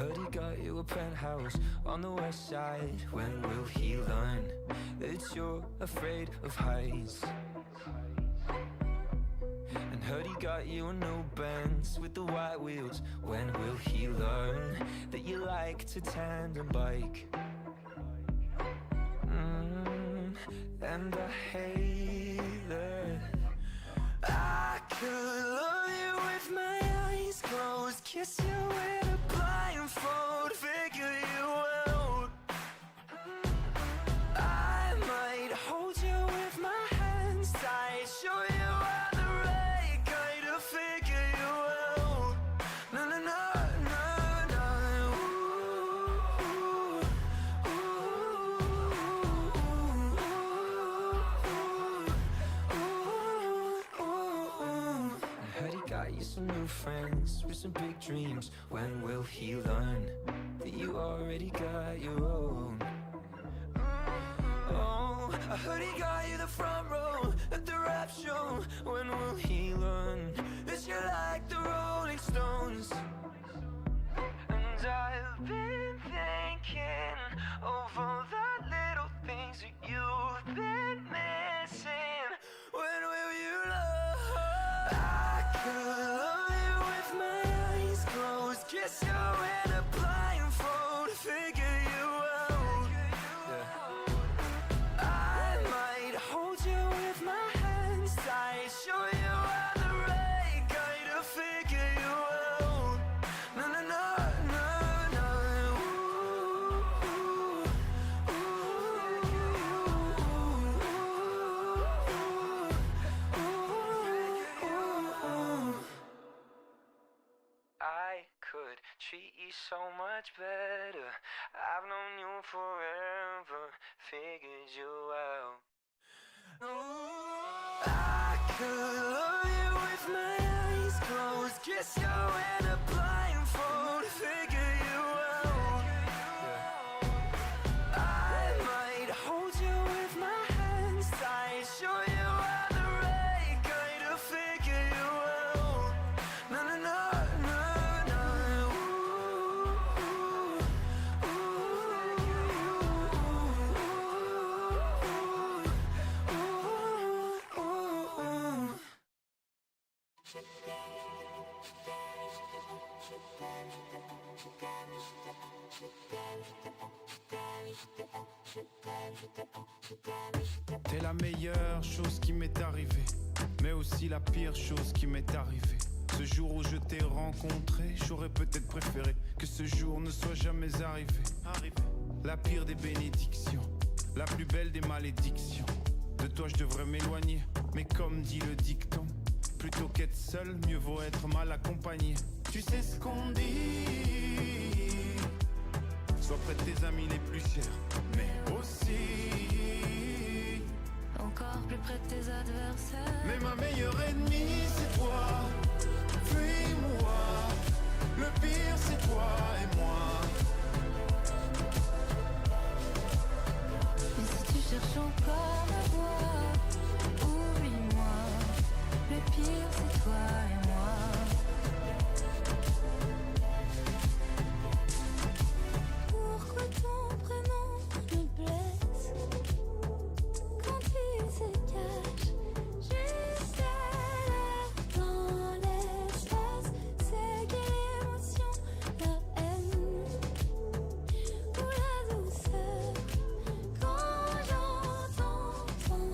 heard he got you a penthouse on the west side. When will he learn that you're afraid of heights? And heard he got you a new Benz with the white wheels. When will he learn that you like to tandem bike? And I hate that I could love you with my eyes closed, kiss you with a blindfold, figure you out. I might hold you with my hands tight, show you how the right kind of figure you out. No, no, no, no, no. I heard he got you some new friends with some big dreams. When will he learn that you already got your own? Oh, I heard he got you the front row at the rap show. When will he learn that you like the Rolling Stones? And I've been thinking of all the little things that you've been missing. When will you love? I could love you with my eyes closed, kiss you in a blindfold, figure you out. I might hold you with my hands tight, show you how the right kind of figure you out. No, no, no, no, no. I could treat you so much better. I've known you forever, figured you out. I could love you with my eyes closed, kiss you in a blindfold, figure you out. I might hold you with my hands tight, show you how the right kind of figure you out. No, no, no, no, no. T'es la meilleure chose qui m'est arrivée, mais aussi la pire chose qui m'est arrivée. Ce jour où je t'ai rencontré, j'aurais peut-être préféré que ce jour ne soit jamais arrivé. La pire des bénédictions, la plus belle des malédictions. De toi je devrais m'éloigner, mais comme dit le dicton, plutôt qu'être seul, mieux vaut être mal accompagné. Tu sais ce qu'on dit, sois près de tes amis les plus chers, mais aussi encore plus près de tes adversaires. mais ma meilleure ennemie c'est toi, fuis-moi. Le pire c'est toi et moi. Et si tu cherches encore ma voix, oublie-moi. Le pire c'est toi et moi. Pourquoi ton prénom me blesse quand il se cache juste là dans l'espace? C'est quelle émotion, la haine ou la douceur quand j'entends ton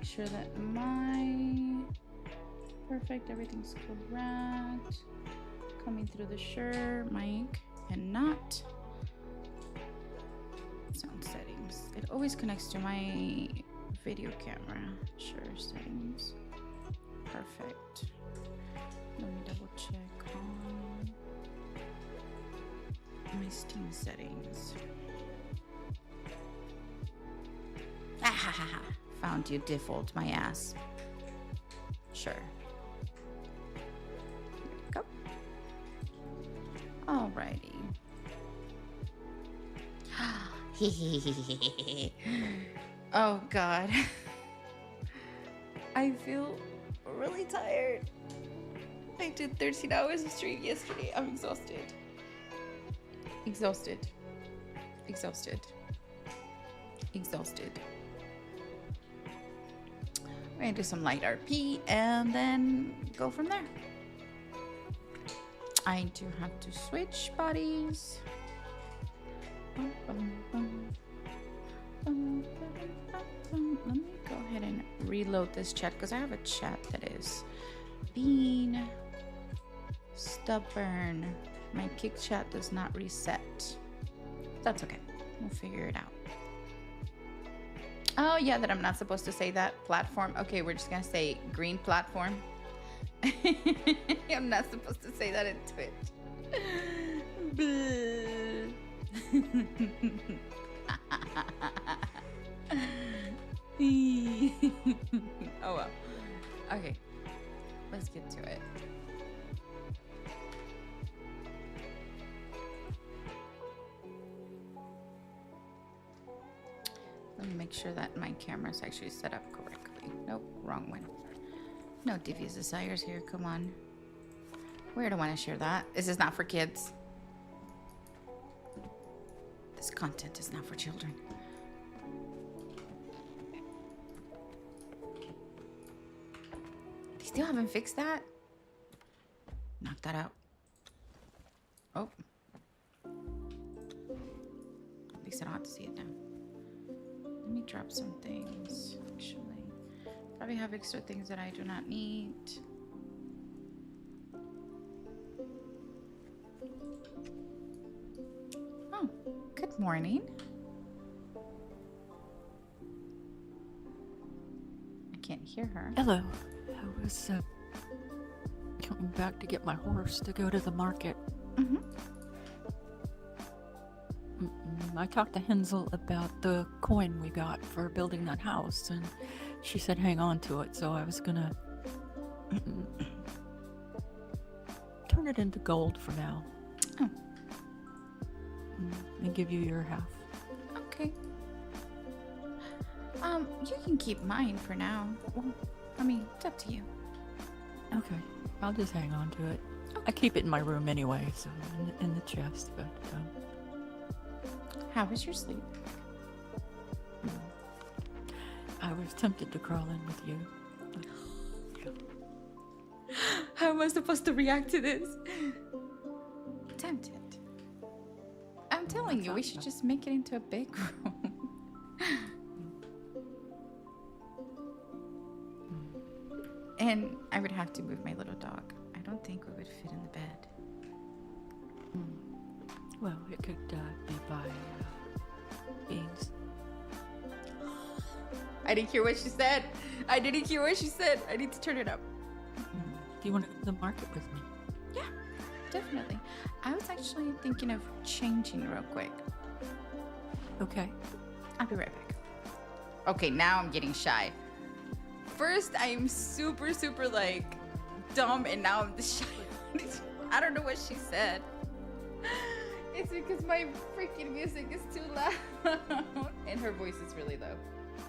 sure that perfect, everything's correct. Coming through the sure mic and not sound settings. It always connects to my video camera. Sure settings. Perfect. Let me double check on my Steam settings. Ah, found you, default my ass. Sure. Here we go. Alrighty. Oh God. I feel really tired. I did 13 hours of stream yesterday. I'm exhausted. Exhausted. Exhausted. Exhausted. We're gonna do some light RP and then go from there. I do have to switch bodies. Let me go ahead and reload this chat because I have a chat that is being stubborn. My kick chat does not reset. That's okay. We'll figure it out. Oh yeah, that I'm not supposed to say that platform. Okay, we're just gonna say green platform. I'm not supposed to say that in Twitch. Oh well. Okay, let's get to it. Let me make sure that my camera is actually set up correctly. Nope, wrong one. No devious desires here, come on. Where do I want to share that? This is not for kids. This content is not for children. They still haven't fixed that? Knock that out. Oh. At least I don't have to see it now. Let me drop some things, actually. Probably have extra things that I do not need. Oh, good morning. I can't hear her. Hello. I was coming back to get my horse to go to the market. Mm-hmm. I talked to Hensel about the coin we got for building that house, and she said hang on to it, so I was gonna turn it into gold for now. Oh. And give you your half. Okay. You can keep mine for now. Well, I mean, it's up to you. Okay. I'll just hang on to it. Okay. I keep it in my room anyway, so in the chest, but How was your sleep? I was tempted to crawl in with you. How am I supposed to react to this? Tempted. I'm telling you, we should just make it into a big room. And I would have to move my little dog. I don't think we would fit in the bed. Well, it could be by beings. I didn't hear what she said. I didn't hear what she said. I need to turn it up. Do you want to go to the market with me? Yeah, definitely. I was actually thinking of changing real quick. Okay. I'll be right back. Okay, now I'm getting shy. First, I'm super, super like dumb, and now I'm the shy. I don't know what she said. It's because my freaking music is too loud. And her voice is really low.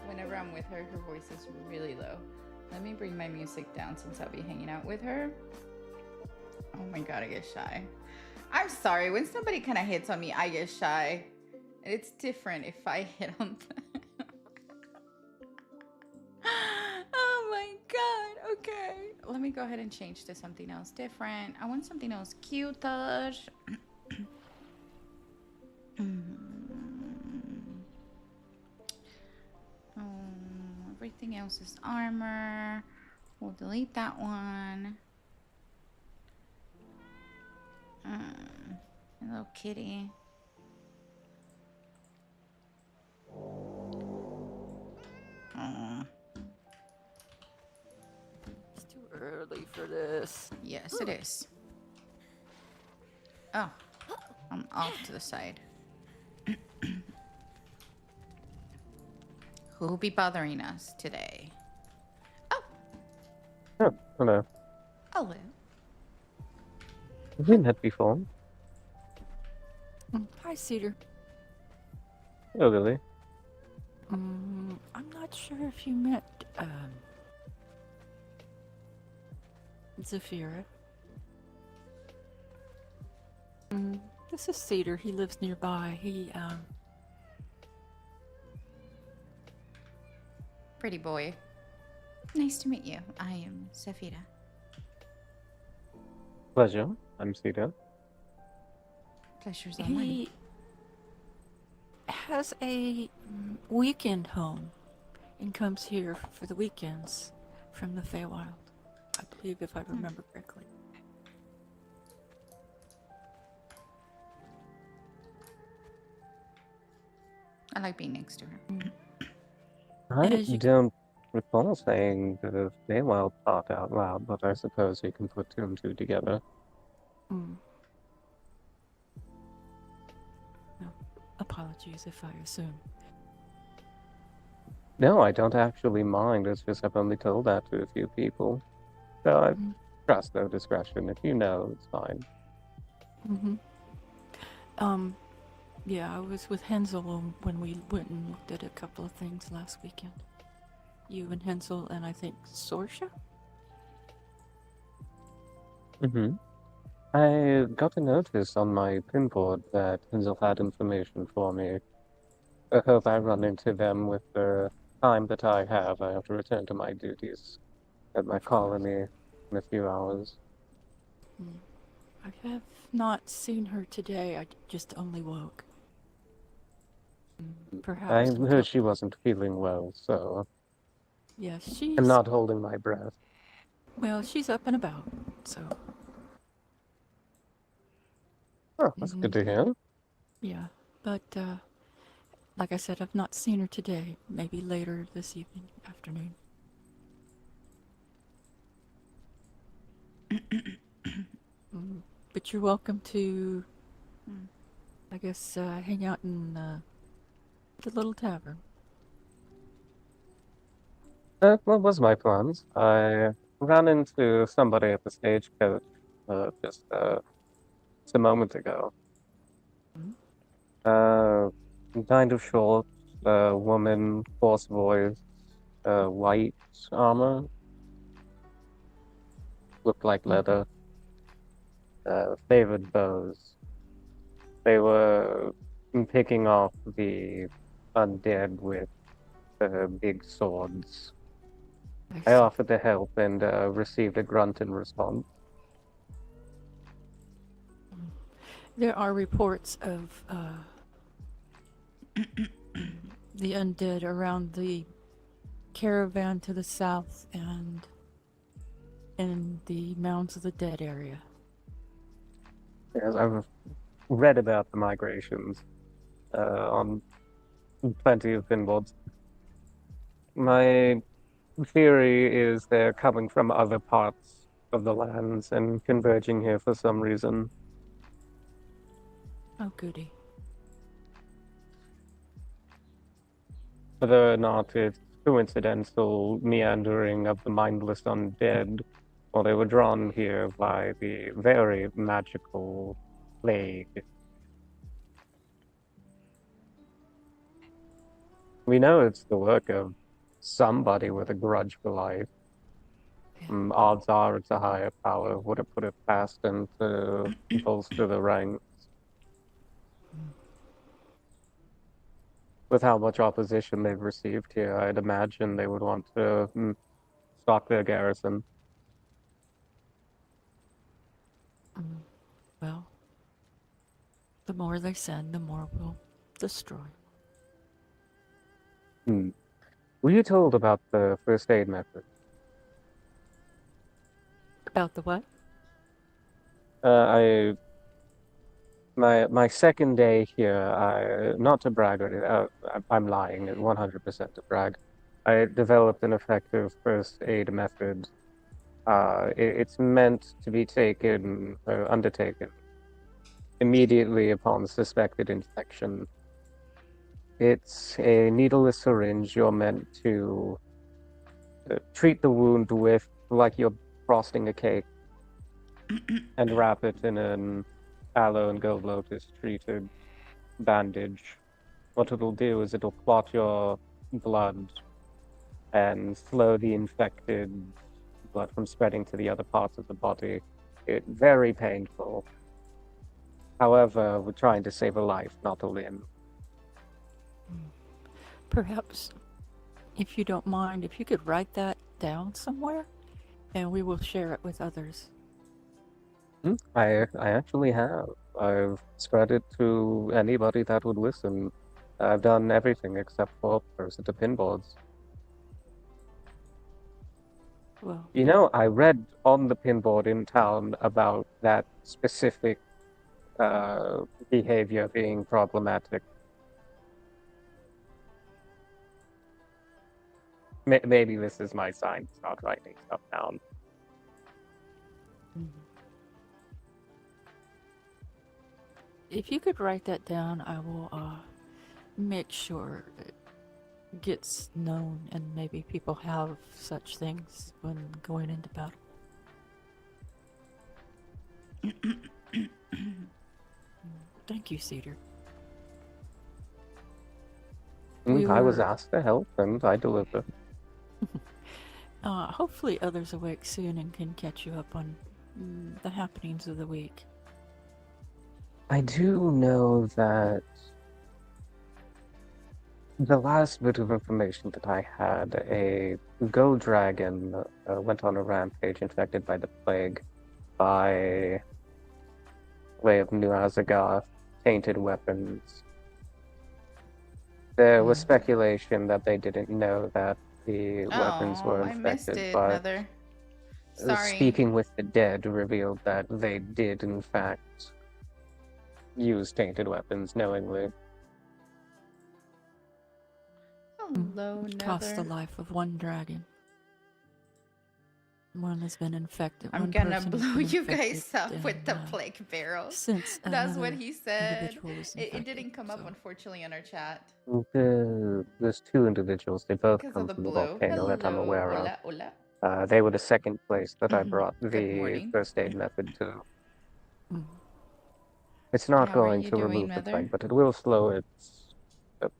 Whenever I'm with her, her voice is really low. Let me bring my music down since I'll be hanging out with her. Oh my god, I get shy. I'm sorry, when somebody kind of hits on me, I get shy. And it's different if I hit on them. Oh my god, okay. Let me go ahead and change to something else different. I want something else cuter. everything else is armor. We'll delete that one. Hello, kitty. It's too early for this. Yes, it is. Oh, I'm off to the side. Who'll be bothering us today? Oh, Oh, hello. hello. Have we met before? Hi, Cedar. Hello, Gilly. I'm not sure if you met Xafira. This is Cedar. He lives nearby. Pretty boy. Nice to meet you. I am Xafira. Pleasure. I'm Cedar. Pleasure's all mine. He has a weekend home and comes here for the weekends from the Feywild, I believe, if I remember correctly. I like being next to her. I As you- don't recall saying the Feywild part out loud, but I suppose we can put two and two together. No. Apologies if I assume. No, I don't actually mind. It's just I've only told that to a few people. So I trust their discretion. If you know, it's fine. Yeah, I was with Hensel when we went and looked at a couple of things last weekend. You and Hensel and I think Sorsha? I got a notice on my pinboard that Hansel had information for me. I hope I run into them with the time that I have. I have to return to my duties at my colony in a few hours. I have not seen her today. I just only woke. Perhaps. I look heard up- she wasn't feeling well, so Yeah, she's. I'm not holding my breath. Well, she's up and about, so. Oh, that's good to hear. Yeah, but like I said, I've not seen her today. Maybe later this evening, afternoon. But you're welcome to, I guess, hang out in the little tavern. What was my plans? I ran into somebody at the stagecoach just a moment ago. Kind of short, woman, hoarse voice, white armor. Looked like leather. Favored bows. They were picking off the undead with big swords. I offered to help and received a grunt in response. There are reports of the undead around the caravan to the south and in the Mounds of the Dead area. Yes, I've read about the migrations on plenty of pinboards. My theory is they're coming from other parts of the lands and converging here for some reason. Oh, goody. Whether or not it's coincidental meandering of the mindless undead, or they were drawn here by the very magical plague. We know it's the work of somebody with a grudge for life. Odds are it's a higher power. Would have put it past them to bolster the ranks. With how much opposition they've received here, I'd imagine they would want to stock their garrison. Well, the more they send, the more we'll destroy. Were you told about the first aid method? About the what? I my second day here, not to brag or anything, I'm lying, 100% to brag. I developed an effective first aid method. It's meant to be taken or undertaken immediately upon suspected infection. It's a needleless syringe you're meant to treat the wound with, like you're frosting a cake, and wrap it in an aloe and gold lotus treated bandage. What it'll do is it'll clot your blood and slow the infected blood from spreading to the other parts of the body. It's very painful. However, we're trying to save a life, not a limb. Perhaps, if you don't mind, if you could write that down somewhere, and we will share it with others. I actually have. I've spread it to anybody that would listen. I've done everything except for person to pinboards. Well, You know, I read on the pinboard in town about that specific behavior being problematic. Maybe this is my sign to start writing stuff down. if you could write that down, I will make sure it gets known and maybe people have such things when going into battle. Thank you, Cedar. I was asked to help, and I deliver. Hopefully others awake soon and can catch you up on the happenings of the week. I do know that the last bit of information that I had, a gold dragon went on a rampage infected by the plague by way of New Azagoth, tainted weapons. There was speculation that they didn't know that the weapons were I missed infected, it, but Mother. Sorry. speaking with the dead revealed that they did, in fact, use tainted weapons knowingly. Hello, Cost the Nether. life of one dragon. One has been infected. I'm one gonna person has blow been you guys infected, up with the and, plague barrel. Since That's what another he said. individual was It infected, didn't come up, so- unfortunately, on our chat. There's two individuals. They both Because come of the from the blue. volcano that I'm Hello. aware of. Hola, hola. They were the second place that I brought Good the morning. first aid method to. Mm. It's not How are going you to doing, remove the Mother? plague, but it will slow its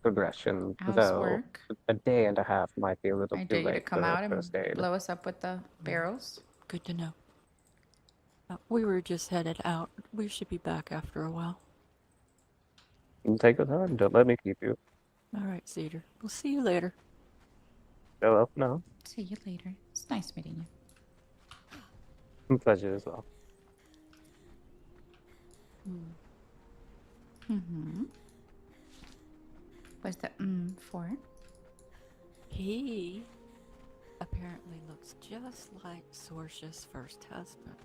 progression, How's though work? a day and a half might be a little I too dare you to late come for out and first aid. blow us up with the barrels. Good to know. We were just headed out. We should be back after a while. Take your time, don't let me keep you. All right, Cedar. We'll see you later. Go up now. See you later. It's nice meeting you. Pleasure as well. What's the for? He apparently looks just like Sorsha's first husband.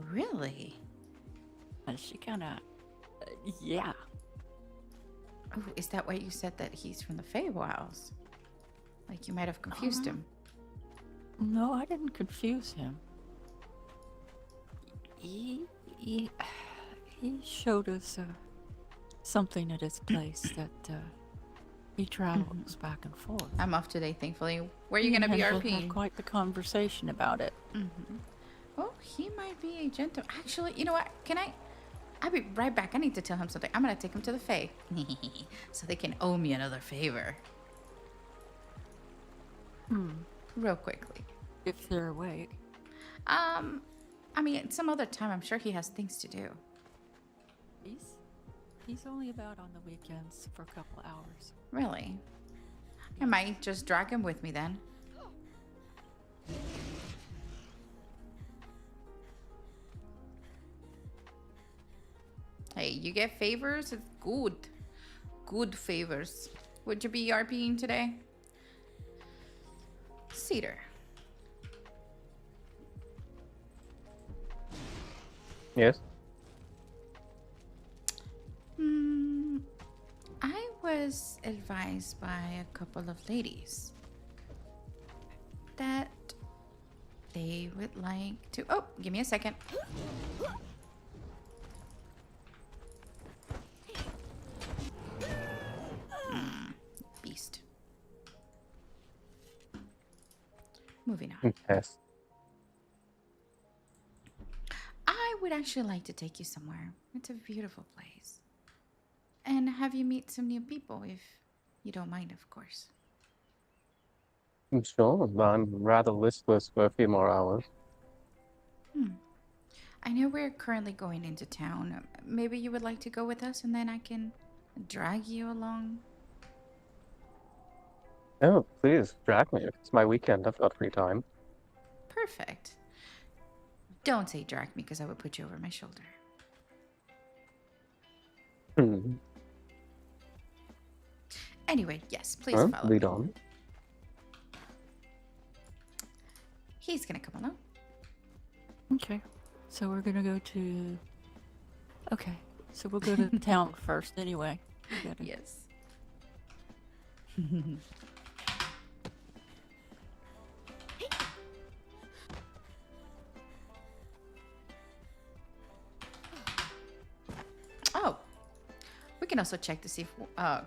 Really? And she kind of, yeah. Oh, is that why you said that he's from the Feywilds? Like you might have confused him. No, I didn't confuse him. He showed us something at his place that he travels back and forth. I'm off today, thankfully. Where are you gonna be And we'll have RPing? quite the conversation about it. Oh, he might be a gentle. Actually, you know what? I'll be right back. I need to tell him something. I'm gonna take him to the Fae, so they can owe me another favor. Real quickly. If they're awake. I mean, some other time. I'm sure he has things to do. He's only about on the weekends for a couple hours. Really? I might just drag him with me then. Hey, you get favors? It's good. Good favors. Would you be RPing today? Cedar. Yes? I was advised by a couple of ladies that they would like to. Oh, give me a second. Beast. Moving on. Yes. I would actually like to take you somewhere. It's a beautiful place. And have you meet some new people, if you don't mind, of course. Sure, but I'm rather listless for a few more hours. I know we're currently going into town. Maybe you would like to go with us and then I can drag you along. Oh, please, drag me. It's my weekend. I've got free time. Perfect. Don't say drag me because I would put you over my shoulder. Hmm. Anyway, yes, please Well, follow lead me. on. He's gonna come along. Okay. So we're gonna go to. Okay. So we'll go to the town first anyway. We gotta- Yes. Oh, we can also check to see if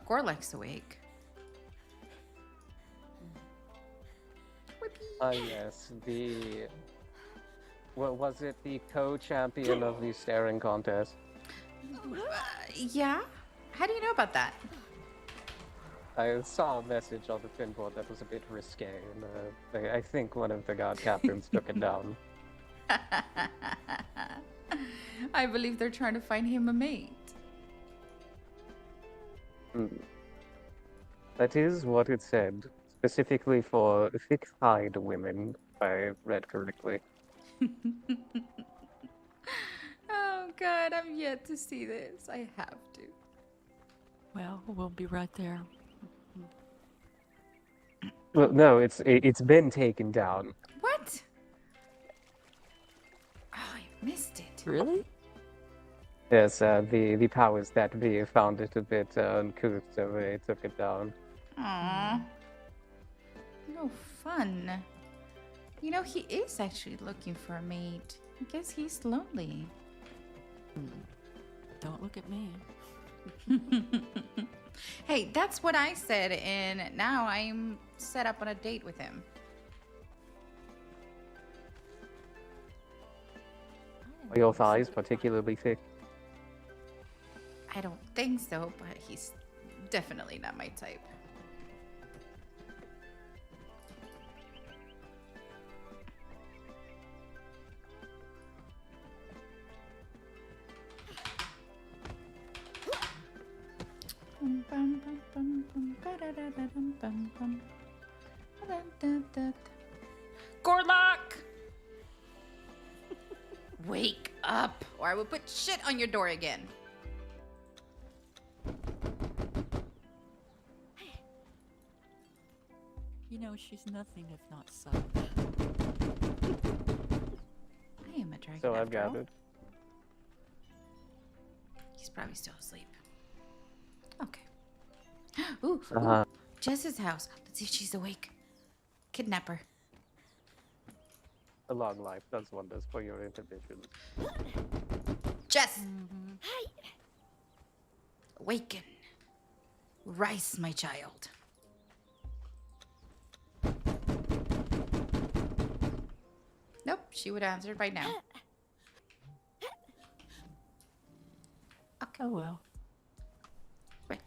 Gorlek's awake. Ah, yes, the... What was it? The co-champion of the staring contest. Yeah? How do you know about that? I saw a message on the pinboard that was a bit risque, and I think one of the guard captains took it down. I believe they're trying to find him a mate. That is what it said, specifically for thick-eyed women, if I read correctly. Oh god, I'm yet to see this. I have to. Well, we'll be right there. Well, no, it's been taken down. What? Oh, I missed it. Really? Yes, the powers that be found it a bit uncouth, so they took it down. Aww. No fun. You know, he is actually looking for a mate. I guess he's lonely. Don't look at me. Hey, that's what I said, and now I'm set up on a date with him. Are your thighs particularly thick? I don't think so, but he's definitely not my type. Gorlock! Wake up, or I will put shit on your door again. You know, she's nothing if not such. I am a dragon. So I've after all. gathered. He's probably still asleep. Okay. Ooh, Uh-huh. Jess's house. Let's see if she's awake. Kidnap her. A long life does wonders for your inhibition. Jess! Awaken. Rise, my child. Nope, she would answer by now. Okay, Oh well. ready.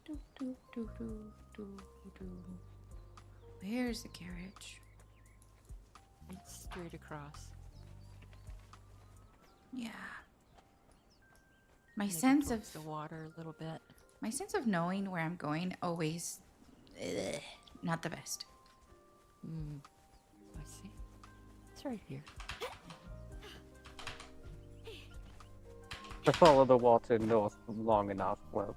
Do, do, do, do, do, do. Where's the carriage? It's straight across. Yeah. My Maybe sense of towards the water a little bit. my sense of knowing where I'm going always not the best. I see. It's right here. I follow the water north long enough. Well,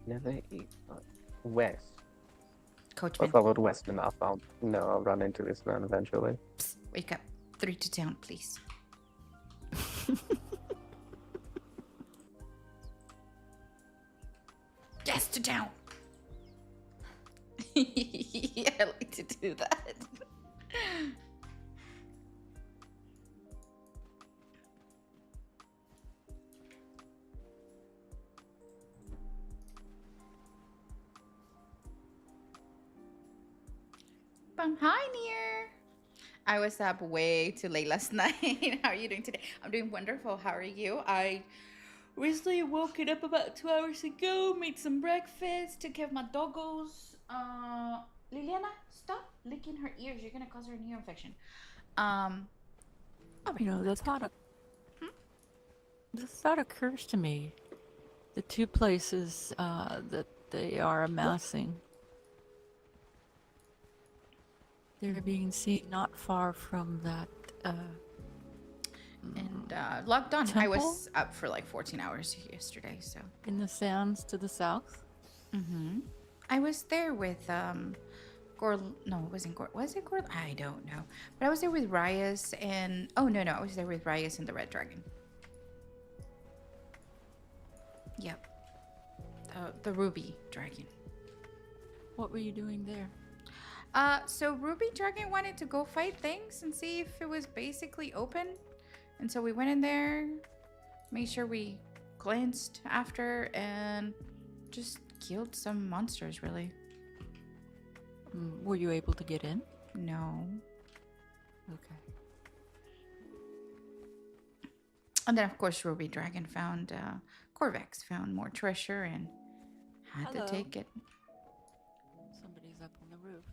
never eat west. If I Coachman, followed west enough, I'll run into this man eventually. psst, wake up. 3 to town, please. Yes, to town. Yeah, I like to do that. Hi, Near. I was up way too late last night. How are you doing today? I'm doing wonderful. How are you? I recently woken up about 2 hours ago, made some breakfast, took care of my doggos. Liliana, stop licking her ears. You're gonna cause her an ear infection. All right, You know, let's the thought, the thought occurs to me. The two places that they are amassing. They're being seen not far from that and logged on. I Temple? was up for like 14 hours yesterday, so. in the sands to the south. I was there with Gor. No, it wasn't Gor. Was it Gor? I don't know. But I was there with Rias and I was there with Rias and the Red Dragon. Yep. The Ruby Dragon. What were you doing there? So Ruby Dragon wanted to go fight things and see if it was basically open. And so we went in there, made sure we cleansed after, and just killed some monsters, really. Were you able to get in? No. Okay. And then, of course, Ruby Dragon found, Corvex found more treasure and had Hello. to take it. Somebody's up on the roof.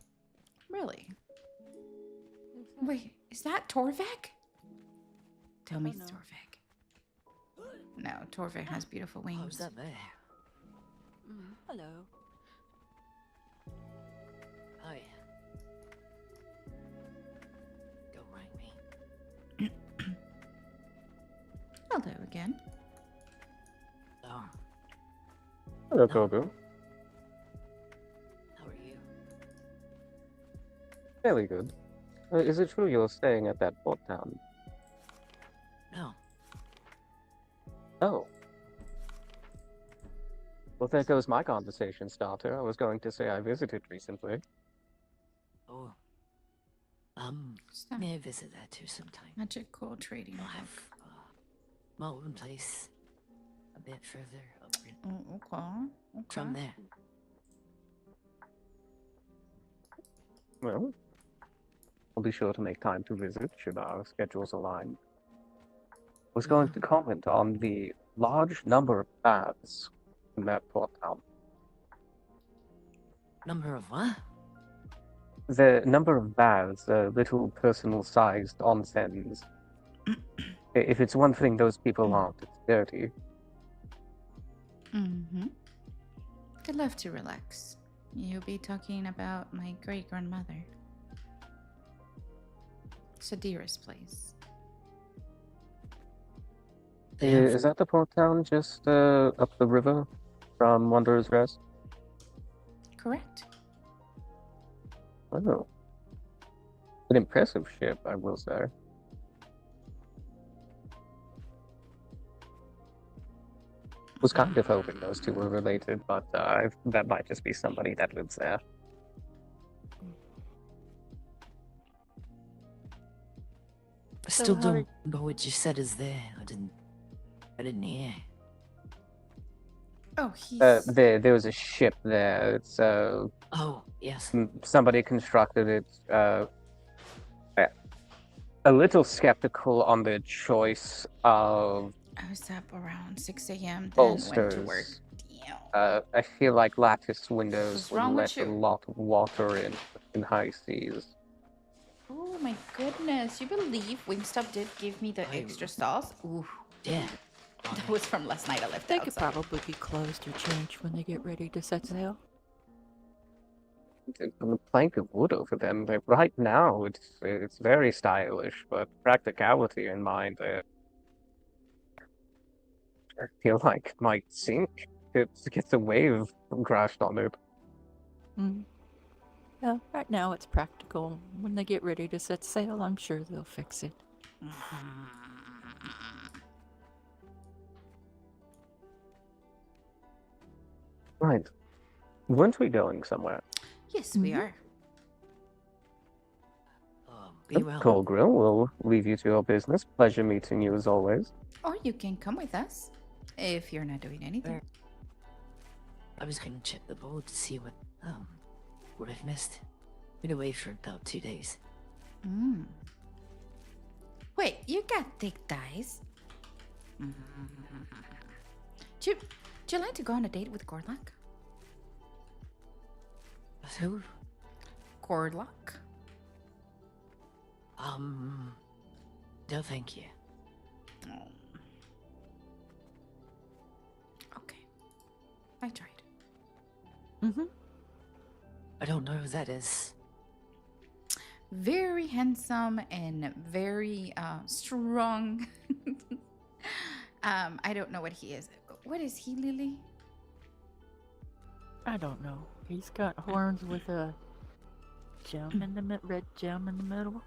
Really? Who's that? Wait, is that Torvek? Tell me don't it's know. Torvek. No, Torvek has beautiful wings. Who's that there? Hello. Oh yeah. Don't rang me. Hello again. Oh, Hello, Kogu. how are you? Fairly good. Is it true you're staying at that port town? No. Oh. Well, there goes my conversation starter. I was going to say I visited recently. Oh. What's that? May I visit there too sometime? Magical trading I'll book. have my own place a bit further up Oh, okay. from there. Well, I'll be sure to make time to visit should our schedules align. I was going to comment on the large number of baths in that port town. Number of what? The number of baths, little personal-sized onsens. If it's one thing those people aren't, it's dirty. Mm-hmm. They love to relax. You'll be talking about my great-grandmother. Sadira's place. They have Is that the port town just up the river from Wanderer's Rest? Correct. Oh. An impressive ship, I will say. Was kind of hoping those two were related, but that might just be somebody that lives there. I still how don't are- remember what you said is there. I didn't hear. Oh, he's... There was a ship there. It's Oh, yes. somebody constructed it. A little skeptical on the choice of I was up around 6 a.m. Then went to work. bolsters. Damn. I feel like lattice windows What's would wrong with let a you? lot of water in high seas. Oh my goodness. You believe Wingstop did give me the I- extra sauce? Ooh. Yeah. That was from last night. I left They it could outside. probably be closed or changed when they get ready to set sail. A plank of wood over them. Like, right now, it's very stylish, but practicality in mind. I feel like might sink. It gets a wave crashed on it. Mm. Yeah, right now it's practical. When they get ready to set sail, I'm sure they'll fix it. Right. Weren't we going somewhere? Yes, we are. Be well. Cool Grill, we'll leave you to your business. Pleasure meeting you as always. Or you can come with us if you're not doing anything. I was gonna check the board to see what I've missed. Been away for about 2 days. Mm. Wait, you got thick thighs. Do you like to go on a date with Gordlock? Who? Gordlock? No, thank you. Oh. Okay. I tried. Mm-hmm. I don't know who that is. Very handsome and very strong. I don't know what he is. What is he, Lily? I don't know. He's got horns with a gem in the red gem in the middle.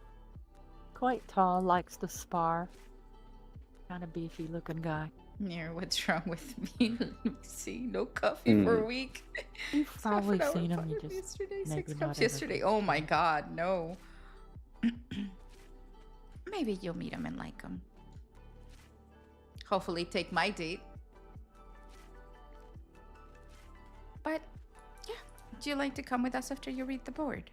Quite tall, likes to spar. Kind of beefy looking guy. Yeah, what's wrong with me? Let me see. No coffee for a week. You've It's half probably an hour seen him. apart You just yesterday, maybe 6 not cups ever yesterday. paid Oh my attention. god, no. Maybe you'll meet him and like him. Hopefully take my date. But yeah, do you like to come with us after you read the board?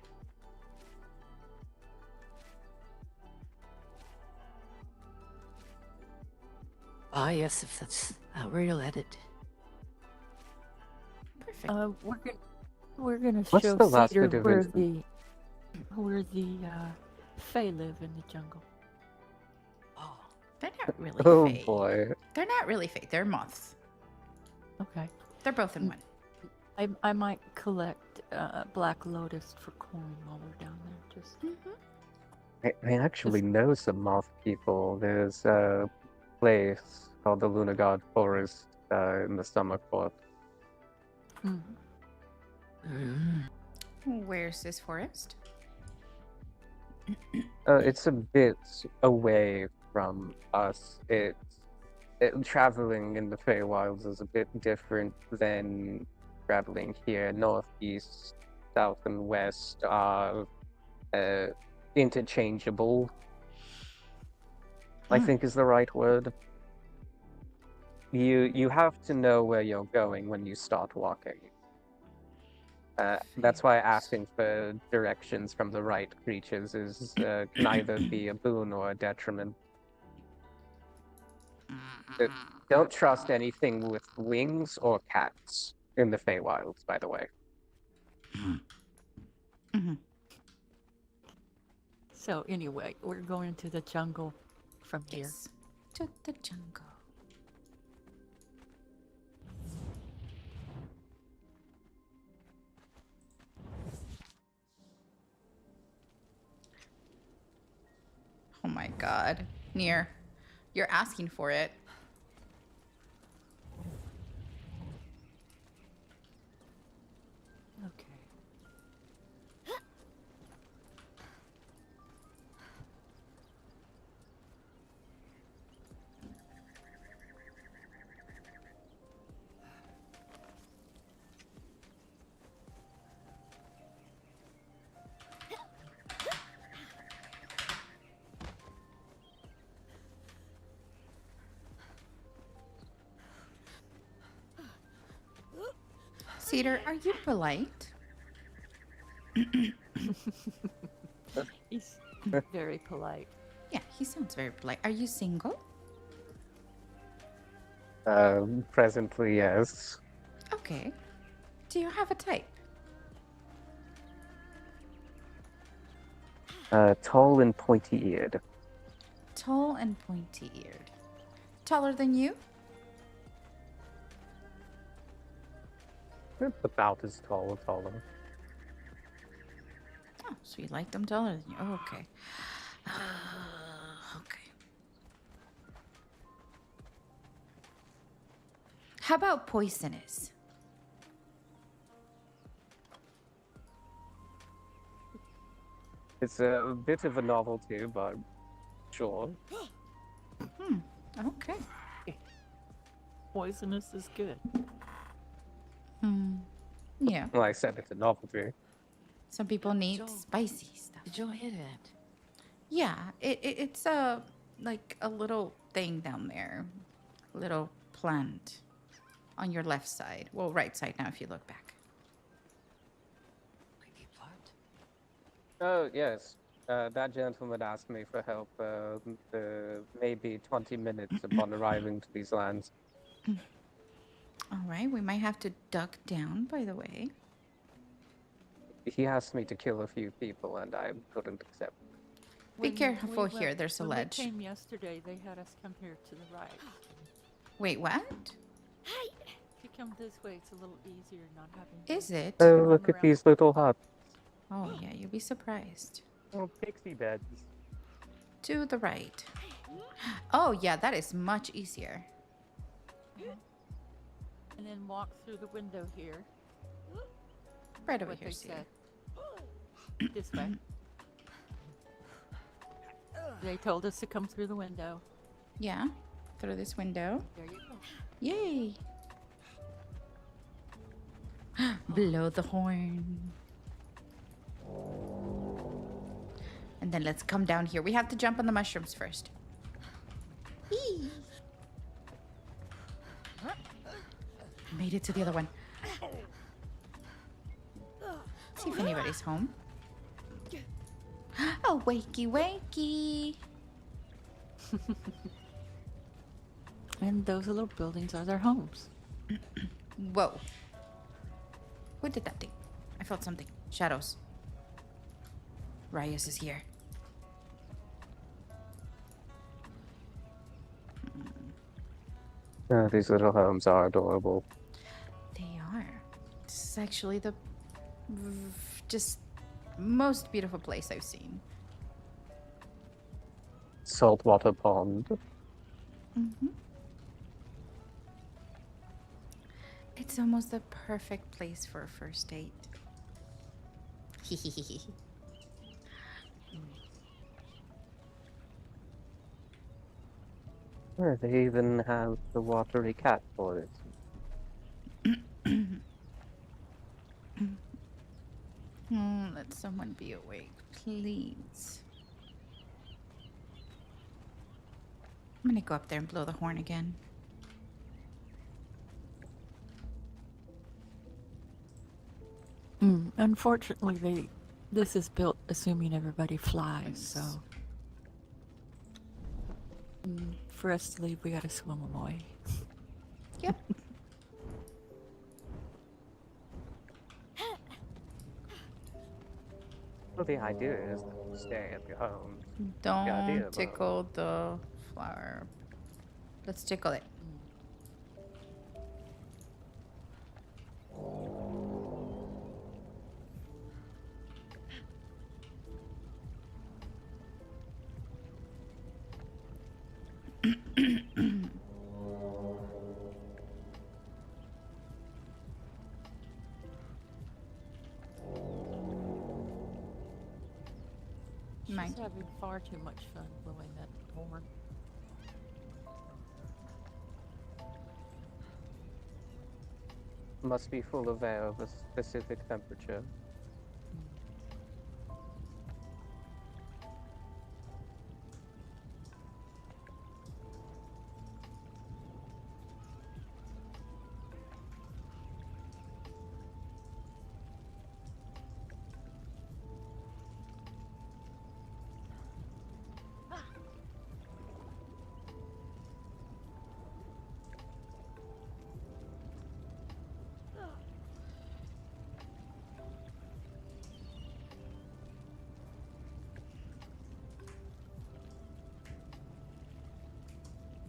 Ah, yes, if that's how we'll edit. Perfect. We're gonna What's show the last Cedar bit of where the Fae live in the jungle. Oh, They're not really Oh fake. boy. They're not really fake. They're moths. Okay. They're both in one. I might collect Black Lotus for corn while we're down there. Just I actually know some moth people. There's a place called the Lunagard Forest in the Summer Court. Where's this forest? It's a bit away from us. Traveling in the Feywilds is a bit different than traveling here. Northeast, south, and west are interchangeable. I think is the right word. You have to know where you're going when you start walking. That's why asking for directions from the right creatures is can either be a boon or a detriment. Don't trust anything with wings or cats in the Feywilds, by the way. so anyway, we're going to the jungle from here. Yes. To the jungle. Oh my god. Near. You're asking for it. Okay. Cedar, are you polite? He's very polite. Yeah, he sounds very polite. Are you single? Presently, yes. Okay. Do you have a type? Tall and pointy-eared. Tall and pointy-eared. Taller than you? About as tall or taller. Oh, so you like them taller than you? Oh, okay. Okay. How about poisonous? It's a bit of a novelty, but sure. Okay. Poisonous is good. Yeah. Well, I said it's a novelty. Some people need Joel. spicy stuff. Did you hear that? Yeah, it's like a little thing down there, little plant on your left side. Well, right side now if you look back. Creepy plant. Oh, yes. That gentleman asked me for help maybe 20 minutes upon arriving to these lands. All right, we might have to duck down, by the way. He asked me to kill a few people, and I couldn't accept. Be careful here, there's a when ledge. we came yesterday, they had us come here to the right. Wait, what? If you come this way, it's a little easier not having. Is it? Oh, look at these little huts. Oh, yeah, you'll be surprised. Oh, pixie beds. To the right. Oh, yeah, that is much easier. And then walk through the window here. Right over What here, they see. said. This way. They told us to come through the window. Yeah, through this window. There you go. Yay! Blow the horn. And then let's come down here. We have to jump on the mushrooms first. Eee. Made it to the other one. See if anybody's home. Oh, wakey, wakey. And those little buildings are their homes. Whoa. Who did that thing? I felt something. Shadows. Ryas is here. These little homes are adorable. They are. This is actually the just most beautiful place I've seen. Saltwater pond. It's almost the perfect place for a first date. They even have the watery cat for it. Let someone be awake, please. I'm gonna go up there and blow the horn again. Unfortunately, this is built assuming everybody flies, so for us to leave, we gotta swim away. Yep. Well, the idea is that you stay at your home. Don't idea, but- tickle the flower. Let's tickle it. She's having far too much fun blowing that horn. Must be full of air of a specific temperature.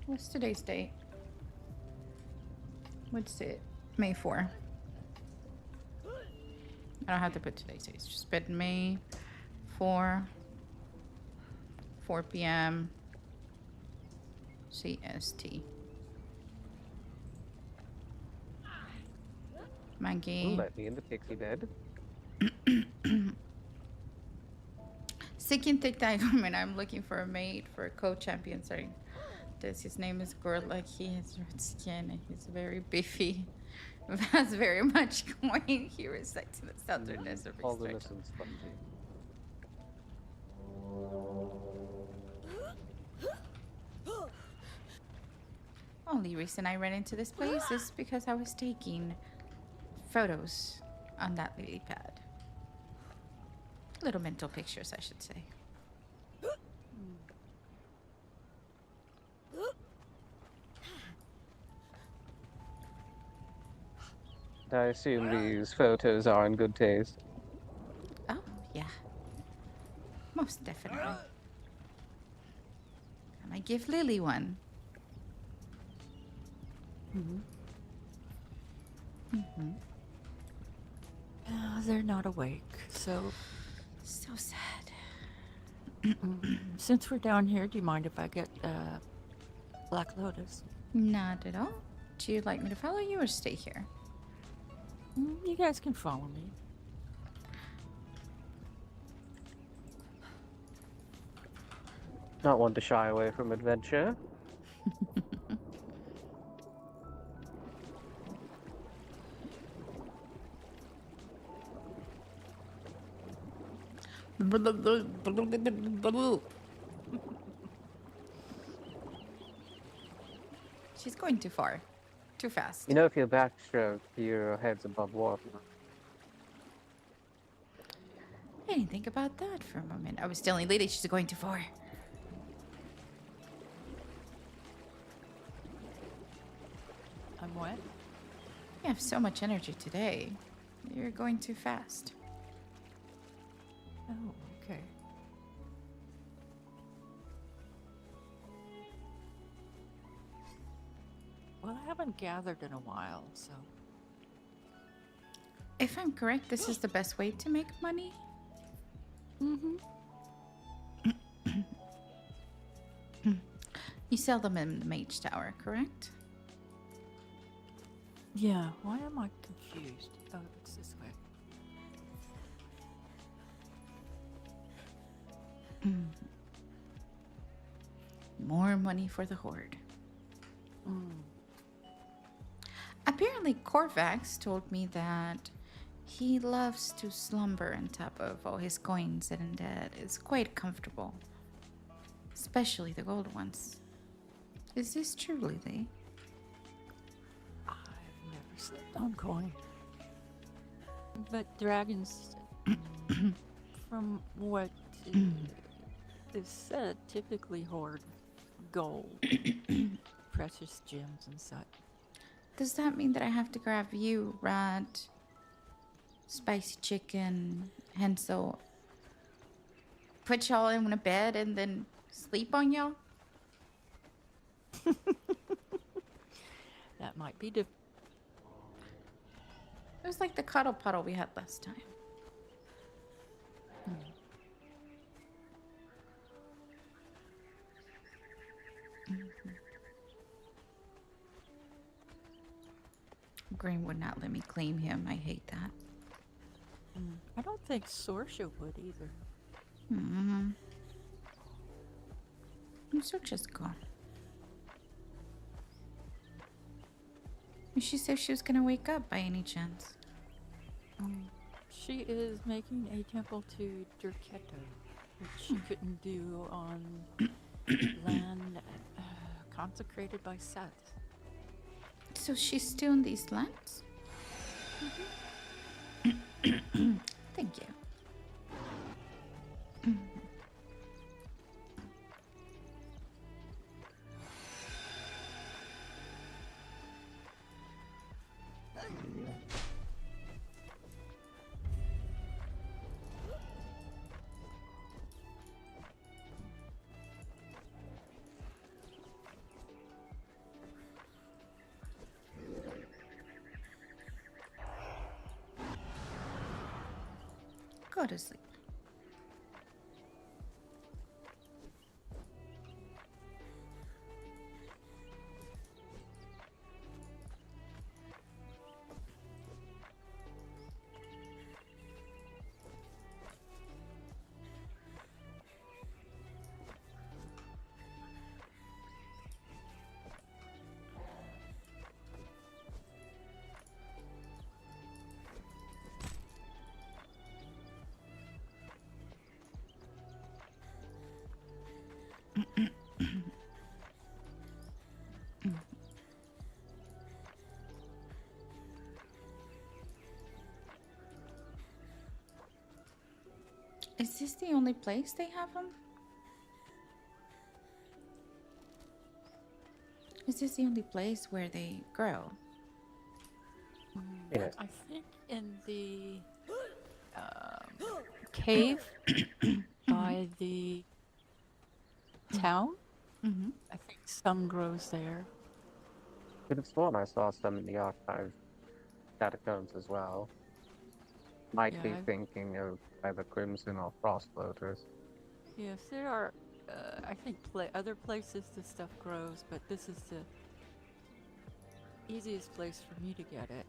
What's today's date? What's it? May 4. I don't have to put today's date. Just put May 4, 4 p.m. CST. Maggie. Let me in the pixie bed. Seeking thick diamond. I'm looking for a mate for a co-champion. Sorry. His name is Gorla. He has red skin and he's very beefy. Has very much coin. He resides in the southernness of Holiness and spongy. Only reason I ran into this place is because I was taking photos on that lily pad. Little mental pictures, I should say. I assume these photos are in good taste. Oh, yeah. Most definitely. I might give Lily one. They're not awake, so So sad. since we're down here, do you mind if I get Black Lotus? Not at all. Do you like me to follow you or stay here? You guys can follow me. Not one to shy away from adventure. She's going too far. Too fast. You know, if your backstroke, your head's above water. I didn't think about that for a moment. I was telling Lily she's going too far. I'm what? You have so much energy today. You're going too fast. Oh, okay. Well, I haven't gathered in a while, so. If I'm correct, this is the best way to make money? You sell them in the Mage Tower, correct? Yeah, why am I confused? Oh, it's this way. More money for the Horde. Apparently, Corvax told me that he loves to slumber on top of all his coins and that it's quite comfortable. Especially the gold ones. Is this true, Lily? I've never slept on coin. But dragons, from what is said, typically hoard gold, precious gems, and such. Does that mean that I have to grab you, Rat, Spicy Chicken, Hansel, put y'all in a bed and then sleep on y'all? That might be It was like the cuddle puddle we had last time. Green would not let me claim him. I hate that. I don't think Sorsha would either. Sorcha's gone. She said she was gonna wake up by any chance. She is making a temple to Durketo, which she couldn't do on land consecrated by Seth. So she's still in these lands? Thank you. Go to sleep. Is this the only place they have them? Is this the only place where they grow? Yeah. I think in the cave by the town. Mm-hmm. I think some grows there. Could have sworn I saw some in the archive catacombs as well. Might Yeah, be I've- thinking of either Crimson or Frost Floaters. Yes, there are. I think other places this stuff grows, but this is the easiest place for me to get it.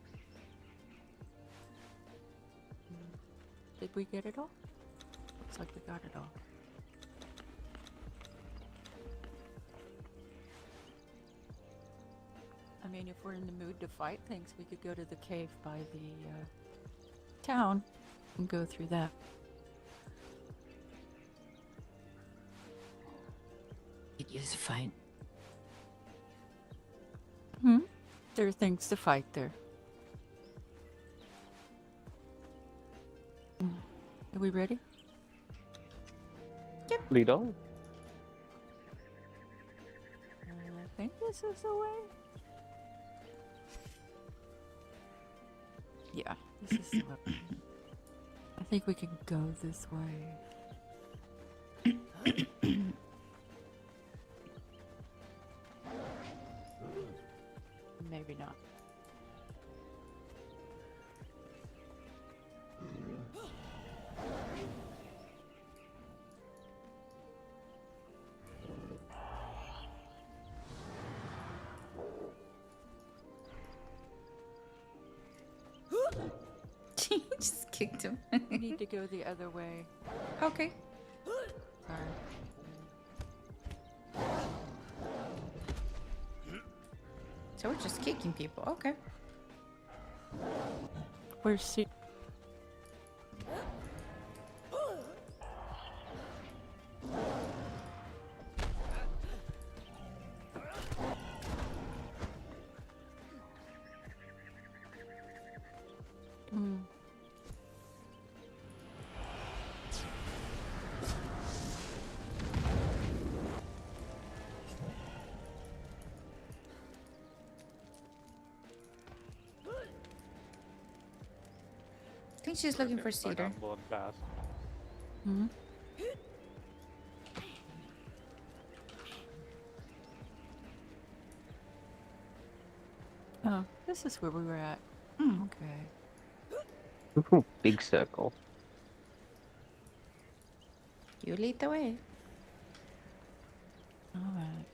Did we get it all? Looks like we got it all. I mean, if we're in the mood to fight things, we could go to the cave by the town and go through that. Could use a fight. There are things to fight there. Are we ready? Lead on. I think this is the way. Yeah, this is the way. I think we can go this way. Maybe not. She just kicked him. We need to go the other way. Okay. Sorry. So we're just kicking people. Okay. Where's she? I think she's looking for Cedar. Hmm? Oh, this is where we were at. Okay. Ooh, big circle. You lead the way. Alright.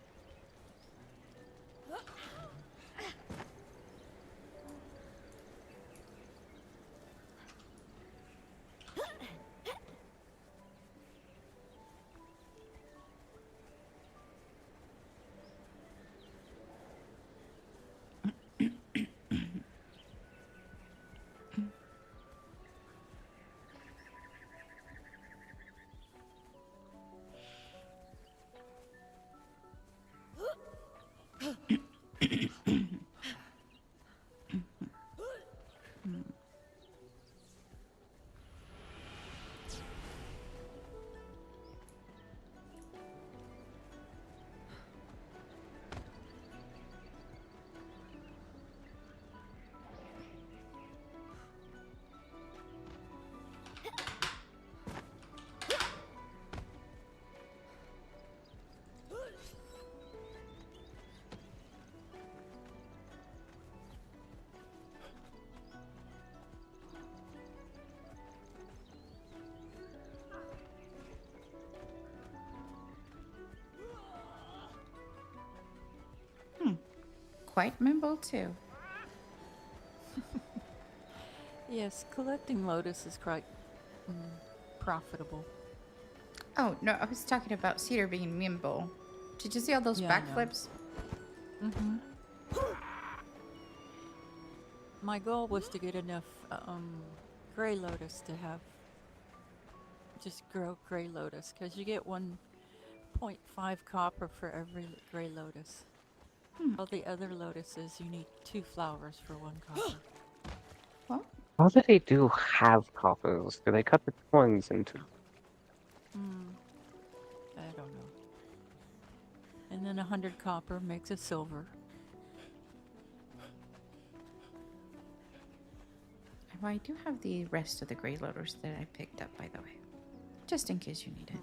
Quite nimble too. Yes, collecting lotus is quite profitable. Oh, no, I was talking about Cedar being nimble. Did you see all those Yeah, I know. backflips? Mm-hmm. My goal was to get enough gray lotus to have just grow gray lotus, because you get 1.5 copper for every gray lotus. All the other lotuses, you need 2 flowers for 1 copper. Well, How do they do half coppers? Do they cut the coins into and 100 copper makes a silver. Well, I do have the rest of the Grey Lotus that I picked up, by the way. Just in case you need it.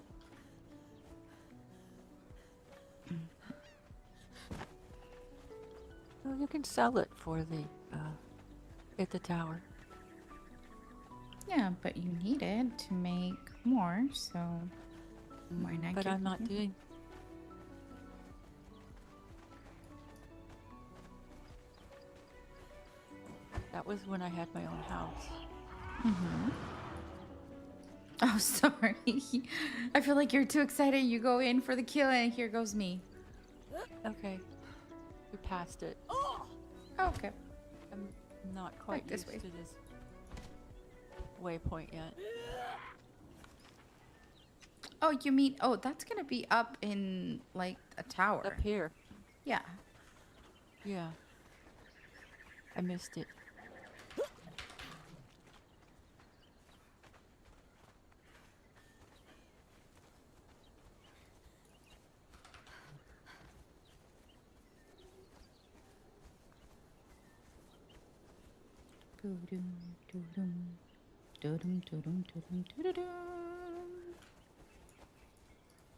Well, you can sell it for the at the tower. Yeah, but you need it to make more, so why not? But I'm not doing. That was when I had my own house. Mm-hmm. Oh, sorry. I feel like you're too excited. You go in for the kill, and here goes me. Okay. We passed it. Oh, okay. I'm not quite Like this used way. to this waypoint yet. Oh, you mean? Oh, that's gonna be up in like a tower. Up here. Yeah. Yeah. I missed it.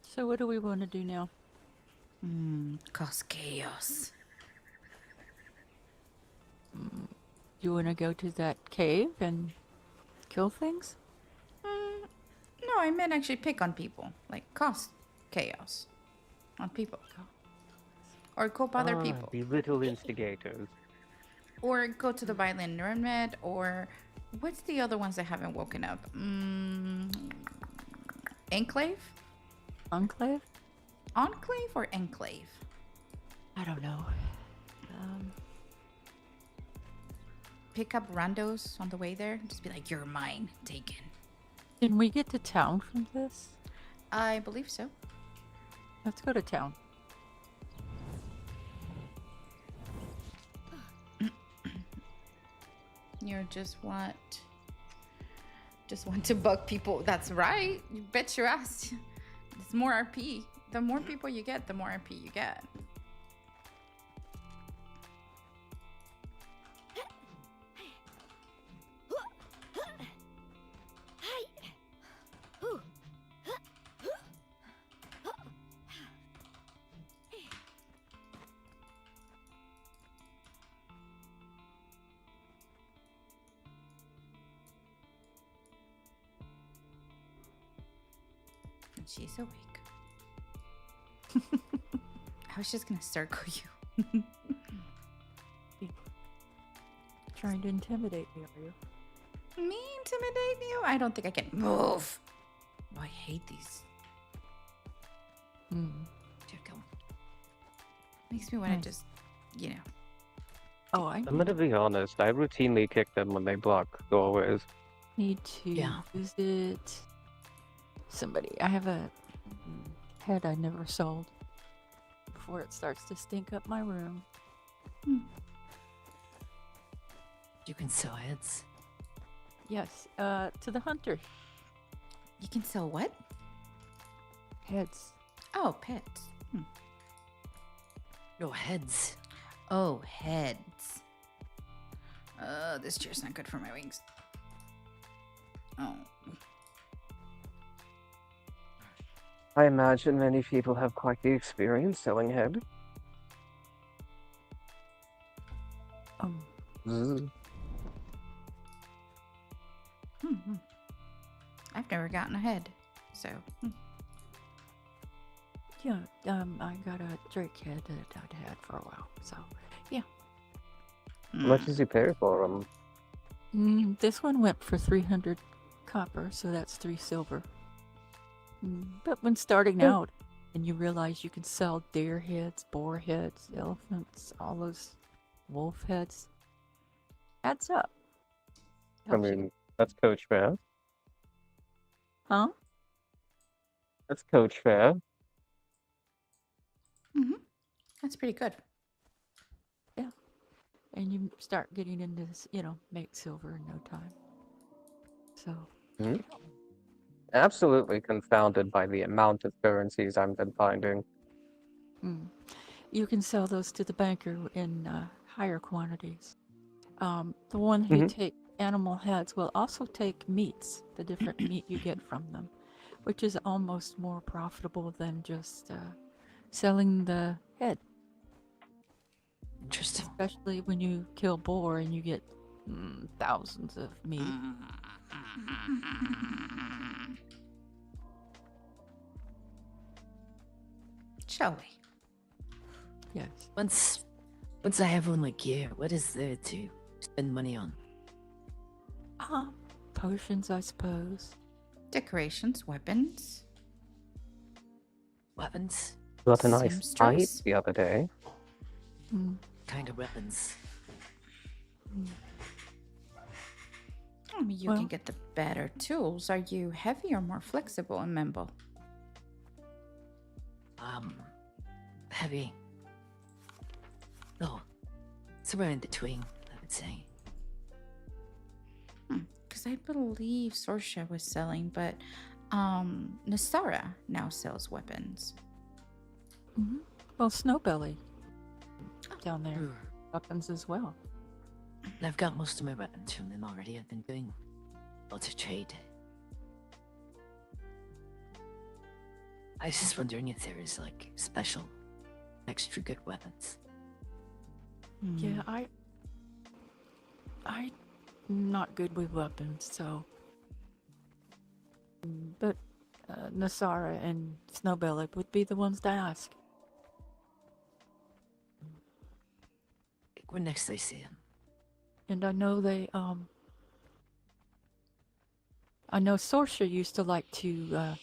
So what do we want to do now? Cause chaos. You want to go to that cave and kill things? No, I meant actually pick on people. Like cause chaos on people. Or go bother people. The little instigators. Or go to the violin Nuremberg, or what's the other ones that haven't woken up? Enclave? Enclave? Enclave or Enclave? I don't know. Pick up randos on the way there. Just be like, you're mine. Taken. Can we get to town from this? I believe so. Let's go to town. You just want to bug people. That's right. You bet your ass. It's more RP. The more people you get, the more RP you get. She's awake. I was just gonna circle you. Trying to intimidate me, are you? Me intimidate you? I don't think I can move. Oh, I hate these. Check out. Makes me want to Nice. just, you know. Oh, I I'm gonna be honest, I routinely kick them when they block doorways. need to Yeah. visit somebody. I have a head I never sold before it starts to stink up my room. You can sell heads. Yes, to the hunter. You can sell what? Heads. Oh, pets. No, heads. Oh, heads. This chair's not good for my wings. Oh. I imagine many people have quite the experience selling head. Zzz. I've never gotten a head, so. Yeah, I got a drake head that I'd had for a while, so yeah. How much does he pay for them? This one went for 300 copper, so that's 3 silver. But when starting out, and you realize you can sell deer heads, boar heads, elephants, all those wolf heads, adds up. I Helps you. mean, that's coach fare. Huh? That's coach fare. That's pretty good. Yeah. And you start getting into this, make silver in no time. So, Absolutely confounded by the amount of currencies I've been finding. You can sell those to the banker in higher quantities. The one who Mhm. take animal heads will also take meats, the different meat you get from them, which is almost more profitable than just selling the head, Interesting. especially when you kill boar and you get thousands of meat. Shall we? Yes. Once I have all my gear, what is there to spend money on? Potions, I suppose. Decorations, weapons. Weapons? Got a nice fight Seamstress? the other day. Kind of weapons. I mean, you Well- can get the better tools. Are you heavy or more flexible and nimble? Heavy. No. Somewhere in between, I would say. Because I believe Sorsha was selling, but Nasara now sells weapons. Well, Snowbelly down there, Hmm. weapons as well. And I've got most of my weapons from them already. I've been doing lots of trade. I was just wondering if there is like special, extra good weapons. Yeah, I'm not good with weapons, so. But Nasara and Snowbelly would be the ones to ask. When next I see him. And I know they, I know Sorsha used to like to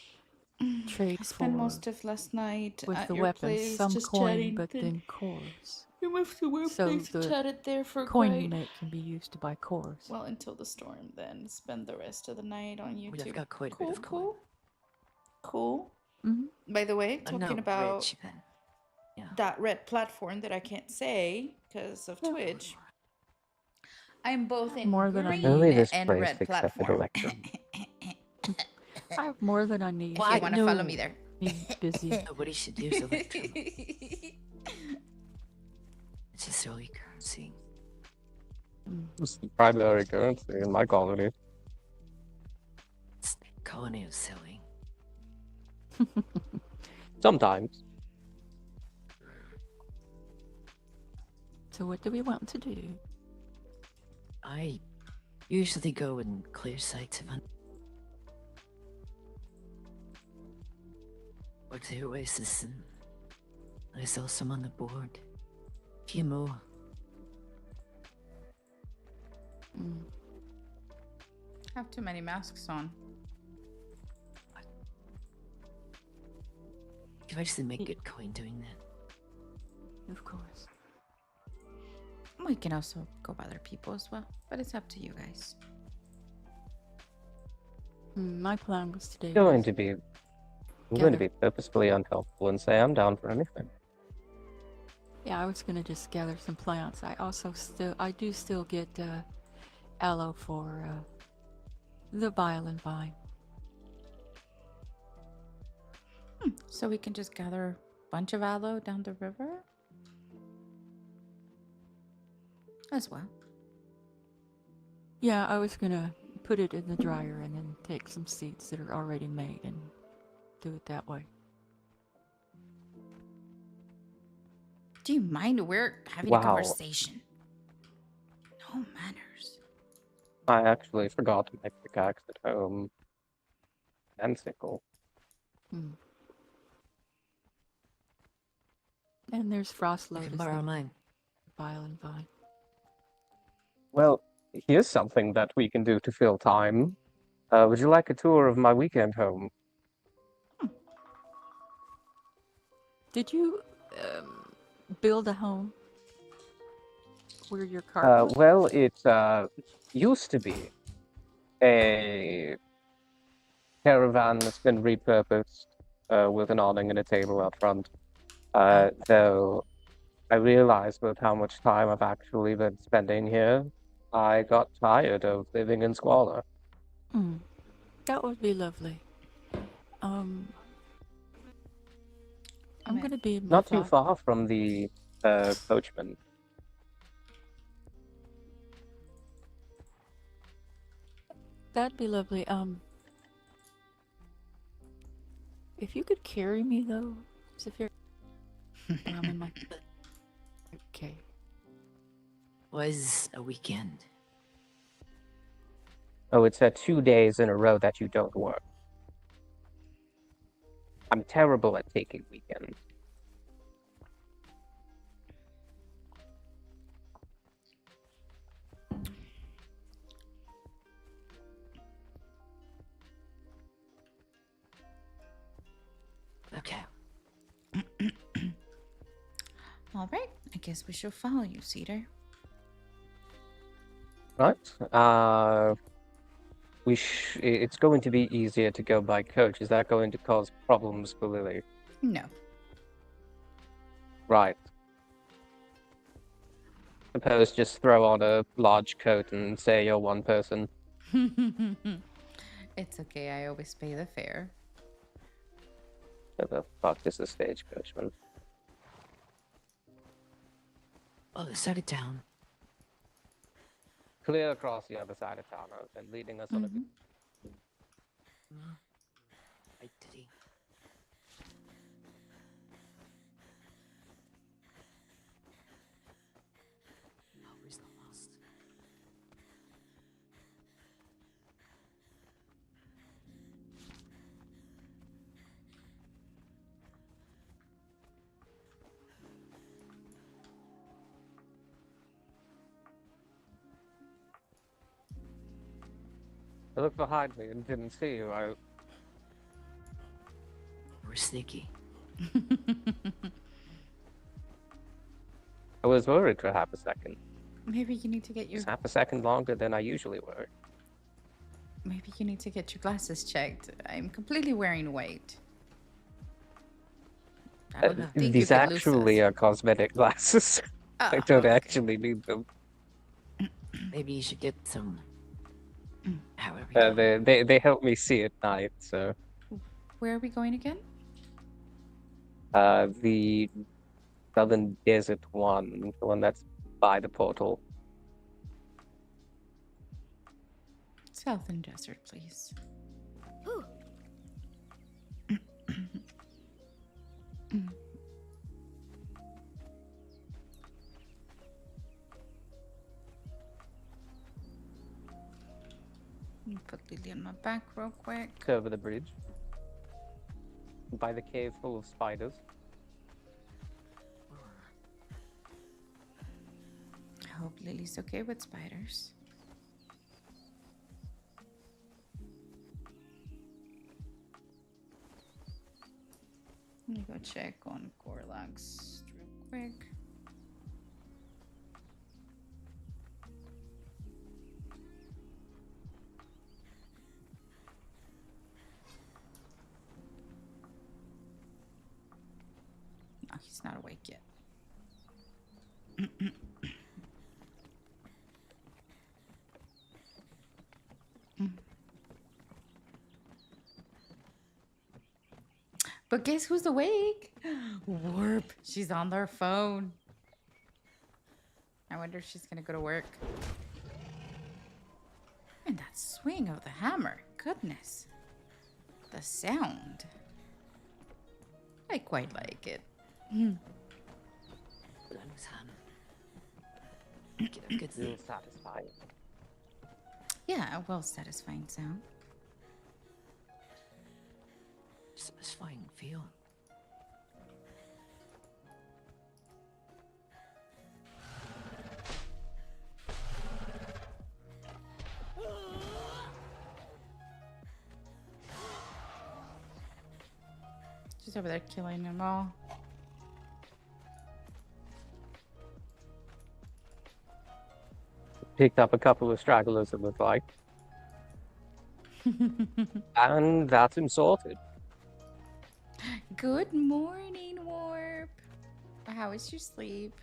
trade I spent for most of last night with at the your weapons, place some just coin, chatting. but Then then cores. we moved to your So place and the chatted there for Coin you quite make can be used to buy cores. well until the storm. Then spend the rest of the night on YouTube. Well, I've got quite a cool, bit of coin. cool. Mhm. By the way, I'm talking not about rich, then. Yeah. that red platform that I can't say because of Yeah. Twitch. I'm both in More than I green need. Only this and place red accepted platform. Electrum. I have more than I need. If you Why? want to follow me there. He's busy. Nobody should use Electrum. It's just silly currency. It's the primary currency in my colony. It's the colony of silly. Sometimes. So what do we want to do? I usually go and clear sites of or the oasis, and I saw some on the board. A few more. Have too many masks on. You can actually make good coin doing that. Of course. We can also go by other people as well, but it's up to you guys. My plan was today. I'm going was- to be. I'm going to be purposefully unhelpful and say I'm down for anything. Yeah, I was gonna just gather some plants. I do still get aloe for the violin vine. So we can just gather a bunch of aloe down the river as well. Yeah, I was gonna put it in the dryer and then take some seeds that are already made and do it that way. Do you mind? We're having a Wow. conversation. No manners. I actually forgot my pickaxe at home. And sickle. And there's frost You lotus, can borrow the mine. violin vine. Well, here's something that we can do to fill time. Would you like a tour of my weekend home? Did you build a home where your car? Was? Well, it used to be a caravan that's been repurposed with an awning and a table out front. So I realized with how much time I've actually been spending here, I got tired of living in squalor. That would be lovely. I'm gonna be in my Not too thought- far from the coachman. That'd be lovely. If you could carry me though, Xafira. I'm in my. Okay. Was a weekend. Oh, it's 2 days in a row that you don't work. I'm terrible at taking weekends. Okay. All right, I guess we shall follow you, Cedar. Right. It's going to be easier to go by coach. Is that going to cause problems for Lily? No. Right. Suppose just throw on a large coat and say you're one person. It's okay, I always pay the fare. What the fuck is a stagecoachman? Other side of town. Clear across the other side of town and leading us on a Right, Diddy. No, where's the lost? I looked behind me and didn't see you. We're sneaky. I was worried for half a second. Maybe you need to get your It's half a second longer than I usually work. maybe you need to get your glasses checked. I'm completely wearing white. I don't think you These could lose actually us. are cosmetic glasses. I Oh, don't okay. actually need them. Maybe you should get some. However. you do it. They help me see at night, so Where are we going again? the Southern Desert one, the one that's by the portal. Southern Desert, please. Let me put Lily on my back real quick. It's over the bridge. By the cave full of spiders. I hope Lily's okay with spiders. Let me go check on Gorlax real quick. No, he's not awake yet. But guess who's awake? Warp. She's on their phone. I wonder if she's gonna go to work. And that swing of the hammer. Goodness. The sound. I quite like it. Real satisfying. Yeah, a well satisfying sound. Satisfying feel. She's over there killing them all. Picked up a couple of stragglers, it looked like. And that's him sorted. Good morning, Warp. How was your sleep?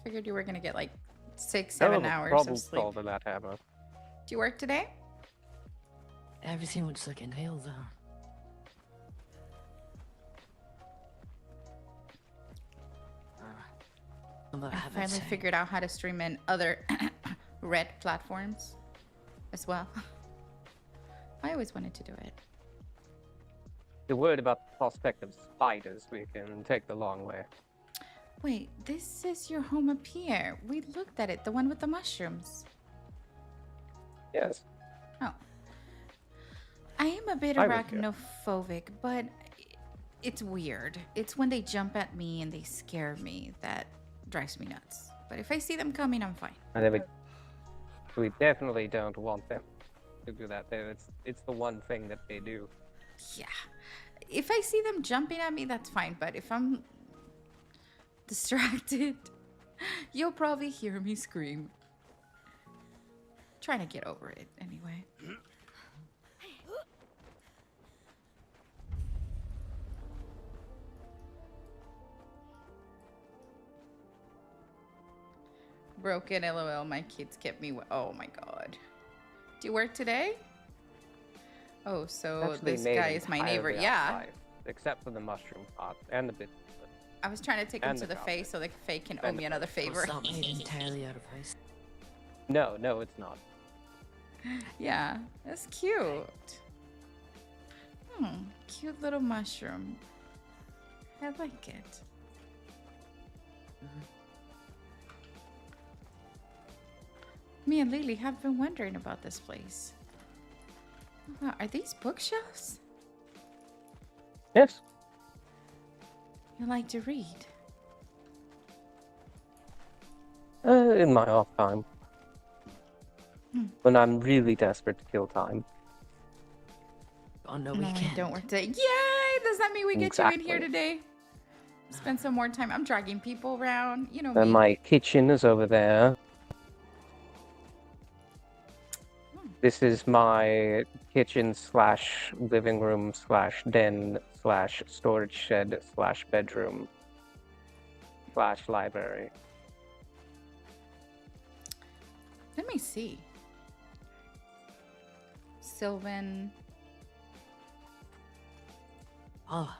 Figured you were gonna get like 6, 7 hours Problem of sleep. solving that hammer. Do you work today? Everything looks like a nail, though. Although I finally say, figured out how to stream in other red platforms as well. I always wanted to do it. You're worried about the prospect of spiders. We can take the long way. Wait, this is your home up here. We looked at it, the one with the mushrooms. Yes. Oh. I am a bit I would do. arachnophobic, but it's weird. It's when they jump at me and they scare me that drives me nuts. But if I see them coming, I'm fine. And then we definitely don't want them to do that. It's the one thing that they do. Yeah. If I see them jumping at me, that's fine. But if I'm distracted, you'll probably hear me scream. Trying to get over it anyway. Broken LOL, my kids kept me. Oh my god. Do you work today? Oh, so Actually this made guy is my neighbor. entirely Yeah. outside, except for the mushroom pot and the bit. I was trying to take him And to the the face so the Fae can owe And me the another well, favor. it's not made entirely out of ice. No, it's not. Yeah, that's cute. Cute little mushroom. I like it. Me and Lily have been wondering about this place. Oh, wow, are these bookshelves? Yes. You like to read? In my off time. When I'm really desperate to kill time. On the No, I weekend. don't work today. Yay! Does that mean we get you in here Exactly. today? Spend some more time. I'm dragging people around. You know me. And my kitchen is over there. This is my kitchen / living room / den / storage shed / bedroom / library. Let me see. Sylvan. Oh,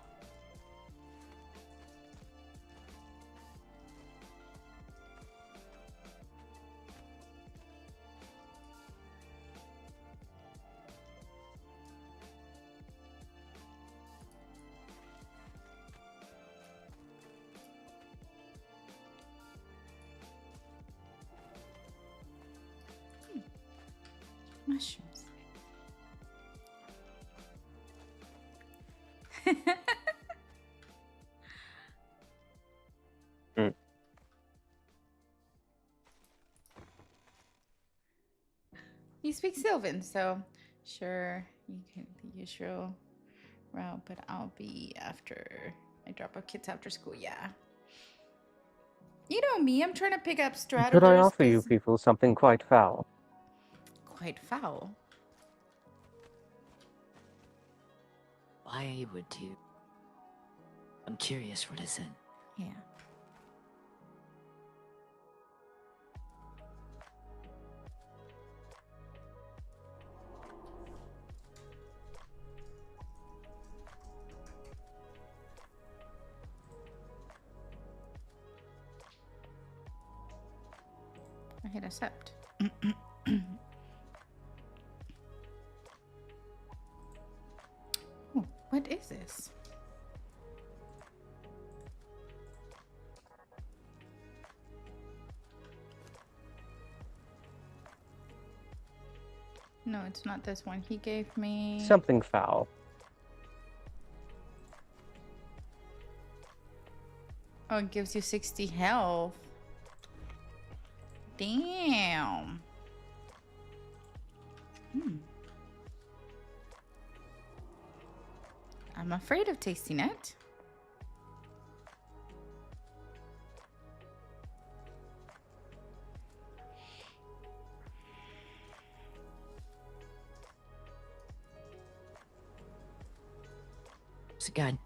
Mushrooms. You speak Sylvan, so sure you can the usual route, but I'll be after I drop off kids after school. Yeah. You know me, I'm trying to pick up strategies. Could I offer you people something quite foul? Quite foul. why would you? I'm curious what is it. Yeah. I hit accept. Oh, what is this? No, it's not this one. He gave me Something foul. Oh, it gives you 60 health. Damn. I'm afraid of tasting it. It's a gun.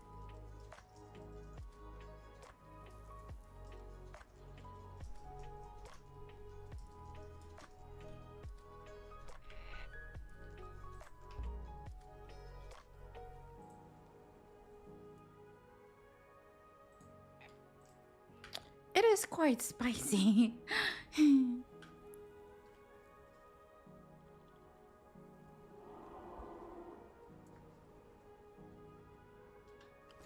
It was quite spicy.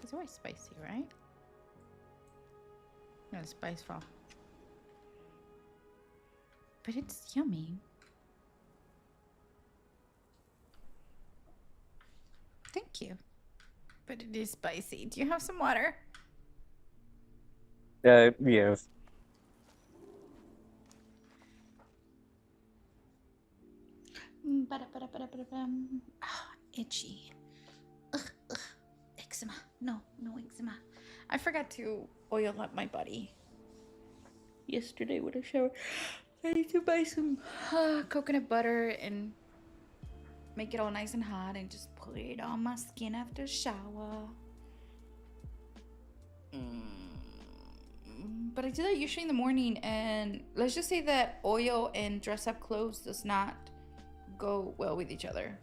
It's always spicy, right? No, spiceful. But it's yummy. Thank you. But it is spicy. Do you have some water? Yes. Ah, itchy. Ugh, ugh. Eczema. No, no eczema. I forgot to oil up my body yesterday when I showered. I need to buy some coconut butter and make it all nice and hot and just put it on my skin after shower. But I do that usually in the morning, and let's just say that oil and dress up clothes does not go well with each other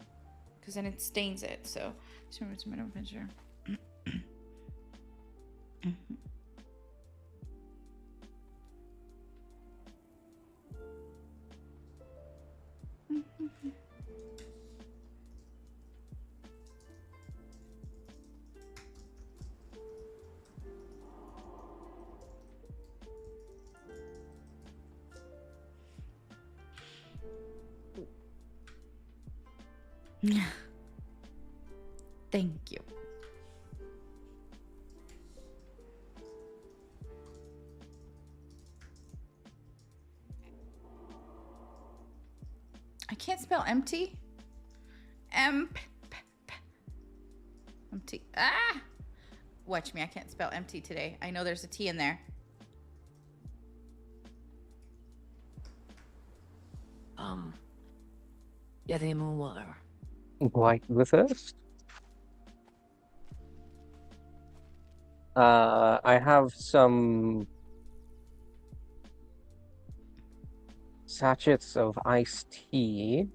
because then it stains it. So just remember to make a picture. Thank you. I can't spell empty. Empty. Ah! Watch me, I can't spell empty today. I know there's a T in there. Getting more water. Like the first? I have some sachets of iced tea.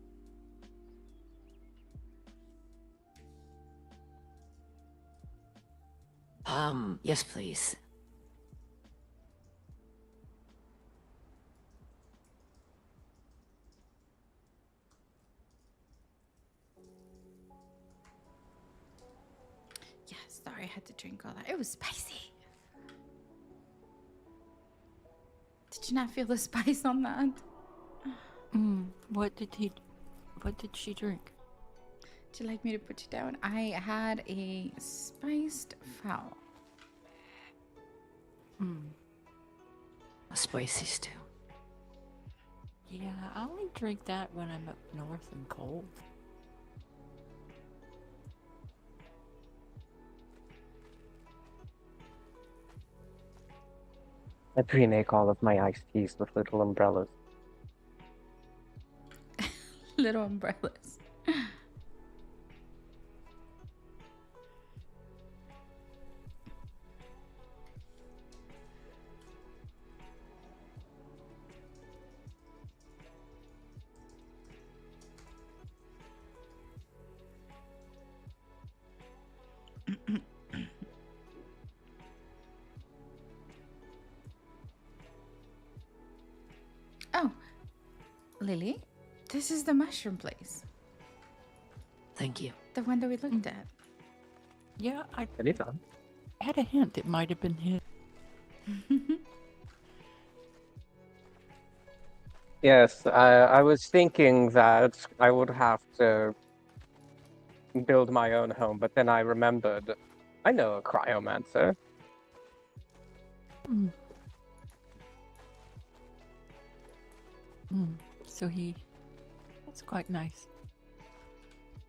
Yes, please. Yeah, sorry, I had to drink all that. It was spicy. Did you not feel the spice on that? What did she drink? Would you like me to put you down? I had a spiced fowl. A spicy stew. Yeah, I only drink that when I'm up north and cold. I pre-make all of my iced teas with little umbrellas. Little umbrellas. Oh, Lily, this is the mushroom place. Thank you. The one that we looked at. Yeah, I Anytime. had a hint it might have been his. Yes, I was thinking that I would have to build my own home, but then I remembered I know a cryomancer. So that's quite nice.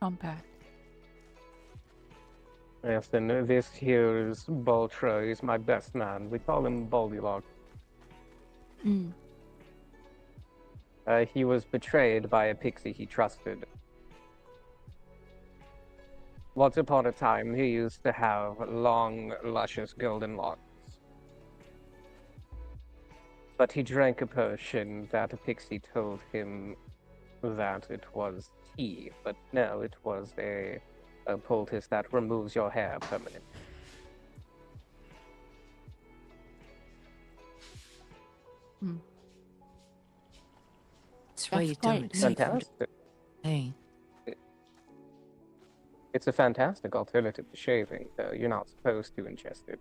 Compact. Yes, and this here is Boltra. He's my best man. We call him Boldylock. He was betrayed by a pixie he trusted. Once upon a time, he used to have long, luscious golden locks. But he drank a potion that a pixie told him that it was tea, but no, it was a poultice that removes your hair permanently. That's why That's you quite don't accept Fantastic. Hey, It's a fantastic alternative to shaving, though you're not supposed to ingest it.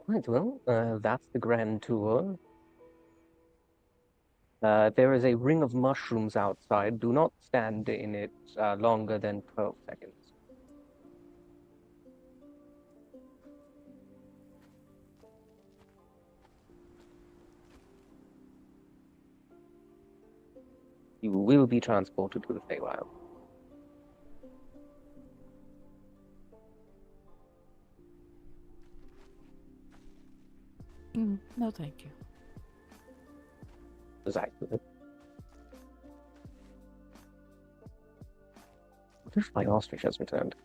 Right, well, that's the grand tour. There is a ring of mushrooms outside. Do not stand in it longer than 12 seconds. You will be transported to the Feywild. No, thank you. Exactly. What if my ostrich has returned?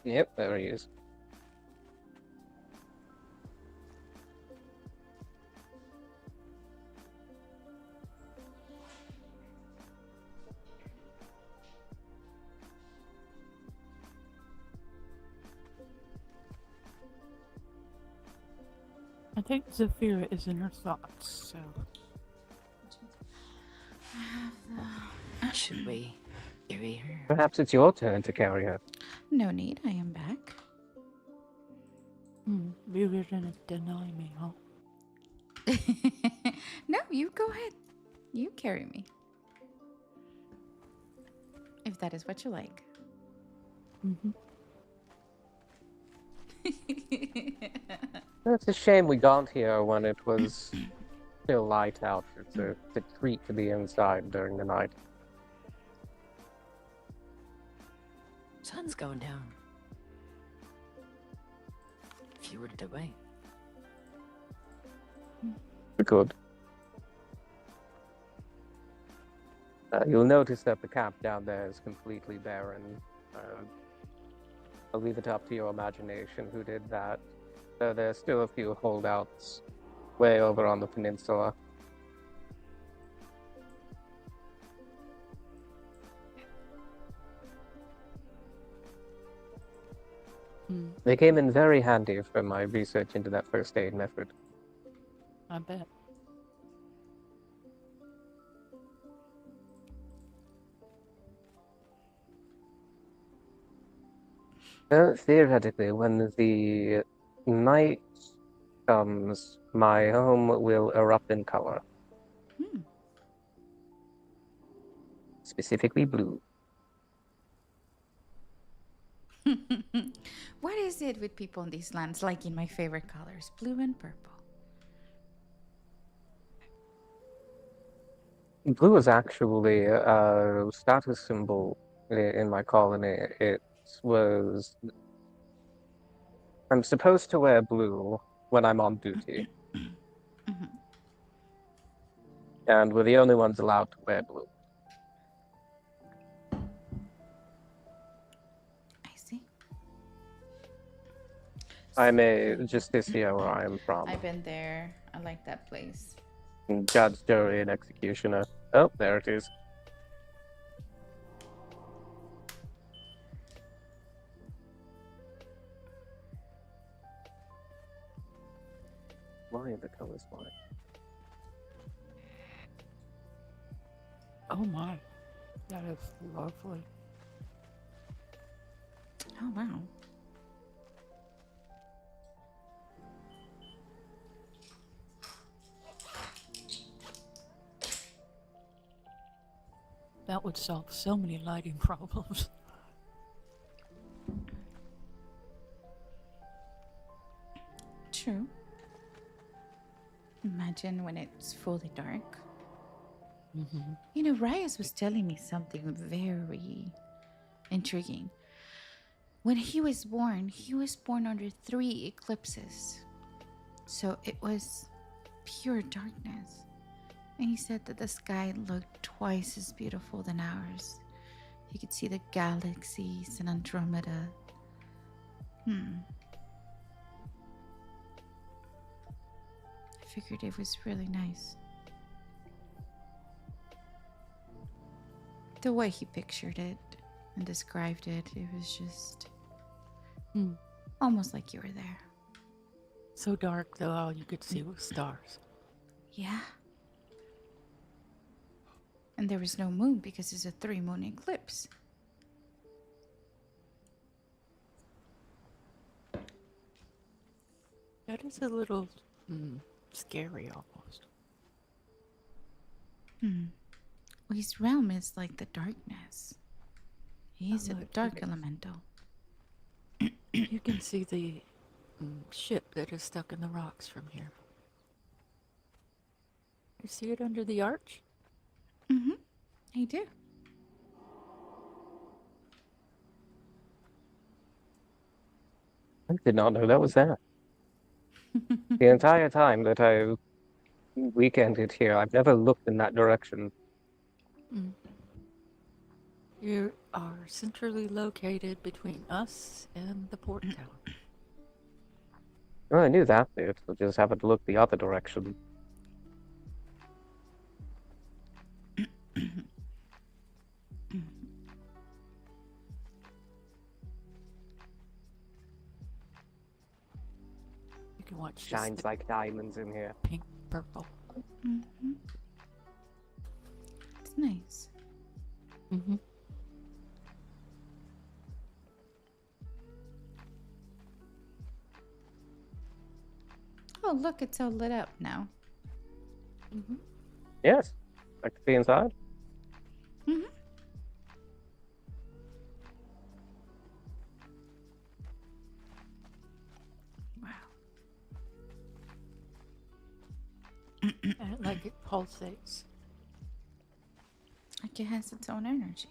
Yep, there he is. I think Xafira is in her thoughts, so. should we carry her? Perhaps it's your turn to carry her. No need, I am back. You were gonna deny me, huh? No, you go ahead. You carry me. If that is what you like. It's a shame we got here when it was still light out. It's a treat to be inside during the night. Sun's going down. If you were to wait. Good. You'll notice that the camp down there is completely barren. I'll leave it up to your imagination who did that. There's still a few holdouts way over on the peninsula. They came in very handy for my research into that first aid method. I bet. Theoretically, when the night comes, my home will erupt in color. Specifically blue. What is it with people in these lands liking my favorite colors, blue and purple? Blue is actually a status symbol in my colony. It was... I'm supposed to wear blue when I'm on duty. And we're the only ones allowed to wear blue. I see. I'm a justiciar where I am from. I've been there. I like that place. Judge, jury, and executioner. Oh, there it is. Why are the colors white? Oh my. That is lovely. Oh, wow. That would solve so many lighting problems. True. Imagine when it's fully dark. You know, Rias was telling me something very intriguing. When he was born under 3 eclipses. So it was pure darkness. And he said that the sky looked twice as beautiful than ours. He could see the galaxies and Andromeda. figured it was really nice. The way he pictured it and described it, it was just almost like you were there. So dark, though, all you could see was stars. Yeah. And there was no moon because it's a 3-moon eclipse. That is a little scary, almost. Well, his realm is like the darkness. He's a look, dark yes. elemental. You can see the ship that is stuck in the rocks from here. You see it under the arch? I do. I did not know that was there. The entire time that I weekended here, I've never looked in that direction. You are centrally located between us and the port town. Well, I knew that bit, I just happened to look the other direction. You can watch just Shines the like diamonds in here. pink, purple. It's nice. Oh, look, it's all lit up now. Yes, like to be inside. Wow. And like it pulsates. Like it has its own energy.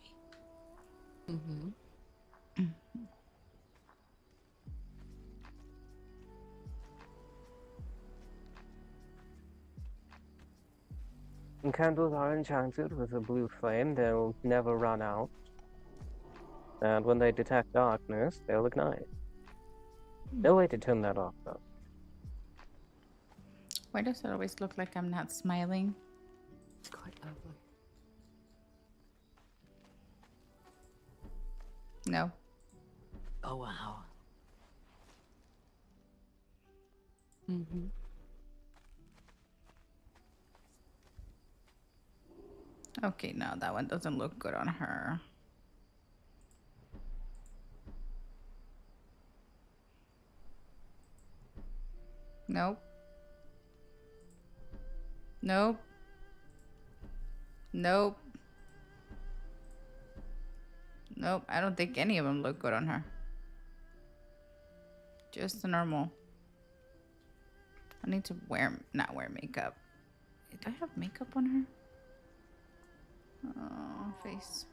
And candles are enchanted with a blue flame, they'll never run out. And when they detect darkness, they'll ignite. No way to turn that off, though. Why does it always look like I'm not smiling? It's quite lovely. No. Oh, wow. Okay, no, that one doesn't look good on her. Nope. Nope. Nope. Nope, I don't think any of them look good on her. Just the normal. I need to not wear makeup. Do I have makeup on her? Oh, face.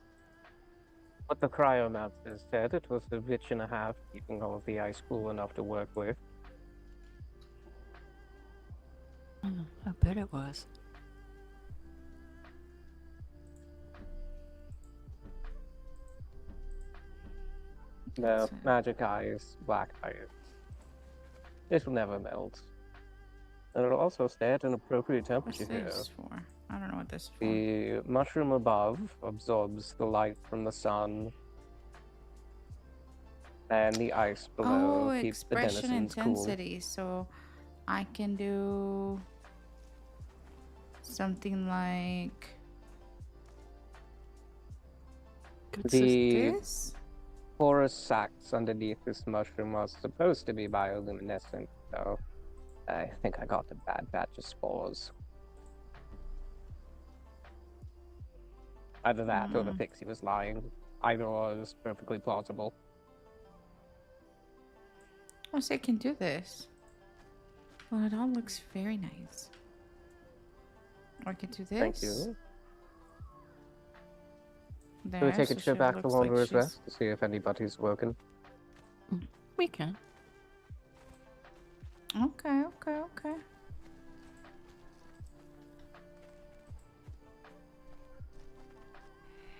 What the cryomancer said, it was a witch and a half, keeping all of the ice cool enough to work with. I bet it was. No, magic eyes, black eyes. It will never melt. And it'll also stay at an appropriate What's temperature here. this for? I don't know what this is for. The mushroom above absorbs the light from the sun, and the ice below Oh, keeps the expression denizens cool. intensity. So I can do something like The this. porous sacs underneath this mushroom are supposed to be bioluminescent, so I think I got a bad batch of spores. Either that or the pixie was lying. Either or is perfectly plausible. Oh, so I can do this. Well, it all looks very nice. I can do this. Thank you. There, Can we take a so she trip back to looks like Wanderer's she's- Rest to see if anybody's woken? We can. Okay, okay, okay.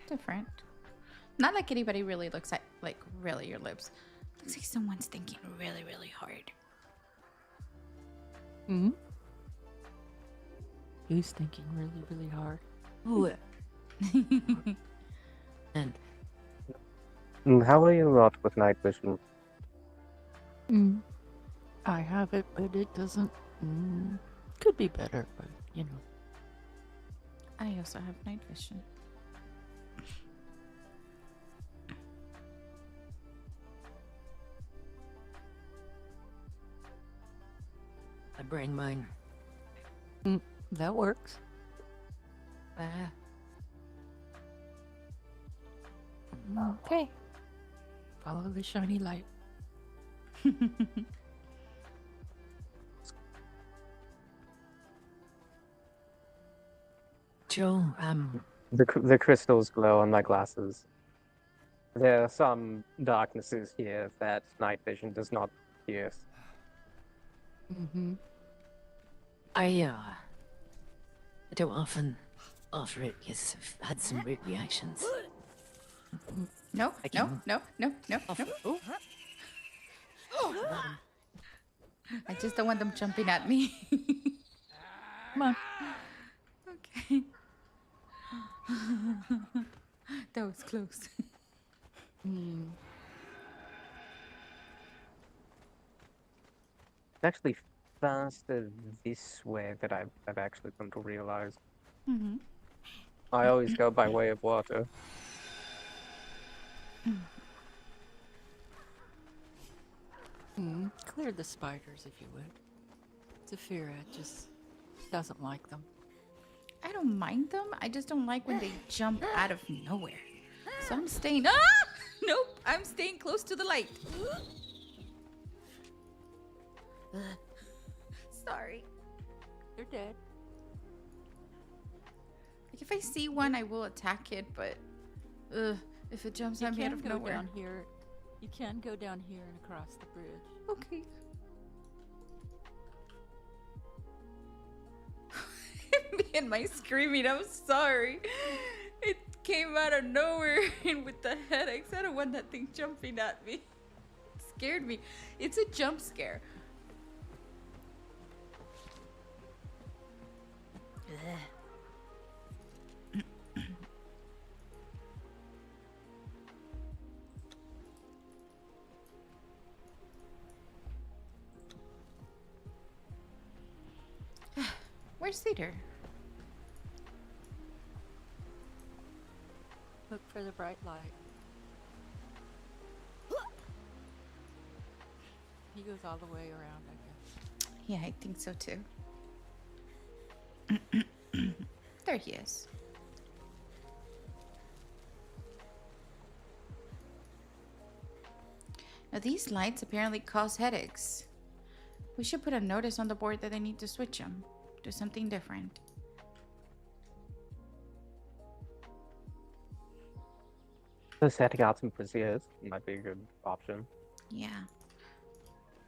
Different. Not like anybody really looks like really your lips. Looks like someone's thinking really, really hard. who's thinking really, really hard. Oh, and How are you not with night vision? I have it, but it doesn't. Could be better, but you know. I also have night vision. I bring mine. That works. Okay. Follow the shiny light. Joe, The crystals glow on my glasses. There are some darknesses here that night vision does not pierce. I don't often offer it because I've had some weird reactions. No, I no, can- no, no, no, no. I just don't want them jumping at me. Come on. Okay. That was close. It's actually faster this way that I've actually come to realize. I always go by way of water. Clear the spiders if you would. Xafira just doesn't like them. I don't mind them. I just don't like when they jump out of nowhere. So I'm staying. Ah! Nope. I'm staying close to the light. Sorry. They're dead. Like if I see one, I will attack it, but if it jumps You at me out can of go nowhere. down here. You can go down here and across the bridge. Okay. Me and my screaming, I'm sorry. It came out of nowhere and with the headaches. I don't want that thing jumping at me. It scared me. It's a jump scare. Where's Cedar? Look for the bright light. He goes all the way around, I guess. Yeah, I think so too. There he is. Now these lights apparently cause headaches. We should put a notice on the board that I need to switch them. Do something different. So setting out some braziers might be a good option. Yeah.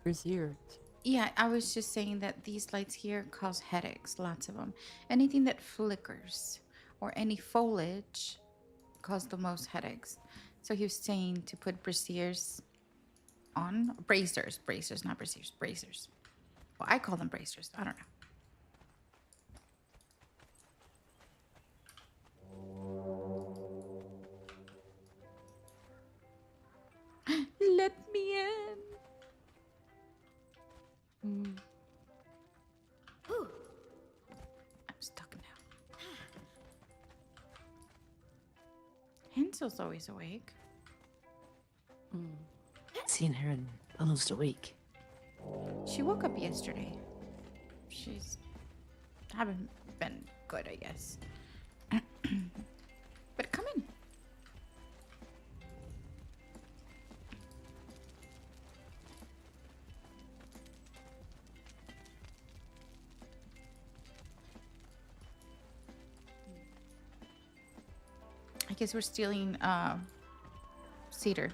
Braziers. Yeah, I was just saying that these lights here cause headaches, lots of them. Anything that flickers or any foliage cause the most headaches. So he was saying to put braziers on. Bracers, not braziers, bracers. Well, I call them bracers. I don't know. Let me in. I'm stuck now. Hansel's always awake. Seen her in almost a week. She woke up yesterday. She's haven't been good, I guess. But come in. I guess we're stealing Cedar.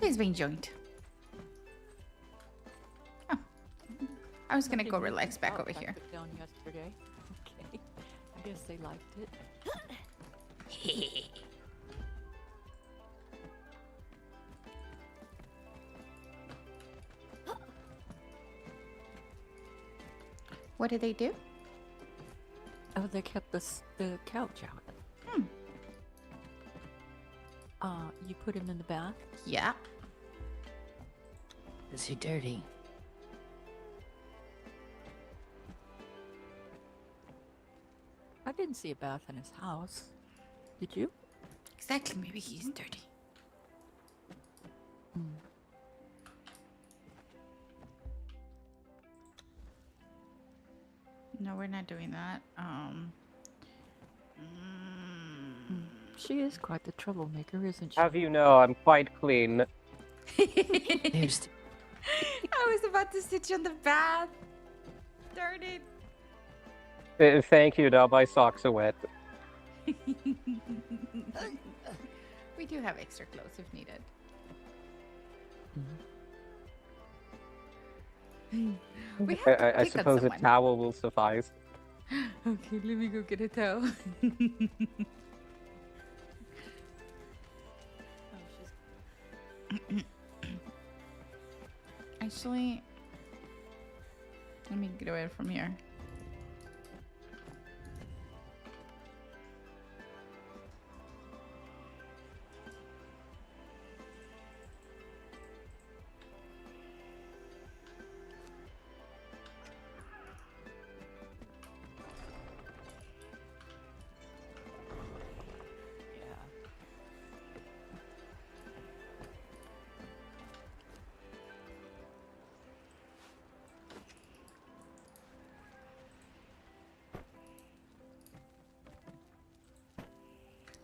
He's being joined. Oh. I was gonna go relax back over here. I put down yesterday. Okay. I guess they liked it. What did they do? Oh, they kept the couch out. You put him in the bath? Yeah. Is he dirty? I didn't see a bath in his house. Did you? Exactly. Maybe he's dirty. No, we're not doing that. She is quite the troublemaker, isn't she? Have you know I'm quite clean. Here's the I was about to sit you on the bath. Darn it. Thank you, now my socks are wet. We do have extra clothes if needed. We have to I pick on suppose a someone. towel will suffice. Okay, let me go get a towel. Actually, let me get away from here.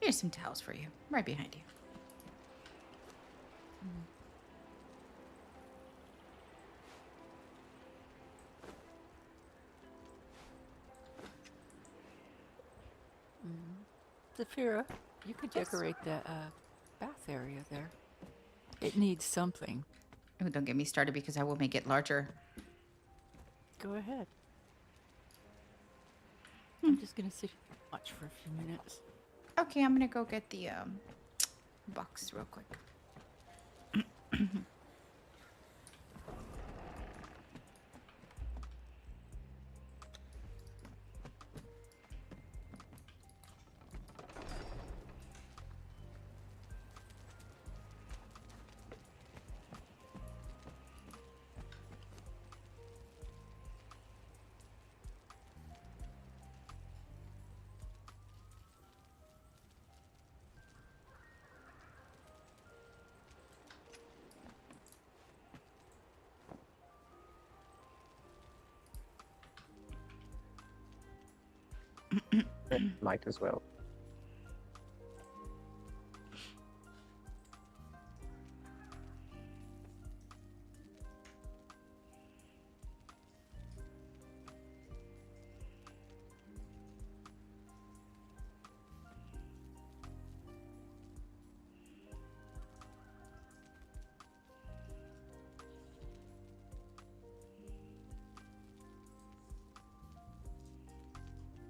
Here's some towels for you, right behind you. Xafira, you could Yes. decorate the bath area there. It needs something. Oh, don't get me started because I will make it larger. Go ahead. I'm just gonna sit here and watch for a few minutes. Okay, I'm gonna go get the box real quick. Might as well.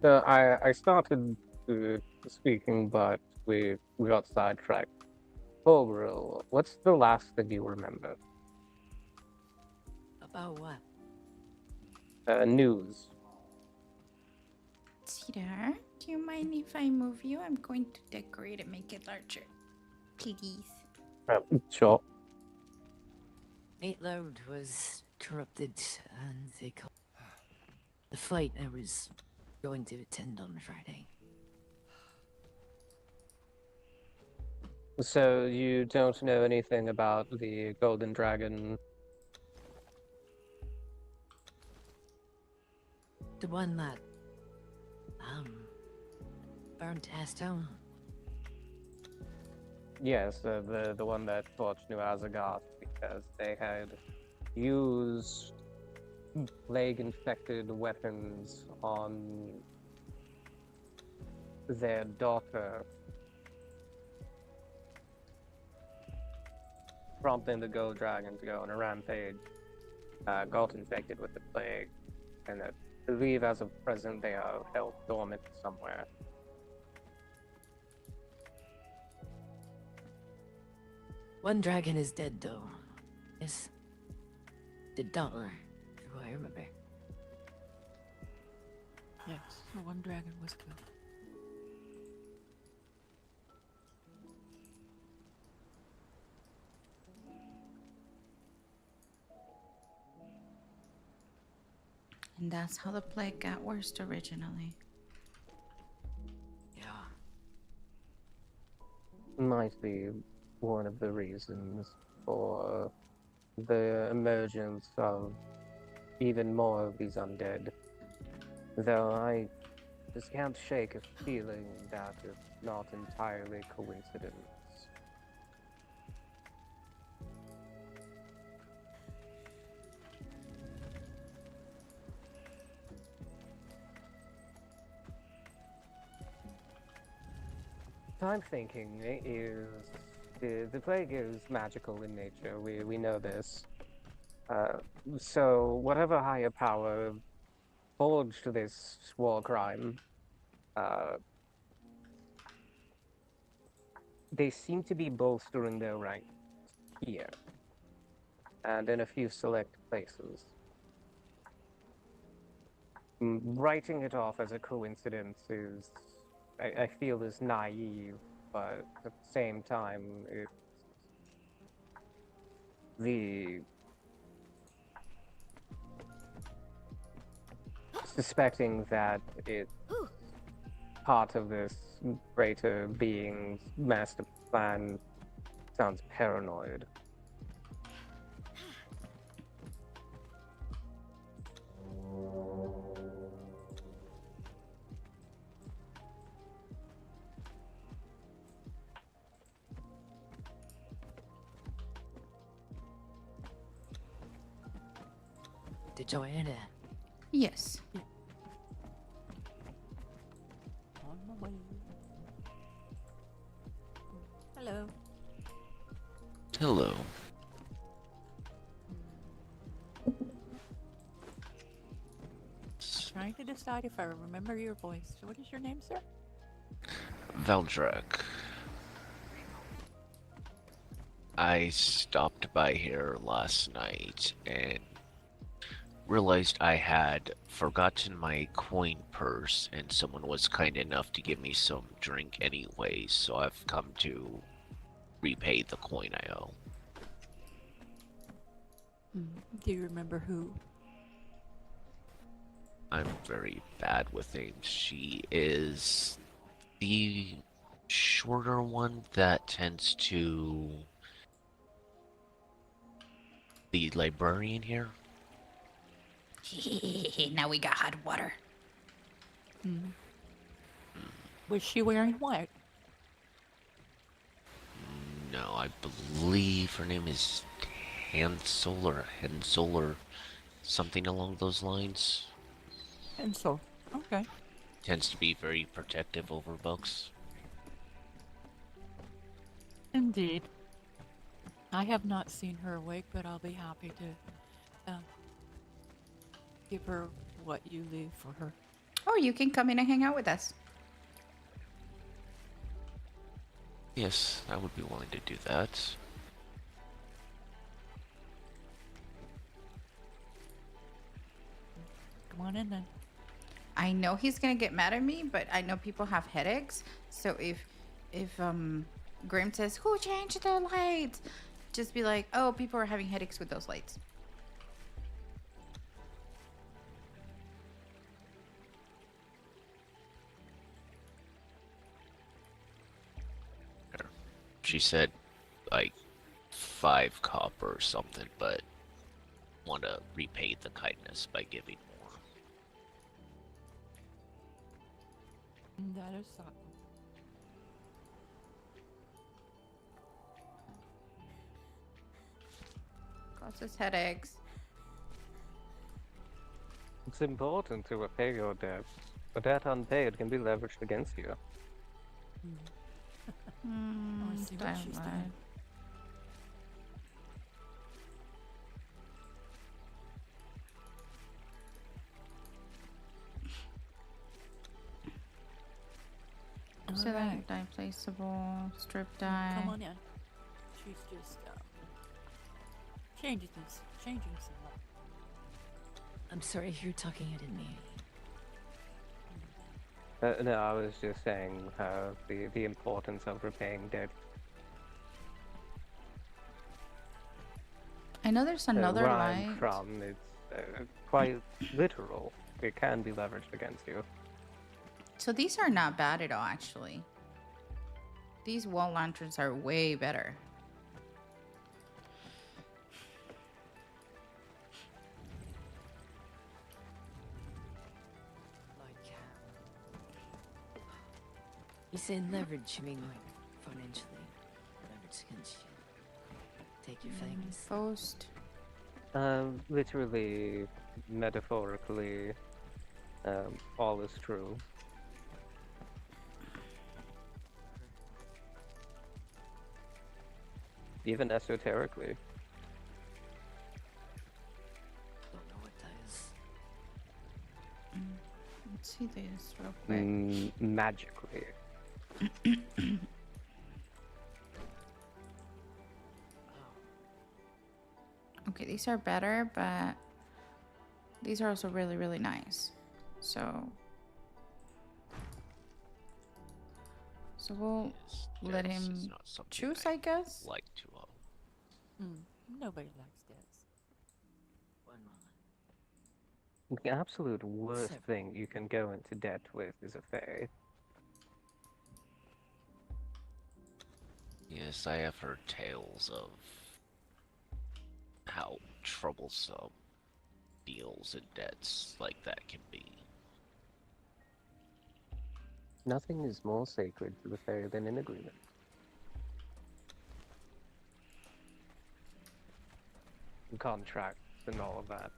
So I started speaking, but we got sidetracked. Overall, what's the last thing you remember? about what? News. Cedar, do you mind if I move you? I'm going to decorate and make it larger. Please. Sure. Eight Loud was corrupted and they called the flight I was going to attend on Friday. So you don't know anything about the Golden Dragon? The one that burned Aston. Yes, the one that torched New Azagoth because they had used plague-infected weapons on their daughter, prompting the Gold Dragon to go on a rampage. Got infected with the plague, and I believe as of present they are held dormant somewhere. One dragon is dead though. Yes. The daughter, who I remember. Yes, the one dragon was good. And that's how the plague got worse originally. Yeah. Might be one of the reasons for the emergence of even more of these undead. Though I just can't shake a feeling that it's not entirely coincidence. I'm thinking is the plague is magical in nature. We know this. So whatever higher power forged this war crime, they seem to be bolstering their ranks here and in a few select places. Writing it off as a coincidence is, I feel, is naive, but at the same time, it's the suspecting that it's part of this greater being's master plan sounds paranoid. To Joanna. Yes. On my way. Hello. Hello. Trying to decide if I remember your voice. What is your name, sir? Valdrak. I stopped by here last night and realized I had forgotten my coin purse, and someone was kind enough to give me some drink anyway, so I've come to repay the coin I owe. Do you remember who? I'm very bad with names. She is the shorter one that tends to... the librarian here? Now we got hot water. Was she wearing white? No, I believe her name is Hansel or something along those lines. And so, okay. Tends to be very protective over books. Indeed. I have not seen her awake, but I'll be happy to give her what you leave for her. Or you can come in and hang out with us. Yes, I would be willing to do that. Come on in then. I know he's gonna get mad at me, but I know people have headaches. So if Grim says, "Who changed the lights?" just be like, "Oh, people are having headaches with those lights." She said, like, 5 copper or something, but want to repay the kindness by giving more. That is thoughtful. Causes headaches. It's important to repay your debt. A debt unpaid can be leveraged against you. I see what she's doing. So Alright. that die placeable, strip die. Come on in. She's just changing some. I'm sorry if you're talking, I didn't mean. No, I was just saying the importance of repaying debt. I know there's another Where I'm light. from, it's quite literal. It can be leveraged against you. So these are not bad at all, actually. These wall lanterns are way better. Like, you say leverage, you mean like financially leverage against you. Take your things. Post. Literally, metaphorically, all is true. Even esoterically. Don't know what that is. Let's see this real quick. Magically. Okay, these are better, but these are also really, really nice. So we'll let Debts is him not something choose, I guess. like to Nobody likes debts. One moment. The absolute worst Seven. thing you can go into debt with is a fae. Yes, I have heard tales of how troublesome deals and debts like that can be. Nothing is more sacred to the fae than an agreement. Contracts and all of that.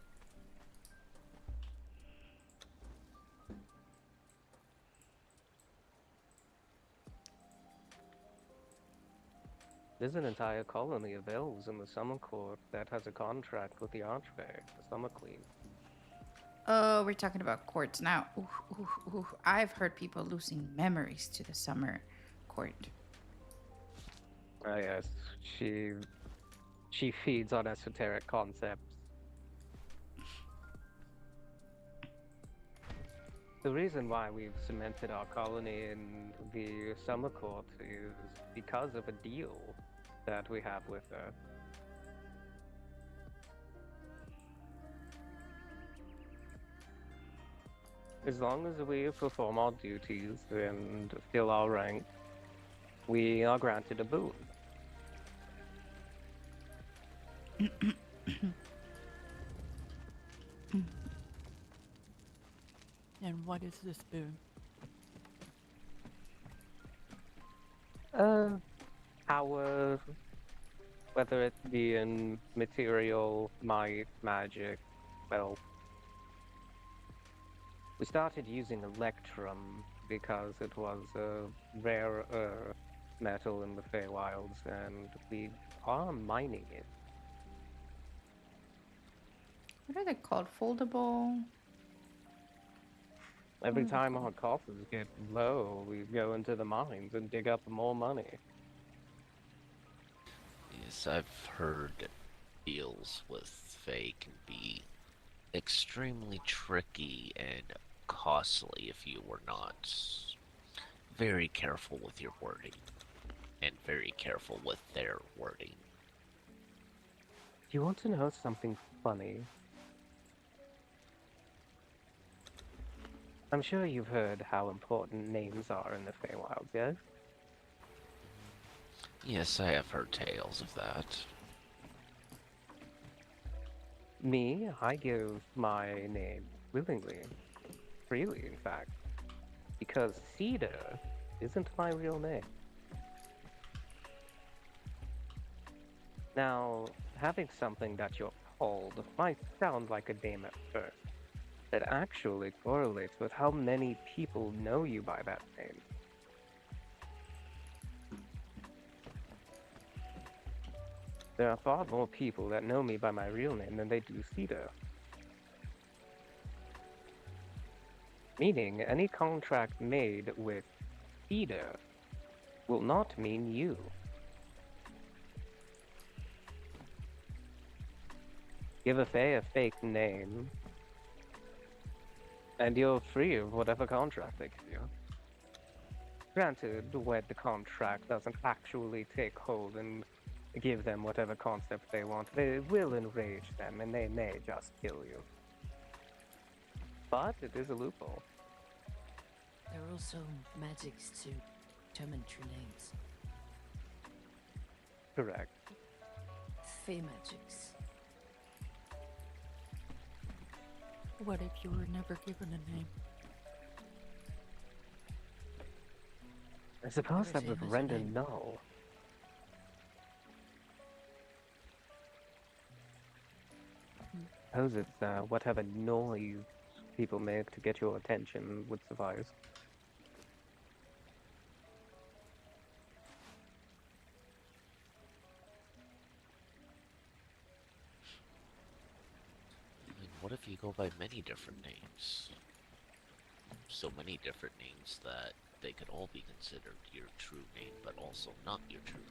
There's an entire colony of elves in the Summer Court that has a contract with the Archfey, the Summer Queen. Oh, we're talking about courts now. Ooh, ooh, ooh. I've heard people losing memories to the summer court. Ah, yes, she feeds on esoteric concepts. The reason why we've cemented our colony in the Summer Court is because of a deal that we have with her. As long as we perform our duties and fill our rank, we are granted a boon. And what is this boon? Power, whether it be in material, might, magic, well, we started using electrum because it was a rare metal in the Feywilds, and we are mining it. What are they called? Foldable? Every time our coffers get low, we go into the mines and dig up more money. Yes, I've heard deals with Fae can be extremely tricky and costly if you were not very careful with your wording and very careful with their wording. Do you want to know something funny? I'm sure you've heard how important names are in the Feywilds, yes? Yes, I have heard tales of that. Me, I give my name willingly. Freely, in fact. Because Cedar isn't my real name. Now, having something that you're called might sound like a name at first. That actually correlates with how many people know you by that name. There are far more people that know me by my real name than they do Cedar. Meaning, any contract made with Cedar will not mean you. Give a Fae a fake name, And you're free of whatever contract they give you. Granted, where the contract doesn't actually take hold and give them whatever concept they want, it will enrage them and they may just kill you. But it is a loophole. There are also magics to determine true names. Correct. Fey magics. What if you were never given a name? I suppose that Everything would has a render name. null. Suppose it's whatever noise people make to get your attention would suffice. I mean, what if you go by many different names? So many different names that they could all be considered your true name, but also not your true name.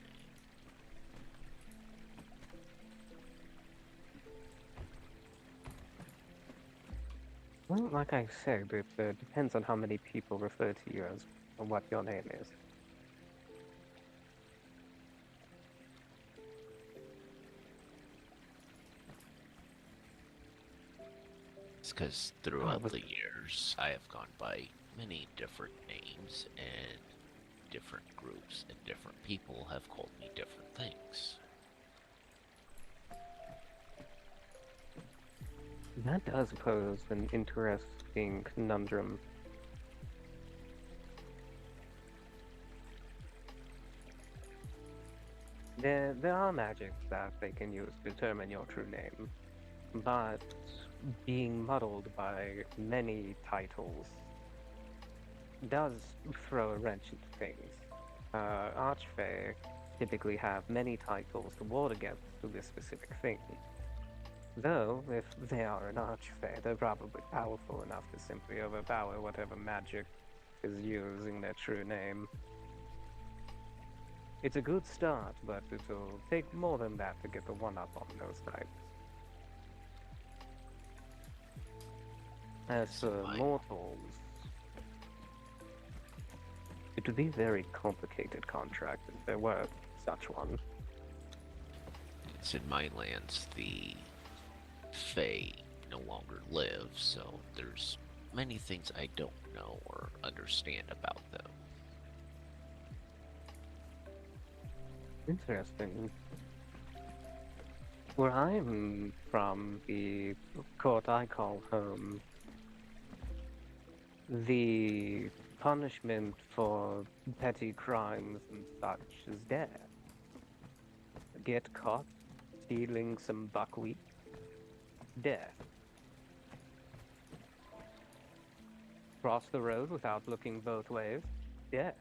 Well, like I said, it depends on how many people refer to you as and what your name is. It's because throughout the years, I have gone by many different names, and different groups and different people have called me different things. That does pose an interesting conundrum. There are magics that they can use to determine your true name, but being muddled by many titles does throw a wrench into things. Archfey typically have many titles to ward against this specific thing. Though, if they are an archfey, they're probably powerful enough to simply overpower whatever magic is using their true name. It's a good start, but it'll take more than that to get the one-up on those types. As for mortals, it would be a very complicated contract if there were such one. It's in my lands, the Fae no longer live, so there's many things I don't know or understand about them. Interesting. Where I'm from, the court I call home, the punishment for petty crimes and such is death. Get caught stealing some buckwheat, death. Cross the road without looking both ways, death.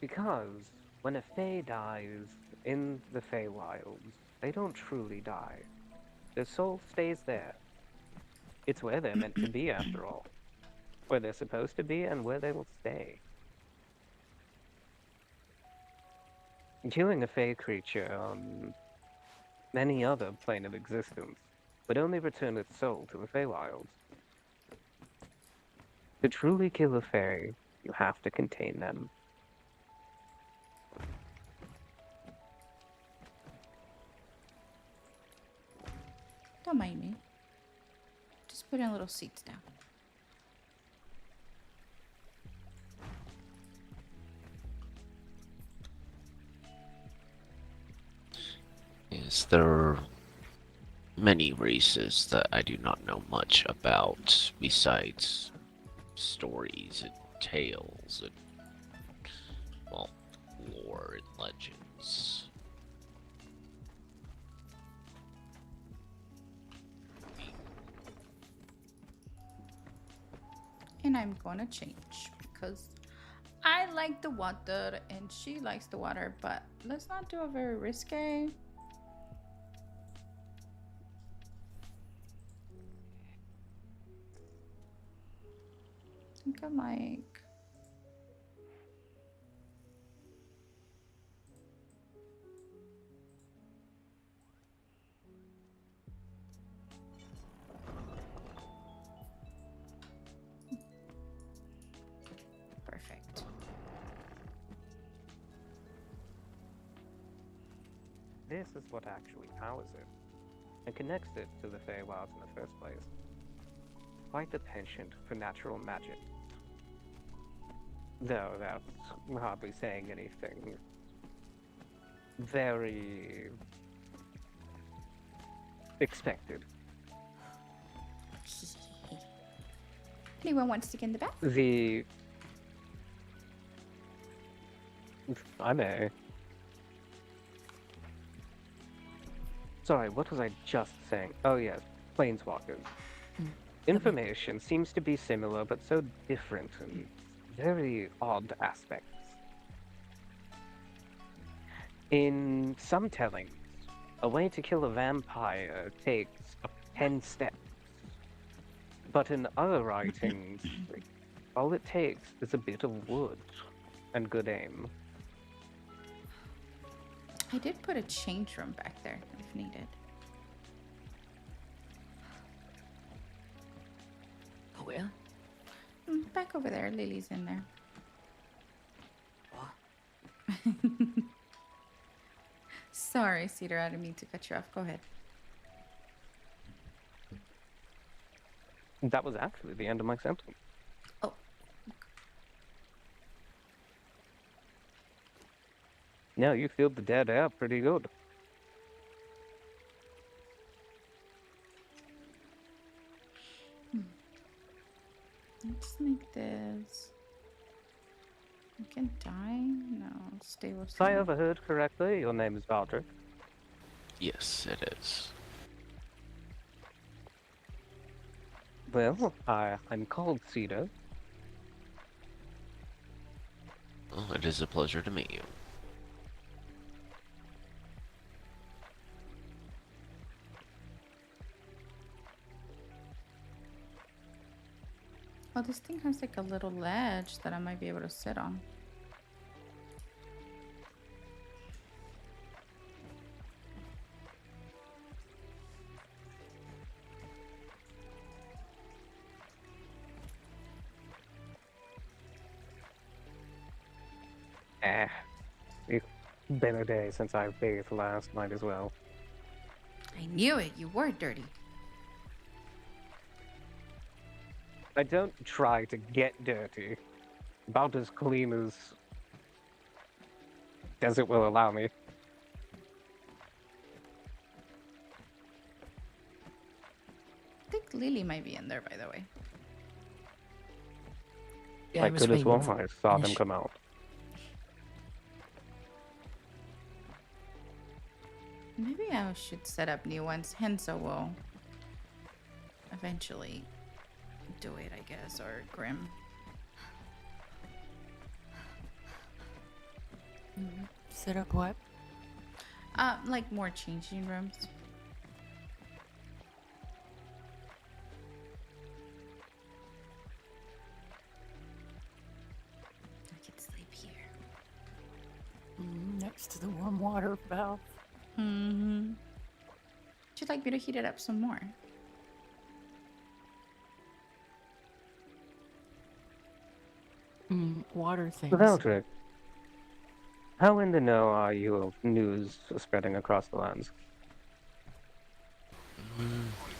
Because when a Fae dies in the Feywilds, they don't truly die. Their soul stays there. It's where they're meant to be, after all. Where they're supposed to be and where they will stay. Killing a Fae creature on any other plane of existence would only return its soul to the Feywilds. To truly kill a Fae, you have to contain them. Don't mind me. Just putting little seats down. Yes, there are many races that I do not know much about, besides stories and tales and, well, lore and legends. And I'm gonna change because I like the water and she likes the water, but let's not do a very risque. I think I like this is what actually powers it, and connects it to the Feywilds in the first place. Quite the penchant for natural magic. Though that's hardly saying anything. Very expected. Anyone wants to get in the bath? I may. Sorry, what was I just saying? Oh yes, planeswalkers. Information seems to be similar, but so different in very odd aspects. In some tellings, a way to kill a vampire takes 10 steps. But in other writings, all it takes is a bit of wood and good aim. I did put a change room back there if needed. Where? Back over there. Lily's in there. Sorry, Cedar. I didn't mean to cut you off. Go ahead. That was actually the end of my sentence. Oh. No, you filled the dead air pretty good. Let's make this. You can die? No, stay with If I overheard correctly, your name is Valdrick. Yes, it is. Well, I'm called Cedar. Well, it is a pleasure to meet you. Oh, this thing has like a little ledge that I might be able to sit on. It's been a day since I bathed last night as well. I knew it. You were dirty. I don't try to get dirty. About as clean as it will allow me. I think Lily might be in there, by the way. Yeah, I could as well. I saw him come out. Maybe I should set up new ones. Henso will eventually do it, I guess, or Grim. Set up what? Like more changing rooms. I could sleep here. Next to the warm water valve. Mm-hmm. Would you like me to heat it up some more? Water things. Valdrick, how in the know are you of news spreading across the lands?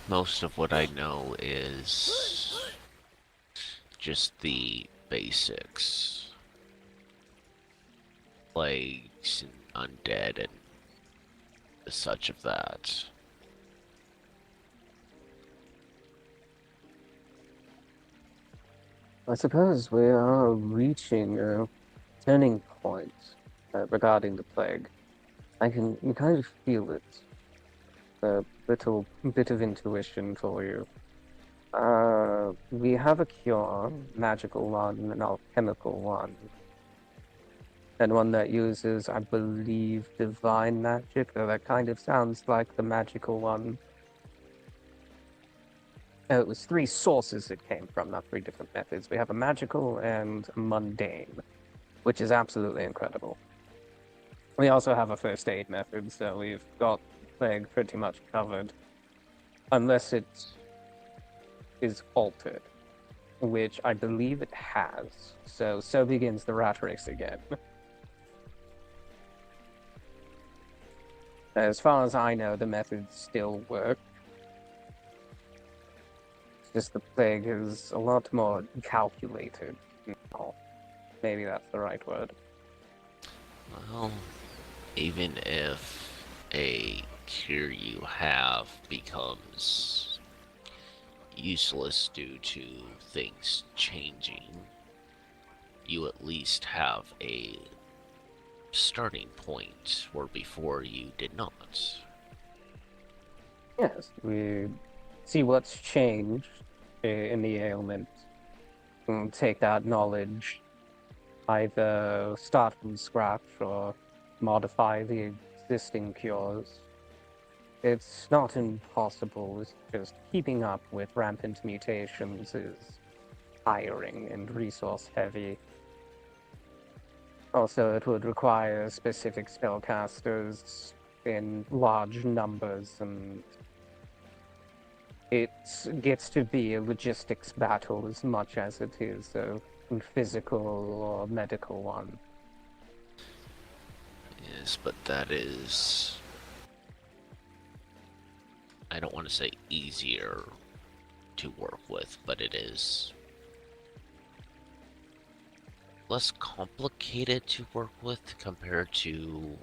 Most of what I know is just the basics. Plagues and undead and such of that. I suppose we are reaching a turning point regarding the plague. You kind of feel it. A little bit of intuition for you. We have a cure, magical one, an alchemical one. And one that uses, I believe, divine magic, though that kind of sounds like the magical one. It was 3 sources it came from, not 3 different methods. We have a magical and a mundane, which is absolutely incredible. We also have a first aid method, so we've got plague pretty much covered. Unless it is altered, which I believe it has. So begins the rat race again. As far as I know, the methods still work. It's just the plague is a lot more calculated now. Maybe that's the right word. Well, even if a cure you have becomes useless due to things changing, you at least have a starting point where before you did not. Yes, we see what's changed in the ailment and take that knowledge, either start from scratch or modify the existing cures. It's not impossible, it's just keeping up with rampant mutations is tiring and resource heavy. Also, it would require specific spellcasters in large numbers, and it gets to be a logistics battle as much as it is a physical or medical one. Yes, but that is, I don't want to say easier to work with, but it is less complicated to work with compared to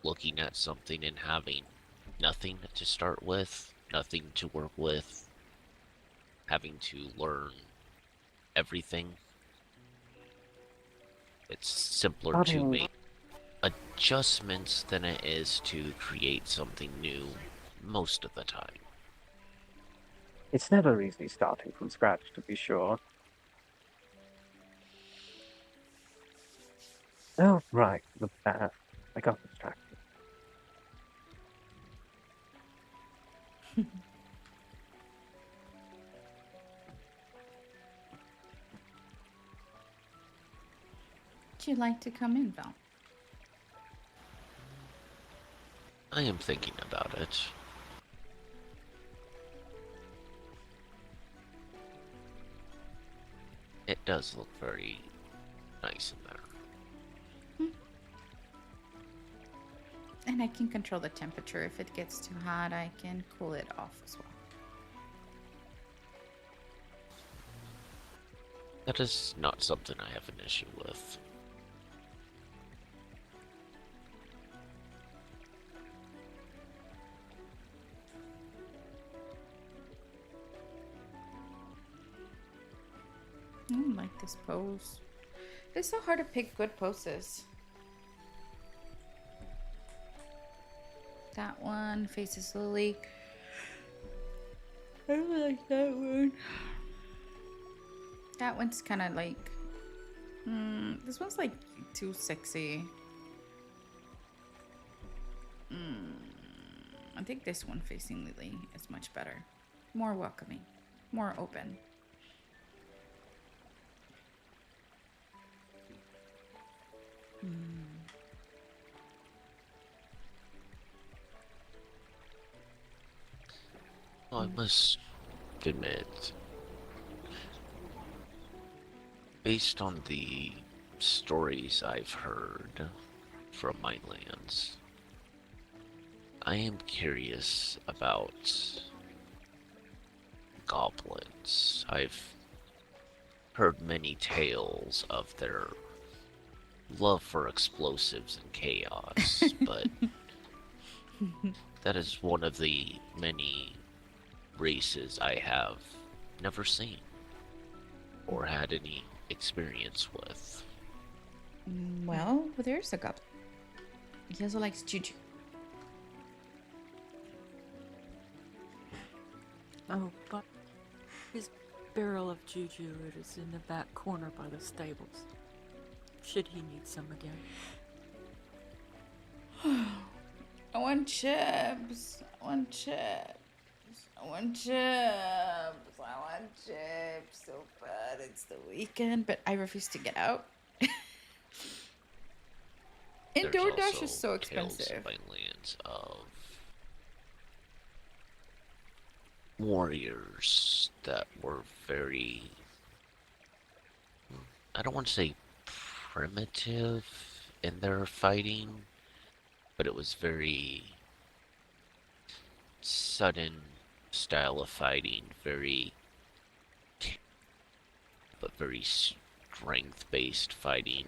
looking at something and having nothing to start with, nothing to work with, having to learn everything. It's simpler to make adjustments than it is to create something new most of the time. It's never easy starting from scratch, to be sure. Oh, right, the path. I got distracted. Would you like to come in, Val? I am thinking about it. It does look very nice in there. And I can control the temperature. If it gets too hot, I can cool it off as well. That is not something I have an issue with. I don't like this pose. It's so hard to pick good poses. That one faces Lily. I don't like that one. That one's kind of like... this one's like too sexy. I think this one facing Lily is much better. More welcoming. More open. Well, I must admit, based on the stories I've heard from my lands, I am curious about goblins. I've heard many tales of their love for explosives and chaos, but that is one of the many races I have never seen or had any experience with. Well, there's a goblin. He also likes juju. Oh, but his barrel of juju, it is in the back corner by the stables. Should he need some again? I want chips. I want chips. I want chips. I want chips so bad. It's the weekend, but I refuse to get out. And There's DoorDash also is so tales expensive. by lands of warriors that were very, I don't want to say primitive in their fighting, but it was very sudden style of fighting, very strength-based fighting.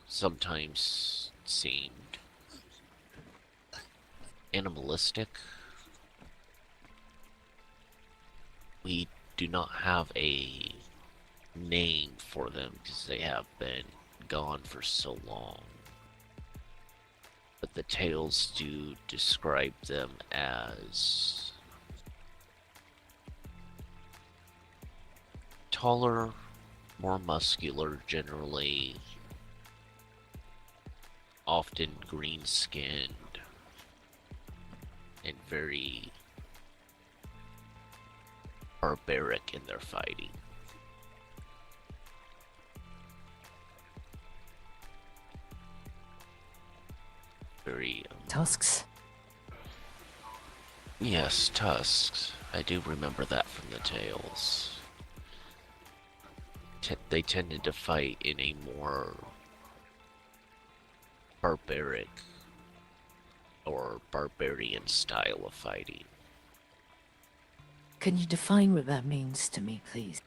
Sometimes seemed animalistic. We do not have a name for them because they have been gone for so long. But the tales do describe them as taller, more muscular generally, often green-skinned, and very barbaric in their fighting. Very Tusks. Yes, tusks. I do remember that from the tales. They tended to fight in a more barbaric or barbarian style of fighting. Can you define what that means to me, please?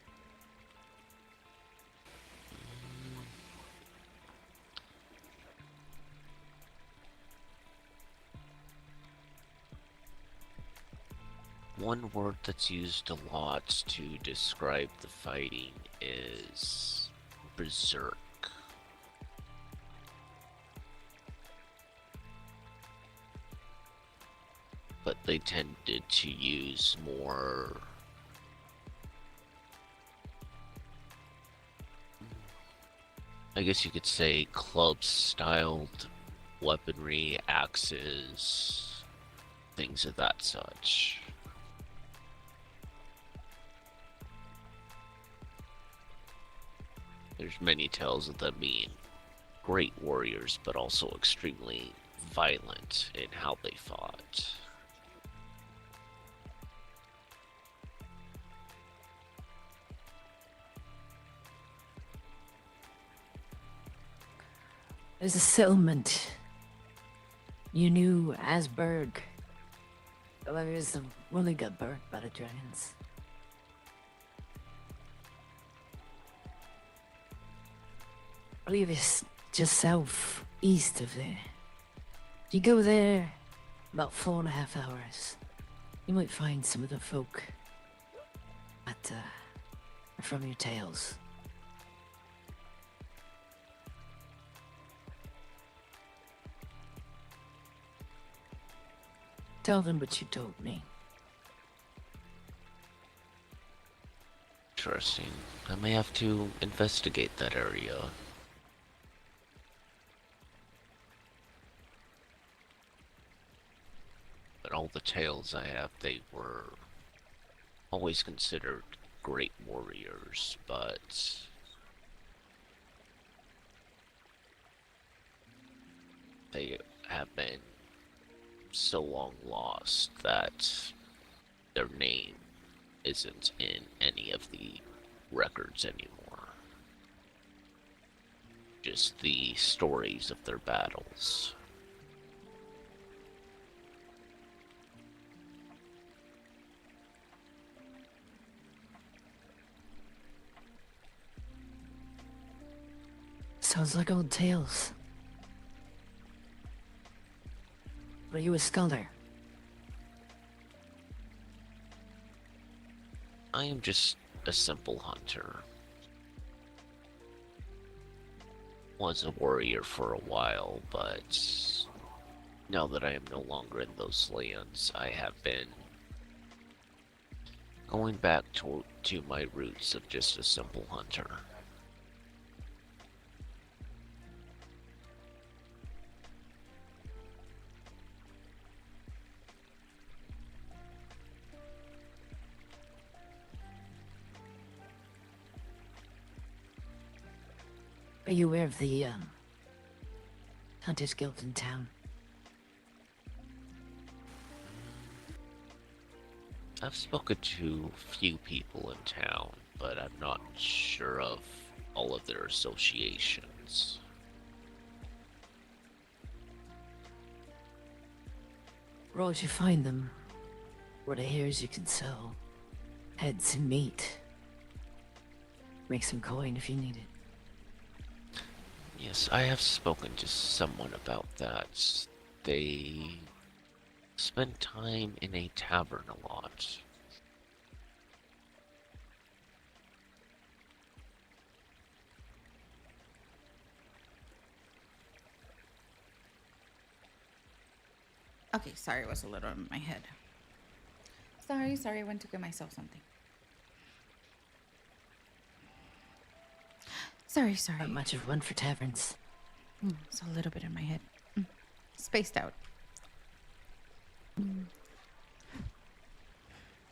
One word that's used a lot to describe the fighting is berserk. But they tended to use more I guess you could say club-styled weaponry, axes, things of that such. There's many tales of them being great warriors, but also extremely violent in how they fought. There's a settlement. You knew Asberg. However, it's the one that got burnt by the dragons. I believe it's just south east of there. If you go there about 4.5 hours, you might find some of the folk that are from your tales. Tell them what you told me. Interesting. I may have to investigate that area. But all the tales I have, they were always considered great warriors, but they have been so long lost that their name isn't in any of the records anymore. Just the stories of their battles. Sounds like old tales. Are you a scholar? I am just a simple hunter. Was a warrior for a while, but now that I am no longer in those lands, I have been going back to my roots of just a simple hunter. Are you aware of the Hunters Guild in town? I've spoken to few people in town, but I'm not sure of all of their associations. Roads you find them. What of hairs you can sell. Heads and meat. Make some coin if you need it. Yes, I have spoken to someone about that. They spend time in a tavern a lot. Okay, sorry, it was a little in my head. Sorry, I went to get myself something. Sorry. Not much of one for taverns. It's a little bit in my head. Spaced out.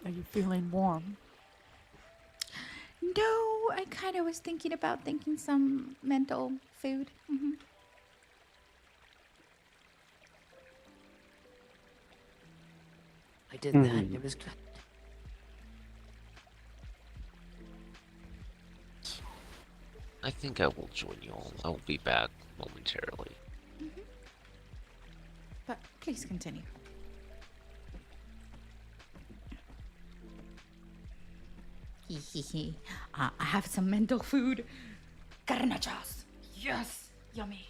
Are you feeling warm? No, I kind of was thinking some mental food. I did that. It was good. I think I will join you all. I will be back momentarily. But please continue. I have some mental food. Carnachas. Yes. Yummy.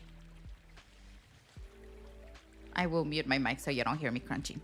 I will mute my mic so you don't hear me crunching.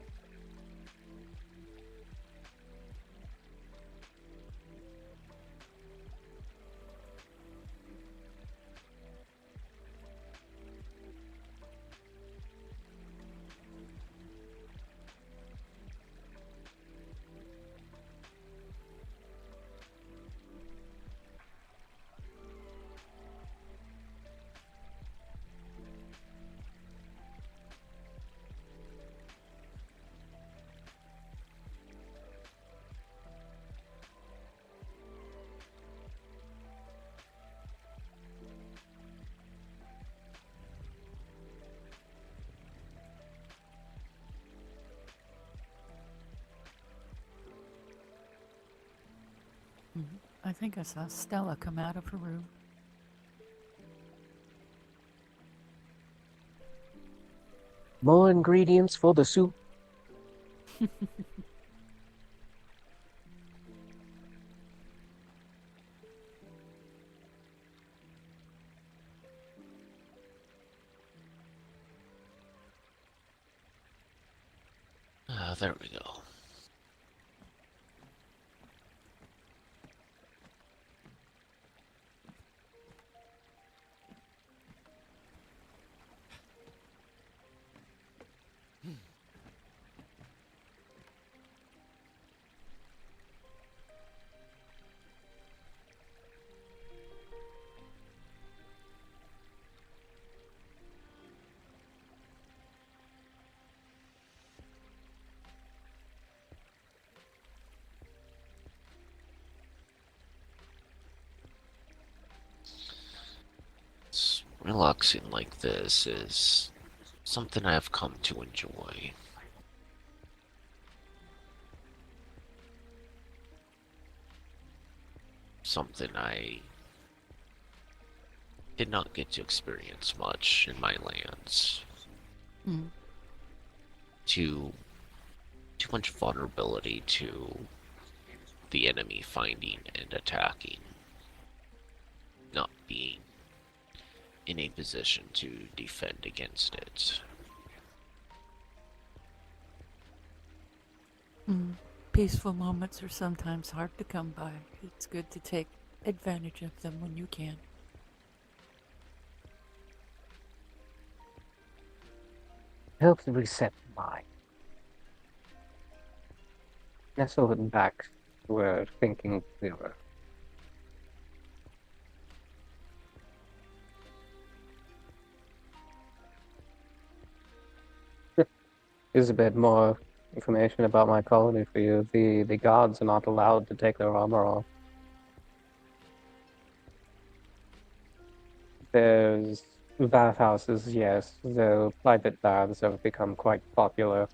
I think I saw Stella come out of her room. More ingredients for the soup. There we go. Relaxing like this is something I have come to enjoy. Something I did not get to experience much in my lands. Too much vulnerability to the enemy finding and attacking. Not being in a position to defend against it. Peaceful moments are sometimes hard to come by. It's good to take advantage of them when you can. Helps reset the mind. Nestle and back were thinking clearer. Here's a bit more information about my colony for you. The guards are not allowed to take their armor off. There's bathhouses, yes, though private baths have become quite popular.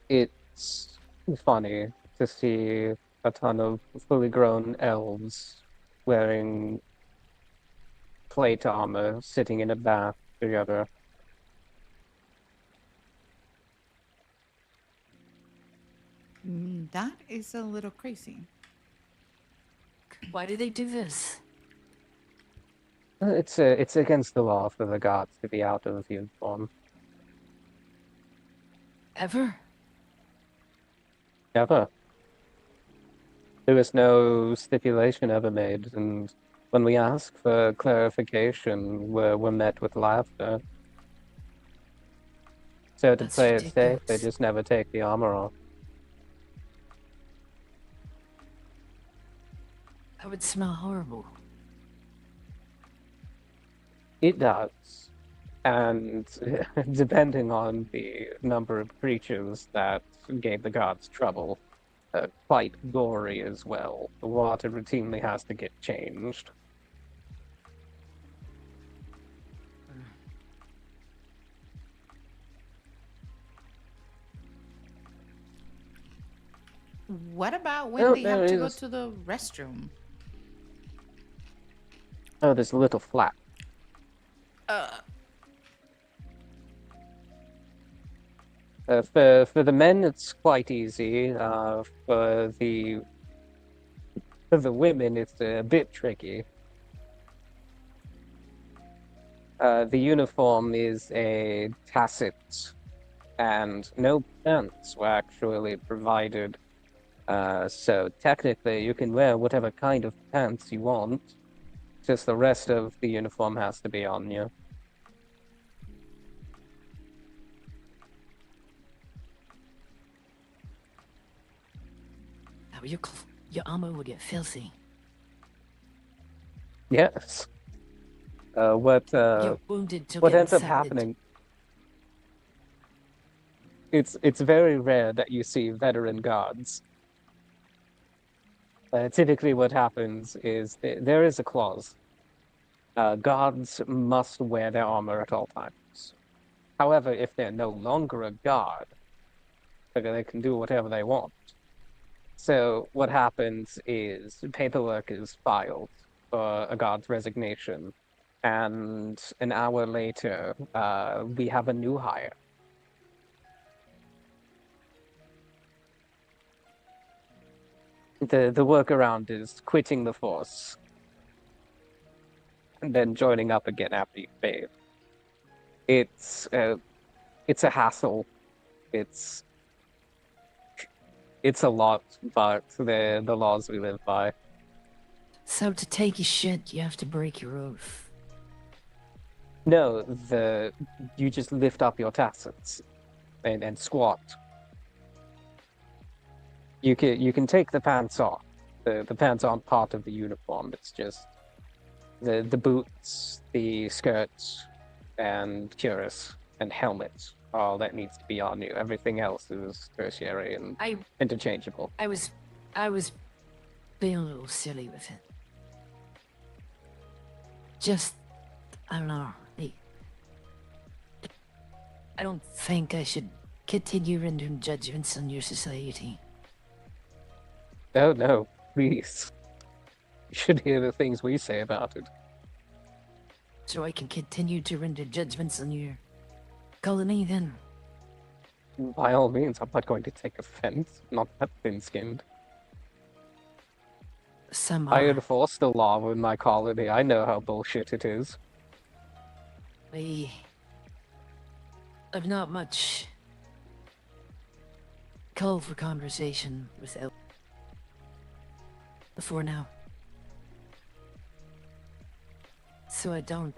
It's funny to see a ton of fully grown elves wearing plate armor sitting in a bath together. That is a little crazy. Why do they do this? It's against the law for the gods to be out of uniform. Ever? Ever. There was no stipulation ever made, and when we ask for clarification, we're met with laughter. So to That's play it safe, they ridiculous. just never take the armor off. That would smell horrible. It does. And depending on the number of creatures that gave the gods trouble, quite gory as well. The water routinely has to get changed. What about when Oh, they have there to go is. to the restroom? Oh, there's a little flap. For the men, it's quite easy. For the women, it's a bit tricky. The uniform is a tacit, and no pants were actually provided. So technically, you can wear whatever kind of pants you want. Just the rest of the uniform has to be on you. Now your armor will get filthy. Yes. What You're wounded till what getting ends up salted. happening? It's very rare that you see veteran guards. Typically, what happens is there is a clause. Guards must wear their armor at all times. However, if they're no longer a guard, they can do whatever they want. So what happens is paperwork is filed for a guard's resignation, and an hour later, we have a new hire. The workaround is quitting the force and then joining up again after you fade. It's a hassle. It's a lot, but the laws we live by. So to take your shit, you have to break your oath. No, you just lift up your tassets and squat. You can take the pants off. The pants aren't part of the uniform. It's just the boots, the skirts, and cuirass and helmet. All that needs to be on you. Everything else is tertiary and interchangeable. I was being a little silly with it. Just, I don't know. I don't think I should continue rendering judgments on your society. Oh no, please. You should hear the things we say about it. So I can continue to render judgments on your colony then? By all means, I'm not going to take offense. I'm not that thin-skinned. Some I are. enforce the law in my colony. I know how bullshit it is. I've not much call for conversation without before now. So I don't.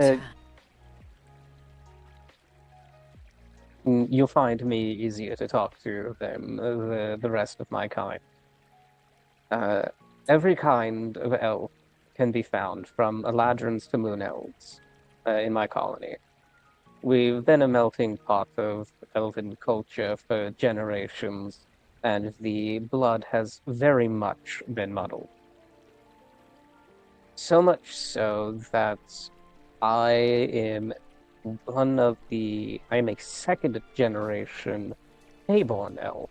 You'll find me easier to talk to than the rest of my kind. Every kind of elf can be found, from Eladrins to moon elves, in my colony. We've been a melting pot of elven culture for generations, and the blood has very much been muddled. So much so that I am a second generation Hayborn elf.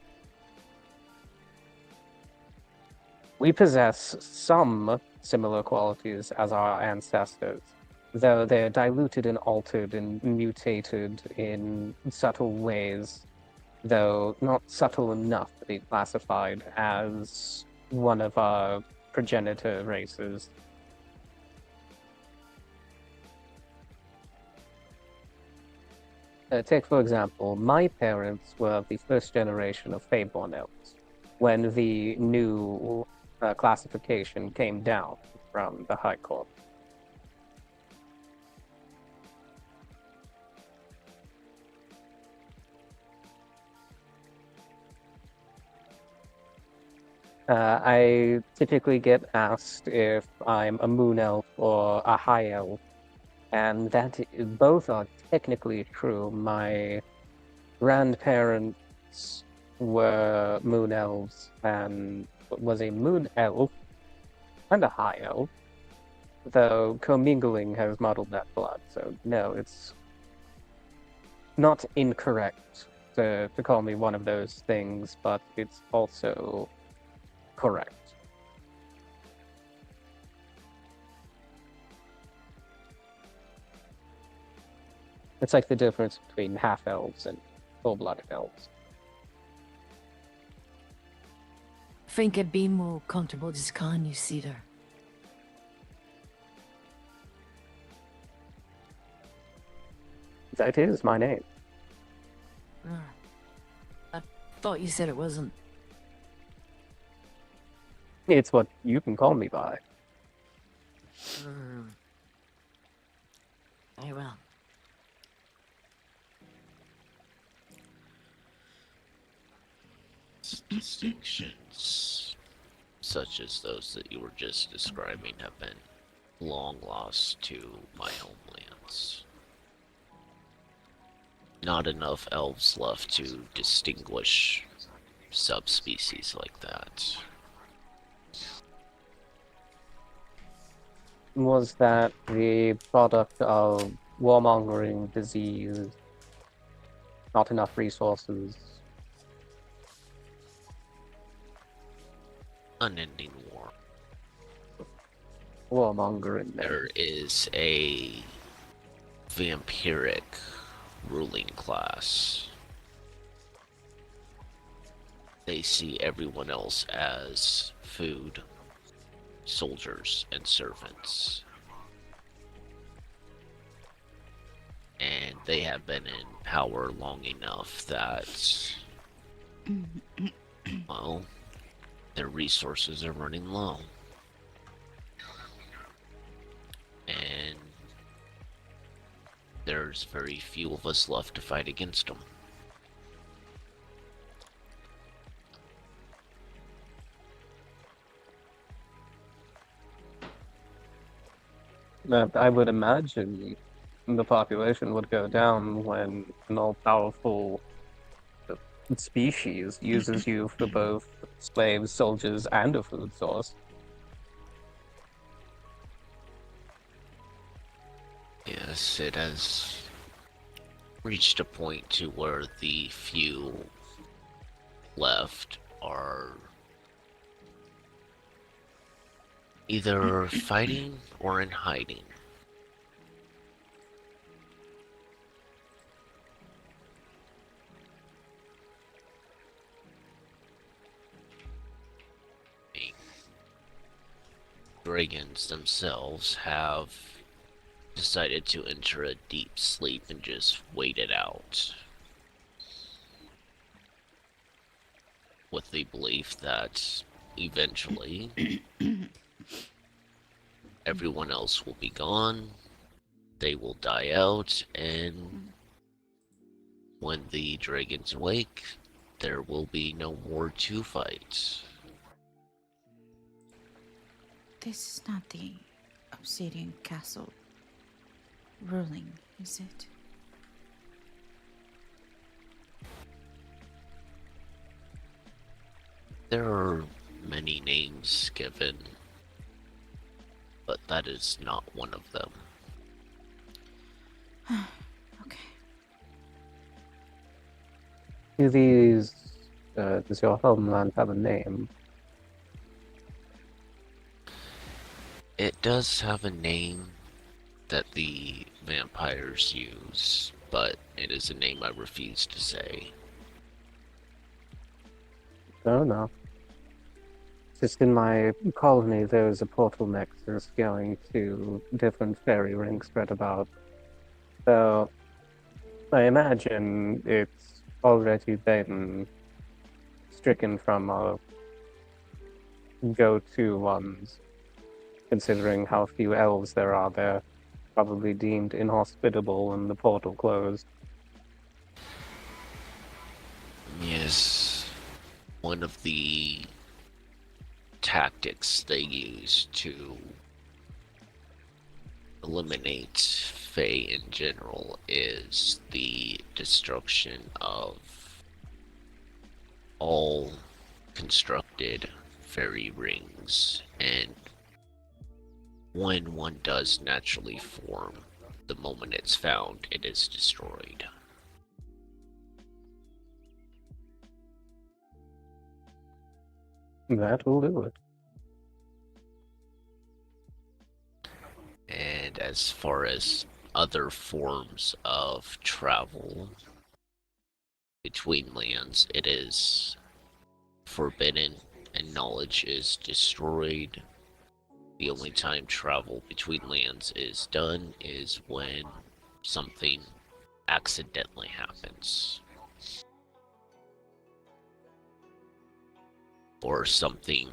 We possess some similar qualities as our ancestors, though they're diluted and altered and mutated in subtle ways though not subtle enough to be classified as one of our progenitor races. Take, for example, my parents were the first generation of Faeborn elves when the new classification came down from the High Court. I typically get asked if I'm a moon elf or a high elf, and that both are technically true. My grandparents were moon elves and was a moon elf and a high elf, though commingling has muddled that blood. So no, it's not incorrect to call me one of those things, but it's also correct. It's like the difference between half-elves and full-blooded elves. I think I'd be more comfortable just calling you Cedar. That is my name. I thought you said it wasn't. It's what you can call me by. Very well. Distinctions such as those that you were just describing have been long lost to my homelands. Not enough elves left to distinguish subspecies like that. Was that the product of warmongering, disease, not enough resources? Unending war. Warmongering. There is a vampiric ruling class. They see everyone else as food, soldiers, and servants. And they have been in power long enough that, well, their resources are running low. And there's very few of us left to fight against them. I would imagine the population would go down when an all-powerful species uses you for both slaves, soldiers, and a food source. Yes, it has reached a point to where the few left are either fighting or in hiding. The dragons themselves have decided to enter a deep sleep and just wait it out, with the belief that eventually everyone else will be gone, they will die out, and when the dragons wake, there will be no more to fight. This is not the Obsidian Castle ruling, is it? There are many names given, but that is not one of them. Okay. Do these, does your homeland have a name? It does have a name that the vampires use, but it is a name I refuse to say. Fair enough. Just in my colony, there's a portal nexus going to different fairy rings spread about. So I imagine it's already been stricken from our go-to ones, considering how few elves there are there. Probably deemed inhospitable when the portal closed. Yes, one of the tactics they use to eliminate Fae in general is the destruction of all constructed fairy rings, and when one does naturally form, the moment it's found, it is destroyed. That will do it. And as far as other forms of travel between lands, it is forbidden and knowledge is destroyed. The only time travel between lands is done is when something accidentally happens. Or something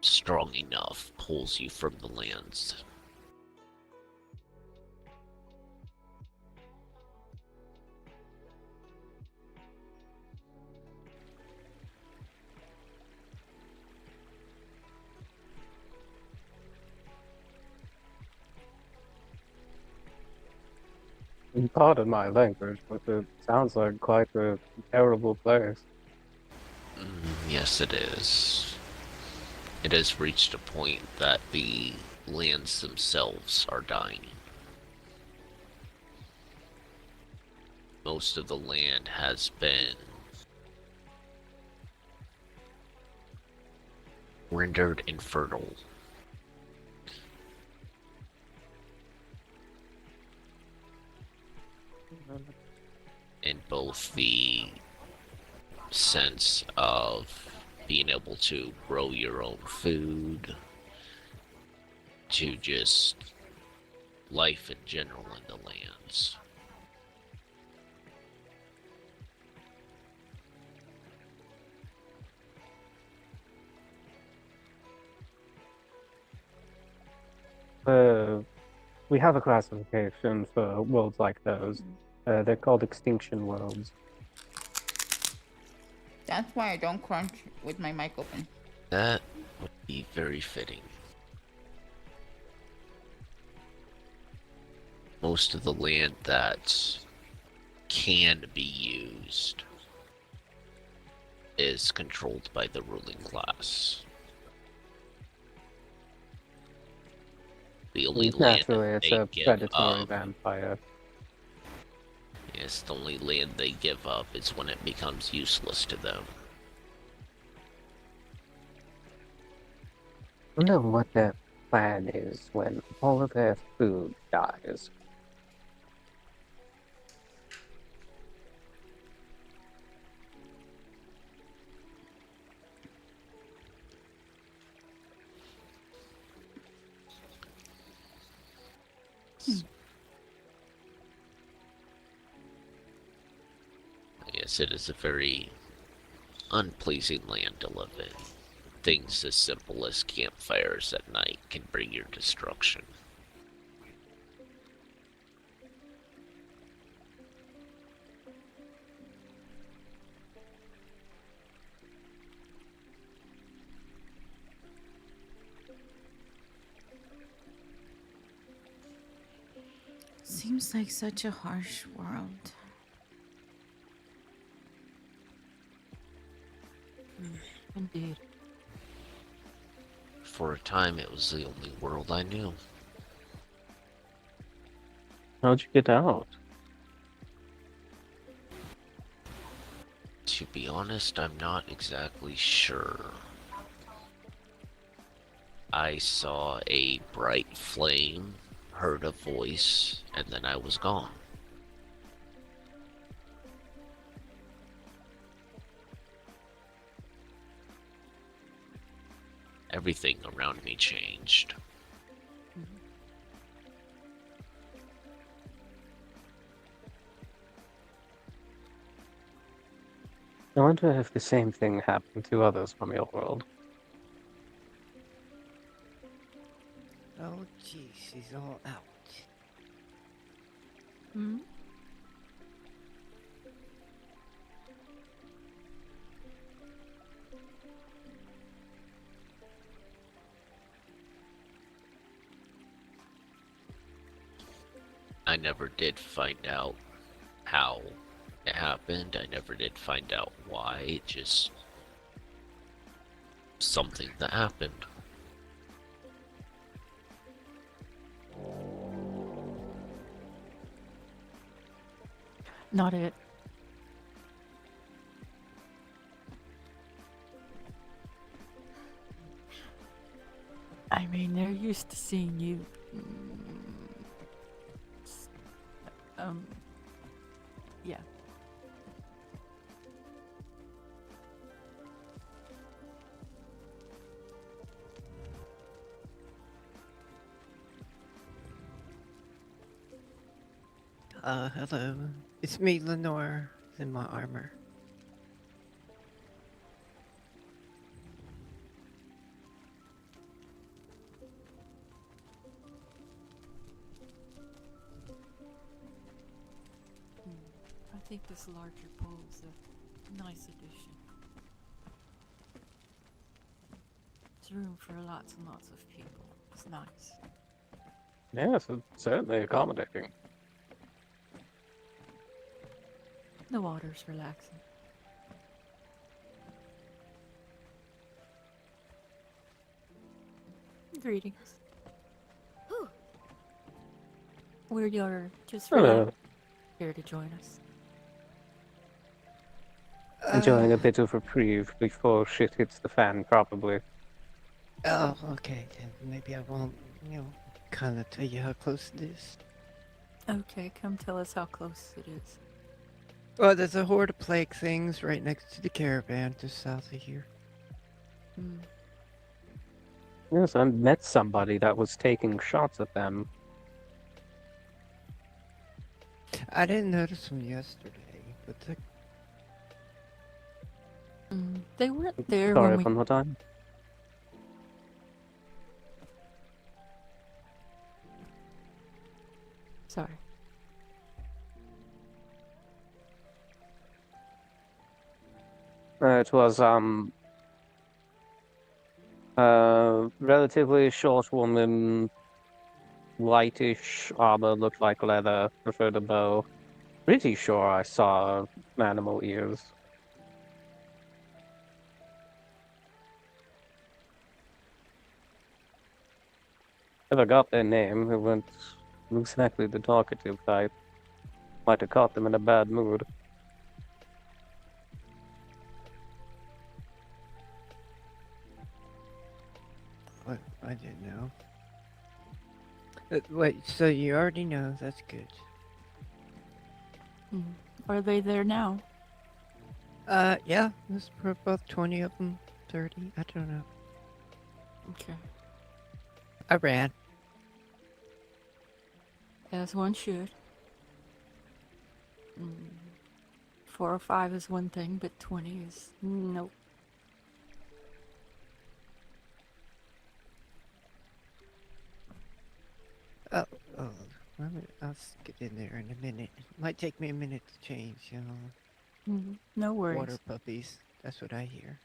strong enough pulls you from the lands. Pardon my language, but it sounds like quite a terrible place. Yes, it is. It has reached a point that the lands themselves are dying. Most of the land has been rendered infertile. In both the sense of being able to grow your own food, to just life in general in the lands. We have a classification for worlds like those. They're called extinction worlds. That's why I don't crunch with my mic open. That would be very fitting. Most of the land that can be used is controlled by the ruling class. The only land Naturally, that it's they a give predatory up, vampire. yes, the only land they give up is when it becomes useless to them. I wonder what their plan is when all of their food dies. Yes, it is a very unpleasing land to live in. Things as simple as campfires at night can bring your destruction. Seems like such a harsh world. Indeed. For a time, it was the only world I knew. How'd you get out? To be honest, I'm not exactly sure. I saw a bright flame, heard a voice, and then I was gone. everything around me changed. I wonder if the same thing happened to others from your world. Oh, jeez, she's all out. Hmm? I never did find out how it happened. I never did find out why. Just something that happened. Not it. I mean, they're used to seeing you. Yeah. Hello. It's me, Lenore, in my armor. I think this larger pool is a nice addition. There's room for lots and lots of people. It's nice. Yes, it's certainly accommodating. The water's relaxing. Greetings. We're your just Hello. here to join us. Enjoying a bit of reprieve before shit hits the fan, probably. Oh, okay, then maybe I won't, kind of tell you how close it is. Okay, come tell us how close it is. Well, there's a horde of plague things right next to the caravan just south of here. Yes, I met somebody that was taking shots at them. I didn't notice them yesterday, but They weren't there Sorry, when we... one more time. Sorry. It was, relatively short woman, whitish armor, looked like leather, preferred a bow. Pretty sure I saw animal ears. Never got their name, it wasn't exactly the talkative type. Might have caught them in a bad mood. what? I didn't know. Wait, so you already know? That's good. Are they there now? Yeah, there's about 20 of them, 30, I don't know. Okay. I ran. As one should. 4 or 5 is one thing, but 20 is nope. Oh, I'll get in there in a minute. Might take me a minute to change, No worries. Water puppies, that's what I hear.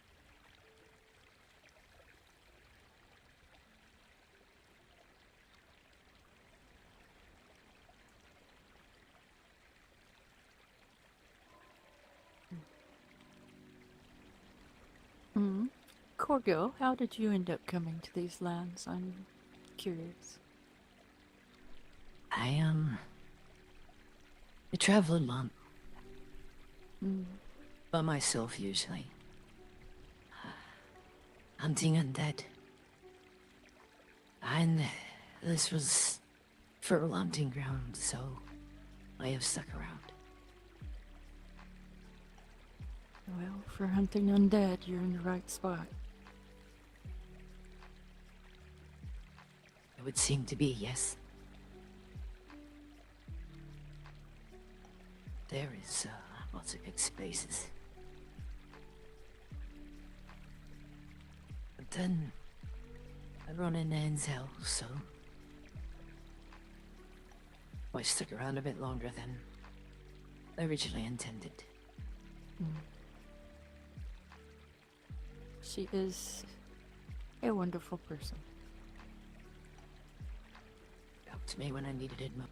Corgo, how did you end up coming to these lands? I'm curious. I travel a lot. By myself, usually. Hunting undead. And this was fertile hunting ground, so I have stuck around. Well, for hunting undead, you're in the right spot. It would seem to be, yes. There is lots of good spaces. But then I run into Enzel, so I stuck around a bit longer than originally intended. She is a wonderful person. Helped me when I needed it most.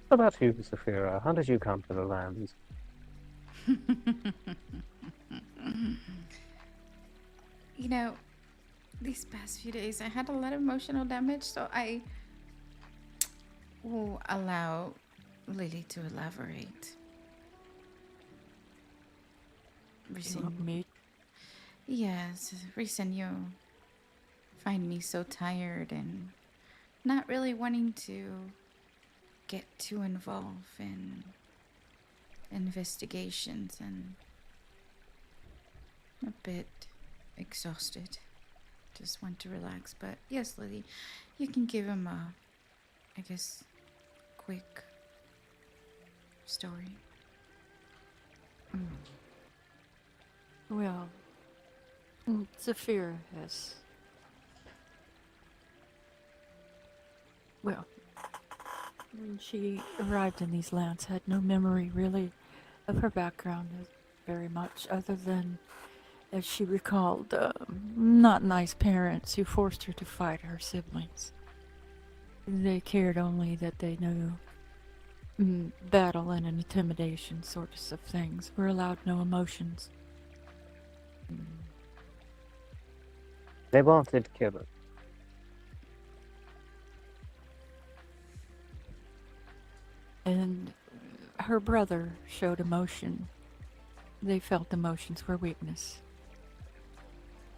What about you, Xafira? How did you come to the lands? You know, these past few days I had a lot of emotional damage, so I will allow Lily to elaborate. You want me? Yes, recent you find me so tired and not really wanting to get too involved in investigations and a bit exhausted. Just want to relax. But yes, Lily, you can give him a, I guess, quick story. Well, Xafira has... Well, when she arrived in these lands, had no memory really of her background very much, other than, as she recalled, not nice parents who forced her to fight her siblings. They cared only that they knew battle and intimidation sorts of things, were allowed no emotions. They wanted killing. And her brother showed emotion. They felt emotions were weakness.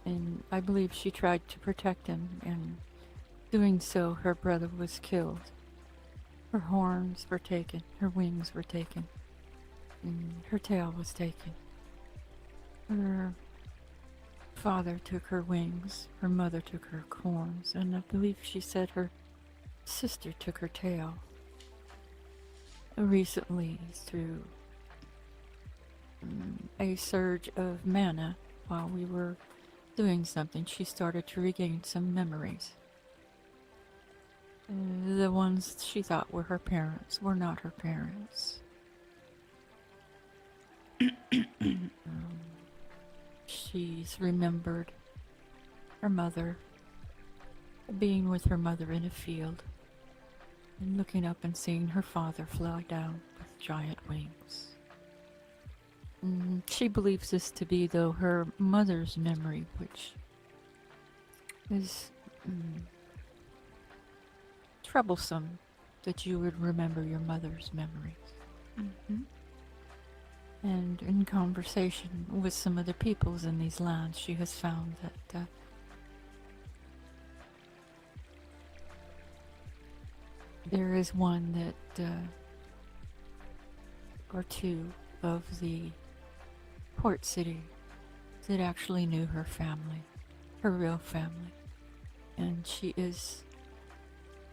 And I believe she tried to protect him, and doing so, her brother was killed. Her horns were taken, her wings were taken, and her tail was taken. Her father took her wings, her mother took her horns, and I believe she said her sister took her tail. Recently, through a surge of mana while we were doing something, she started to regain some memories. The ones she thought were her parents were not her parents. She's remembered her mother, being with her mother in a field, and looking up and seeing her father fly down with giant wings. She believes this to be, though, her mother's memory, which is troublesome that you would remember your mother's memories. And in conversation with some other peoples in these lands, she has found that there is one that, or two of the port city that actually knew her family, her real family. And she is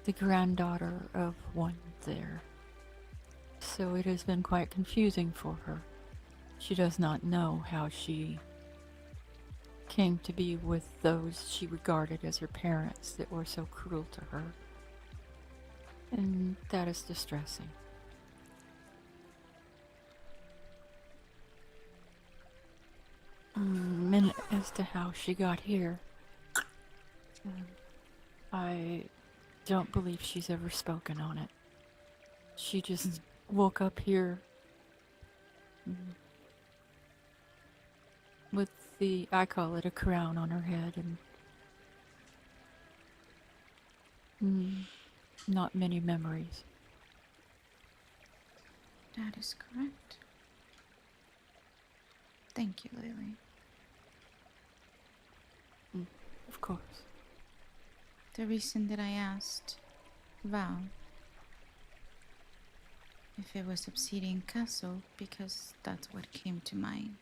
the granddaughter of one there. So it has been quite confusing for her. She does not know how she came to be with those she regarded as her parents that were so cruel to her. And that is distressing. And as to how she got here, I don't believe she's ever spoken on it. She just woke up here with the, I call it a crown on her head, and not many memories. That is correct. Thank you, Lily. Of course. The reason that I asked vow. If it was Obsidian Castle, because that's what came to mind.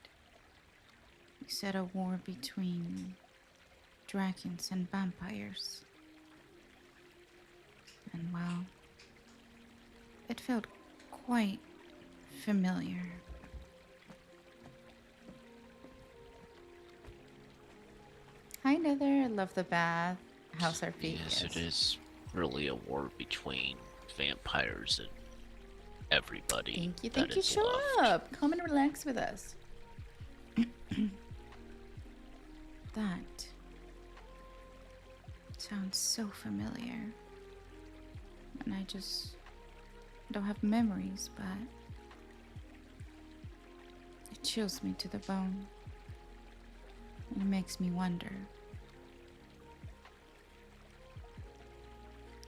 You said a war between dragons and vampires. And well, it felt quite familiar. Hi, Nether. I love the bath. How's our feet? Yes, it is really a war between vampires and everybody. Thank you. that Thank you. is Show left. up. Come and relax with us. That sounds so familiar. And I just don't have memories, but it chills me to the bone. It makes me wonder.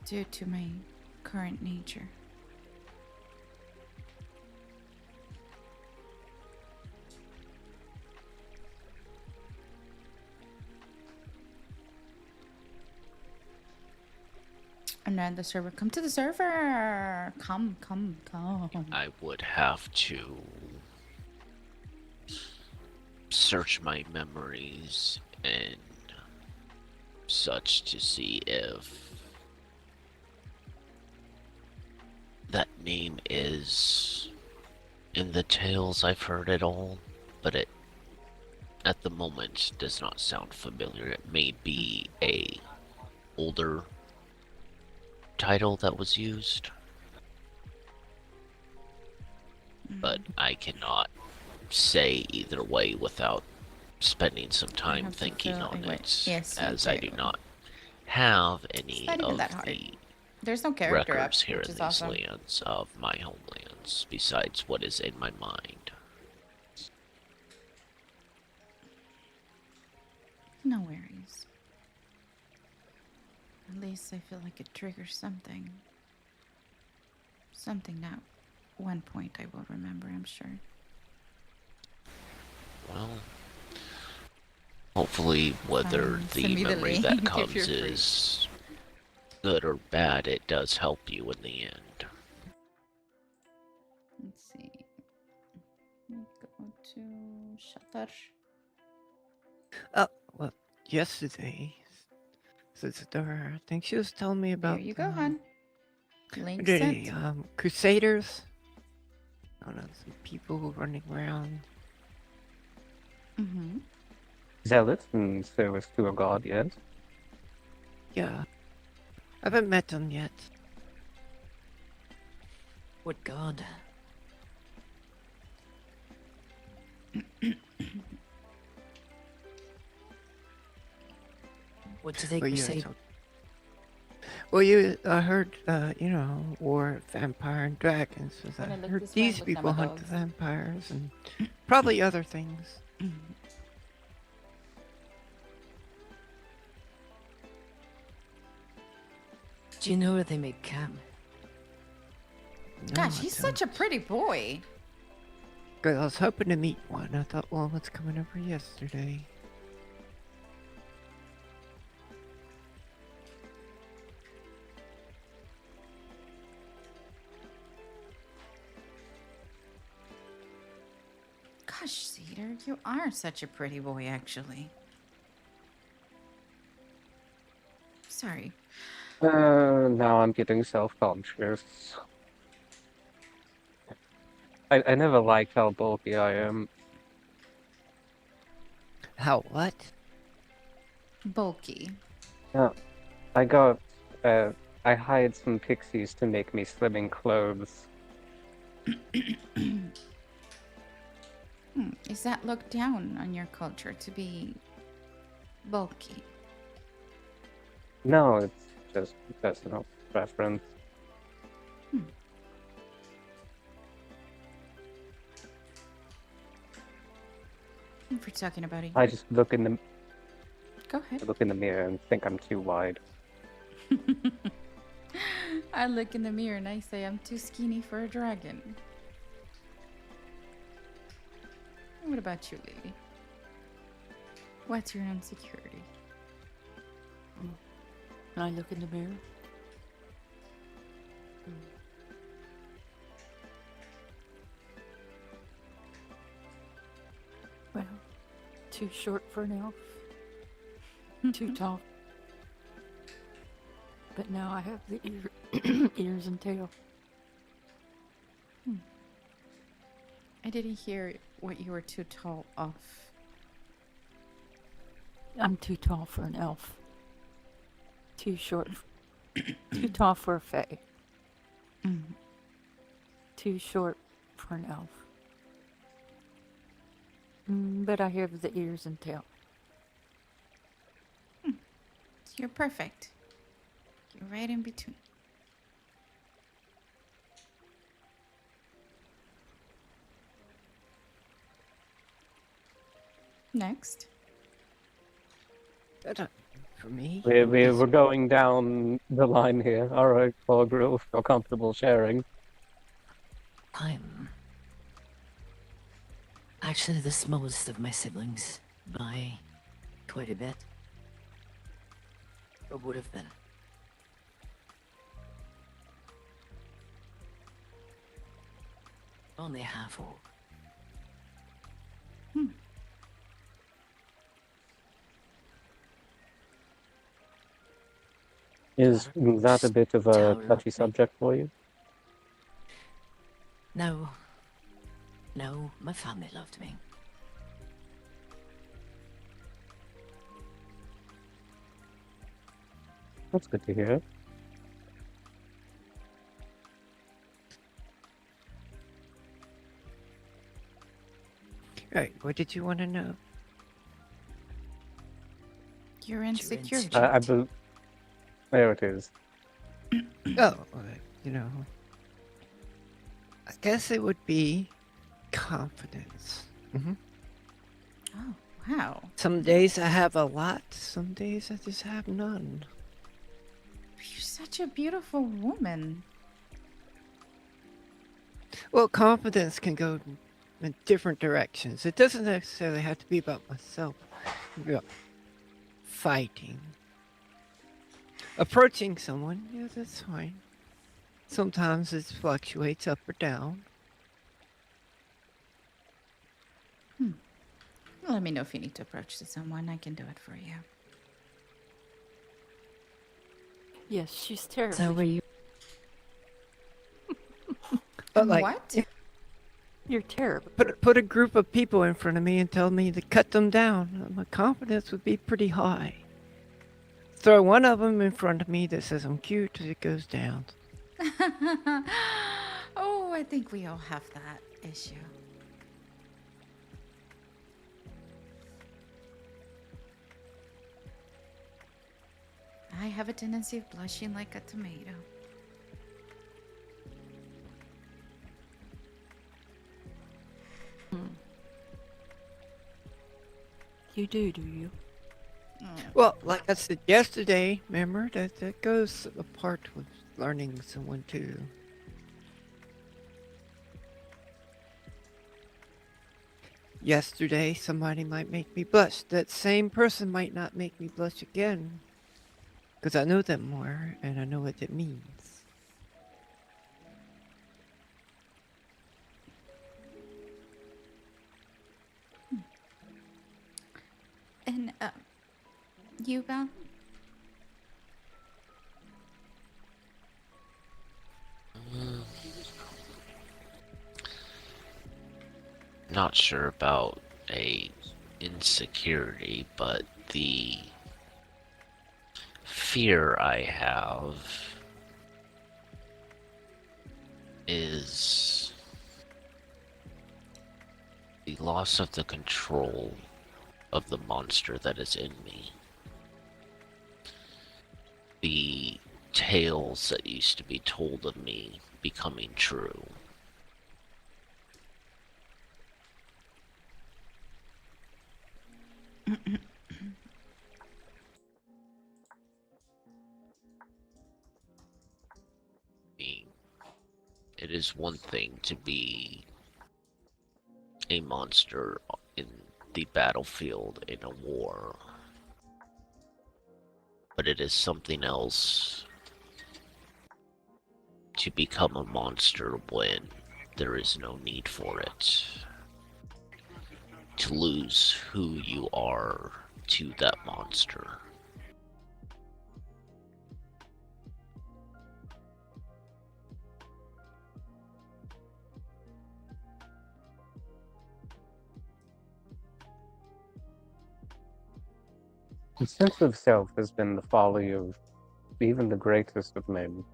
Due to my current nature. And then the server. Come to the server! Come. I would have to search my memories and such to see if that name is in the tales I've heard at all, but it at the moment does not sound familiar. It may be a older title that was used, but I cannot say either way without spending some time have to thinking fill on a it, yes, you as I do. do not have any It's not even of that hard. the There's no character up, records here which in is these awesome. lands of my homelands, besides what is in my mind. No worries. At least I feel like it triggers something. Something that one point I will remember, I'm sure. Well, hopefully whether Send the me the memory link that if comes you're free. is good or bad, it does help you in the end. Let's see. We go to shelter. Oh, well, yesterday, Sister, I think she was telling me about. There you go, hon. Link the sent. Crusaders. I don't know, some people running around. Mm-hmm. Zealots in service to a god, yes. Yeah. I haven't met them yet. What god? What do they Well, say? I heard, war, vampire, and dragons. I Wanna look heard this way? these Look at people my hunt the dogs. vampires and probably other things. Do you know where they make camp? No, Gosh, I he's don't. such a pretty boy. 'Cause I was hoping to meet one. I thought, well, what's coming over yesterday? Gosh, Cedar, you are such a pretty boy, actually. Sorry. Now I'm getting self-conscious. I never liked how bulky I am. How what? Bulky. I got, I hired some pixies to make me slimming clothes. Is that looked down on your culture to be bulky? No, it's just personal preference. If we're talking about it. I just look in the Go ahead. mirror and think I'm too wide. I look in the mirror and I say I'm too skinny for a dragon. What about you, Lily? What's your insecurity? I look in the mirror. Well, too short for an elf. Too tall. But now I have the ears and tail. I didn't hear what you were too tall of. I'm too tall for an elf. Too short. Too tall for a fae. Too short for an elf. But I have the ears and tail. So you're perfect. You're right in between. Next. For me? We're going down the line here. Alright, Forgrill, feel comfortable sharing. I'm actually the smallest of my siblings by quite a bit. Or would have been. Only half orc. Is that a bit of a touchy subject for you? No. No, my family loved me. That's good to hear. Right, what did you want to know? You're insecure. I believe. There it is. Oh, you know, I guess it would be confidence. Oh, wow. Some days I have a lot, some days I just have none. You're such a beautiful woman. Well, confidence can go in different directions. It doesn't necessarily have to be about myself. It can be about fighting. Approaching someone, yeah, that's fine. Sometimes it fluctuates up or down. Let me know if you need to approach to someone. I can do it for you. Yes, she's terrible. So were you? But like, What? You're terrible. put a group of people in front of me and tell me to cut them down. My confidence would be pretty high. Throw one of them in front of me that says I'm cute, it goes down. Oh, I think we all have that issue. I have a tendency of blushing like a tomato. You do you? Well, like I said yesterday, remember, that goes apart with learning someone too. Yesterday, somebody might make me blush. That same person might not make me blush again. Because I know them more, and I know what it means. And, you, Val? Not sure about a insecurity, but the fear I have is the loss of the control of the monster that is in me. The tales that used to be told of me becoming true. It is one thing to be a monster in the battlefield in a war, but it is something else to become a monster when there is no need for it. To lose who you are to that monster. The sense of self has been the folly of even the greatest of men.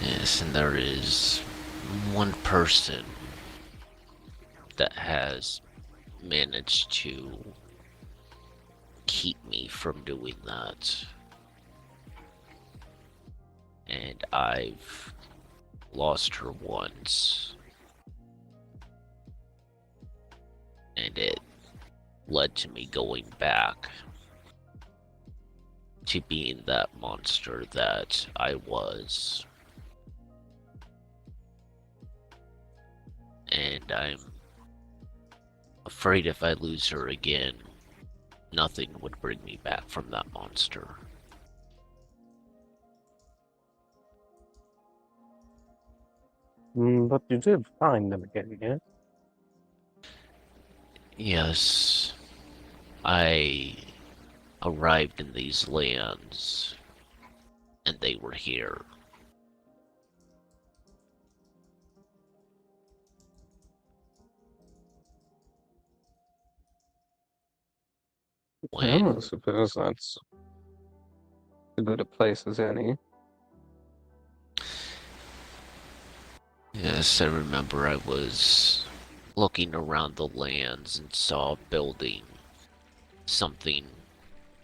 Yes, and there is one person that has managed to keep me from doing that. And I've lost her once. And it led to me going back to being that monster that I was. And I'm afraid if I lose her again, nothing would bring me back from that monster. But you did find them again, yeah? Yes, I arrived in these lands, and they were here. I suppose that's as good a place as any. Yes, I remember I was looking around the lands and saw a building. Something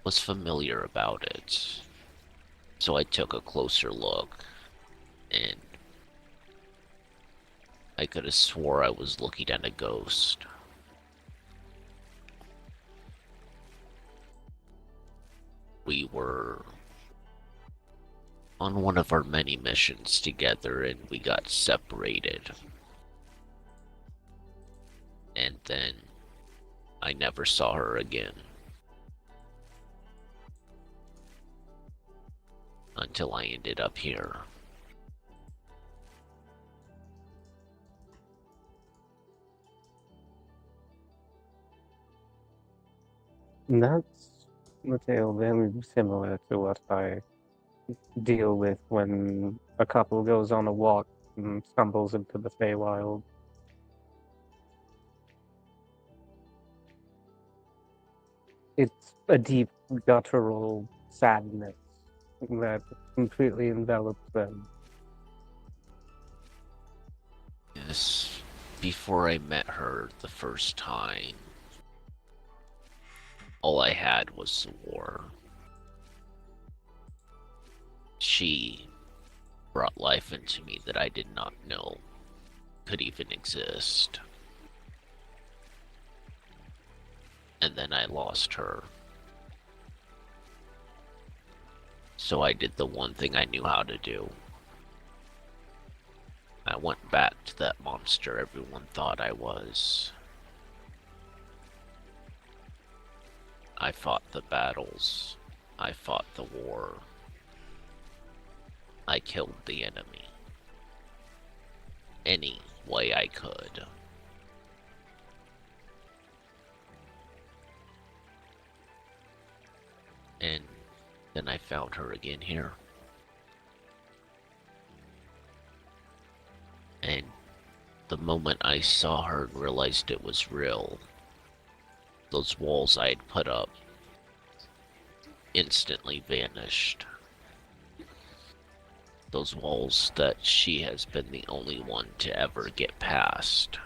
was familiar about it. So I took a closer look, and I could have swore I was looking at a ghost. We were on one of our many missions together, and we got separated. And then I never saw her again. Until I ended up here. That's a tale very similar to what I deal with when a couple goes on a walk and stumbles into the Feywild. It's a deep, guttural sadness that completely envelops them. Yes, before I met her the first time, all I had was the war. She brought life into me that I did not know could even exist. And then I lost her. So I did the one thing I knew how to do. I went back to that monster everyone thought I was. I fought the battles. I fought the war. I killed the enemy. Any way I could. And then I found her again here. And the moment I saw her and realized it was real, those walls I had put up instantly vanished. Those walls that she has been the only one to ever get past.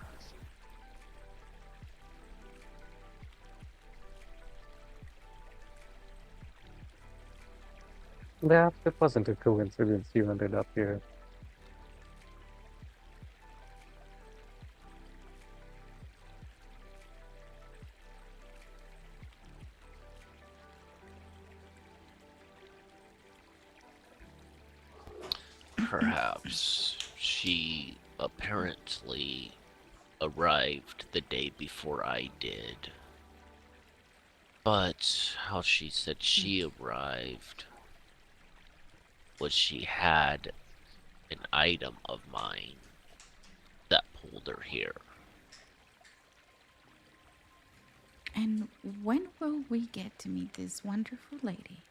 Yeah, it wasn't a coincidence you ended up here. Perhaps she apparently arrived the day before I did. But how she said she arrived was she had an item of mine that pulled her here. And when will we get to meet this wonderful lady?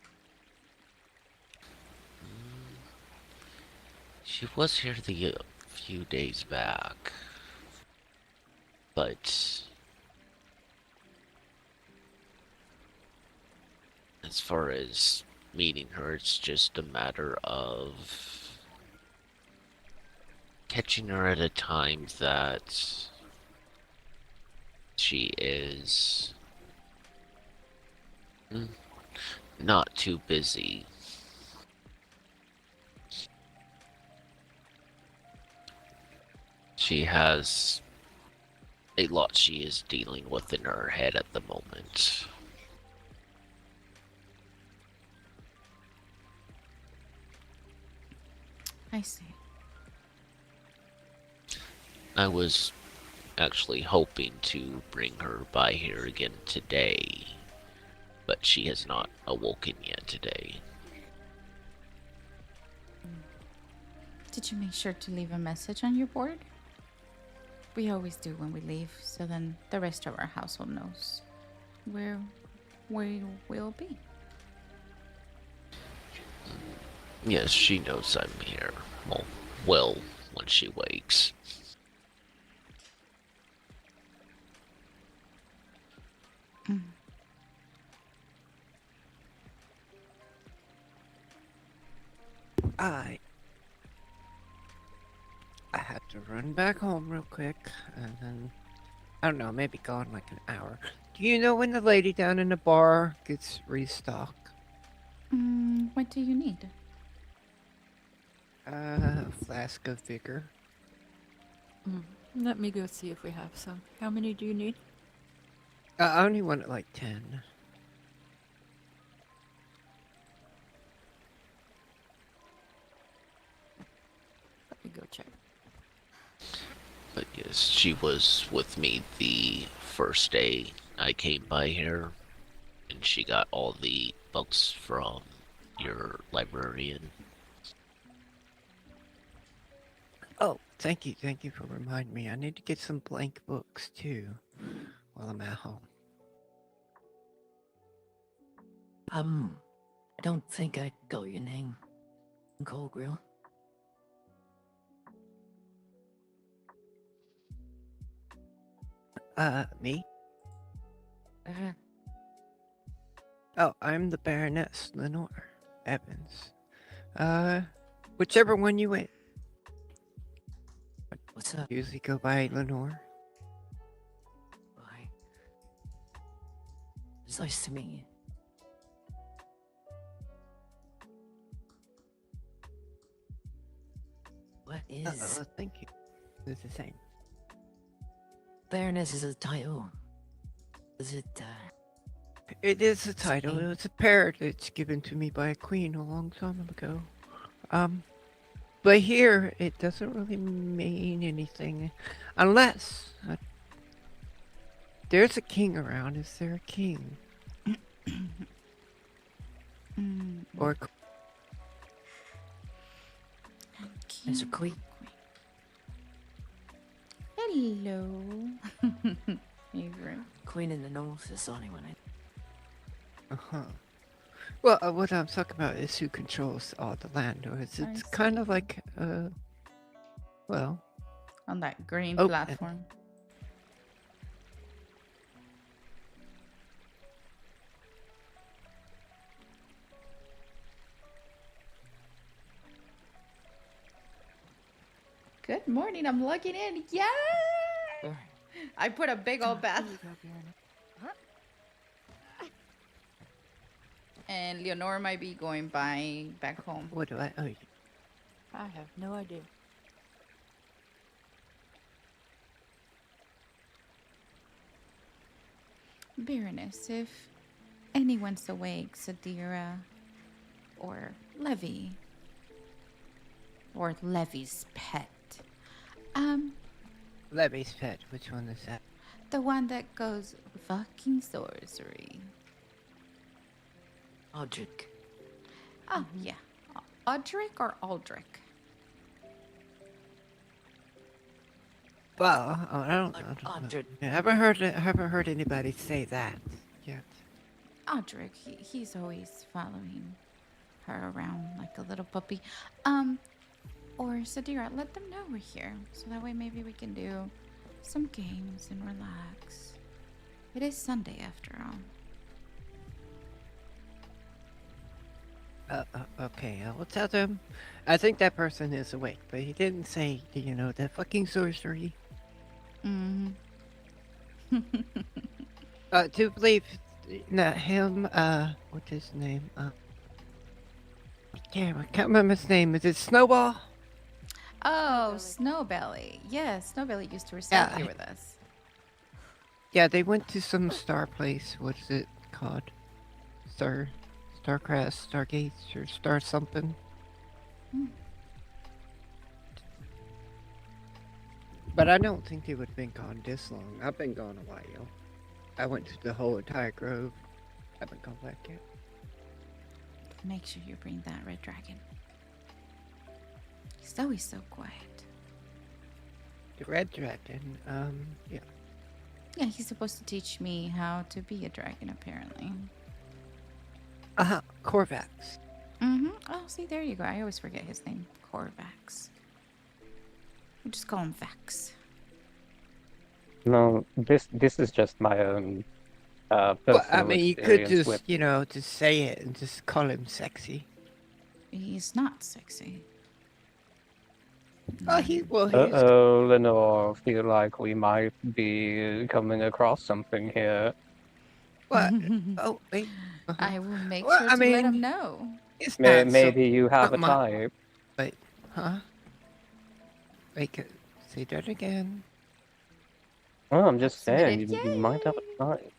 She was here the few days back, but as far as meeting her, it's just a matter of catching her at a time that she is not too busy. She has a lot she is dealing with in her head at the moment. I see. I was actually hoping to bring her by here again today, but she has not awoken yet today. Did you make sure to leave a message on your board? We always do when we leave, so then the rest of our household knows where we will be. Yes, she knows I'm here. Well, when she wakes. I had to run back home real quick, and then, I don't know, maybe gone like an hour. Do you know when the lady down in the bar gets restocked? What do you need? A flask of vigor. Let me go see if we have some. How many do you need? I only wanted like 10. Let me go check. But yes, she was with me the first day I came by here, and she got all the books from your librarian. Oh, thank you for reminding me. I need to get some blank books too while I'm at home. I don't think I got your name. Cold Grill. Me? Uh-huh. Oh, I'm the Baroness Lenore Evans. Whichever one you went. What's up? Usually go by Lenore. Why? It's nice to meet you. What is Thank you. It's the same. Baroness is a title? Is it, It is a title. Same. It's a parrot that's given to me by a queen a long time ago. But here it doesn't really mean anything, unless there's a king around. Is there a king? Or there's a queen? Hello. Favorite. Queen in the north is the only one I... Well, what I'm talking about is who controls all the land, or it's I kind of like, well, On that green Oh, platform. Good morning. I'm logging in. Yeah. I put a big old bath. And Leonora might be going back home. what do I owe you? I have no idea. Baroness, if anyone's awake, Sadira, or Levy, or Levy's pet, Levy's pet, which one is that? the one that goes fucking sorcery. Audric. Oh yeah, Audric or Aldrich? Well, I don't know. Audrey. I haven't heard anybody say that yet. Audric, he's always following her around like a little puppy. Or Sadira, let them know we're here. So that way maybe we can do some games and relax. It is Sunday after all. Okay, I will tell them. I think that person is awake, but he didn't say, that fucking sorcery. Mm-hmm. To believe that him, what's his name? Damn, I can't remember his name. Is it Snowball? Oh, Snowbelly. Yeah, Snowbelly used to reside here with us. Yeah, they went to some star place. What is it called? Starcraft, Stargates, or Star something. But I don't think they would have been gone this long. I've been gone a while. I went to the whole entire grove. Haven't gone back yet. Make sure you bring that red dragon. He's always so quiet. The red dragon, yeah. Yeah, he's supposed to teach me how to be a dragon, apparently. Corvax. Mm-hmm. Oh, see, there you go. I always forget his name. Corvax. We just call him Vax. No, this is just my own Well, personal I mean, you could experience just, with... just say it and just call him sexy. He's not sexy. Oh, he's Uh-oh, Lenore, feel like we might be coming across something here. What? Oh, wait. I will make Well, sure I to let mean, him know. It's not Maybe you have a not my- type. Wait, huh? Wait, say that again. Oh, I'm just saying, Submitted. you might have a type.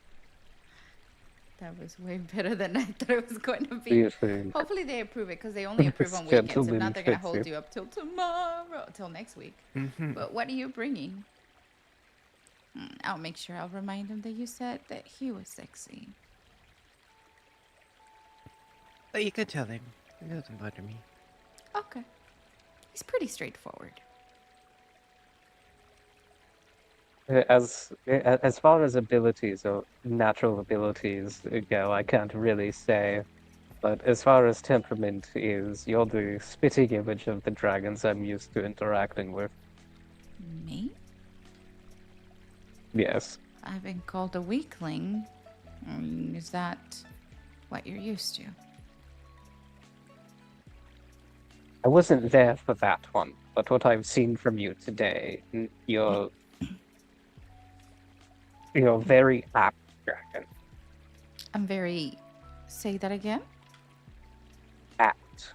That was way better than I thought it was going to Do be. you think? Hopefully they approve it because they only approve This on weekends. If gentleman not, they're going to fits hold you. you up till tomorrow, till next week. But what are you bringing? I'll make sure I'll remind him that you said that he was sexy. But you can tell him. It doesn't bother me. Okay. He's pretty straightforward. As far as abilities or natural abilities go, I can't really say. But as far as temperament is, you're the spitting image of the dragons I'm used to interacting with. Me? Yes. I've been called a weakling. Is that what you're used to? I wasn't there for that one, but what I've seen from you today, you're very apt dragon. I'm very... Say that again? Apt.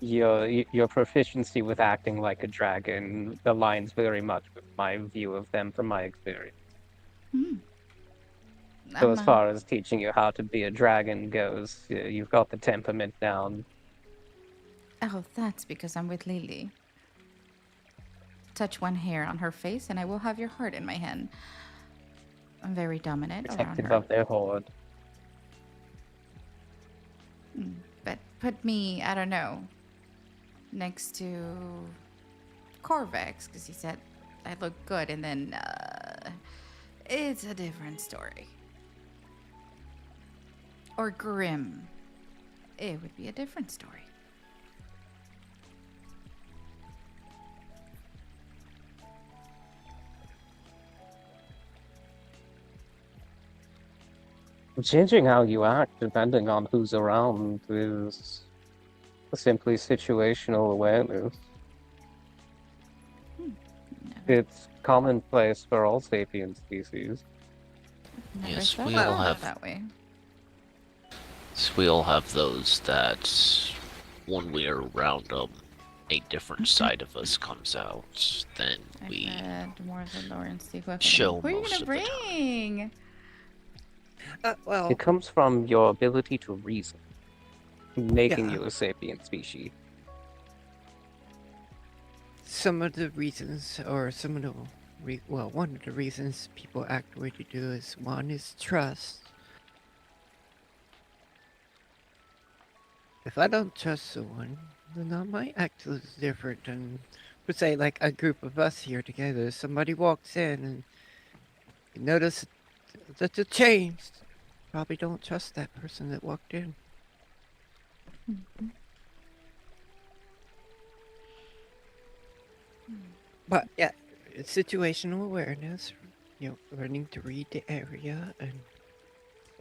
Your proficiency with acting like a dragon aligns very much with my view of them from my experience. So as far as teaching you how to be a dragon goes, you've got the temperament down. Oh, that's because I'm with Lily. Touch one hair on her face and I will have your heart in my hand. I'm very dominant around Protective her. of their horde. But put me, I don't know, next to Corvex, because he said I look good, and then it's a different story. Or Grim. It would be a different story. Changing how you act depending on who's around is simply situational awareness. It's commonplace for all sapient species. Never Yes, thought we about all it have- that way. So we all have those that when we're around them, a different side of us comes out. Then I've we read more of the lore and see show Who are you most gonna of the time. bring? Well, It comes from your ability to reason, making Yeah. you a sapient species. some of the reasons, or some of the, one of the reasons people act the way they do is, one is trust. If I don't trust someone, then I might act a little different. And would say, like a group of us here together, somebody walks in and you notice that it's changed. Probably don't trust that person that walked in. But yeah, it's situational awareness. Learning to read the area and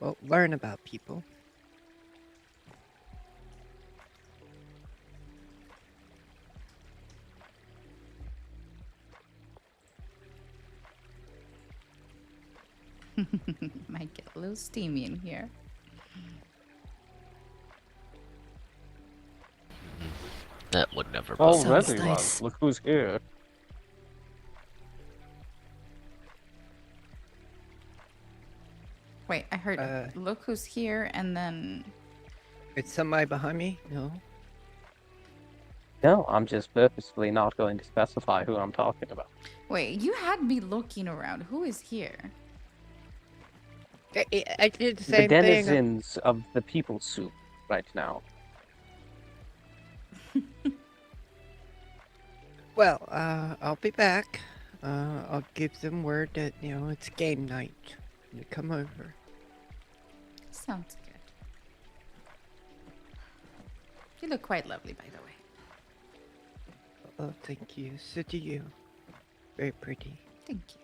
well, learn about people. Might get a little steamy in here. That would never Oh, bother me. Sounds everyone, nice. look who's here. Wait, I heard look who's here and then It's somebody behind me? No. No, I'm just purposefully not going to specify who I'm talking about. wait, you had me looking around. Who is here? I did the The same thing. denizens of the people soup right now. Well, I'll be back. I'll give them word that, it's game night. You come over. Sounds good. You look quite lovely, by the way. Oh, thank you. So do you. Very pretty. Thank you.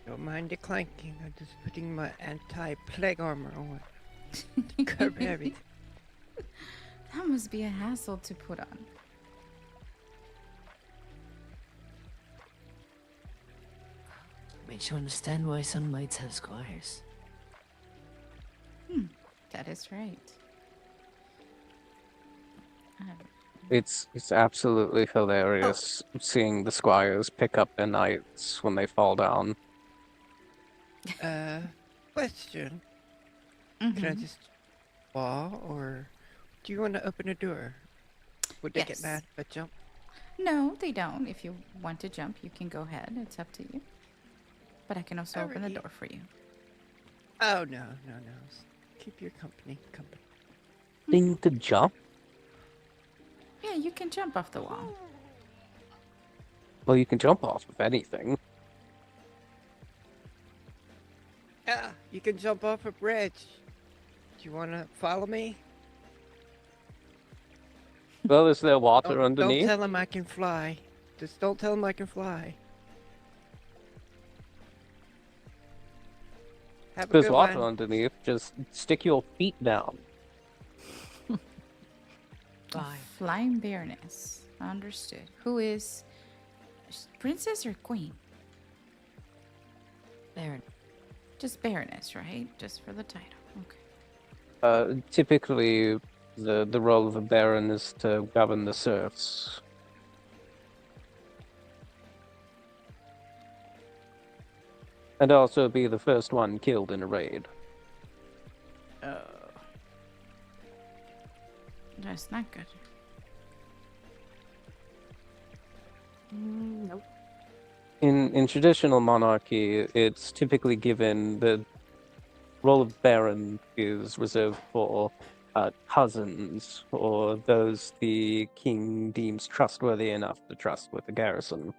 Don't mind the clanking. I'm just putting my anti-plague armor on. To cover everything. That must be a hassle to put on. Makes you understand why some knights have squires. That is right. It's absolutely hilarious seeing the squires pick up their knights when they fall down. Question. Can I just fall, or do you want to open a door? Would they get Yes. mad if I jump? No, they don't. If you want to jump, you can go ahead. It's up to you. But I can also open the Alrighty. door for you. Oh, no. Keep your company. Thing to jump? Yeah, you can jump off the wall. Well, you can jump off of anything. Yeah, you can jump off a bridge. Do you want to follow me? Well, is there water Don't underneath? tell him I can fly. Just don't tell him I can fly. Have a There's good water one. underneath. Just stick your feet down. Bye. Flying Baroness. Understood. Who is Princess or Queen? Baron. Just Baroness, right? Just for the title. Okay. Typically, the role of a baron is to govern the serfs. And also be the first one killed in a raid. Oh. That's not good. Nope. In traditional monarchy, it's typically given the role of baron is reserved for cousins or those the king deems trustworthy enough to trust with the garrison.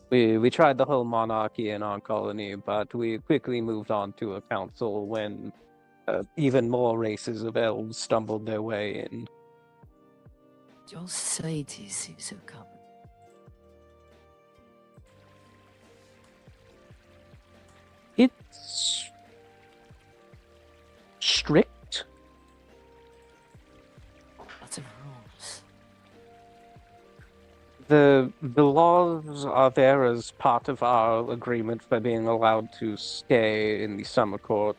We tried the whole monarchy in our colony, but we quickly moved on to a council when even more races of elves stumbled their way in. Your society seems so common. It's strict. Lots of rules. The laws are there as part of our agreement for being allowed to stay in the summer court.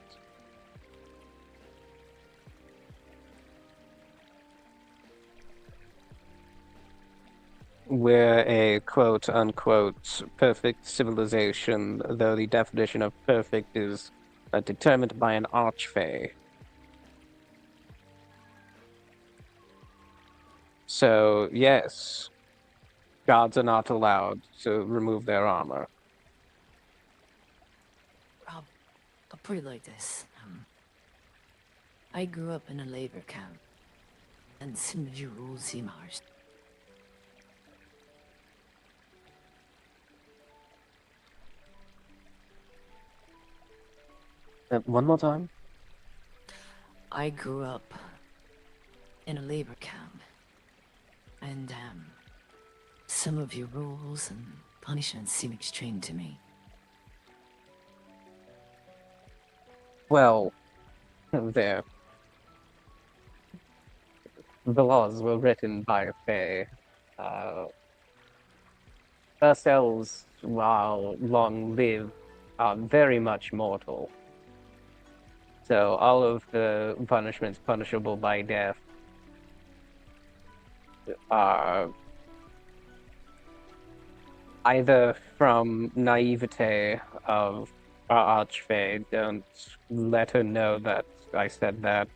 we're a quote-unquote perfect civilization, though the definition of perfect is determined by an archfey. So, yes, gods are not allowed to remove their armor. I'll put it like this. I grew up in a labor camp, and some of your rules seem harsh. One more time? I grew up in a labor camp, and some of your rules and punishments seem extreme to me. Well, there. The laws were written by a fae. Us elves, while long-lived, are very much mortal. So all of the punishments punishable by death are either from naivete of our archfey, don't let her know that I said that,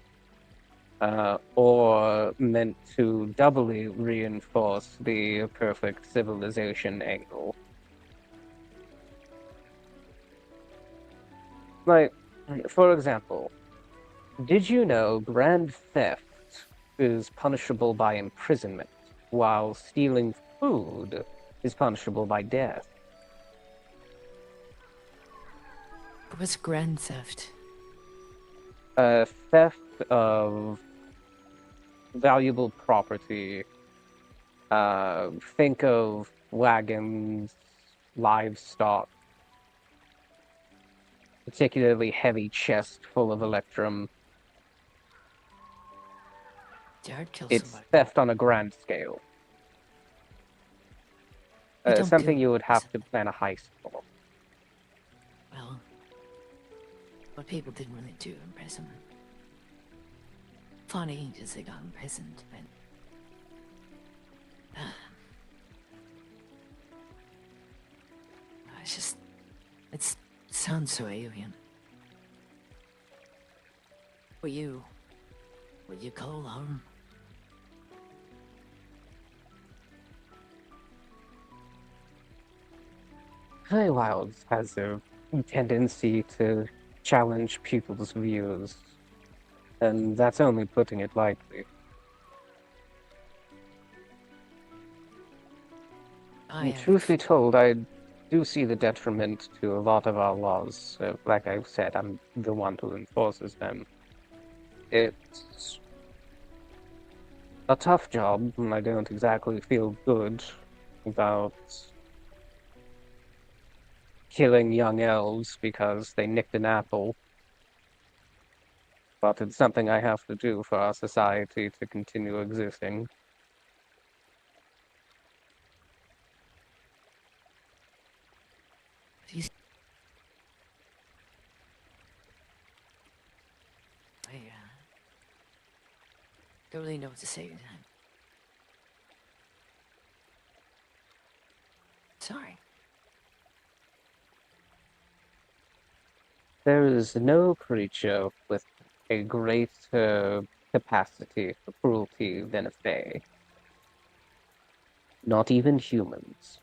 or meant to doubly reinforce the perfect civilization angle. Like, for example, did you know grand theft is punishable by imprisonment, while stealing food is punishable by death? What's grand theft? Theft of valuable property. Think of wagons, livestock, particularly heavy chest full of electrum. Jared killed It's somebody. theft on a grand scale. You don't Something kill you would have person. to plan a heist for. Well, what people didn't really do in prison. Funny, because they got imprisoned, but... it's just... it sounds so alien. What you call home? Wilds has a tendency to challenge people's views, and that's only putting it lightly. Truth be told, I do see the detriment to a lot of our laws. Like I've said, I'm the one who enforces them. It's a tough job, and I don't exactly feel good about killing young elves because they nicked an apple. But it's something I have to do for our society to continue existing. I don't really know what to say. Sorry. There is no creature with a greater capacity for cruelty than a fae. Not even humans.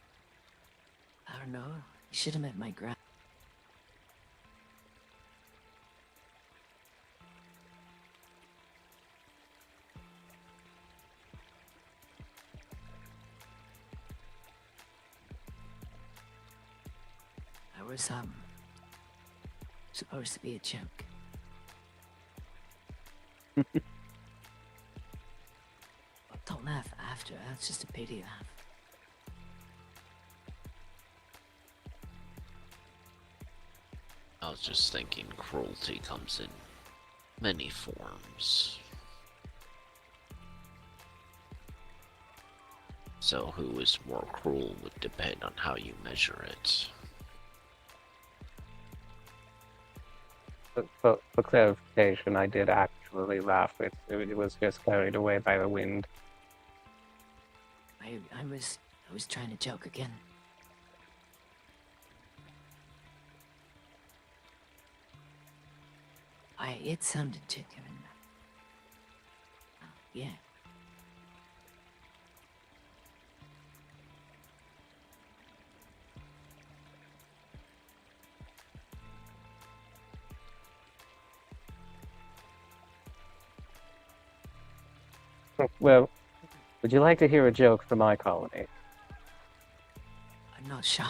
I don't know. You should have met my grand. I was supposed to be a chunk. Well, don't laugh after. That's just a pity laugh. I was just thinking cruelty comes in many forms. So who is more cruel would depend on how you measure it. For clarification, I did actually laugh. It was just carried away by the wind. I was I was trying to joke again. It sounded genuine. Oh, yeah. Well, would you like to hear a joke from my colony? I'm not sure.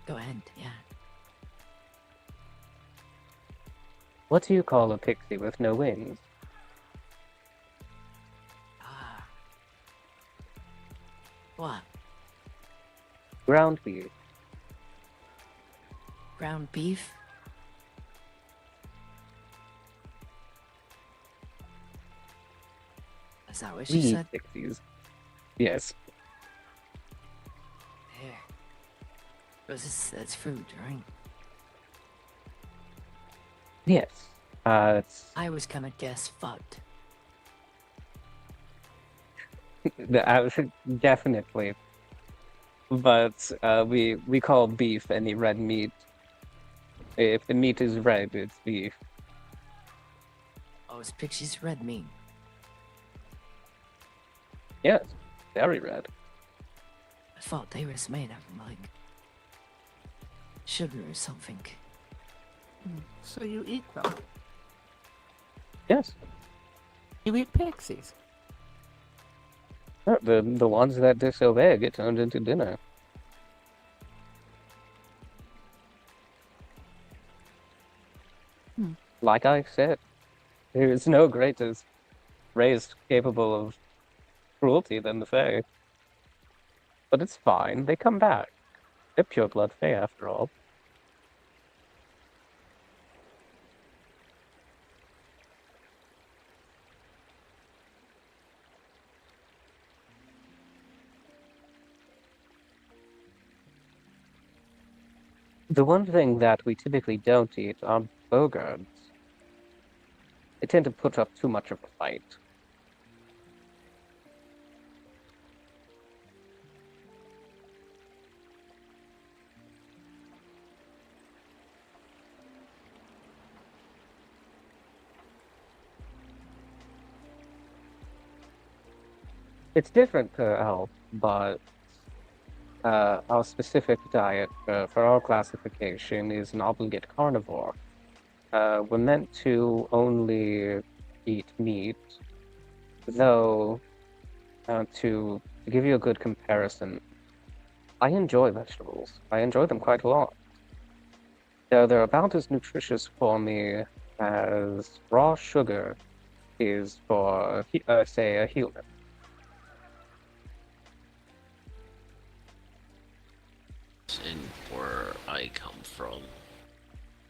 Go ahead, yeah. What do you call a pixie with no wings? Ah. What? Ground beef. Ground beef? Is that what she We eat said? pixies. Yes. There. That's fruit, right? Yes. It's I was gonna guess fucked. definitely. But we call beef any red meat. If the meat is red, it's beef. Oh, it's Pixie's red meat. Yes, very red. I thought they was made of, like, sugar or something. So you eat them. Yes. You eat pixies. The ones that disobey get turned into dinner. Like I said, there is no greater race capable of cruelty than the Fae. But it's fine, they come back. They're pure blood Fae after all. The one thing that we typically don't eat are bogarts. They tend to put up too much of a fight. It's different per elf, but our specific diet for our classification is an obligate carnivore. We're meant to only eat meat, though, to give you a good comparison, I enjoy vegetables. I enjoy them quite a lot. They're about as nutritious for me as raw sugar is for, say, a human. And where I come from,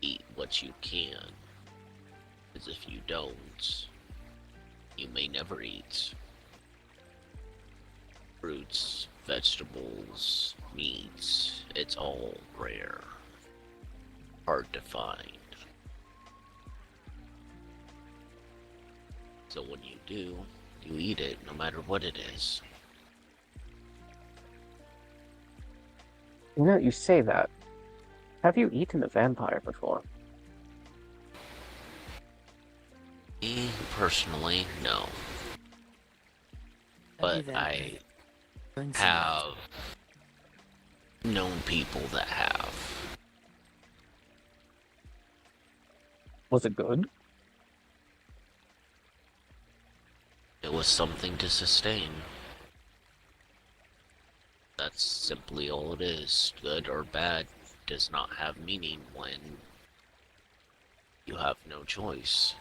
eat what you can. Because if you don't, you may never eat. Fruits, vegetables, meats, it's all rare. Hard to find. So when you do, you eat it no matter what it is. You know, you say that. Have you eaten a vampire before? Me, personally, no. But I have known people that have. Was it good? It was something to sustain. That's simply all it is. Good or bad does not have meaning when you have no choice.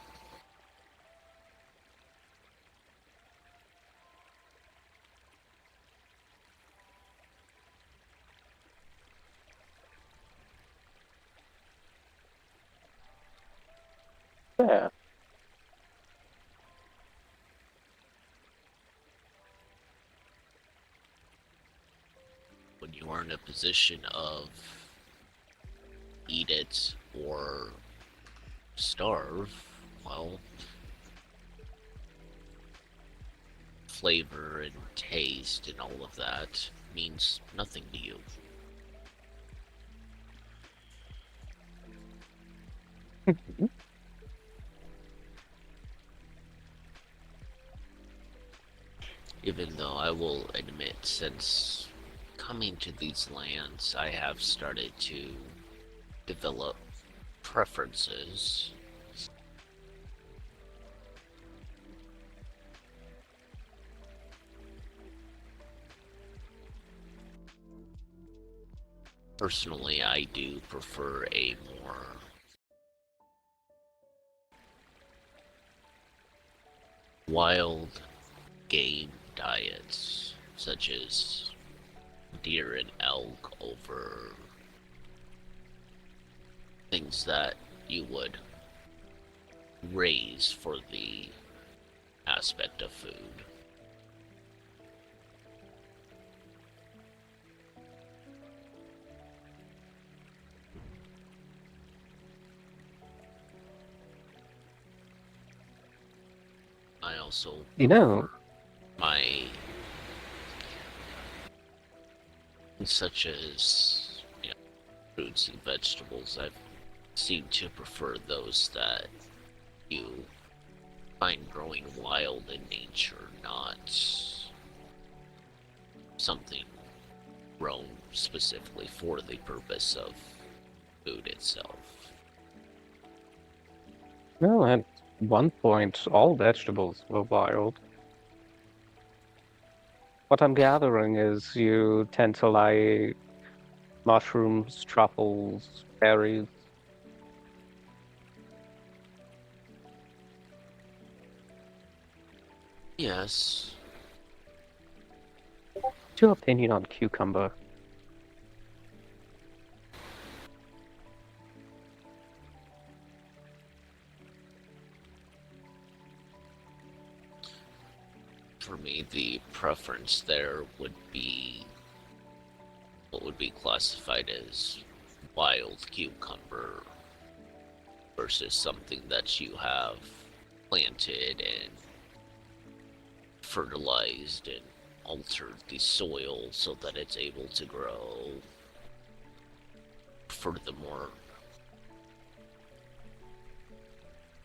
Yeah. When you are in a position of eat it or starve, well, flavor and taste and all of that means nothing to you. Even though I will admit, since coming to these lands, I have started to develop preferences. Personally, I do prefer a more wild game diets, such as deer and elk, over things that you would raise for the aspect of food. I also my such as fruits and vegetables, I seem to prefer those that you find growing wild in nature, not something grown specifically for the purpose of food itself. Well, at one point, all vegetables were wild. What I'm gathering is you tend to like mushrooms, truffles, berries. Yes. What's your opinion on cucumber? For me, the preference there would be what would be classified as wild cucumber versus something that you have planted and fertilized and altered the soil so that it's able to grow. For the more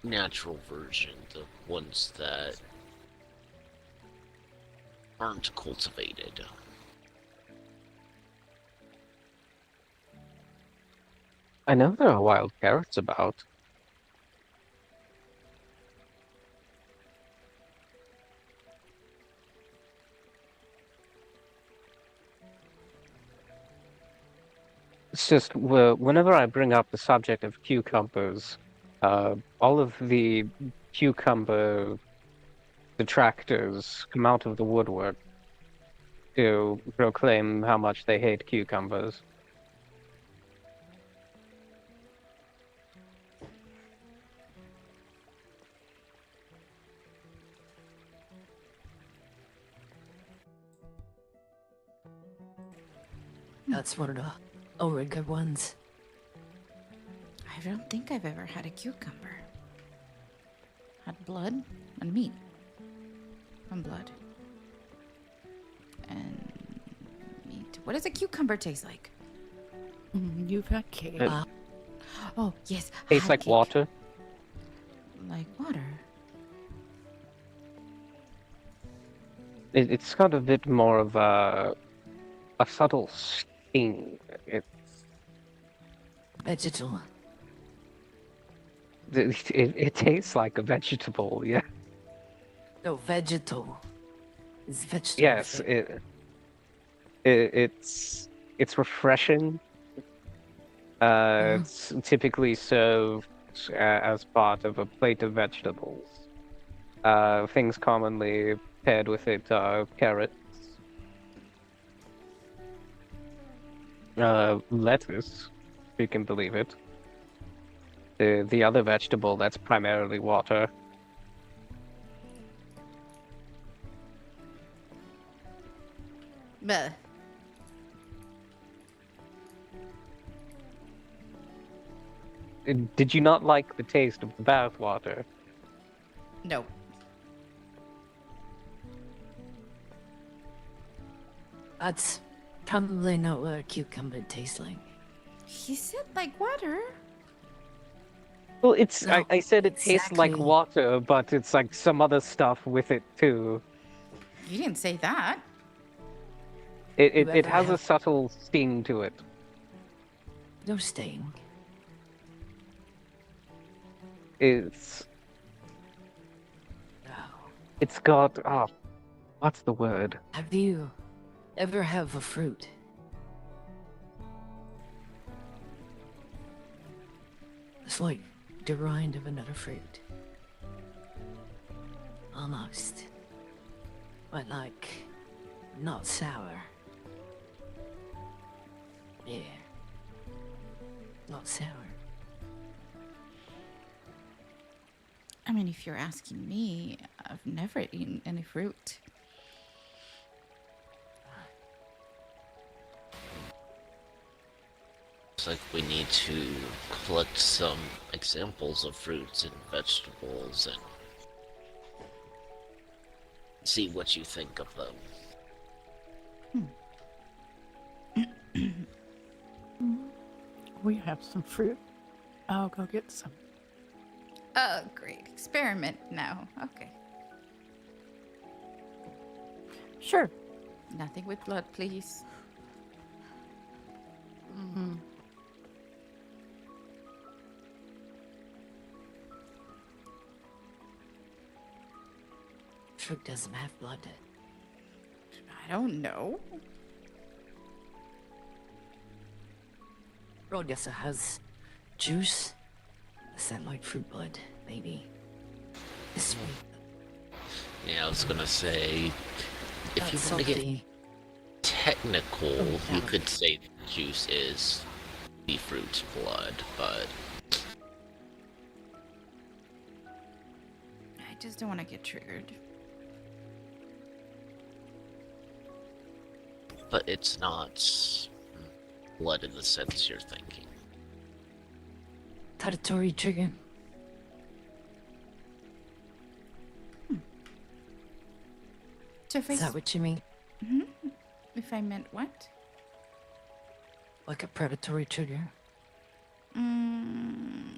natural version, the ones that aren't cultivated. I know there are wild carrots about. It's just whenever I bring up the subject of cucumbers, all of the cucumber detractors come out of the woodwork to proclaim how much they hate cucumbers. That's one of the Origa ones. I don't think I've ever had a cucumber. Had blood and meat. And blood. And meat. What does a cucumber taste like? You've had cake. Oh, yes. I Tastes had like cake. water. Like water. It's got a bit more of a subtle sting. Vegetal. It tastes like a vegetable, yeah. No, vegetal. It's vegetable. Yes, it's refreshing. It's typically served as part of a plate of vegetables. Things commonly paired with it are carrots, lettuce, if you can believe it. The other vegetable that's primarily water. Bleh. Did you not like the taste of the bath water? No. That's probably not what a cucumber tastes like. He said like water. Well, it's No, I said it tastes like exactly. water, but it's like some other stuff with it too. You didn't say that. It Whoever has a has subtle sting to it. no sting. It's No. it's got what's the word? Have you ever have a fruit? It's like the rind of another fruit. Almost. But like, not sour. Yeah. Not sour. I mean, if you're asking me, I've never eaten any fruit. It's like we need to collect some examples of fruits and vegetables and see what you think of them. We have some fruit. I'll go get some. Oh, great. Experiment now. Okay. Sure. Nothing with blood, please. Mm-hmm. Fruit doesn't have blood. I don't know. Well, I guess it has juice. Is that like fruit blood? Maybe. It's sweet. Yeah, I was gonna say, if Not you want to get salty. technical, Oh, you yeah. could say juice is the fruit's blood, but I just don't want to get triggered. it's not blood in the sense you're thinking. Territory trigger. So if Is that what you mean? if I meant what? Like a predatory trigger?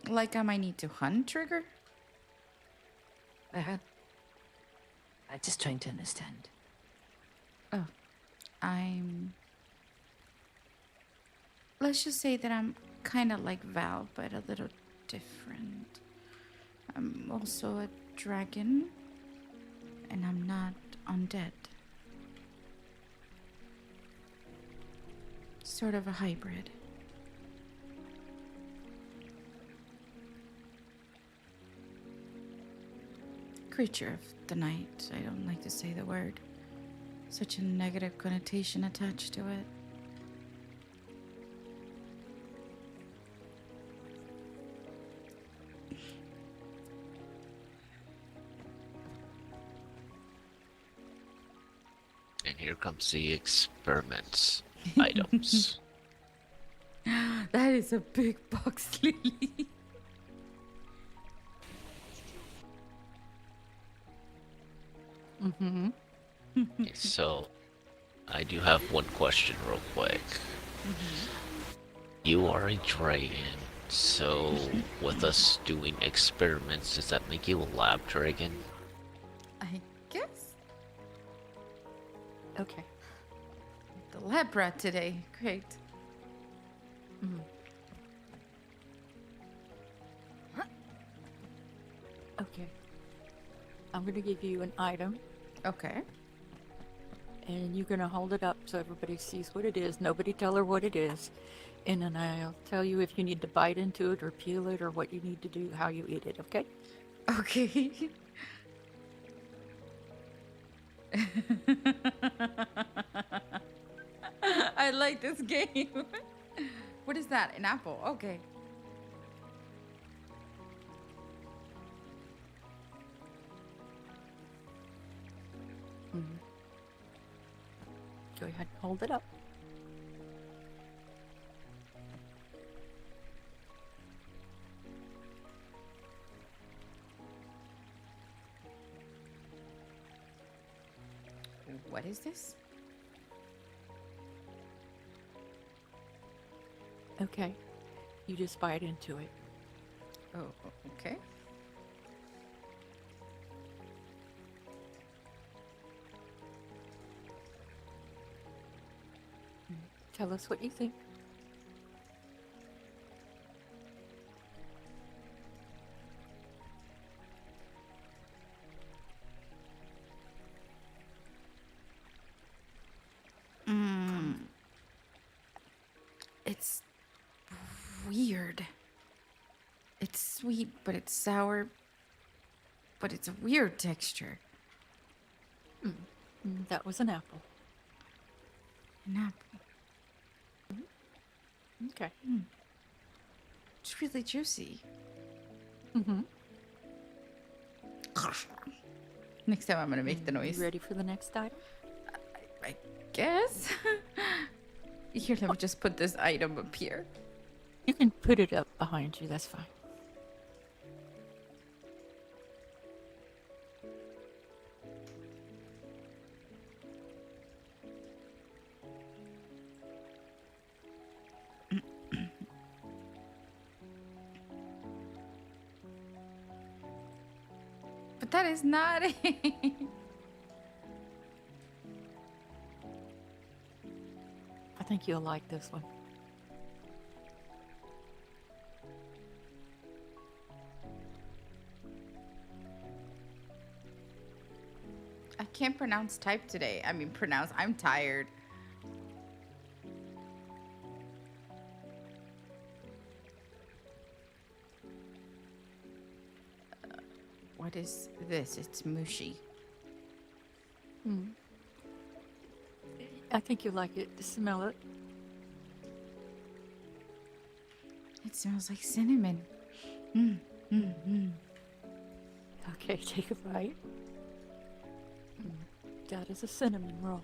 Like I might need to hunt trigger? I'm just trying to understand. Oh, let's just say that I'm kind of like Val, but a little different. I'm also a dragon, and I'm not undead. Sort of a hybrid. Creature of the night. I don't like to say the word. Such a negative connotation attached to it. And here comes the experiments items. That is a big box, Lily. Mm-hmm. Okay, so, I do have one question real quick. You are a dragon, so with us doing experiments, does that make you a lab dragon? I guess. Okay. The lab rat today. Great. Okay. I'm gonna give you an item, Okay. and you're gonna hold it up so everybody sees what it is. Nobody tell her what it is, and then I'll tell you if you need to bite into it or peel it or what you need to do, how you eat it. Okay? Okay. I like this game. What is that? An apple. Okay. Go ahead and hold it up. What is this? Okay. You just bite into it. Oh, okay. Tell us what you think. It's weird. It's sweet, but it's sour. But it's a weird texture. That was an apple. An apple. Okay. It's really juicy. Mm-hmm. Next time I'm gonna make the noise. You ready for the next item? I guess. Here, let me just put this item up here. You can put it up behind you, that's fine. But that is not it. I think you'll like this one. I can't pronounce type today. I mean, pronounce. I'm tired. What is this? It's mushy. I think you'll like it. Smell it. It smells like cinnamon. Okay, take a bite. That is a cinnamon roll.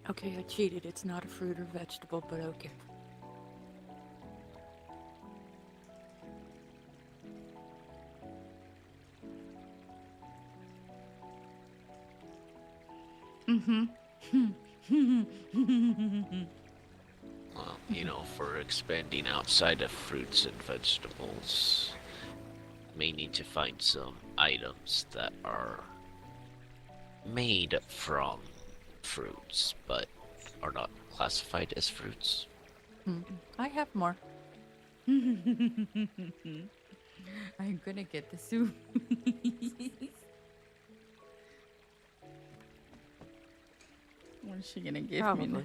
Okay, I cheated. It's not a fruit or vegetable, but okay. Well, you know, for expanding outside of fruits and vegetables, may need to find some items that are made from fruits, but are not classified as fruits. I have more. I'm gonna get the soup. What is she gonna give Probably. me?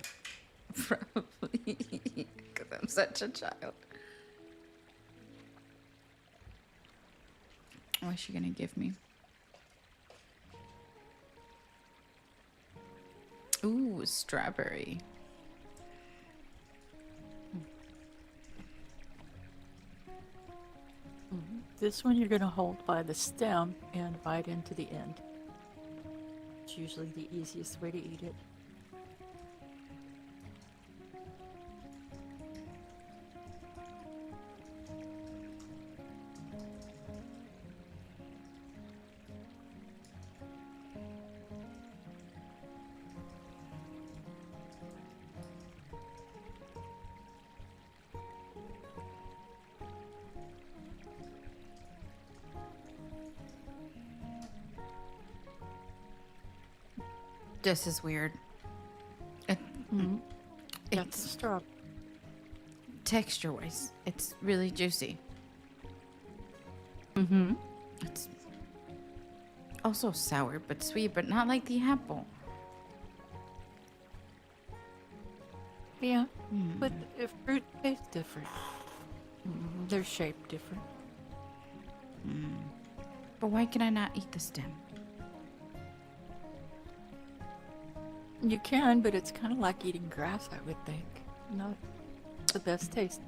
Probably. Because I'm such a child. What is she gonna give me? Ooh, strawberry. This one you're going to hold by the stem and bite into the end. It's usually the easiest way to eat it. This is weird. That's the straw. Texture-wise, it's really juicy. It's also sour, but sweet, but not like the apple. Yeah, but if fruit tastes different. They're shaped different. But why can I not eat the stem? You can, but it's kind of like eating grass, I would think. Not the best taste.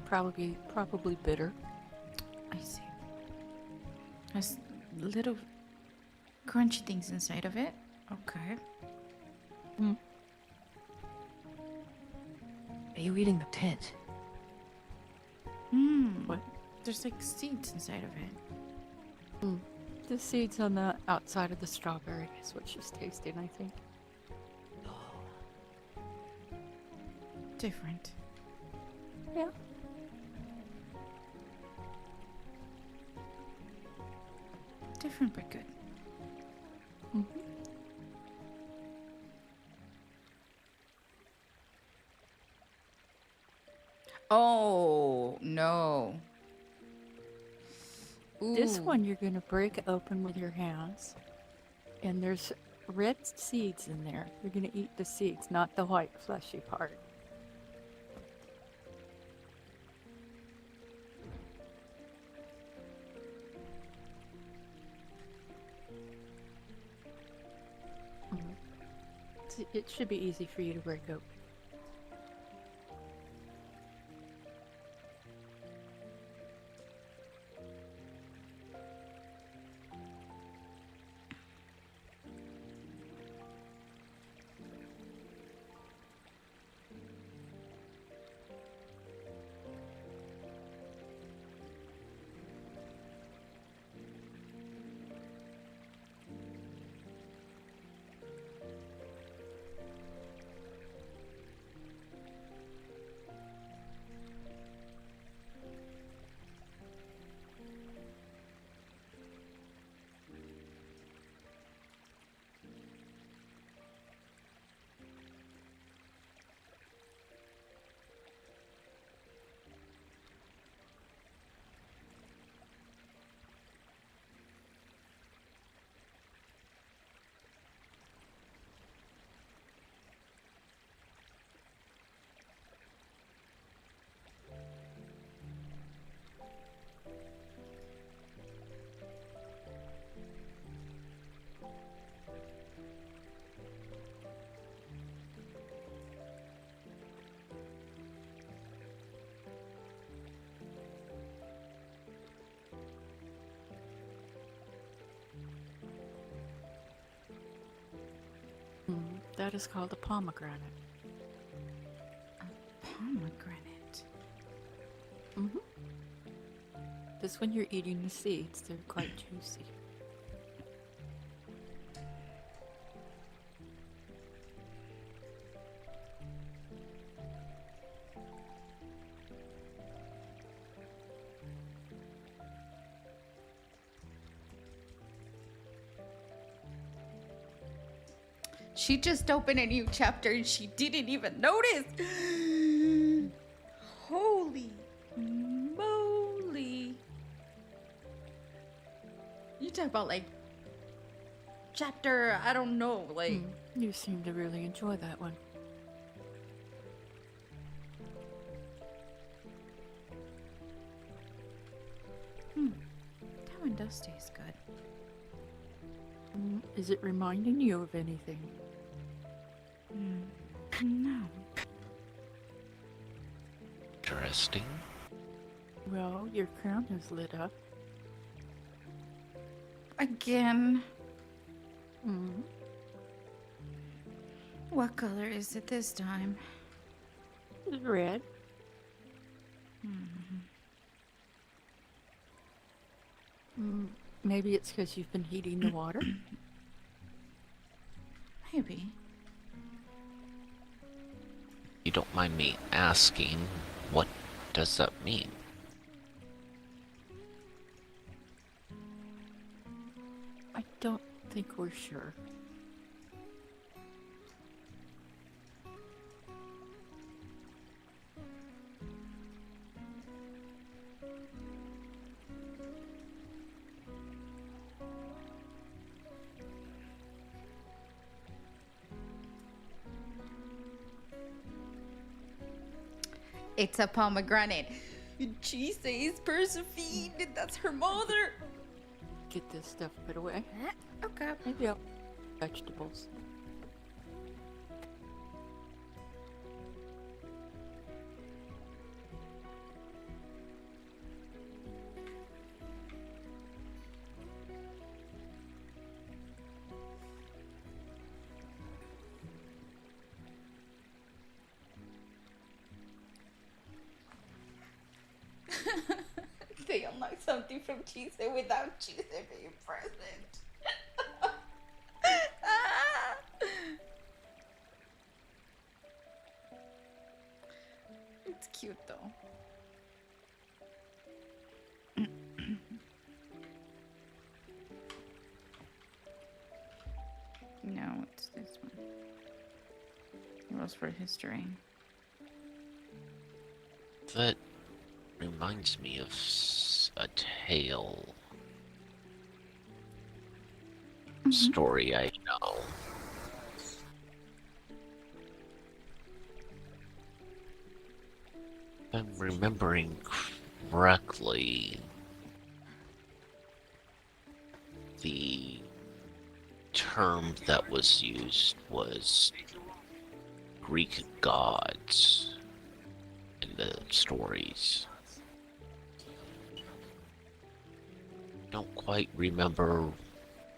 Probably bitter. I see. There's little crunchy things inside of it. Okay. Are you eating the pit? What? There's like seeds inside of it. The seeds on the outside of the strawberry is what she's tasting, I think. Different. Yeah. Different but good. Mm-hmm. Oh, no. This Ooh. one you're going to break open with your hands, and there's red seeds in there. You're going to eat the seeds, not the white fleshy part. It should be easy for you to break open. That is called a pomegranate. A pomegranate. Mm-hmm. This one you're eating the seeds. They're quite juicy. She just opened a new chapter and she didn't even notice. Holy moly. You talk about like chapter, I don't know, like. You seem to really enjoy that one. That one does taste good. Is it reminding you of anything? No. Interesting. Well, your crown is lit up. Again. Mm. What color is it this time? It's red. Maybe it's because you've been heating the water. Maybe. You don't mind me asking, what does that mean? I don't think we're sure. It's a pomegranate. She says Persephone, and that's her mother. Get this stuff put away. Okay. Maybe I'll vegetables. Damn, nice. something from Cheese-It without Cheese-It being present. It's cute though. No, it's this one. It was for history. That reminds me of a tale. Story I know. If I'm remembering correctly, the term that was used was Greek gods in the stories. Don't quite remember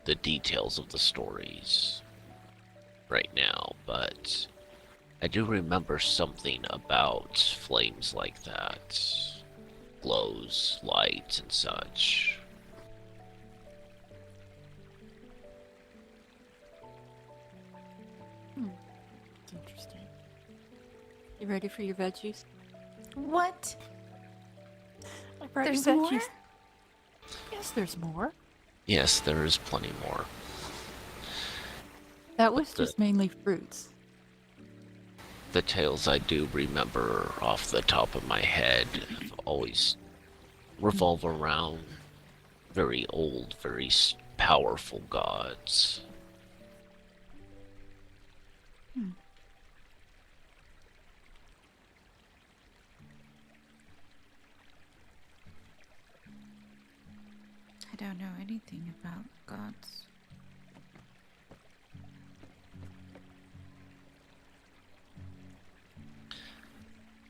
the details of the stories right now, but I do remember something about flames like that. Glows, lights, and such. It's interesting. You ready for your veggies? What? I brought There's you more? veggies. Yes, there's more. Yes, there is plenty more. That was The- just mainly fruits. The tales I do remember off the top of my head always revolve around very old, very powerful gods. I don't know anything about gods.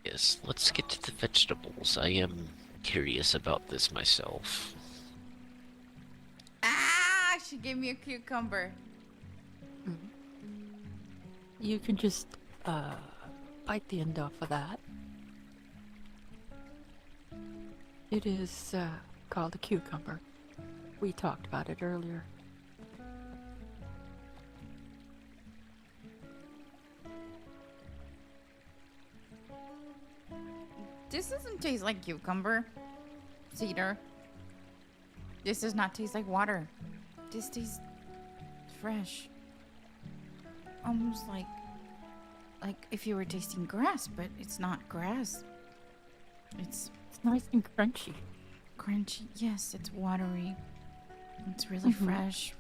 Yes, let's get to the vegetables. I am curious about this myself. Ah! She gave me a cucumber. You can just bite the end off of that. It is called a cucumber. We talked about it earlier. This doesn't taste like cucumber. Cedar. This does not taste like water. This tastes fresh. Almost like if you were tasting grass, but it's not grass. It's It's nice and crunchy. crunchy. Yes, it's watery. It's really fresh.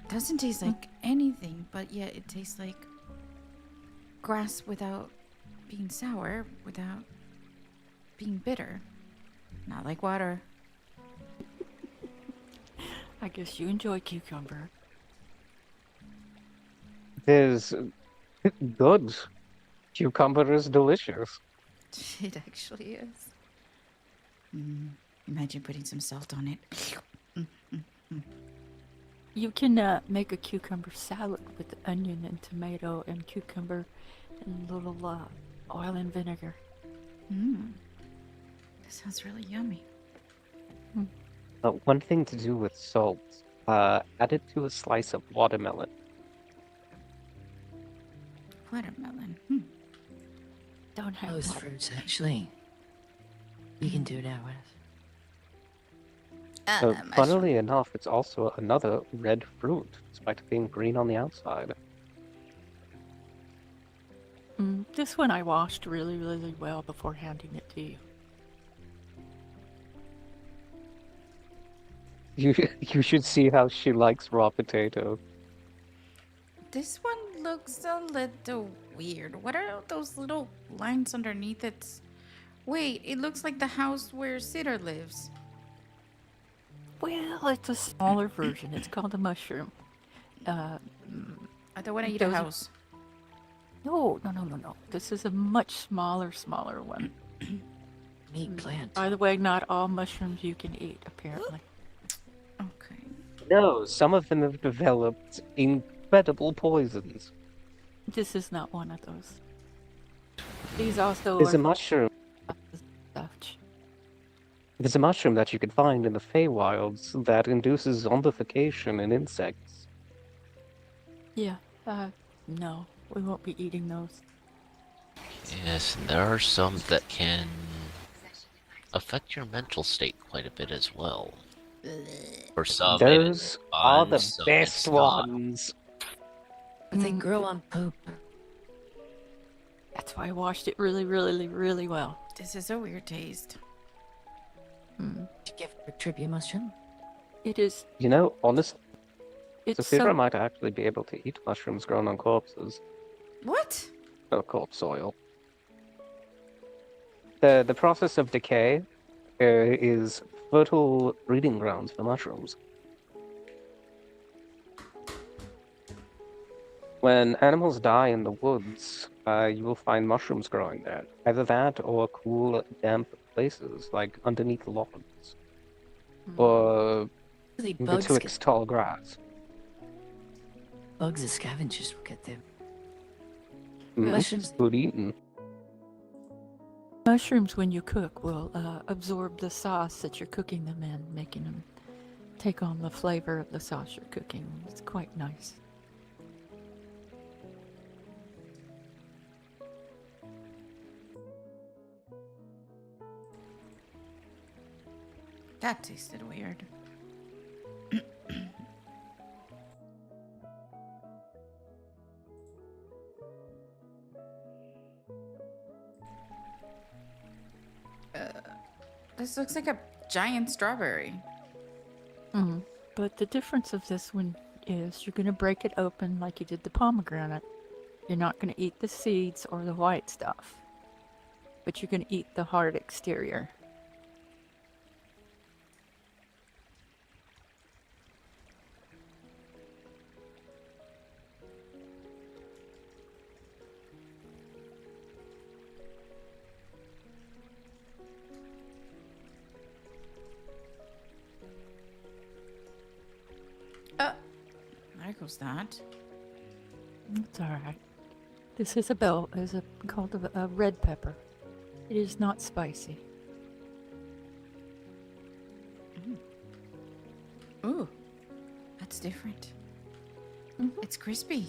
Doesn't taste like anything, but yet it tastes like grass without being sour, without being bitter. Not like water. I guess you enjoy cucumber. It is good. Cucumber is delicious. It actually is. Imagine putting some salt on it. You can make a cucumber salad with onion and tomato and cucumber and a little oil and vinegar. That sounds really yummy. One thing to do with salt, add it to a slice of watermelon. Watermelon. Don't have Those water. fruits, actually. You can do that with. Funnily enough, it's also another red fruit, despite being green on the outside. This one I washed really, really well before handing it to you. You should see how she likes raw potato. This one looks a little weird. What are those little lines underneath it? Wait, it looks like the house where Cedar lives. Well, it's a smaller version. It's called a mushroom. I don't want to eat a Those are- house. No. This is a much smaller one. Meat plant. By the way, not all mushrooms you can eat, apparently. Okay. No, some of them have developed incredible poisons. This is not one of those. These also There's are a mushroom. such. There's a mushroom that you can find in the Feywilds that induces zombification in insects. Yeah, no, we won't be eating those. Yes, and there are some that can affect your mental state quite a bit as well. For some, it is Those are fun, the some best it's not. ones. But they grow on poop. That's why I washed it really, really, really well. This is a weird taste. Did you give her a tribute mushroom? It is. You know, honestly, It's Xafira might actually be able to eat mushrooms grown on corpses. What? Oh, corpse soil. The process of decay is fertile breeding grounds for mushrooms. When animals die in the woods, you will find mushrooms growing there. Either that or cool, damp places, like underneath logs. Or The bugs, betwixt tall grass. bugs and scavengers will get them. Mushrooms good eaten. Mushrooms, when you cook, will absorb the sauce that you're cooking them in, making them take on the flavor of the sauce you're cooking. It's quite nice. That tasted weird. This looks like a giant strawberry. But the difference of this one is you're going to break it open like you did the pomegranate. You're not going to eat the seeds or the white stuff, but you're going to eat the hard exterior. There goes that. It's all right. This is called a red pepper. It is not spicy. Ooh, that's different. It's crispy.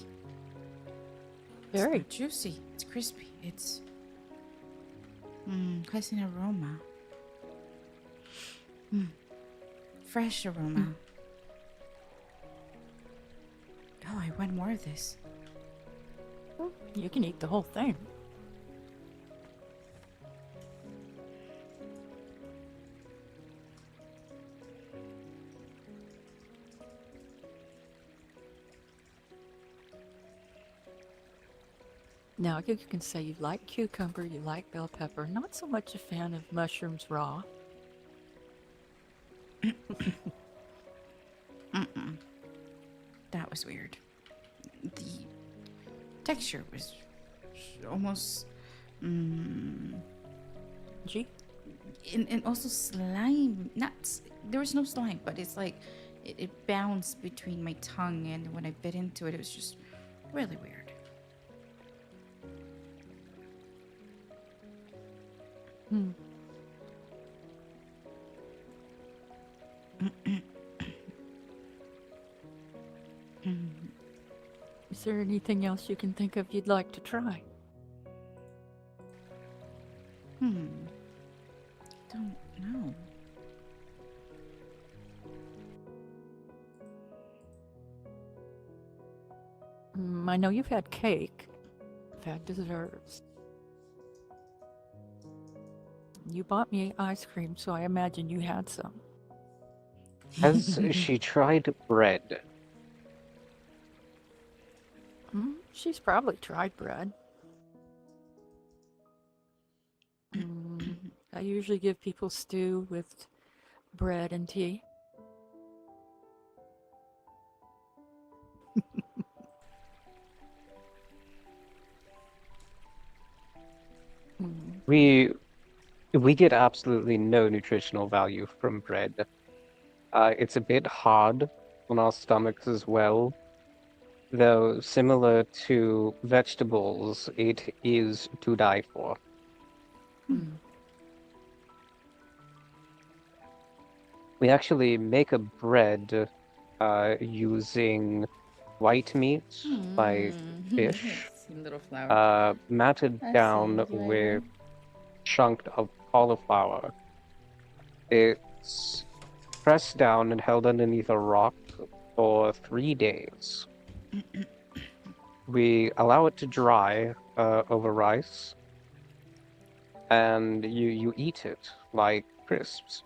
Very. It's not juicy. It's crispy. It's has an aroma. Fresh aroma. Oh, I want more of this. You can eat the whole thing. Now, you can say you like cucumber, you like bell pepper, not so much a fan of mushrooms raw. That was weird. The texture was almost Gee, and also slime. There was no slime, but it's like it bounced between my tongue, and when I bit into it, it was just really weird. Is there anything else you can think of you'd like to try? Don't know. I know you've had cake. You've had desserts. You bought me ice cream, so I imagine you had some. Has she tried bread? She's probably tried bread. I usually give people stew with bread and tea. We get absolutely no nutritional value from bread. It's a bit hard on our stomachs as well. Though similar to vegetables, it is to die for. We actually make a bread using white meat, like fish, See, little flower. matted I down see, with Gilly. chunked of cauliflower. It's pressed down and held underneath a rock for 3 days. We allow it to dry over rice, and you eat it like crisps.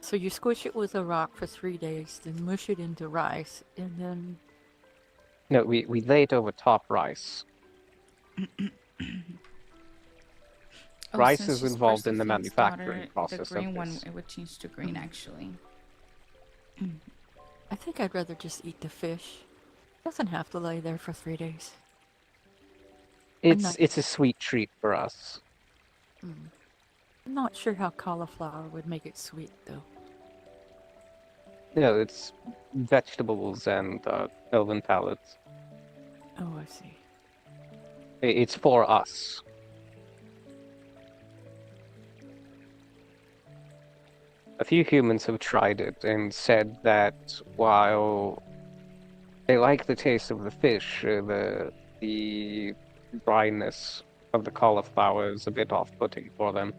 So you squish it with a rock for 3 days, then mush it into rice, and then No, we lay it over top rice. Oh, Rice since is she's involved in the Persephone's manufacturing daughter, the process of green one, this. it would change to green, actually. I think I'd rather just eat the fish. It doesn't have to lay there for 3 days. not- It's a sweet treat for us. I'm not sure how cauliflower would make it sweet, though. No, it's vegetables and elven palates. Oh, I see. It's for us. A few humans have tried it and said that while they like the taste of the fish, the dryness of the cauliflower is a bit off-putting for them.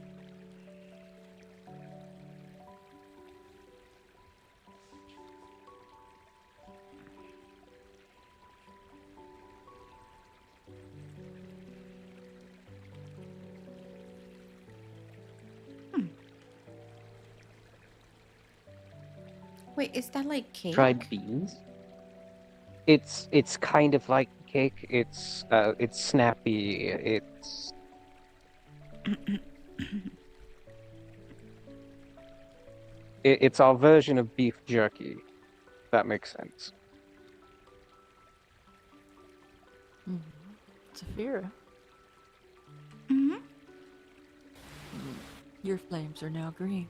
Wait, is that like cake? Dried beans? It's kind of like cake. It's snappy. It's our version of beef jerky. If that makes sense. Xafira, Mm-hmm. your flames are now green.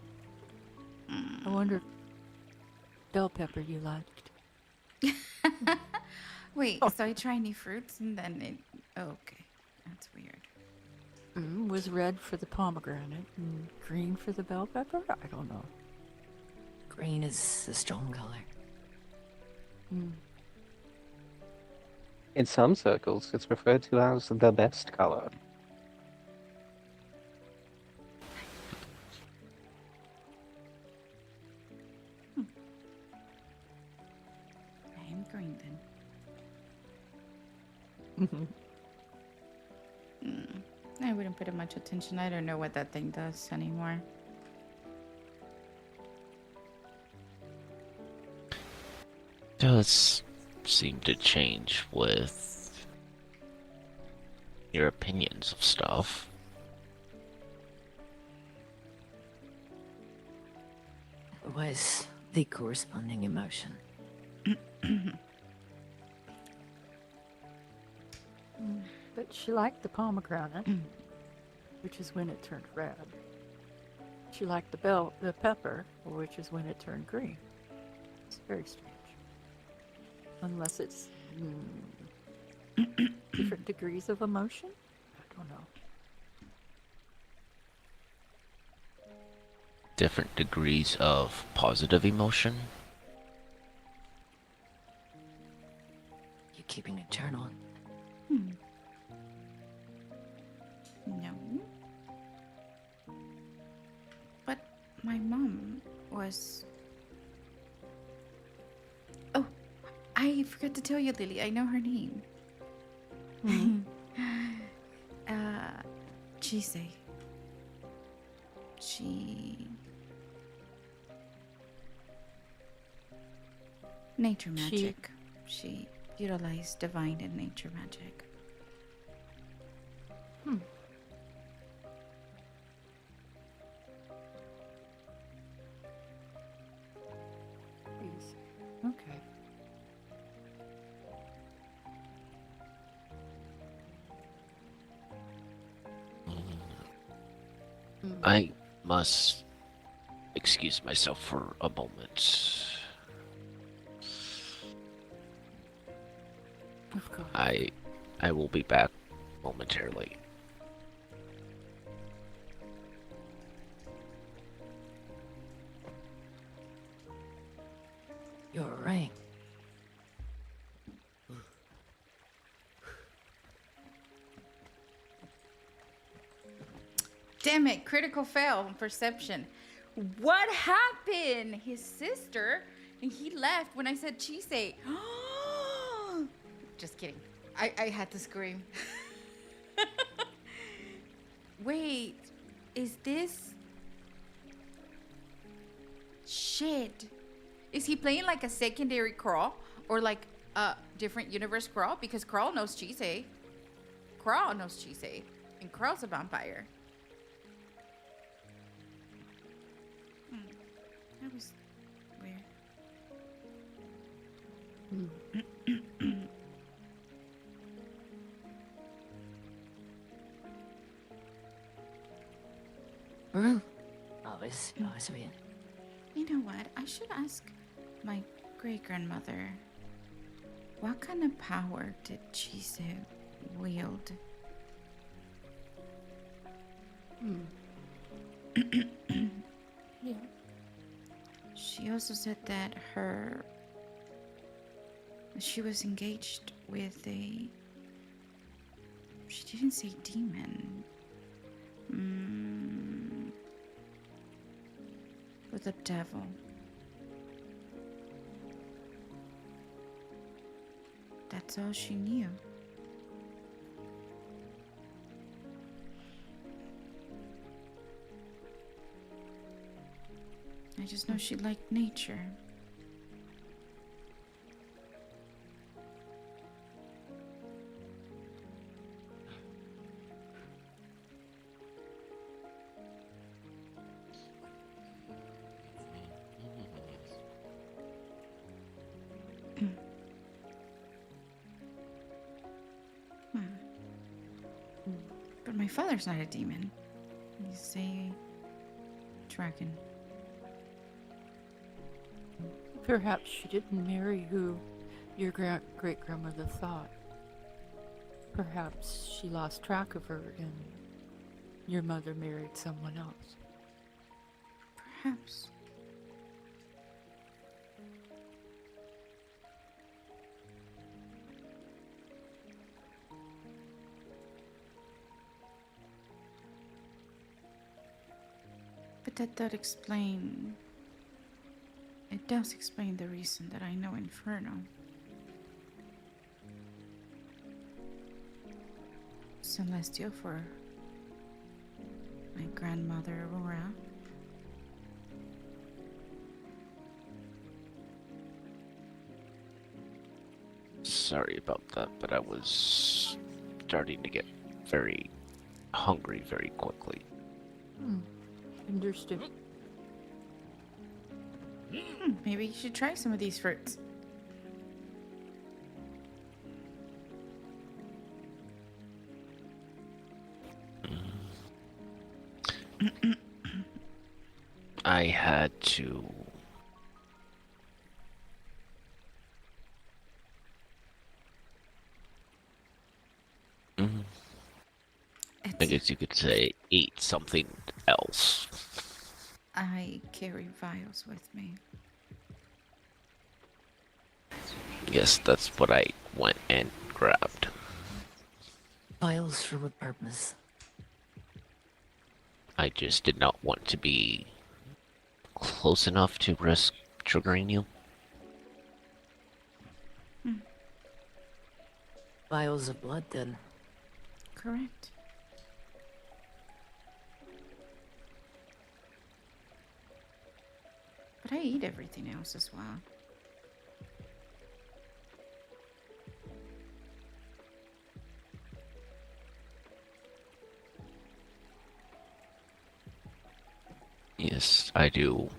I wonder if bell pepper you liked. Wait, so I try any fruits and then it... Oh, okay. That's weird. Was red for the pomegranate and green for the bell pepper? I don't know. Green is a strong color. In some circles, it's referred to as the best color. I am green then. I wouldn't put much attention. I don't know what that thing does anymore. Does seem to change with your opinions of stuff. What is the corresponding emotion? But she liked the pomegranate, which is when it turned red. She liked the pepper, which is when it turned green. It's very strange. Unless it's different degrees of emotion? I don't know. Different degrees of positive emotion. You keeping a journal? No. But my mom was... Oh, I forgot to tell you, Lily. I know her name. Chise. She... Nature magic. She utilized divine and nature magic. Please. Okay. I must excuse myself for a moment. Of course. I will be back momentarily. You're right. Damn it, critical fail on perception. What happened? His sister, and he left when I said cheese. Just kidding. I had to scream. Wait, is this... Shit. Is he playing like a secondary Crawl? Or like a different universe Crawl? Because Crawl knows cheese. Crawl knows cheese. And Crawl's a vampire. That was weird. Well, always bien. You know what? I should ask my great-grandmother. What kind of power did Chise wield? Yeah. She also said that she was engaged with a... She didn't say demon. With a devil. That's all she knew. I just know she liked nature. But my father's not a demon. He's a dragon. Perhaps she didn't marry who your great-grandmother thought. Perhaps she lost track of her and your mother married someone else. Perhaps. But that does explain... It does explain the reason that I know Inferno. Celestial for my grandmother Aurora. Sorry about that, but I was starting to get very hungry very quickly. Understood. Maybe you should try some of these fruits. I had to... I guess you could say eat something else. I carry vials with me. Yes, that's what I went and grabbed. Vials for what purpose? I just did not want to be close enough to risk triggering you. Vials of blood, then. Correct. But I eat everything else as well. Yes, I do.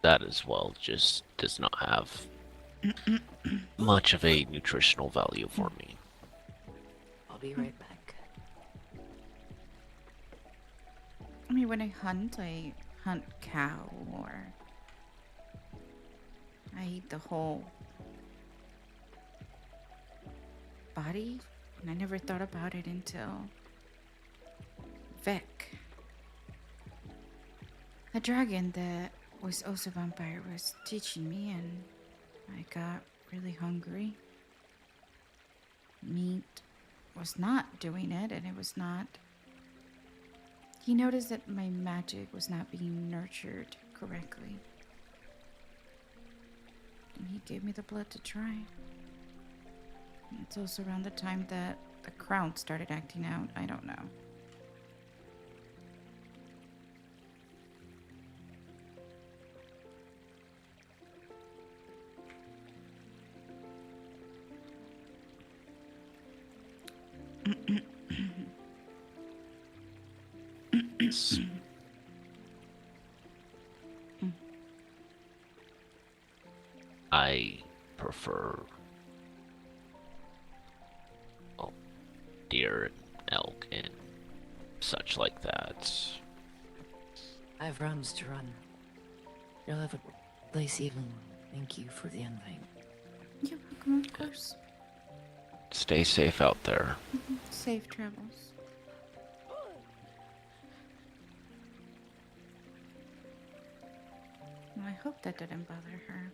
That as well just does not have much of a nutritional value for me. I'll be right back. I mean, when I hunt cow, or I eat the whole body And I never thought about it until Vec. A dragon that was also vampire was teaching me, and I got really hungry. Meat was not doing it, and it was not. He noticed that my magic was not being nurtured correctly. And he gave me the blood to try. And it's also around the time that the crown started acting out. I don't know. I prefer deer and elk and such like that. I have rounds to run. You'll have a nice evening. Thank you for the invite. You're welcome, of course. Stay safe out there. Safe travels. Well, I hope that didn't bother her.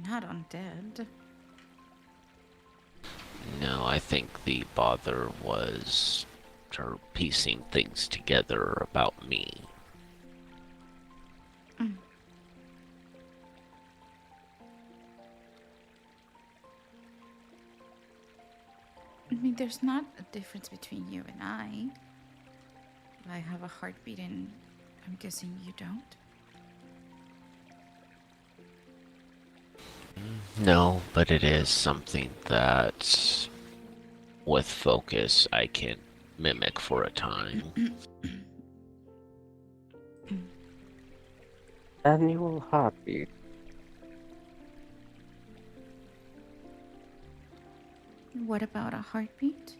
Not undead. No, I think the bother was her piecing things together about me. I mean, there's not a difference between you and I. I have a heartbeat, and I'm guessing you don't. No, but it is something that, with focus, I can mimic for a time. Annual heartbeat. What about a heartbeat?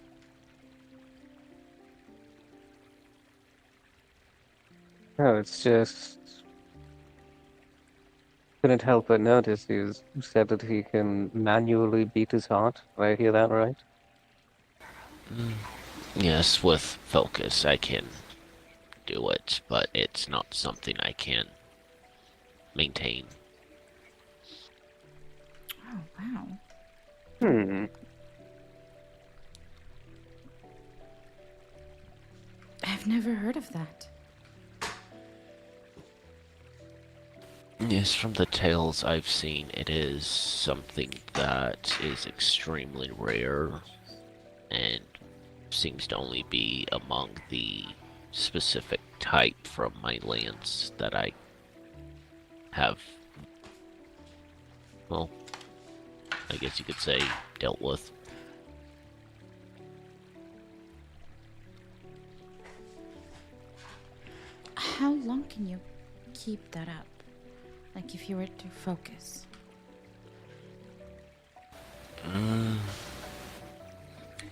No, it's just. Couldn't help but notice you said that he can manually beat his heart. Did I hear that right? Yes, with focus, I can do it, but it's not something I can maintain. Oh, wow. I've never heard of that. Yes, from the tales I've seen, it is something that is extremely rare and seems to only be among the specific type from my lands that I have, well, I guess you could say, dealt with. How long can you keep that up? Like if you were to focus?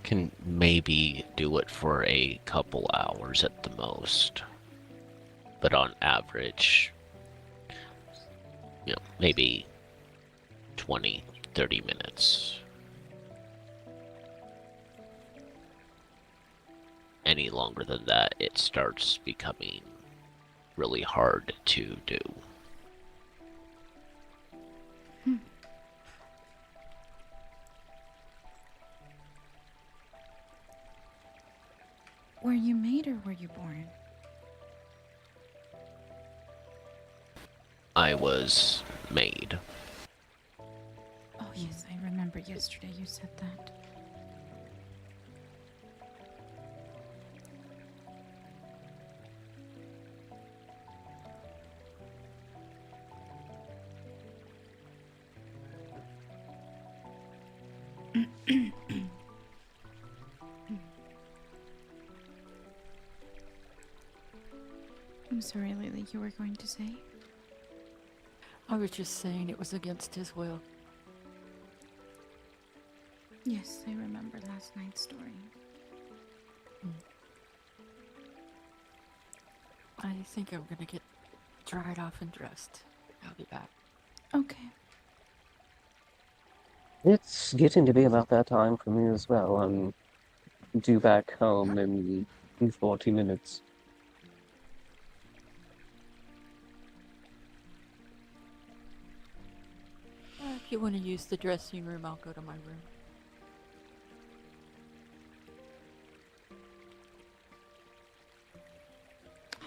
Can maybe do it for a couple hours at the most. But on average, maybe 20, 30 minutes. Any longer than that, it starts becoming really hard to do. Were you made or were you born? I was made. Oh yes, I remember yesterday you said that. I'm sorry, Lily, you were going to say? I was just saying it was against his will. Yes, I remember last night's story. I think I'm gonna get dried off and dressed. I'll be back. Okay. It's getting to be about that time for me as well. I'm due back home in 40 minutes. If you want to use the dressing room, I'll go to my room.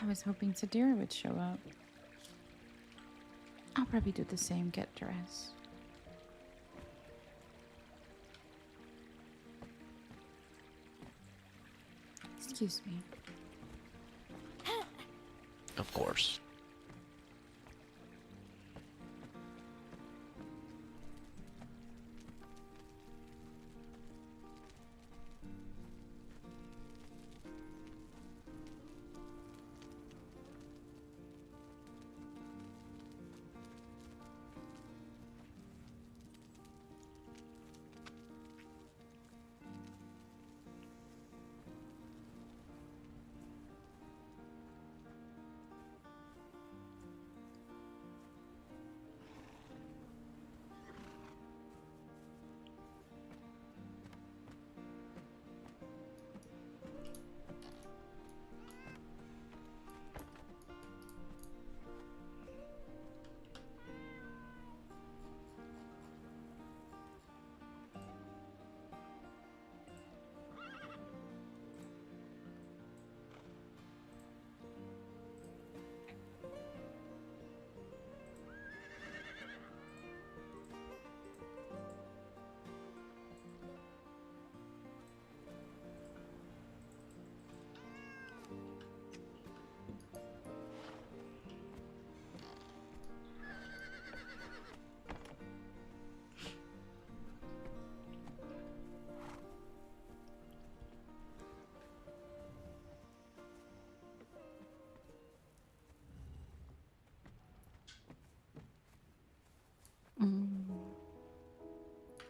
I was hoping Sadira would show up. I'll probably do the same, get dressed. Excuse me. Of course.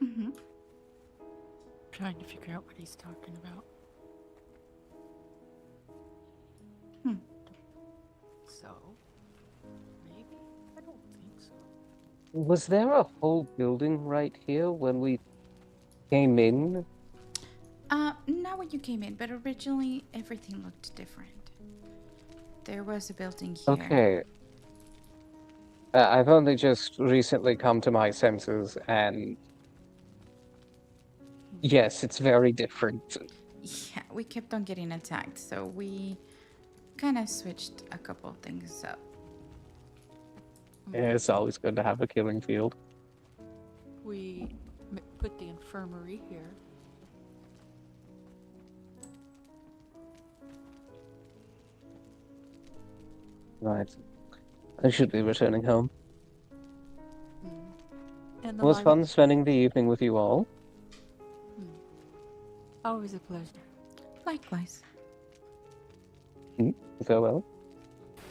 Mm-hmm. Trying to figure out what he's talking about. So, maybe? I don't think so. Was there a whole building right here when we came in? Not when you came in, but originally everything looked different. There was a building here. Okay. I've only just recently come to my senses, and yes, it's very different. Yeah, we kept on getting attacked, so we kind of switched a couple things up. Yeah, it's always good to have a killing field. We put the infirmary here. Right. I should be returning home. And It was fun spending the evening with you all. Always a pleasure. Likewise. Farewell.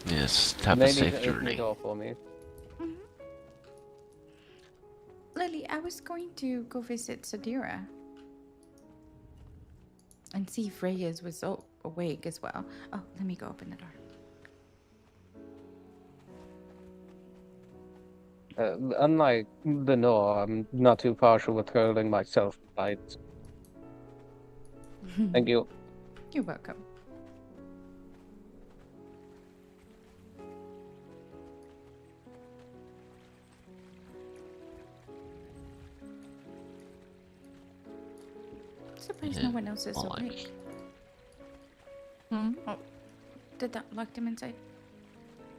Yes, have May a need to safe open the journey. door for me. Lily, I was going to go visit Sadira and see if Reyes was awake as well. Oh, let me go open the door. Unlike the Nor, I'm not too partial with curling myself in fights. Thank you. You're welcome. Surprised no one else is awake. Oh, did that lock them inside?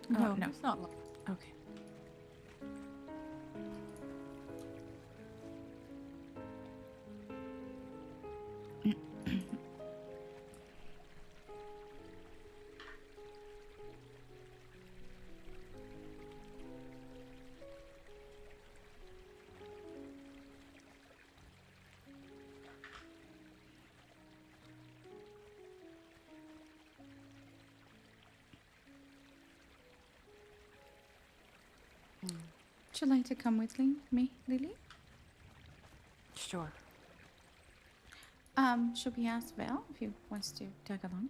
No, no. it's not locked. Okay. Would you like to come with me, Lily? Sure. Should we ask Val if he wants to tag along?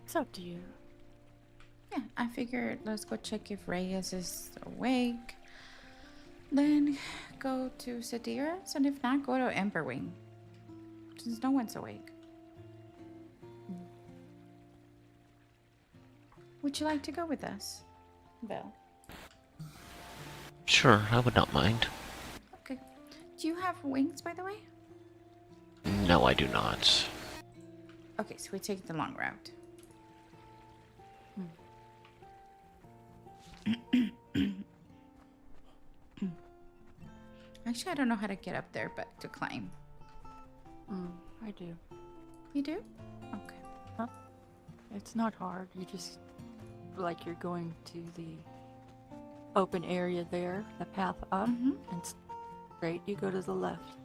It's up to you. Yeah, I figured let's go check if Reyes is awake. Then go to Sadiras, and if not, go to Emberwing. Since no one's awake. Would you like to go with us, Belle? Sure, I would not mind. Okay. Do you have wings, by the way? No, I do not. Okay, so we take the long route. Actually, I don't know how to get up there, but to climb. I do. You do? Okay. It's not hard. You just, like you're going to the open area there, the path up, and straight you go to the left.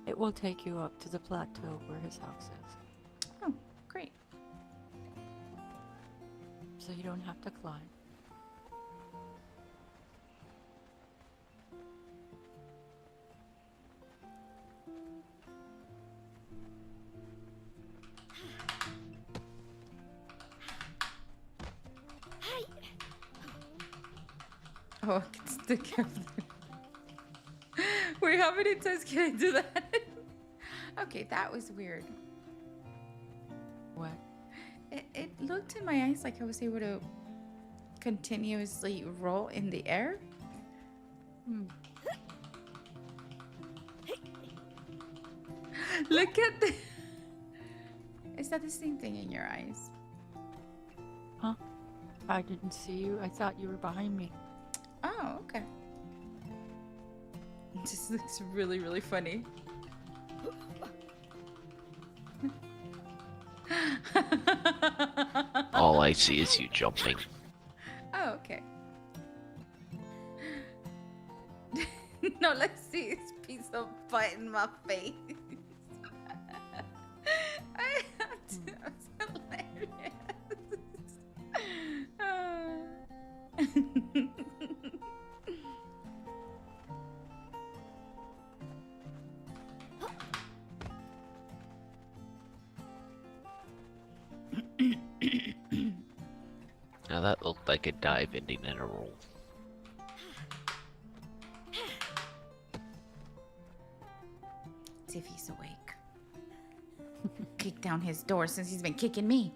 It will take you up to the plateau where his house is. Oh, great. So you don't have to climb. Oh, I can stick up there. Wait, how many times can I do that? Okay, that was weird. What? It looked in my eyes like I was able to continuously roll in the air. Look at the... Is that the same thing in your eyes? Huh? I didn't see you. I thought you were behind me. Oh, okay. This looks really, really funny. All I see is you jumping. Oh, okay. No, let's see this piece of butt in my face. That's hilarious. Now that looked like a dive ending in a roll. See if he's awake. Kick down his door since he's been kicking me.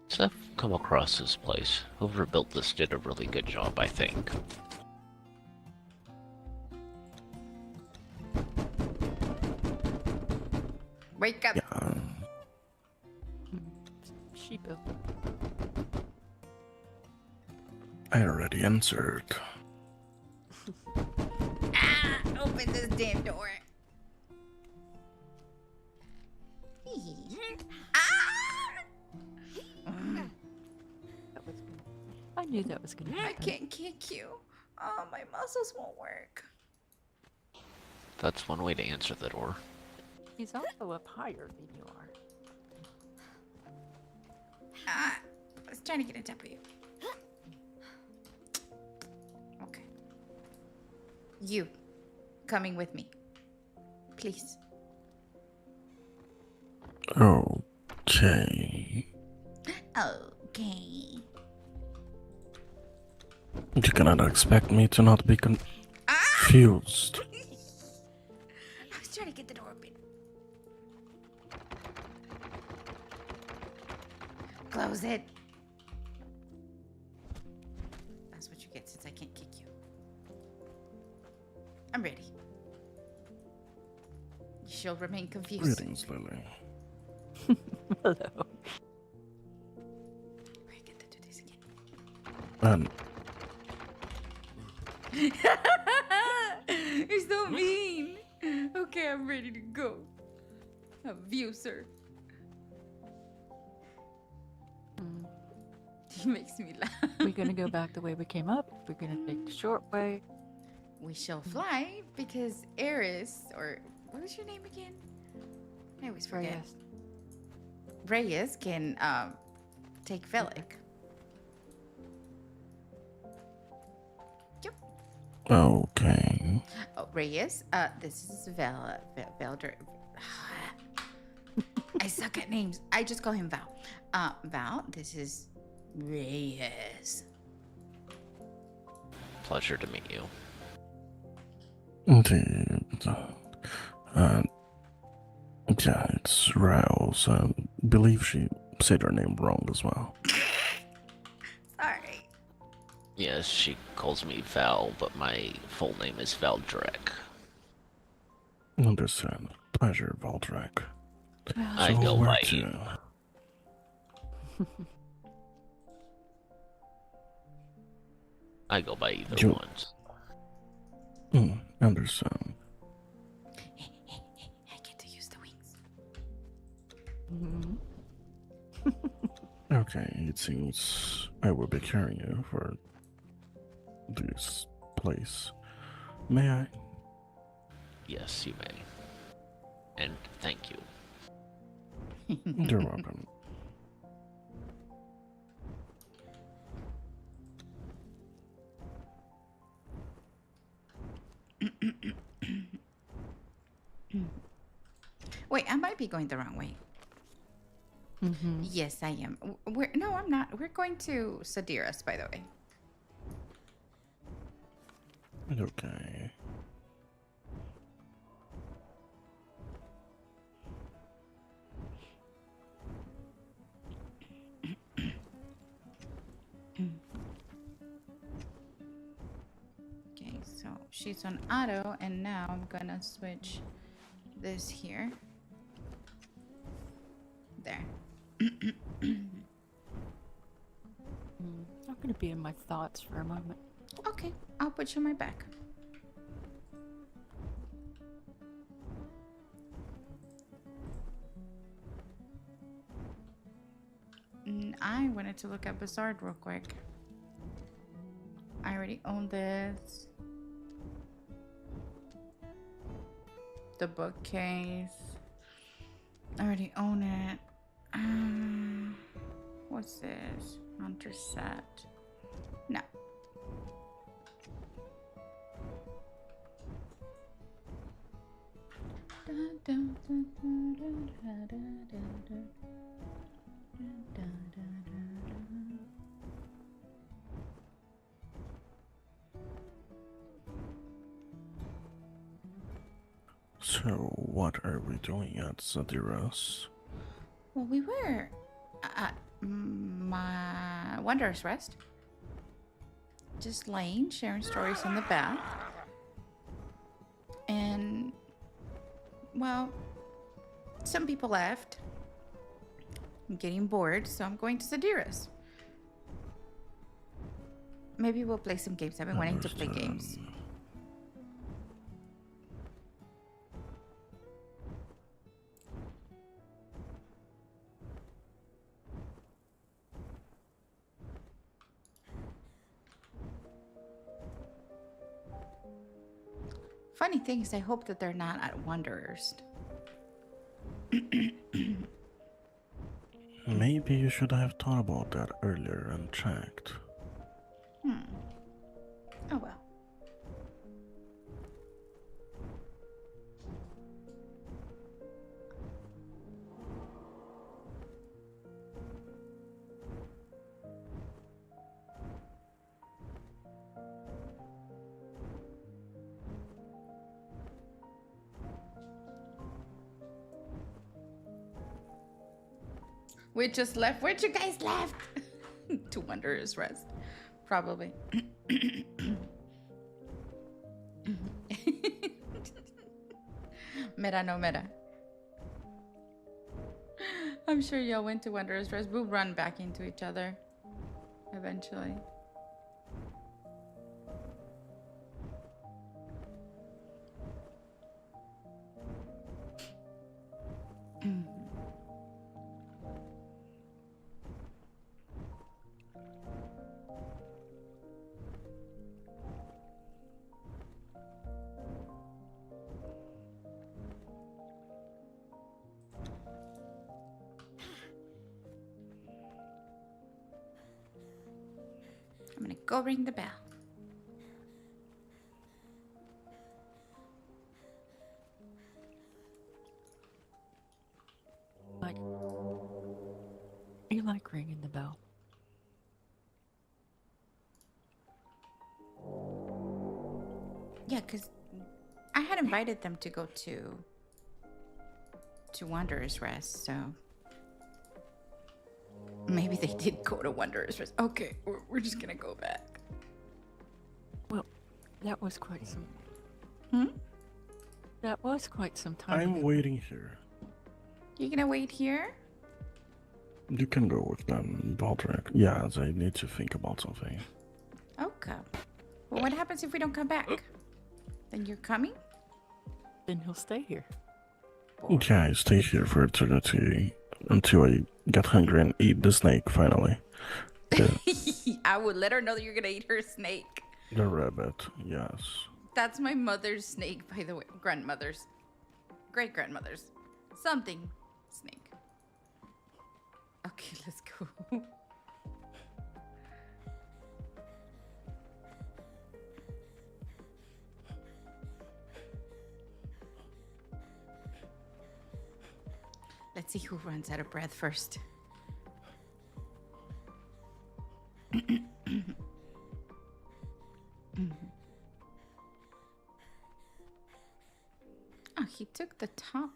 So I've come across this place. Whoever built this did a really good job, I think. Wake up. Sheeple. I already answered. Open this damn door. I knew that was gonna I happen. can't kick you. Oh, my muscles won't work. That's one way to answer the door. He's also up higher than you are. I was trying to get on top of you. Okay. You, coming with me. Please. Okay. Okay. You cannot expect me to not be confused. I was trying to get the door open. Close it. That's what you get since I can't kick you. I'm ready. You shall remain confused. Greetings, Lily. Hello. I get to do this again. You're so mean. Okay, I'm ready to go. Have a view, sir. He makes me laugh. We're gonna go back the way we came up. We're gonna take the short way. We shall fly because Eris, or what was your name again? I always forget. Reyes can take Velik. Okay. Oh, Reyes. This is Velder. I suck at names. I just call him Val. Val, this is Reyes. Pleasure to meet you. Indeed. Yeah, it's Rouse. I believe she said her name wrong as well. Sorry. Yes, she calls me Val, but my full name is Valdrek. Understand. Pleasure, Valdrek. I So go where by to? I go by either You- one. Understand. I get to use the wings. Okay, it seems I will be carrying you for this place. May I? Yes, you may. And thank you. You're welcome. Wait, I might be going the wrong way. Yes, I am. No, I'm not. We're going to Sadiras, by the way. Okay. Okay, so she's on auto, and now I'm gonna switch this here. There. I'm gonna be in my thoughts for a moment. Okay, I'll put you on my back. I wanted to look at Bazaar real quick. I already own this. The bookcase. I already own it. What's this? Hunter set. No. So, what are we doing at Sadiras? Well, we were at my Wanderer's Rest. Just laying, sharing stories in the bath. And, well, some people left. I'm getting bored, so I'm going to Sadiras. Maybe we'll play some games. I've been wanting to play games. Funny thing is, I hope that they're not at Wanderers. Maybe you should have thought about that earlier and checked. Oh well. We just left. Where'd you guys left? To Wanderer's Rest. Probably. Meta no meta. I'm sure y'all went to Wanderer's Rest. We'll run back into each other. Eventually. I'm gonna go ring the bell. like ringing the bell. Yeah, because I had invited them to go to Wanderer's Rest, so maybe they did go to Wanderer's Rest. Okay, we're just gonna go back. Well, that was quite some. Hmm? That was quite some time I'm ago. waiting here. You gonna wait here? You can go with them, Baldric. Yeah, they need to think about something. Okay. Well, what happens if we don't come back? Then you're coming? Then he'll stay here. Yeah, I stay here for eternity until I get hungry and eat the snake finally. I would let her know that you're gonna eat her snake. The rabbit, yes. That's my mother's snake, by the way. Grandmother's. Great grandmother's. Something snake. Okay, let's go. Let's see who runs out of breath first. Oh, he took the top.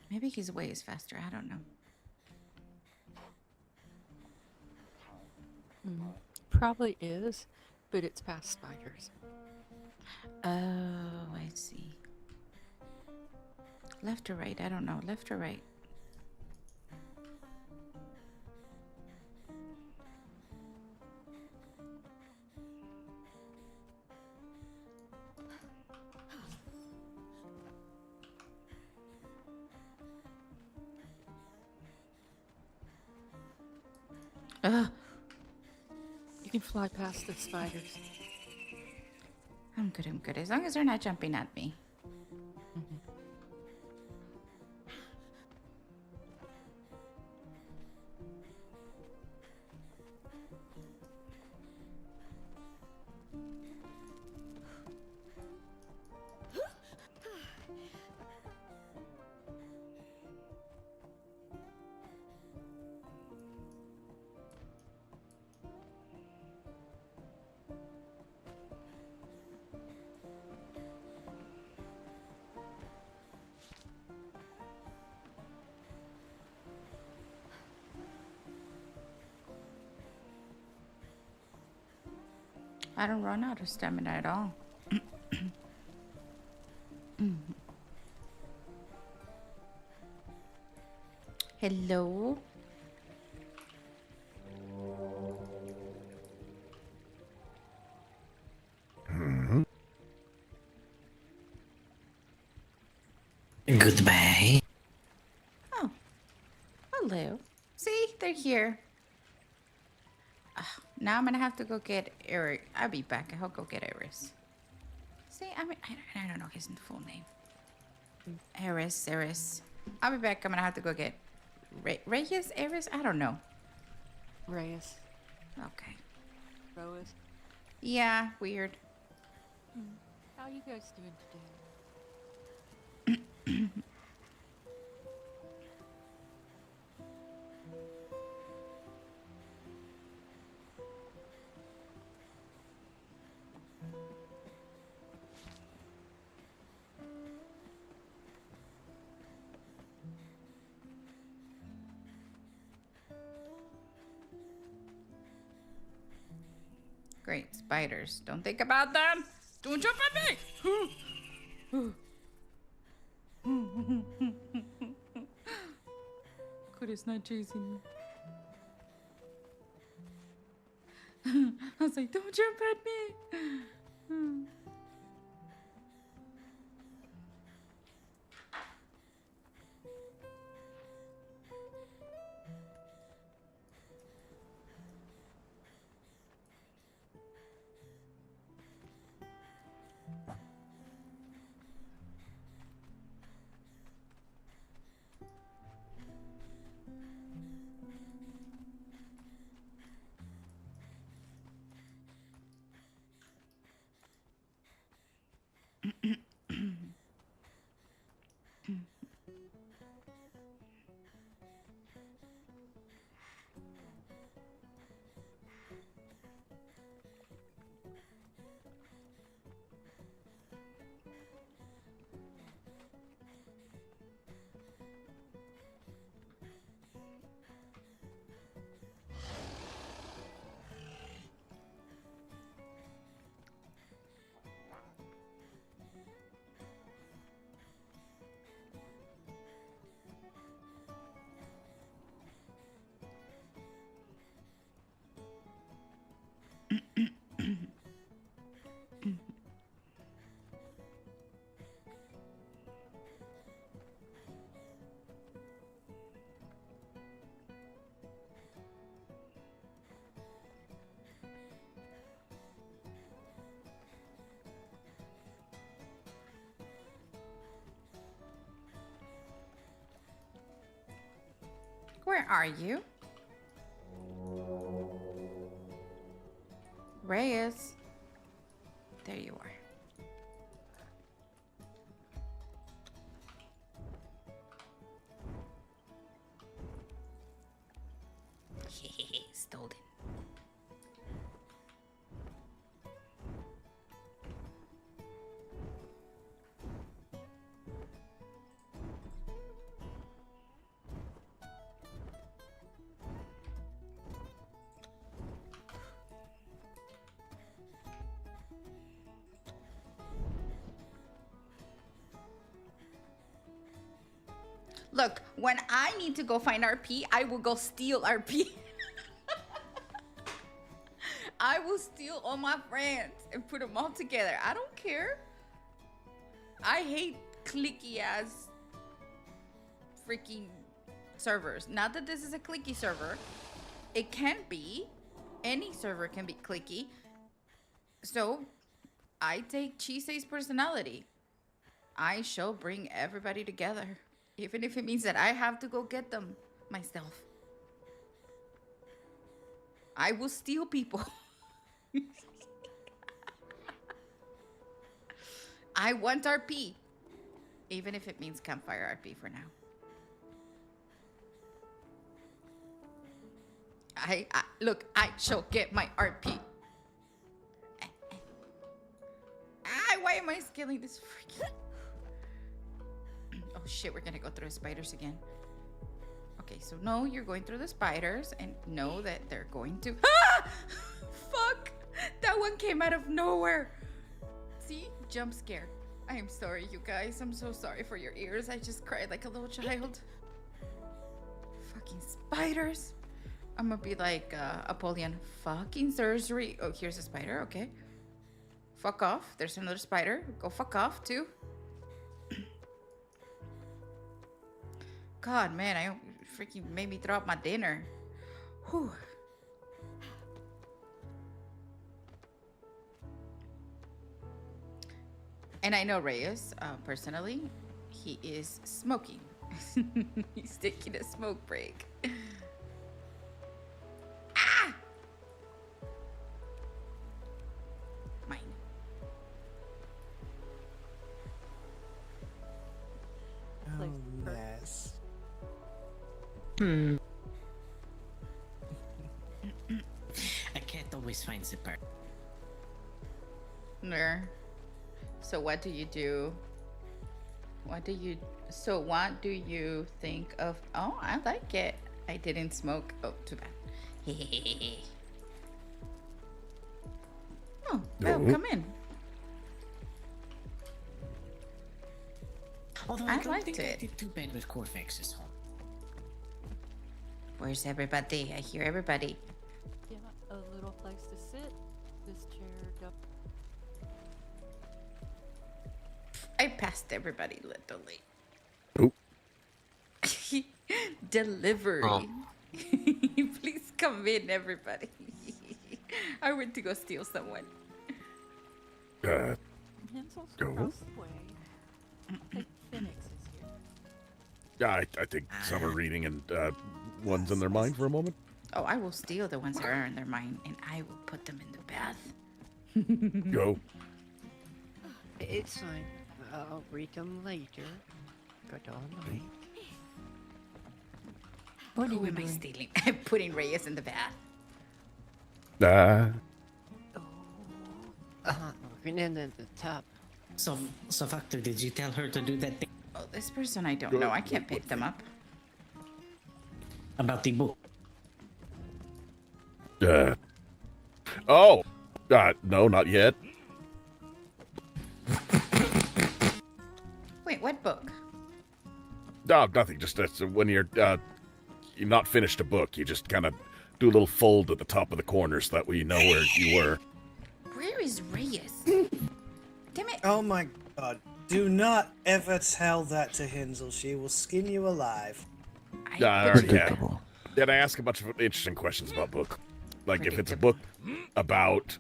Maybe his way is faster. I don't know. Probably is, but it's past spiders. Oh, I see. Left or right? I don't know. Left or right? Ugh. You can fly past the spiders. I'm good, I'm good. As long as they're not jumping at me. I don't run out of stamina at all. Hello? Goodbye. Oh. Hello. See, they're here. Now I'm gonna have to go get Eric. I'll be back. I'll go get Eris. See, I mean, I don't know his full name. Eris. I'll be back. I'm gonna have to go get Reyes? Eris? I don't know. Reyes. Okay. Reyes. Yeah, weird. How are you guys doing today? Great, spiders. Don't think about them. Don't jump at me. Good, it's not chasing me. I was like, don't jump at me. Where are you? Reyes. There you are. Stolen. Look, when I need to go find RP, I will go steal RP. I will steal all my friends and put them all together. I don't care. I hate clicky ass freaking servers. Not that this is a clicky server. It can be. Any server can be clicky. So I take Chise's personality. I shall bring everybody together. Even if it means that I have to go get them myself. I will steal people. I want RP. Even if it means campfire RP for now. Look, I shall get my RP. Why am I scaling this freaking... Oh shit, we're gonna go through the spiders again. Okay, so no, you're going through the spiders and know that they're going to... Ah! Fuck! That one came out of nowhere. See? Jump scare. I am sorry, you guys. I'm so sorry for your ears. I just cried like a little child. Fucking spiders. I'm gonna be like Apollyon. Fucking surgery. Oh, here's a spider. Okay. Fuck off. There's another spider. Go fuck off, too. God, man, I freaking made me throw up my dinner. Whew. And I know Reyes, personally, he is smoking. He's taking a smoke break. Ah! Mine. Oh, yes. I can't always find the part. No. So what do you do? What do you think of? Oh, I like it. I didn't smoke. Oh, too bad. Oh, well, come in. Although I I don't liked think I it. did too bad with Corvex's home. Where's everybody? I hear everybody. Yeah, a little place to sit. This chair. Go. I passed everybody literally. Oop. Delivery. Please come in, everybody. I went to go steal someone. Hensel's Go. across the way. I think Phoenix is here. Yeah, I think some are reading and one's in their mind for a moment. Oh, I will steal the ones that are in their mind, and I will put them in the bath. Go. It's fine. I'll read them later. Good all night. What are Who you am I doing? stealing? I'm putting Reyes in the bath. Working in at the top. So Factor, did you tell her to do that thing Oh, this person I don't know. I can't pick them up. about the book? Oh. No, not yet. Wait, what book? No, nothing. Just when you're not finished a book, you just kind of do a little fold at the top of the corner so that way you know where you were. Where is Reyes? Damn it. Oh my god. Do not ever tell that to Hinsel. She will skin you alive. I already have. Predictable. Then I ask a bunch of interesting questions about book. Like if it's a book about,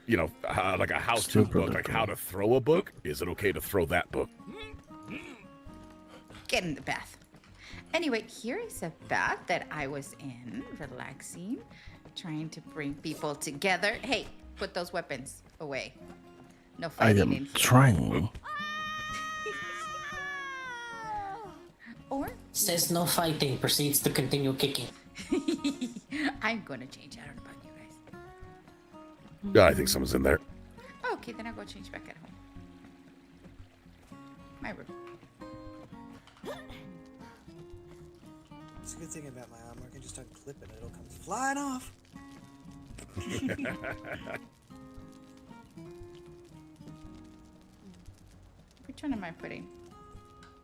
like a how-to book, like how to throw a book, is it okay to throw that book? Get in the bath. Anyway, here is a bath that I was in, relaxing, trying to bring people together. Hey, put those weapons away. No I fighting am in here. trying. Or Says no fighting, proceeds to continue kicking. I'm gonna change. I don't know about you guys. Yeah, I think someone's in there. Okay, then I'll go change back at home. My room. It's a good thing about my armor. I can just unclip it and it'll come flying off. Which one am I putting?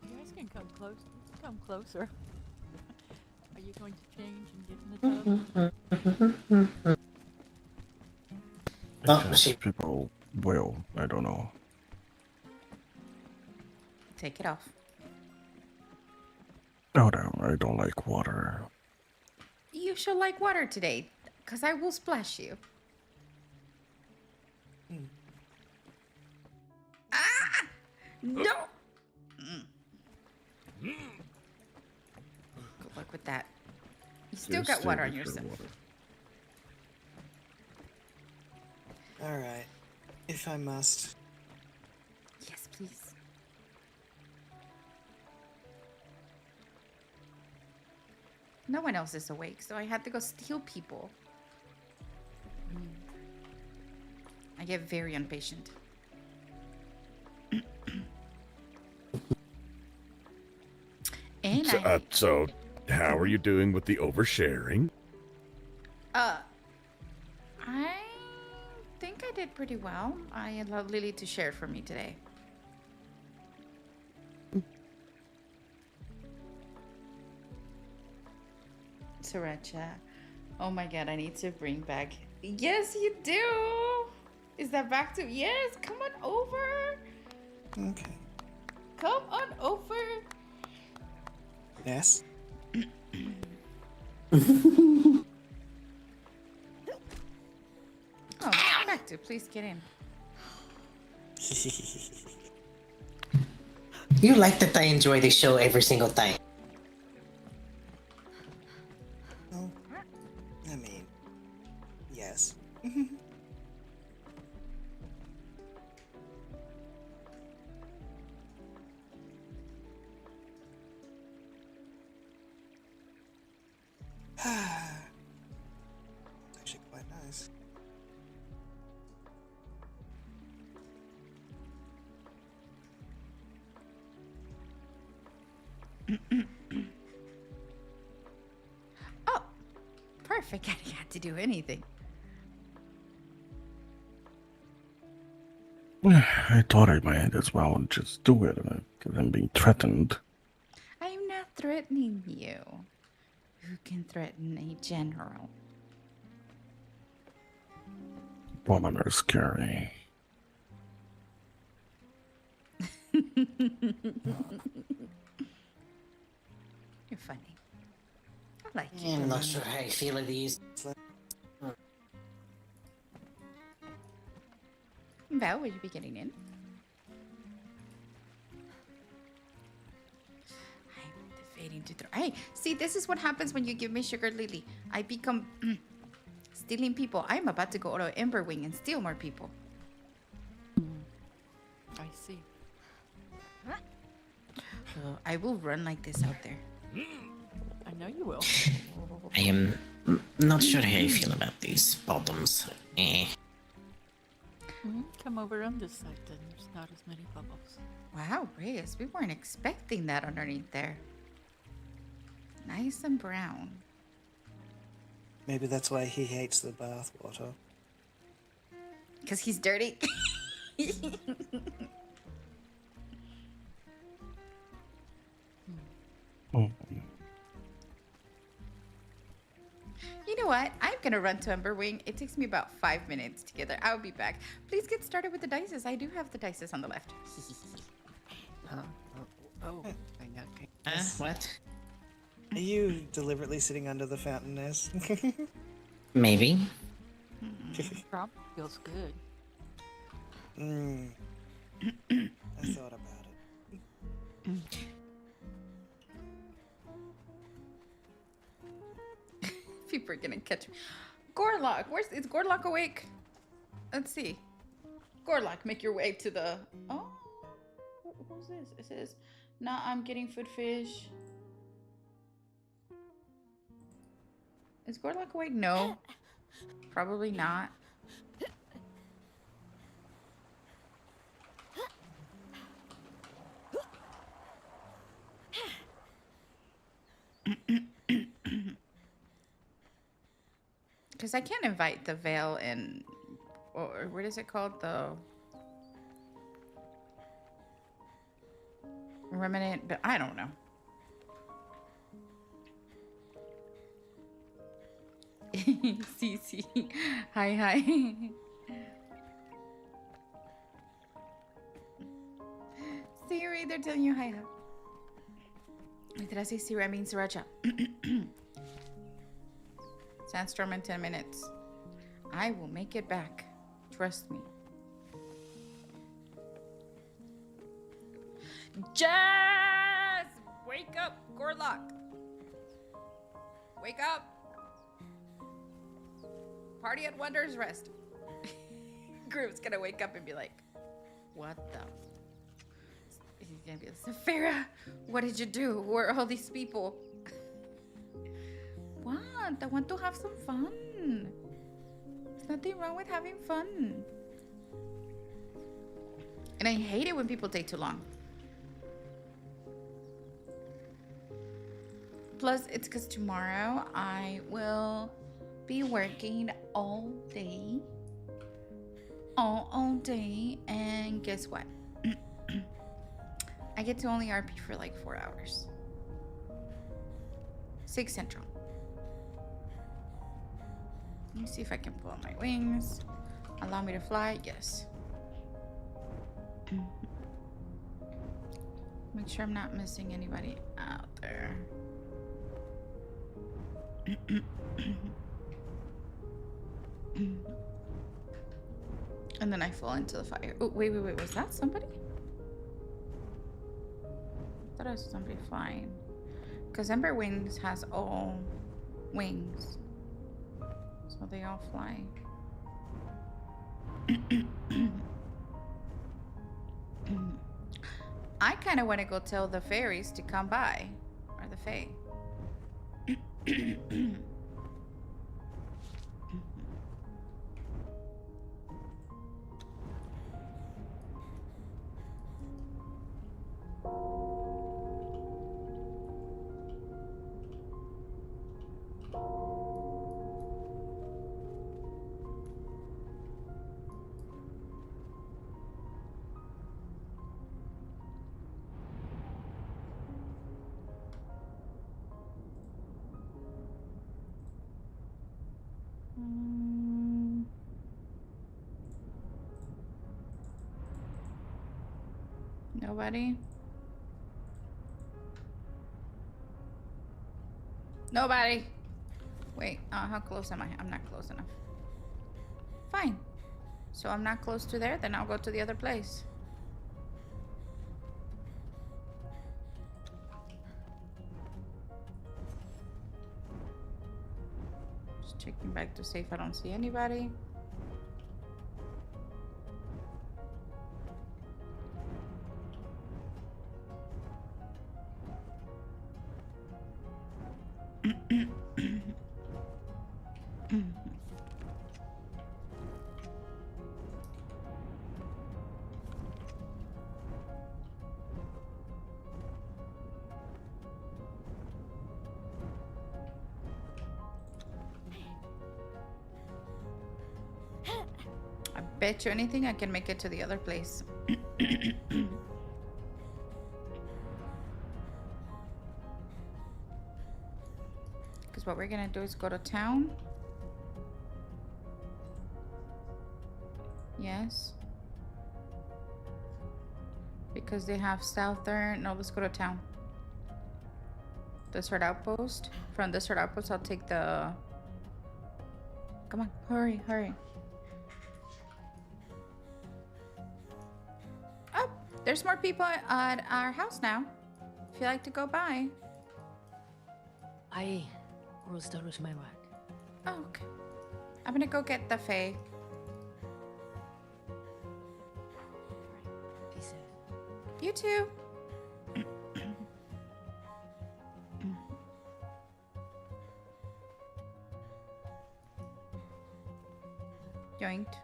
You guys can come close. Come closer. Are you going to change and get in the tub? Just people will. I don't know. Take it off. Oh damn! I don't like water. You should like water today, because I will splash you. Ah! No! Good luck with that. You still got water on yourself. Alright. If I must. Yes, please. No one else is awake, so I had to go steal people. I get very impatient. And So, how are you doing with the oversharing? I think I did pretty well. I allowed Lily to share for me today. Sriracha. Oh my god, I need to bring back. Yes, you do. Is that back to? Yes, come on over. Okay. Come on over. Yes. Oh, back to. Please get in. You like that I enjoy the show every single time. Oh. I mean, yes. Actually quite nice. Oh, perfect. I didn't have to do anything. I thought I might as well just do it because I'm being threatened. I'm not threatening you. Who can threaten a general? Women are scary. You're funny. I like you. I'm not sure how I feel of these. Val, will you be getting in? I'm debating to throw. Hey, see, this is what happens when you give me sugar lily. I become stealing people. I'm about to go to Emberwing and steal more people. I see. So I will run like this out there. I know you will. I am not sure how I feel about these bottoms. Come over on this side then. There's not as many bubbles. Wow, Reyes, we weren't expecting that underneath there. Nice and brown. Maybe that's why he hates the bath water. Because he's dirty. You know what? I'm gonna run to Emberwing. It takes me about 5 minutes to get there. I'll be back. Please get started with the dices. I do have the dices on the left. What? Are you deliberately sitting under the fountain, Nez? Maybe. Probably feels good. I thought about it. People are gonna catch me. Gorlock, is Gorlock awake? Let's see. Gorlock, make your way to the. Oh, who's this? It says, "Nah, I'm getting food fish." Is Gorlock awake? No, probably not. Because I can't invite the Veil in, or what is it called? The Remnant, but I don't know. CC. Hi. Siri, they're telling you hi. Did I say Siri? I mean Sriracha. Sandstorm in 10 minutes. I will make it back. Trust me. Jazz! Wake up, Gorlock. Wake up. Party at Wonders Rest. Group's gonna wake up and be like, what the? He's gonna be like, Xafira, what did you do? Who are all these people? What? I want to have some fun. There's nothing wrong with having fun. And I hate it when people take too long. Plus, it's because tomorrow I will be working all day. All day. And guess what? I get to only RP for like 4 hours. 6 Central. Let me see if I can pull out my wings. Allow me to fly? Yes. Make sure I'm not missing anybody out there. And then I fall into the fire. Oh, wait. Was that somebody? I thought I was somebody flying. Because Ember Wings has all wings. So they all fly. I kind of want to go tell the fairies to come by. Or the fae. Nobody? Nobody! Wait, how close am I? I'm not close enough. Fine. So I'm not close to there, then I'll go to the other place. Just checking back to see if I don't see anybody. I bet you anything I can make it to the other place. Because what we're gonna do is go to town. Yes. Because they have southern. No, let's go to town. Desert Outpost. From Desert Outpost, I'll take the. Come on, hurry. Oh, there's more people at our house now. If you like to go by. I almost done with my work. Oh, okay. I'm gonna go get the Fae. Peace out. You too. Yoinked.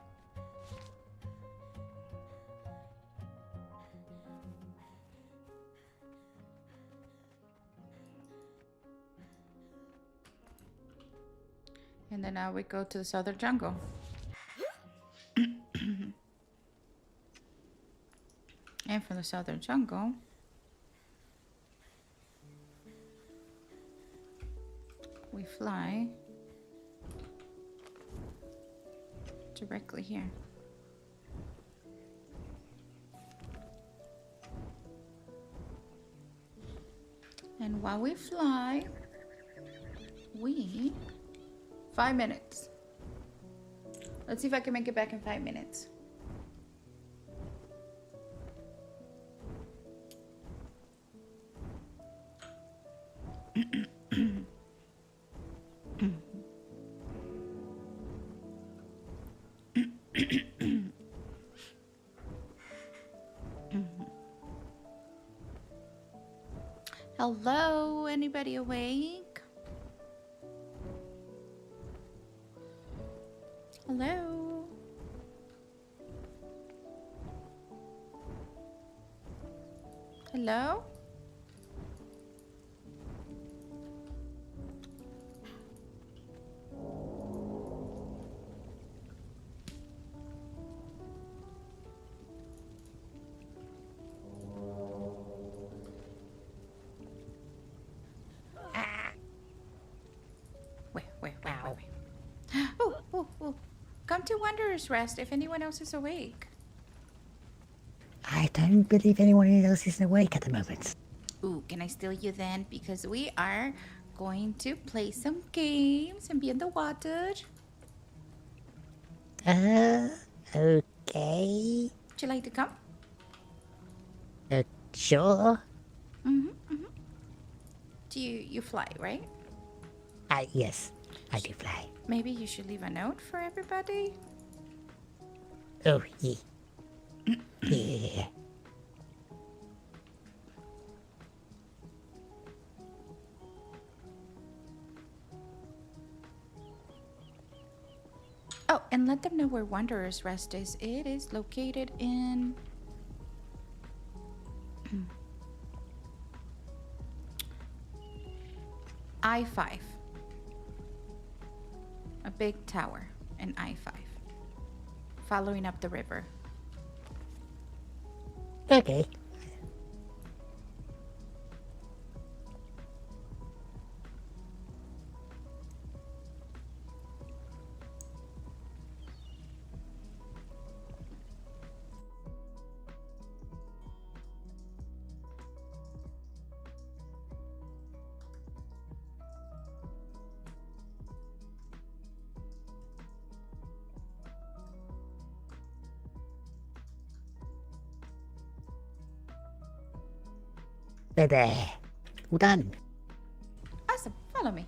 And then now we go to the southern jungle. And from the southern jungle, we fly directly here. And while we fly, 5 minutes. Let's see if I can make it back in 5 minutes. Hello, anybody awake? Hello? Hello? Wait. Oh. Come to Wanderer's Rest if anyone else is awake. I don't believe anyone else is awake at the moment. Ooh, can I steal you then? Because we are going to play some games and be in the water. Okay. Would you like to come? Sure. Do you fly, right? Yes, I do fly. Maybe you should leave a note for everybody. Oh, yeah. Yeah. Oh, and let them know where Wanderer's Rest is. It is located in... I-5. A big tower in I-5. Following up the river. Okay. There. All done. Awesome. Follow me.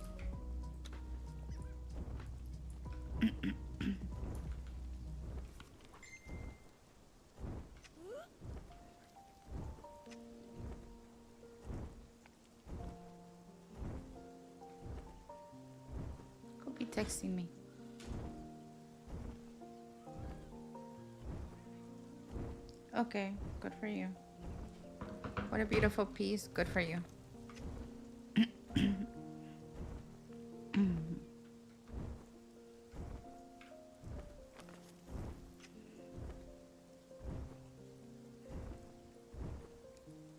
Could be texting me. Okay, good for you. What a beautiful piece. Good for you.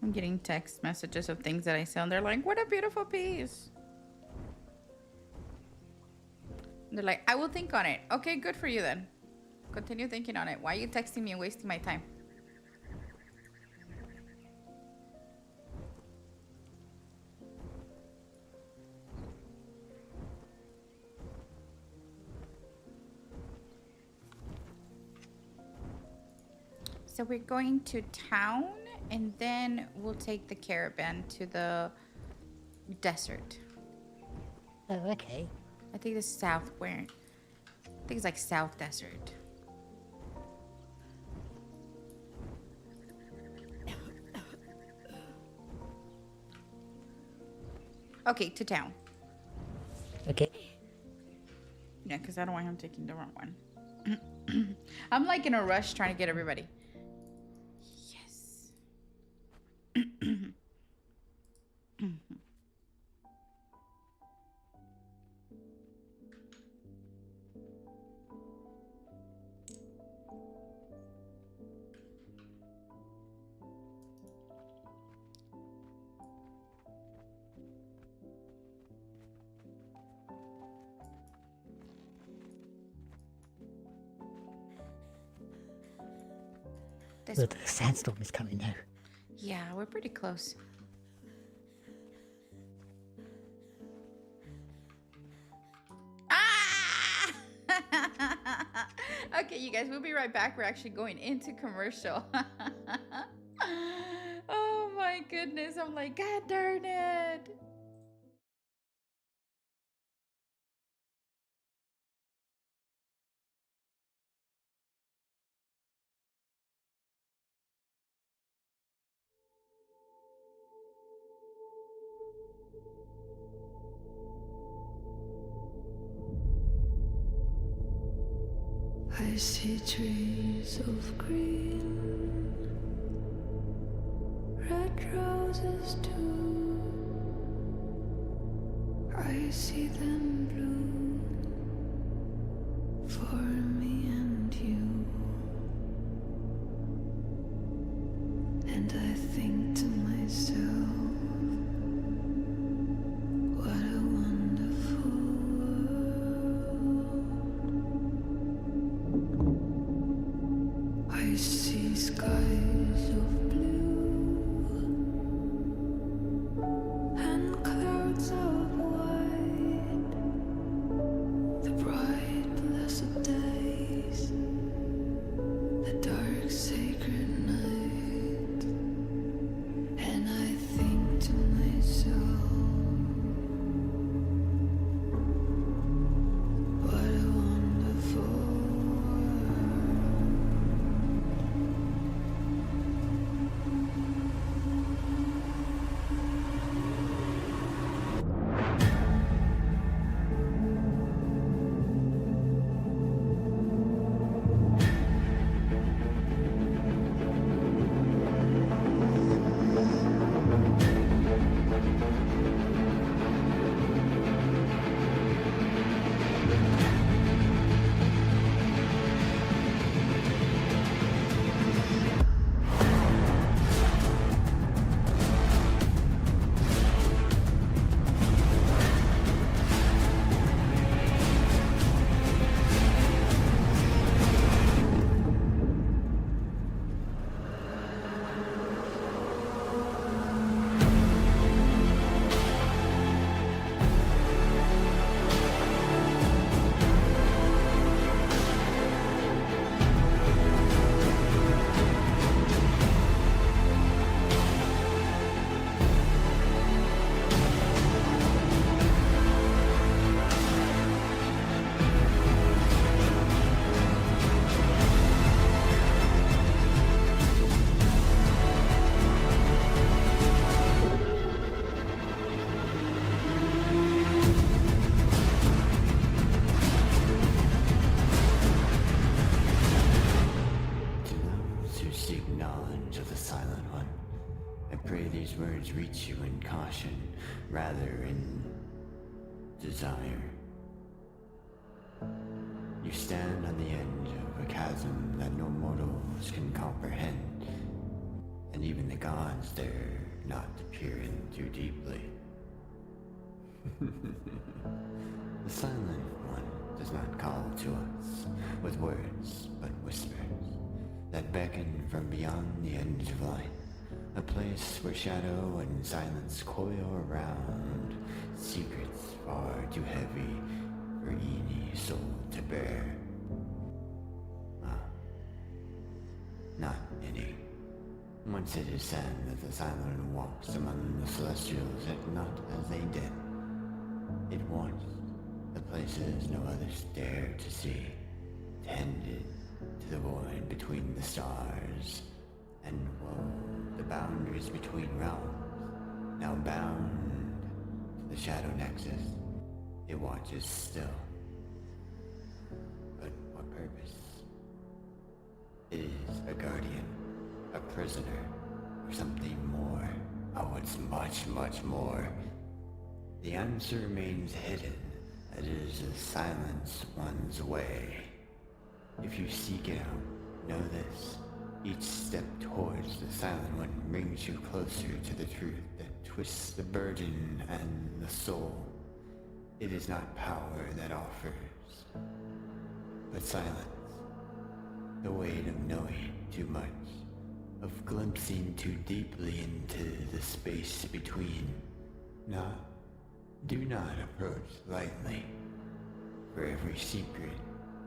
I'm getting text messages of things that I say, and they're like, what a beautiful piece. And they're like, I will think on it. Okay, good for you then. Continue thinking on it. Why are you texting me and wasting my time? So we're going to town, and then we'll take the caravan to the desert. Oh, okay. I think it's south where. I think it's like South Desert. Okay, to town. Okay. Yeah, because I don't want him taking the wrong one. I'm like in a rush trying to get everybody. Yes. Well, the sandstorm is coming now. Yeah, we're pretty close. Ah! Okay, you guys, we'll be right back. We're actually going into commercial. Oh my goodness. I'm like, God darn it. I see trees of green, red roses too. I see them bloom for me and you. And I think to myself, what a wonderful world. I see skies of blue and clouds of white, the bright blessed days, the dark sacred night. And I think to myself, what a wonderful knowledge of the Silent One. I pray these words reach you in caution, rather in desire. You stand on the edge of a chasm that no mortals can comprehend, and even the gods dare not to peer in too deeply. The Silent One does not call to us with words, but whispers that beckon from beyond the edge of light, a place where shadow and silence coil around, secrets far too heavy for any soul to bear. Not any. Once it is said that the Silent One walks among the Celestials, yet not as they did. It wants the places no others dare to see, tended to the void between the stars, and woe the boundaries between realms, now bound to the shadow nexus. It watches still. But what purpose? It is a guardian, a prisoner, or something more. Oh, it's much, much more. The answer remains hidden, as it is the silence one's way. If you seek it out, know this. Each step towards the silent one brings you closer to the truth that twists the burden and the soul. It is not power that offers, but silence. The weight of knowing too much, of glimpsing too deeply into the space between. Do not approach lightly, for every secret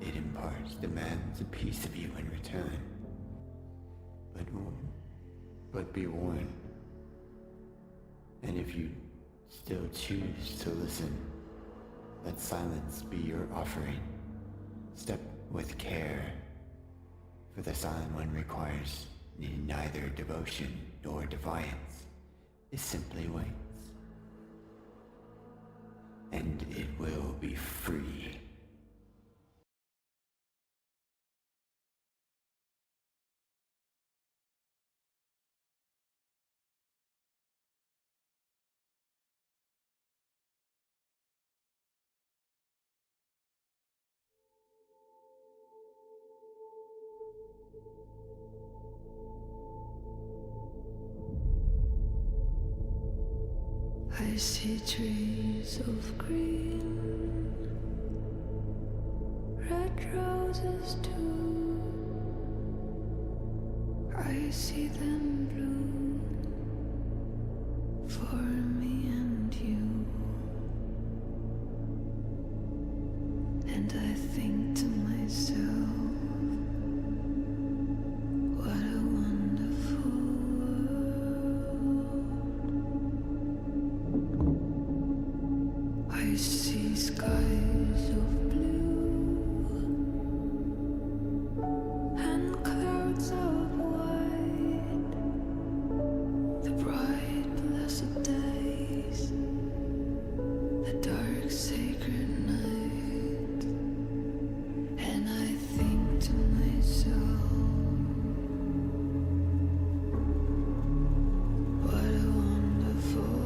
it imparts demands a piece of you in return. But be warned, and if you still choose to listen, let silence be your offering. Step with care, for the silent one requires neither devotion nor defiance. It simply waits. And it will be free. I see trees of green, red roses too. I see them bloom for me and you. And I think to myself, what a wonderful I see skies of blue and clouds of white, the bright blessed days, the dark sacred night, and I think to myself, what a wonderful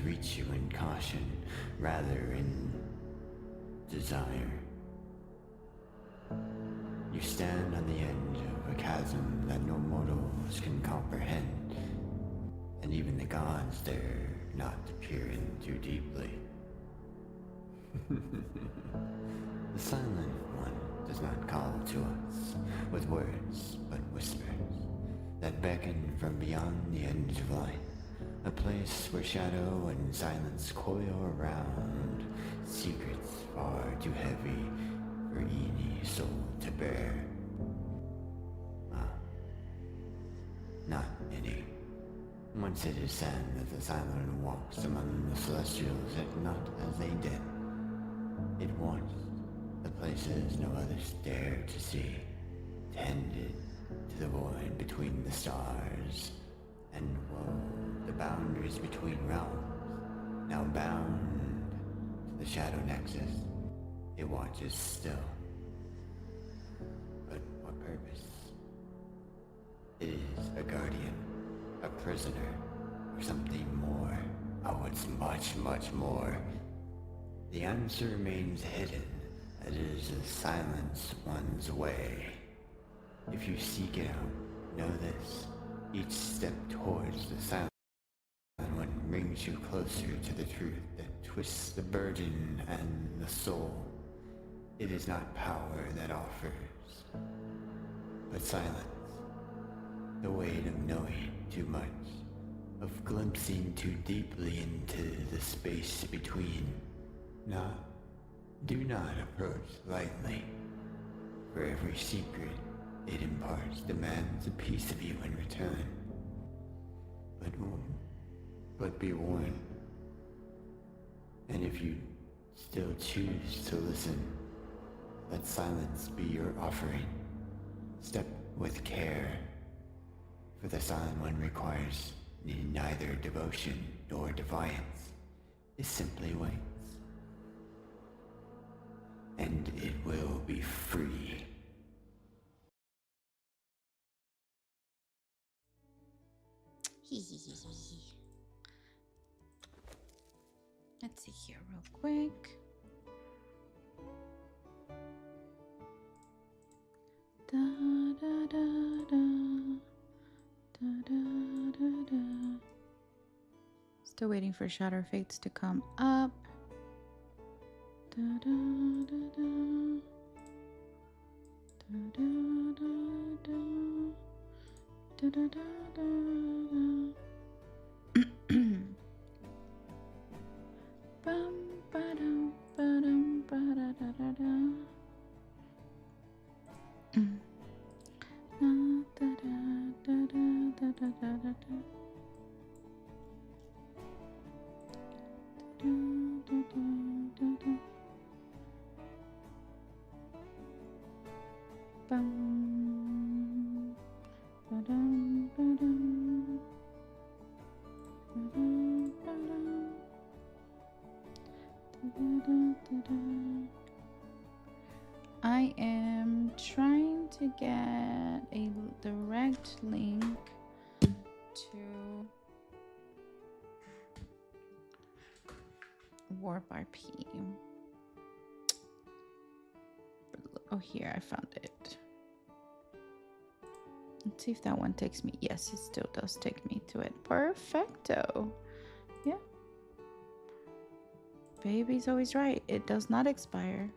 reach you in caution rather in desire. You stand on the edge of a chasm that no mortals can comprehend, and even the gods dare not to peer in too deeply. The Silent One does not call to us with words, but whispers. that beckon from beyond the edge of light. A place where shadow and silence coil around, secrets far too heavy for any soul to bear. Not any. Once it is said that the silent one walks among the celestials, yet not as they did. It wants the places no others dare to see, tended to the void between the stars, and woe the boundaries between realms, now bound to the shadow nexus. It watches still. But what purpose? It is a guardian, a prisoner, or something more. Oh, it's much, much more. The answer remains hidden, as it is the silence one's way. If you seek it out, know this. Each step towards the silent one brings you closer to the truth that twists the burden and the soul. It is not power that offers, but silence. The weight of knowing too much, of glimpsing too deeply into the space between. Do not approach lightly, for every secret it imparts demands a piece of you in return. But be warned, and if you still choose to listen, let silence be your offering. Step with care, for the silent one requires neither devotion nor defiance. It simply waits. And it will be free. Let's see here real quick. Da, da, da, da. Da, da, da, da. Still waiting for Shadow Fates to come up. Da, da, da, da. Da, da, da, da. Da, da, da, da, da. Bum, ba-dum, ba-dum, ba-da-da-da-da. I am trying to get a direct link to Warp RP. Oh, here, I found it. Let's see if that one takes me. Yes, it still does take me to it. Perfecto. Yeah. Baby's always right. It does not expire.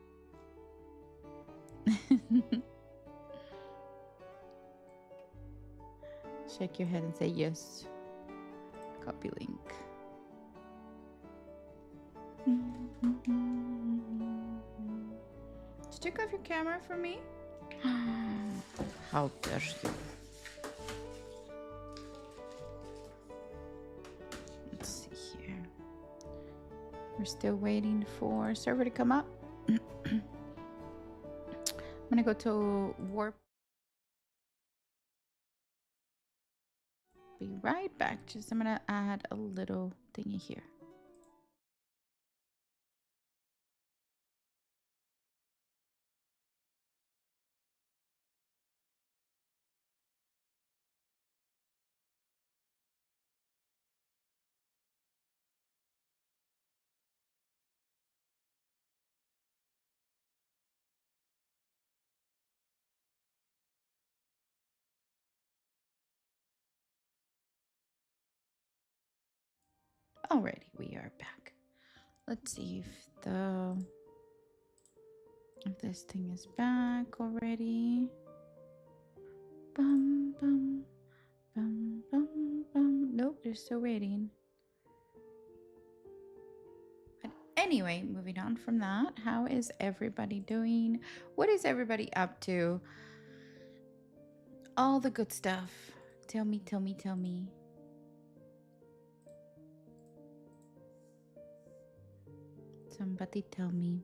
Shake your head and say yes. Copy link. Stick off your camera for me. How dare you? Let's see here. We're still waiting for server to come up. I'm gonna go to Warp. Be right back. Just I'm gonna add a little thingy here. Alrighty, we are back. Let's see if this thing is back already. Bum bum Bum, bum, bum. Nope, they're still waiting. But anyway, moving on from that, how is everybody doing? What is everybody up to? All the good stuff. Tell me, tell me, tell me. Somebody tell me.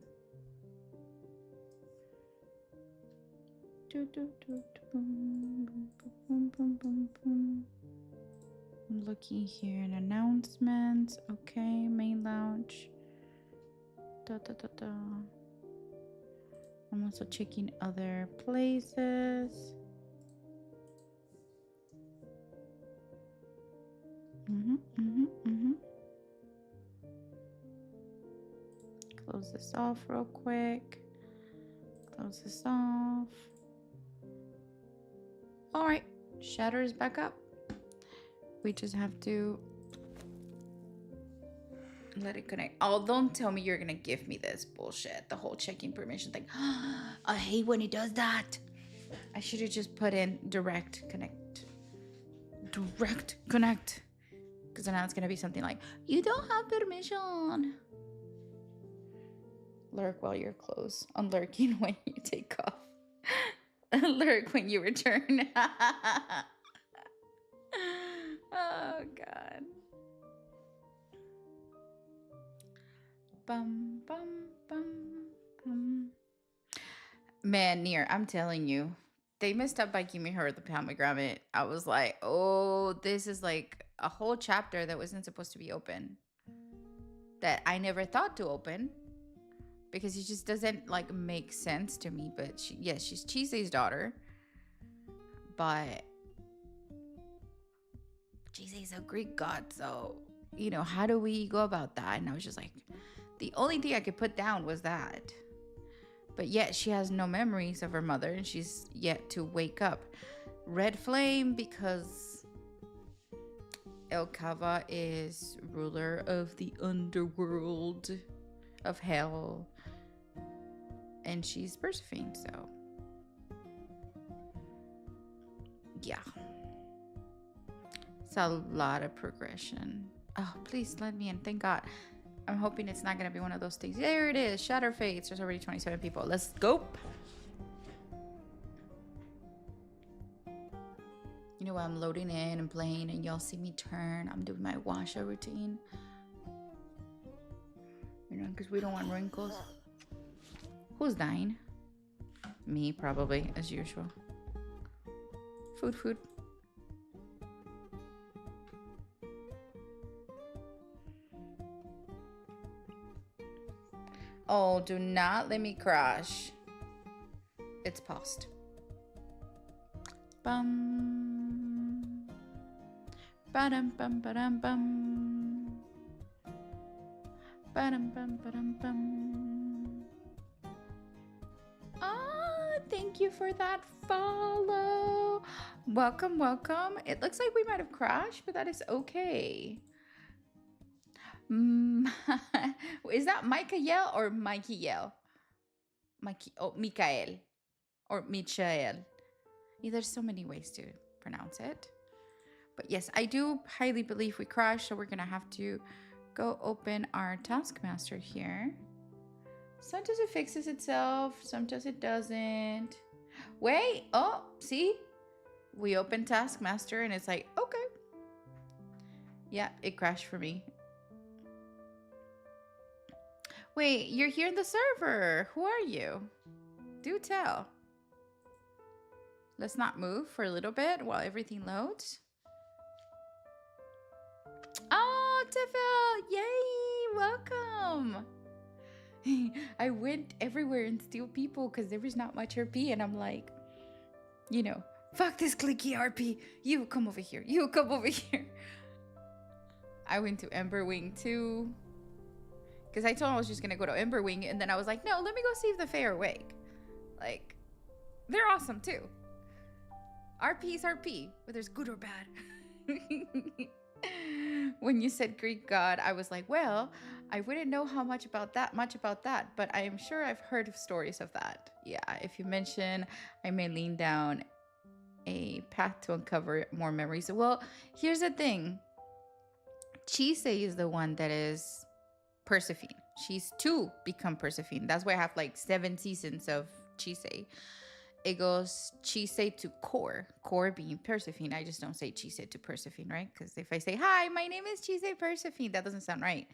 I'm looking here in announcements. Okay, main lounge. I'm also checking other places. Close this off real quick. Close this off. All right, Shatter is back up. We just have to let it connect. Oh, don't tell me you're gonna give me this bullshit. The whole checking permission thing. I hate when it does that. I should have just put in direct connect. Direct connect. Because now it's gonna be something like, you don't have permission. Lurk while you're close. Unlurking when you take off. Lurk when you return. Oh god. Bum bum bum bum. Man, Nier, I'm telling you, they messed up by giving her the pomegranate. I was like, oh, this is like a whole chapter that wasn't supposed to be open. That I never thought to open. Because it just doesn't like make sense to me. But yes, she's Chise's daughter. But Chise's a Greek god, so you know, how do we go about that? And I was just like, the only thing I could put down was that. But yet she has no memories of her mother and she's yet to wake up. Red flame because El Cava is ruler of the underworld of hell. And she's Persephone, so yeah. It's a lot of progression. Oh, please let me in. Thank God. I'm hoping it's not going to be one of those things. There it is. Shatter Fates. There's already 27 people. Let's go. You know, I'm loading in and playing and y'all see me turn. I'm doing my washa routine. You know, because we don't want wrinkles. Who's dying? Me, probably, as usual. Food. Oh, do not let me crash. It's paused. Bum. Ba-dum bum ba-dum bum. Ba-dum bum ba-dum bum. Ah, thank you for that follow. Welcome. It looks like we might have crashed, but that is okay. Is that Michael or Michael? Mikael or Michael. Yeah, there's so many ways to pronounce it. But yes, I do highly believe we crashed, so we're gonna have to go open our Taskmaster here. Sometimes it fixes itself, sometimes it doesn't. Wait, oh, see? We open Taskmaster and it's like, okay. Yeah, it crashed for me. Wait, you're here in the server. Who are you? Do tell. Let's not move for a little bit while everything loads. Oh, Tefel! Yay! Welcome! I went everywhere and steal people because there was not much RP, and I'm like, you know, fuck this clicky RP. You come over here. You come over here. I went to Emberwing too. Because I told him I was just going to go to Emberwing, and then I was like, no, let me go see if the Fae are awake. Like, they're awesome too. RP is RP, whether it's good or bad. When you said Greek god, I was like, well, I wouldn't know much about that, but I am sure I've heard of stories of that. Yeah, if you mention, I may lean down a path to uncover more memories. Well, here's the thing. Chise is the one that is Persephone. She's to become Persephone. That's why I have like 7 seasons of Chise. It goes Chise to Core being Persephone. I just don't say Chise to Persephone, right? Because if I say, hi, my name is Chise Persephone, that doesn't sound right.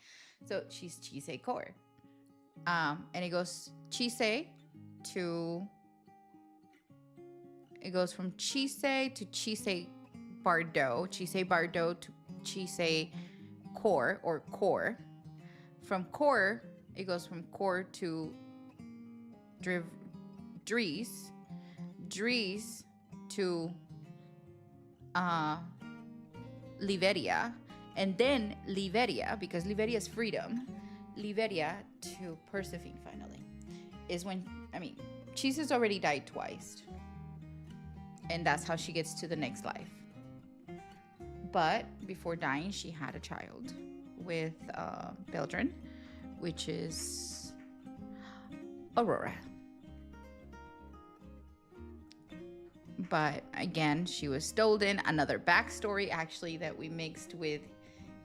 So she's Chise Core. And it goes Chise to... It goes from Chise to Chise Bardot. Chise Bardot to Chise Core or Core. From Core, it goes from Core to Dries. Dries to Liveria. And then Liveria, because Liveria is freedom. Liveria to Persephone finally. Is when, I mean, Chise's already died twice. And that's how she gets to the next life. But before dying, she had a child with Beldrin, which is Aurora. But again, she was stolen. Another backstory, actually, that we mixed with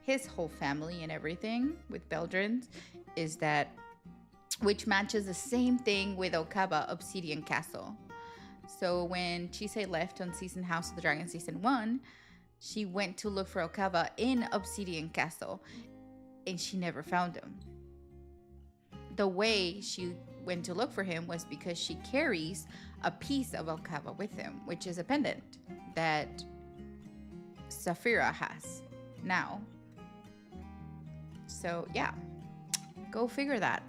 his whole family and everything with Beldrin's is that, which matches the same thing with Okaba Obsidian Castle. So when Chise left on season House of the Dragon season 1, she went to look for Okaba in Obsidian Castle, and she never found him. The way she went to look for him was because she carries a piece of Okaba with him, which is a pendant that Xafira has now. So yeah, go figure that.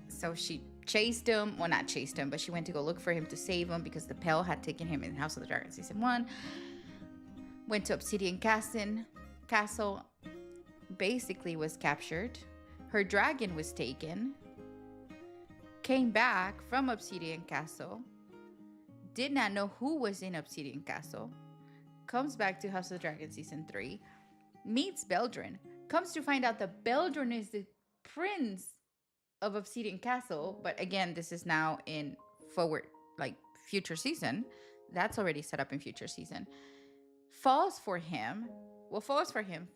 So she chased him, well, not chased him, but she went to go look for him to save him because the Pale had taken him in House of the Dragon season 1. Went to Obsidian Castle, basically was captured. Her dragon was taken. Came back from Obsidian Castle. Did not know who was in Obsidian Castle. Comes back to House of the Dragon season 3. Meets Beldrin. Comes to find out that Beldrin is the prince of Obsidian Castle. But again, this is now in forward, like future season. That's already set up in future season. Falls for him.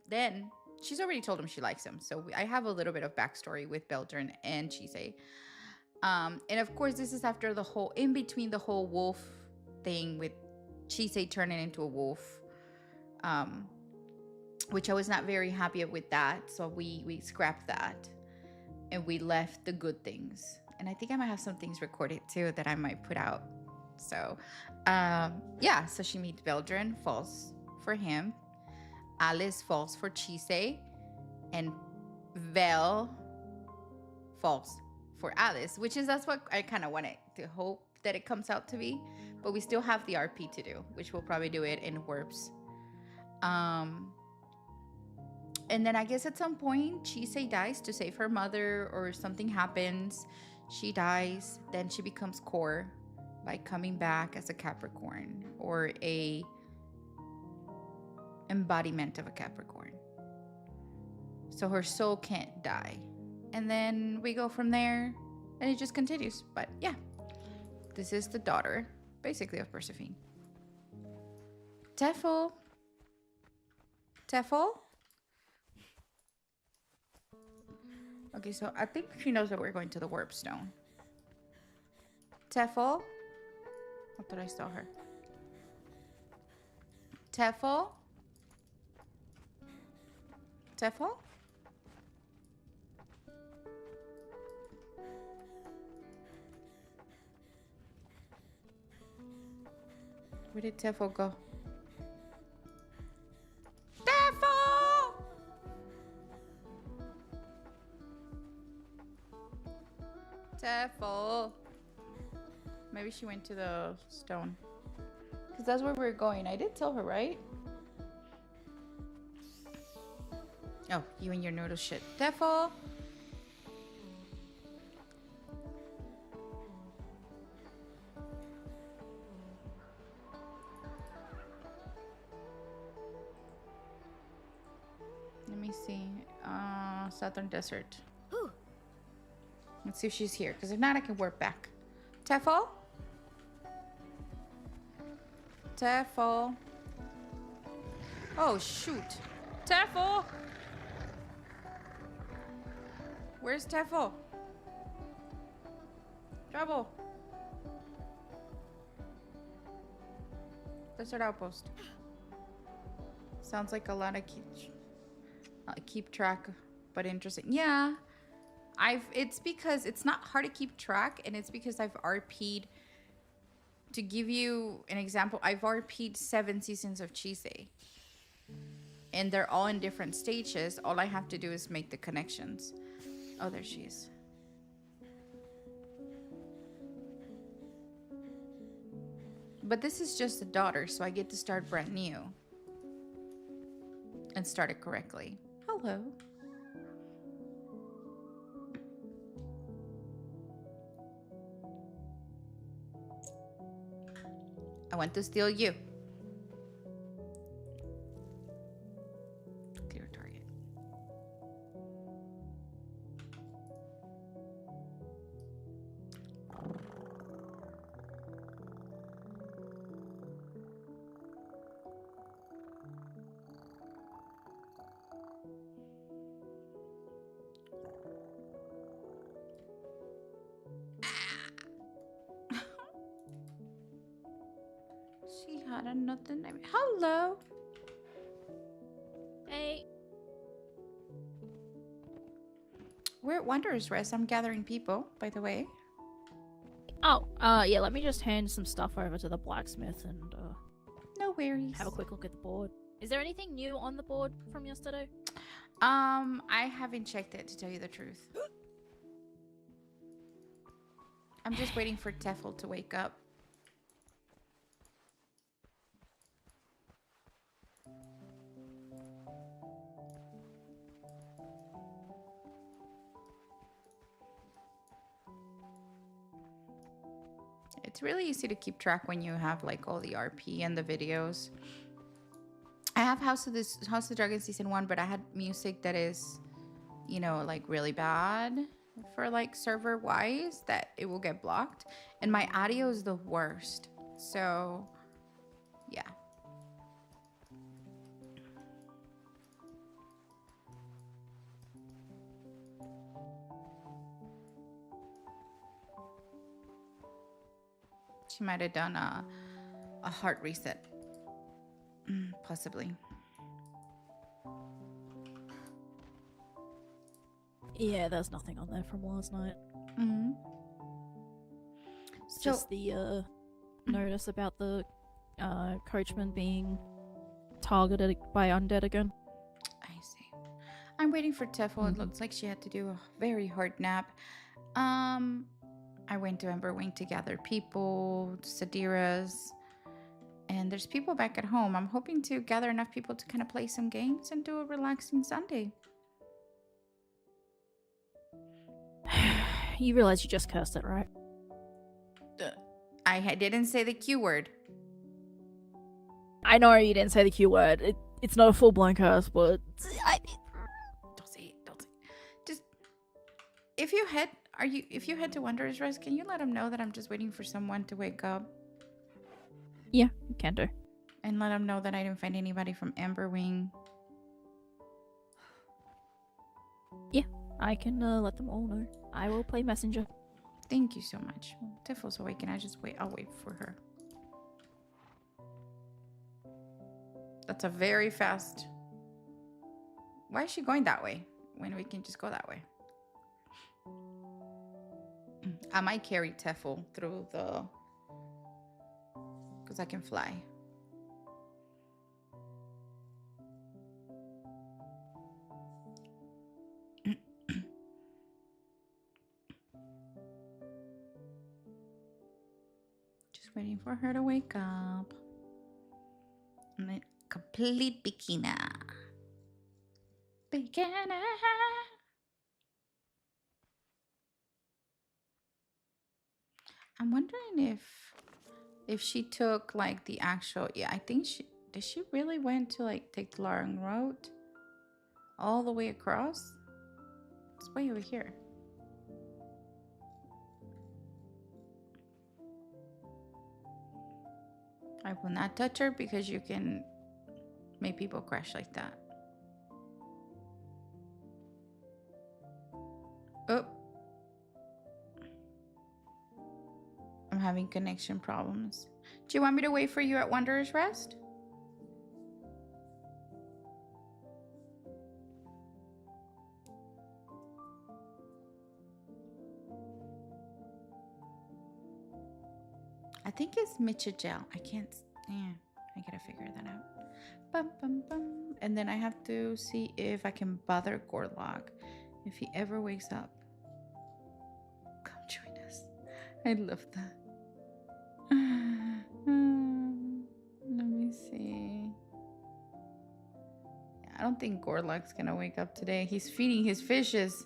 Then she's already told him she likes him. So I have a little bit of backstory with Beldrin and Chise. And of course, this is after the whole, in between the whole wolf thing with Chise turning into a wolf. Which I was not very happy with that. So we scrapped that. And we left the good things. And I think I might have some things recorded too that I might put out. So, yeah. So she meets Beldrin, falls for him. Alice falls for Chise. And Vel falls for Alice. That's what I kind of wanted to hope that it comes out to be. But we still have the RP to do, which we'll probably do it in Warps. And then I guess at some point, Chise dies to save her mother or something happens. She dies. Then she becomes Core by coming back as a Capricorn or a embodiment of a Capricorn. So her soul can't die. And then we go from there and it just continues. But yeah, this is the daughter, basically, of Persephone. Tefel? Okay, so I think she knows that we're going to the Warp Stone. Tefel? I thought I saw her. Tefel? Where did Tefel go? Tefel. Maybe she went to the stone. Because that's where we're going. I did tell her, right? Oh, you and your noodle shit. Tefel. Let me see. Southern Desert. Let's see if she's here. Because if not, I can work back. Tefel? Tefo. Oh, shoot. Tefo! Where's Tefo? Trouble. Desert outpost. Sounds like a lot of keep track, but interesting. Yeah, it's because it's not hard to keep track, and it's because I've RP'd. To give you an example, I've RP'd 7 seasons of Chise, and they're all in different stages. All I have to do is make the connections. Oh, there she is. But this is just a daughter, so I get to start brand new and start it correctly. Hello. I want to steal you. Clear target. She had another name. Hello. Hey. We're at Wanderer's Rest. I'm gathering people, by the way. Oh, yeah, let me just hand some stuff over to the blacksmith and, no worries. Have a quick look at the board. Is there anything new on the board from yesterday? I haven't checked it, to tell you the truth. I'm just waiting for Tefl to wake up. It's really easy to keep track when you have like all the RP and the videos. I have House of the Dragon season 1, but I had music that is, you know, like really bad for like server wise, that it will get blocked, and my audio is the worst. So yeah. She might have done a hard reset. Possibly. Yeah, there's nothing on there from last night. Mm-hmm. It's just the notice about the coachman being targeted by undead again. I see. I'm waiting for Tefl. It looks like she had to do a very hard nap. I went to Emberwing to gather people, Sadiras, and there's people back at home. I'm hoping to gather enough people to kind of play some games and do a relaxing Sunday. You realize you just cursed it, right? I didn't say the Q word. I know you didn't say the Q word. It's not a full-blown curse, but... Don't say it. Don't say it. Just... If you head to Wanderer's Rest, can you let them know that I'm just waiting for someone to wake up? Yeah, you can do. And let them know that I didn't find anybody from Emberwing. Yeah, I can let them all know. I will play messenger. Thank you so much. Tiffle's awake and I'll wait for her. That's a very fast... Why is she going that way when we can just go that way? I might carry Tefl through the... Because I can fly. Just waiting for her to wake up. I'm a complete beginner. Beginner. I'm wondering if she took like the actual, yeah, I think did she really went to like take the long road all the way across? It's way over here. I will not touch her because you can make people crash like that. Oh. I'm having connection problems. Do you want me to wait for you at Wanderer's Rest? I think it's Michigel. I can't. Yeah, I gotta figure that out. Bum, bum, bum. And then I have to see if I can bother Gorlock if he ever wakes up. Come join us. I love that. Let me see. I don't think Gorlock's gonna wake up today. He's feeding his fishes.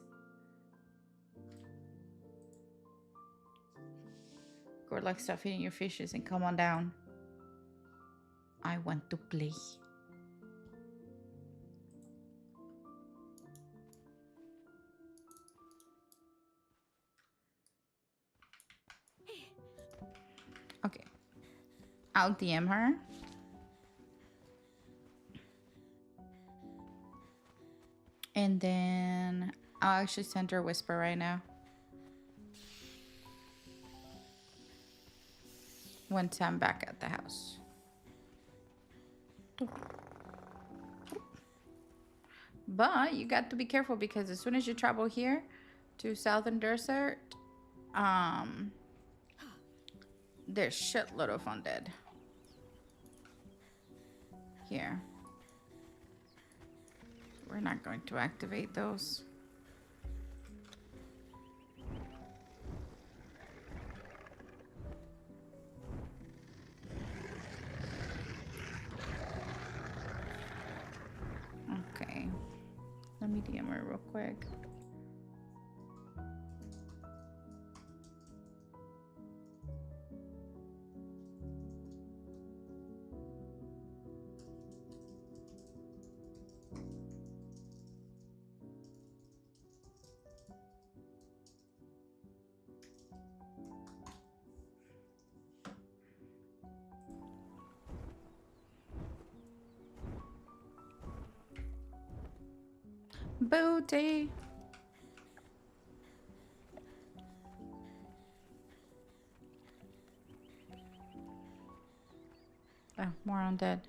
Gorlock, stop feeding your fishes and come on down. I want to play. Okay. I'll DM her. And then I'll actually send her a whisper right now. Once I'm back at the house. But you got to be careful because as soon as you travel here to Southern Desert, there's shitload of undead here. We're not going to activate those. Okay. Let me DM her real quick. Booty. Oh, more undead.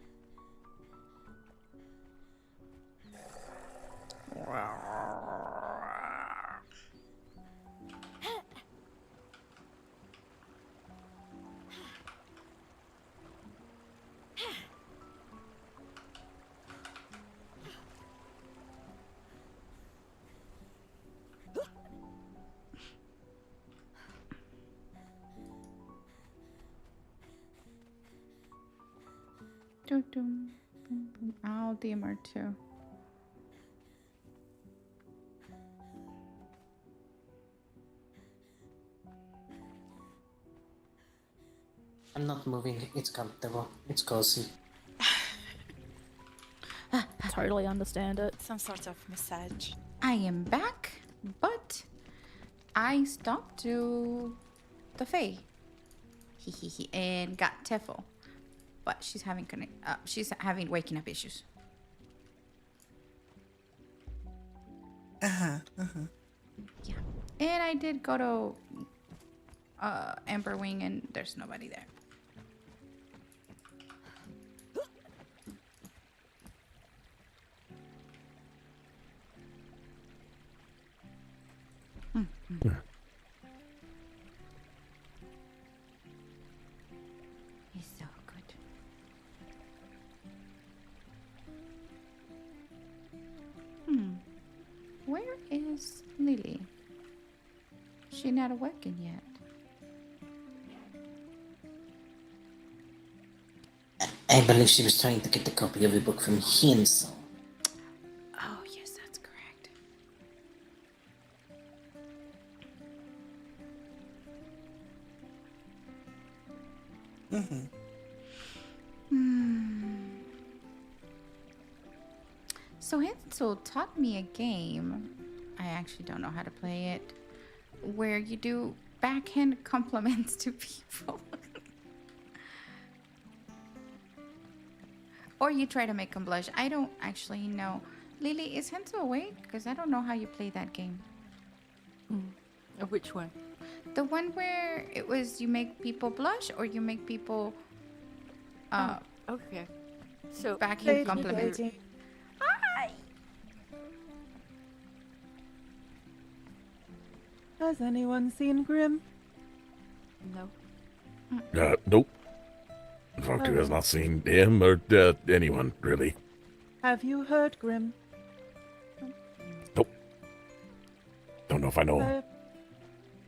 I'll DM her too. I'm not moving. It's comfortable. It's cozy. Totally understand it. Some sort of massage. I am back, but I stopped to the Fae. And got Tefl. But she's having waking up issues. Uh-huh. Yeah. And I did go to Amber Wing and there's nobody there. Yeah. He's so good. Where is Lily? She not awakened yet. I believe she was trying to get a copy of the book from Hinsel. Oh, yes, that's correct. So Hinsel taught me a game. I actually don't know how to play it. Where you do backhand compliments to people. Or you try to make him blush. I don't actually know. Lily, is Hansel awake? Because I don't know how you play that game. Which one? The one where it was you make people blush or you make people Okay. So back maybe in compliments. you're- Hi! Has anyone seen Grim? No. Nope. Vaktu has not seen him or anyone, really. Have you heard Grim? Nope. Don't know if I know him.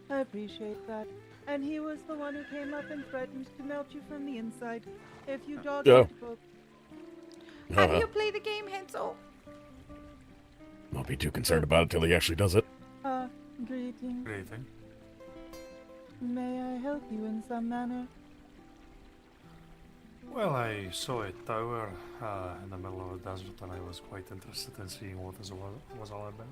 I appreciate that. And he was the one who came up and threatened to melt you from the inside if you dodged Yeah. the book. How do you play the game, Hansel? Won't be too concerned about it till he actually does it. Greetings. Greeting. May I help you in some manner? Well, I saw a tower in the middle of the desert, and I was quite interested in seeing what this was all about.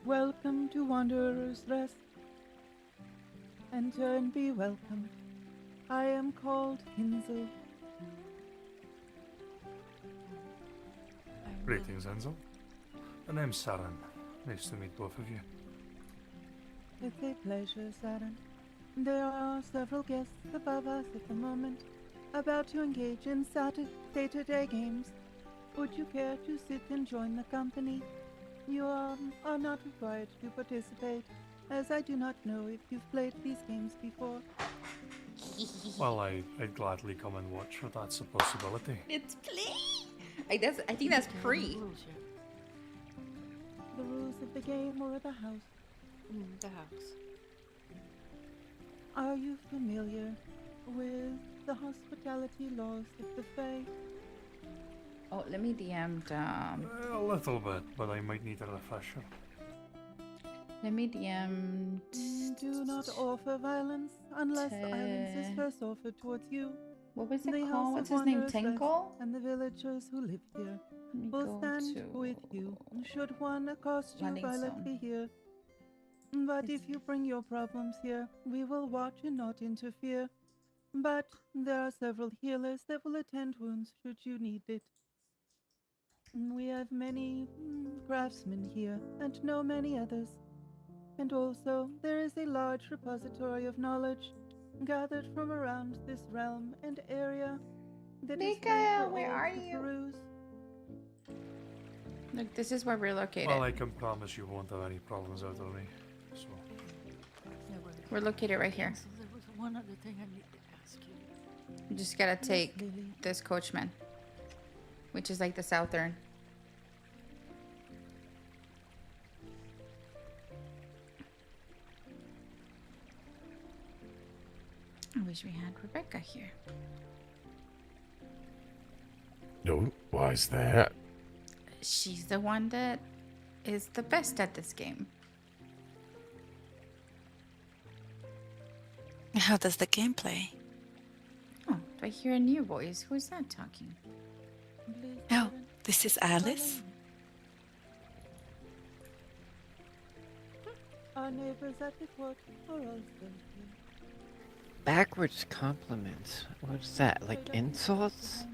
Welcome to Wanderer's Rest. Enter and be welcome. I am called Hinsel. Greetings, Enzo. The name's Saran. Nice to meet both of you. It's a pleasure, Saturn. There are several guests above us at the moment, about to engage in day-to-day games. Would you care to sit and join the company? You are not required to participate, as I do not know if you've played these games before. Well, I'd gladly come and watch if that's a possibility. It's play. I think that's free. The rules of the game or the house? The house. Are you familiar with the hospitality laws of the Fae? Oh, let me DM A little bit, but I might need a refresher. Let me DM. Do not offer violence unless violence is first offered towards you. What was it The called? House What's of his name? Wanderers Rest Tinkle? and the villagers who live here Let me will go stand to with you should one accost you Running violently here. But if you bring your problems here, we will watch and not interfere. But there are several healers that will attend wounds should you need it. We have many craftsmen here and know many others. And also, there is a large repository of knowledge gathered from around this realm and area that is free Mika, for where all are to you? peruse. Look, this is where we're located. Well, I can promise you won't have any problems out of me. So. We're located right here. So there was one other thing I need to ask you. You just gotta take this coachman, which is like the southern. I wish we had Rebecca here. No, why's that? She's the one that is the best at this game. How does the game play? Oh, do I hear a new voice? Who is that talking? Oh, this is Alice. Our neighbors at the court are also here. Backwards compliments. What's that? Like insults?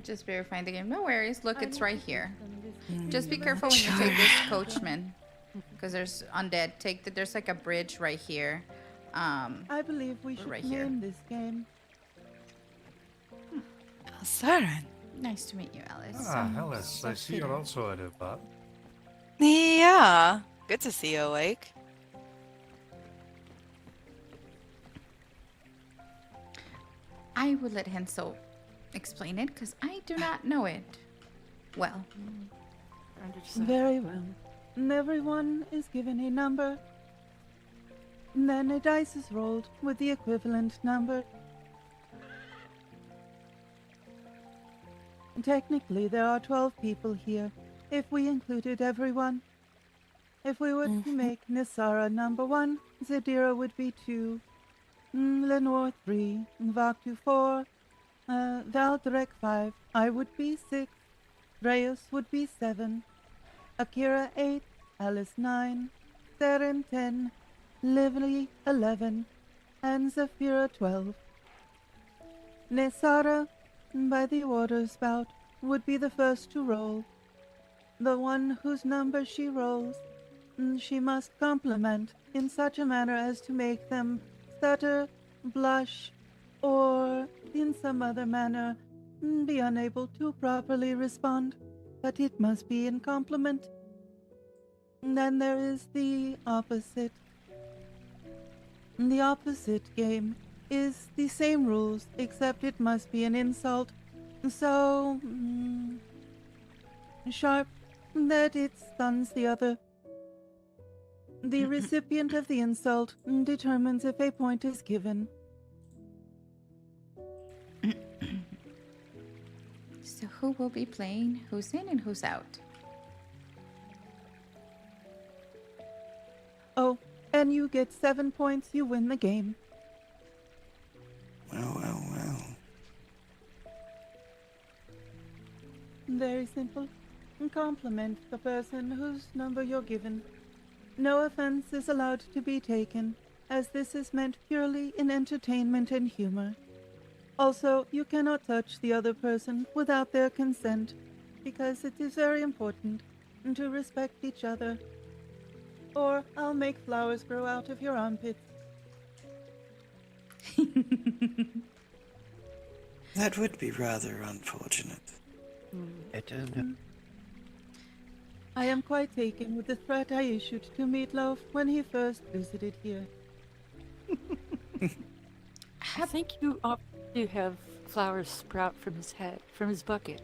Just verifying the game. No worries. Look, it's right here. Mm, Just be careful when you take this coachman, because there's undead. There's like a bridge right here. I believe we should right here. name this game. Saran. Nice to meet you, Alice. Ah, Alice, I see you're also out of that. Yeah, good to see you awake. I will let Hansel explain it, because I do not know it well. Very well. Everyone is given a number. Then a dice is rolled with the equivalent number. Technically, there are 12 people here, if we included everyone. If we were to make Nisara number 1, Zadira would be 2, Lenore 3, Vaktu 4, Valdrek 5, I would be 6, Reyes would be 7, Akira 8, Alice 9, Seren 10, Lively 11, and Xafira 12. Nesara, by the water spout, would be the first to roll. The one whose number she rolls, she must compliment in such a manner as to make them stutter, blush, or in some other manner be unable to properly respond, but it must be in compliment. Then there is the opposite. The opposite game is the same rules, except it must be an insult. So sharp that it stuns the other. The recipient of the insult determines if a point is given. So who will be playing? Who's in and who's out? Oh, and you get 7 points, you win the game. Well, well, well. Very simple. Compliment the person whose number you're given. No offense is allowed to be taken, as this is meant purely in entertainment and humor. Also, you cannot touch the other person without their consent, because it is very important to respect each other. Or I'll make flowers grow out of your armpits. That would be rather unfortunate. I don't know. I am quite taken with the threat I issued to Meatloaf when he first visited here. I think you ought to have flowers sprout from his head, from his bucket.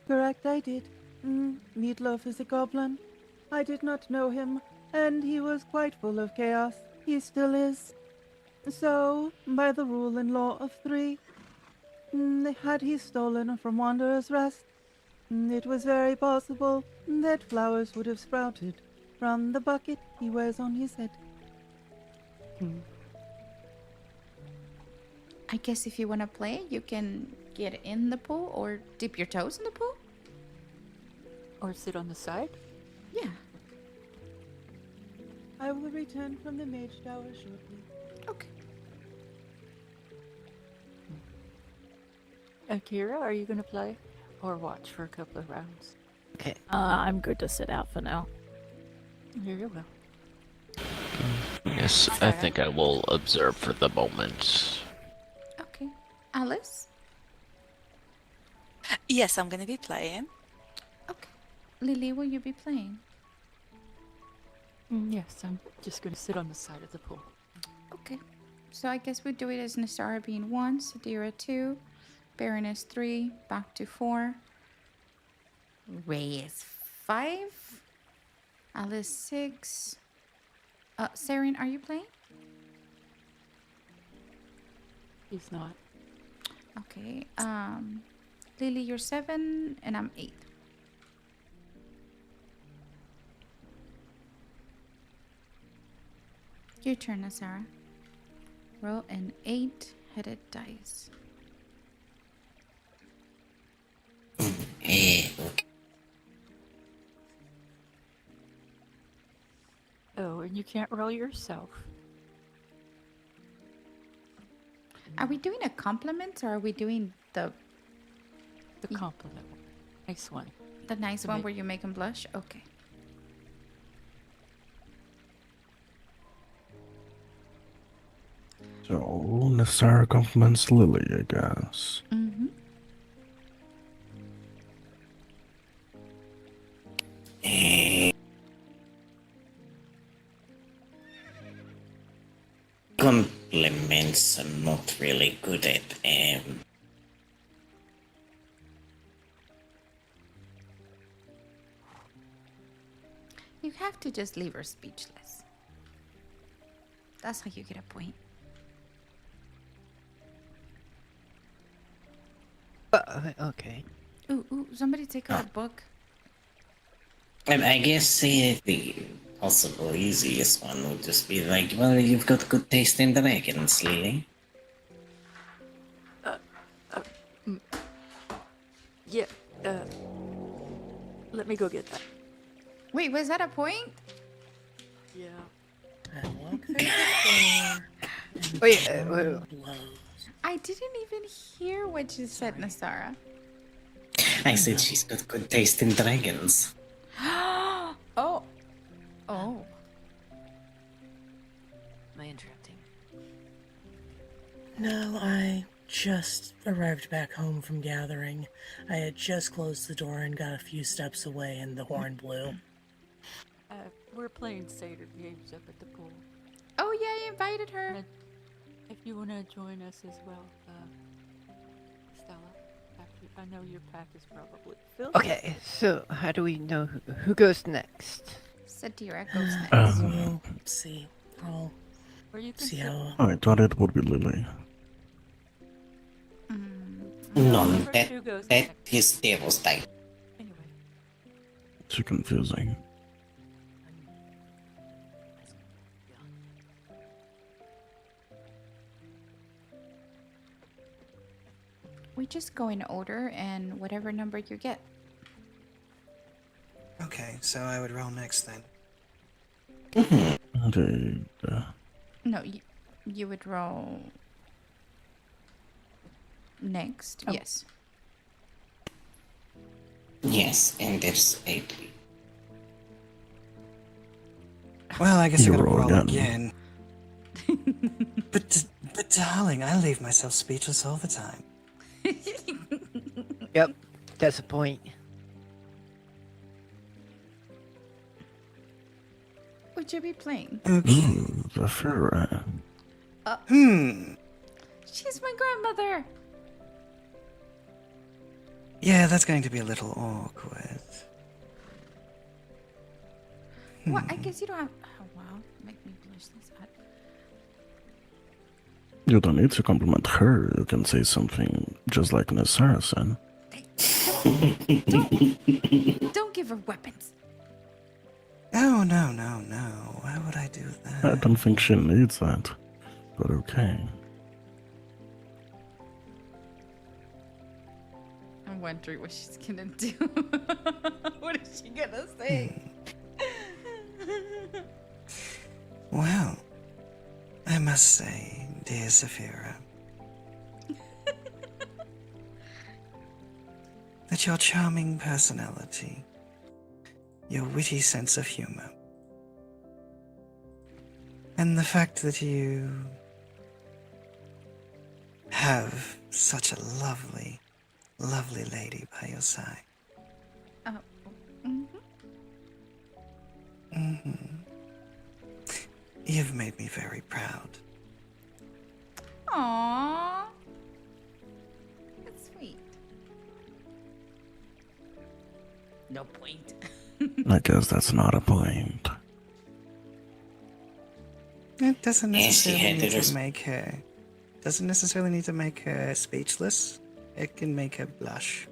Correct, I did. Meatloaf is a goblin. I did not know him, and he was quite full of chaos. He still is. So, by the rule and law of 3, had he stolen from Wanderer's Rest, it was very possible that flowers would have sprouted from the bucket he wears on his head. I guess if you want to play, you can get in the pool or dip your toes in the pool. Or sit on the side? Yeah. I will return from the mage tower shortly. Okay. Akira, are you going to play? Or watch for a couple of rounds? Okay. I'm good to sit out for now. Very well. Yes, I think I will observe for the moment. Okay. Alice? Yes, I'm going to be playing. Okay. Lily, will you be playing? Yes, I'm just going to sit on the side of the pool. Okay. So I guess we do it as Nasara being 1, Sadira 2, Baroness 3, back to 4. Ray is 5. Alice 6. Saren, are you playing? He's not. Okay. Lily, you're 7, and I'm 8. Your turn, Nasara. Roll an 8-headed dice. Okay. Oh, and you can't roll yourself. Are we doing a compliment, or are we doing the compliment one? Nice one. The nice one where you make him blush? Okay. So, Nasara compliments Lily, I guess. Mm-hmm. Compliments I'm not really good at. You have to just leave her speechless. That's how you get a point. Okay. Ooh, somebody take out a book. I guess the possible easiest one would just be like, well, you've got good taste in dragons, Lily. Yeah, let me go get that. Wait, was that a point? Yeah. I walk through the door. Wait, I didn't even hear what you said, Nasara. I said she's got good taste in dragons. Oh. Oh. Am I interrupting? No, I just arrived back home from gathering. I had just closed the door and got a few steps away and the horn blew. We're playing Seder games up at the pool. Oh yeah, you invited her. If you want to join us as well, Stella. I know your pack is probably filled. okay, so how do we know who goes next? Sadira goes next. We'll see. I'll see how. I thought it would be Lily. None. That is devil's type. Too confusing. We just go in order and whatever number you get. Okay, so I would roll next then. Okay. No, you would roll next. Oh. Yes. Yes, and there's 8. Well, I guess I You gotta roll roll again. but darling, I leave myself speechless all the time. Yep, that's the point. Would you be playing? Ooh, Xafira. She's my grandmother. Yeah, that's going to be a little awkward. Well, I guess you don't have. Oh wow, make me blush this hot. You don't need to compliment her. You can say something just like Nasara said. Don't give her weapons. Oh, no. Why would I do that? I don't think she needs that. But okay. I'm wondering what she's gonna do. What is she gonna say? Well, I must say, dear Xafira, that your charming personality, your witty sense of humor, and the fact that you have such a lovely, lovely lady by your side. You've made me very proud. Aww. That's sweet. No point. I guess that's not a point. It doesn't necessarily had need to to make her. Doesn't necessarily need to make her speechless. It can make her blush.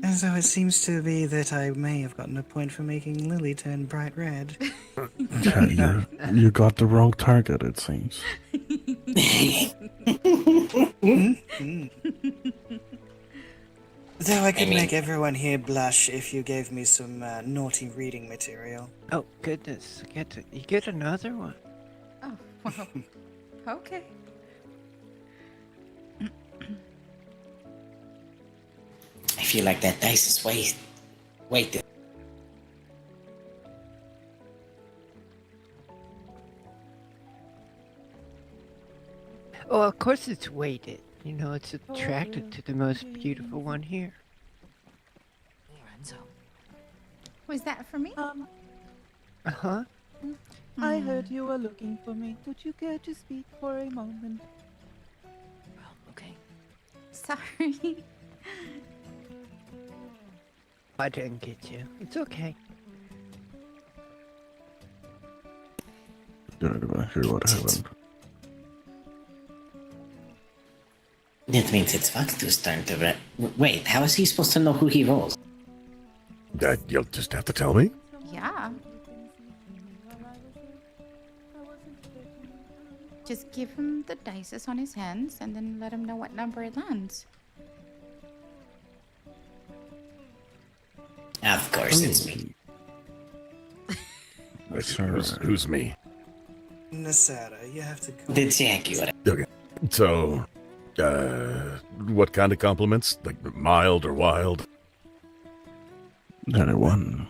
And so it seems to be that I may have gotten a point for making Lily turn bright red. Yeah, you got the wrong target, it seems. Though I could make everyone here blush if you gave me some naughty reading material. Oh goodness, you get another one. Oh, well. Okay. I feel like that dice is weighted. Oh, of course it's weighted. You know, it's attracted to the most beautiful one here. Lorenzo. Was that for me? Uh-huh. I heard you were looking for me. Would you care to speak for a moment? Well, okay. Sorry. I didn't get you. It's okay. You're not gonna hear what happened. That means it's Vaktu's turn to wait, how is he supposed to know who he rolls? You'll just have to tell me. Yeah. Just give him the dices on his hands and then let him know what number it lands. Of course, it's me. Who's me? Nasara, you have to go. The Jaguar. Okay. So, what kind of compliments? Like mild or wild? Anyone.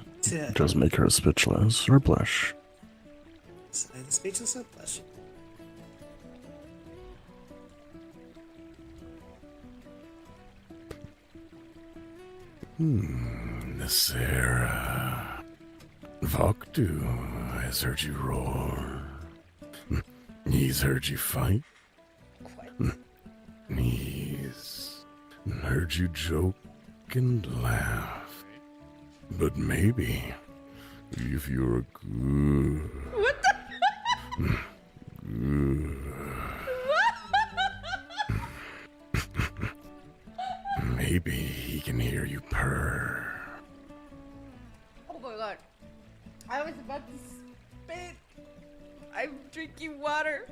Just make her speechless or blush. Either speechless or blush. Nasara. Voktu has heard you roar. He's heard you fight. He's heard you joke and laugh. But maybe, if you're good... What the? Maybe he can hear you purr. Oh my god. I was about to spit. I'm drinking water.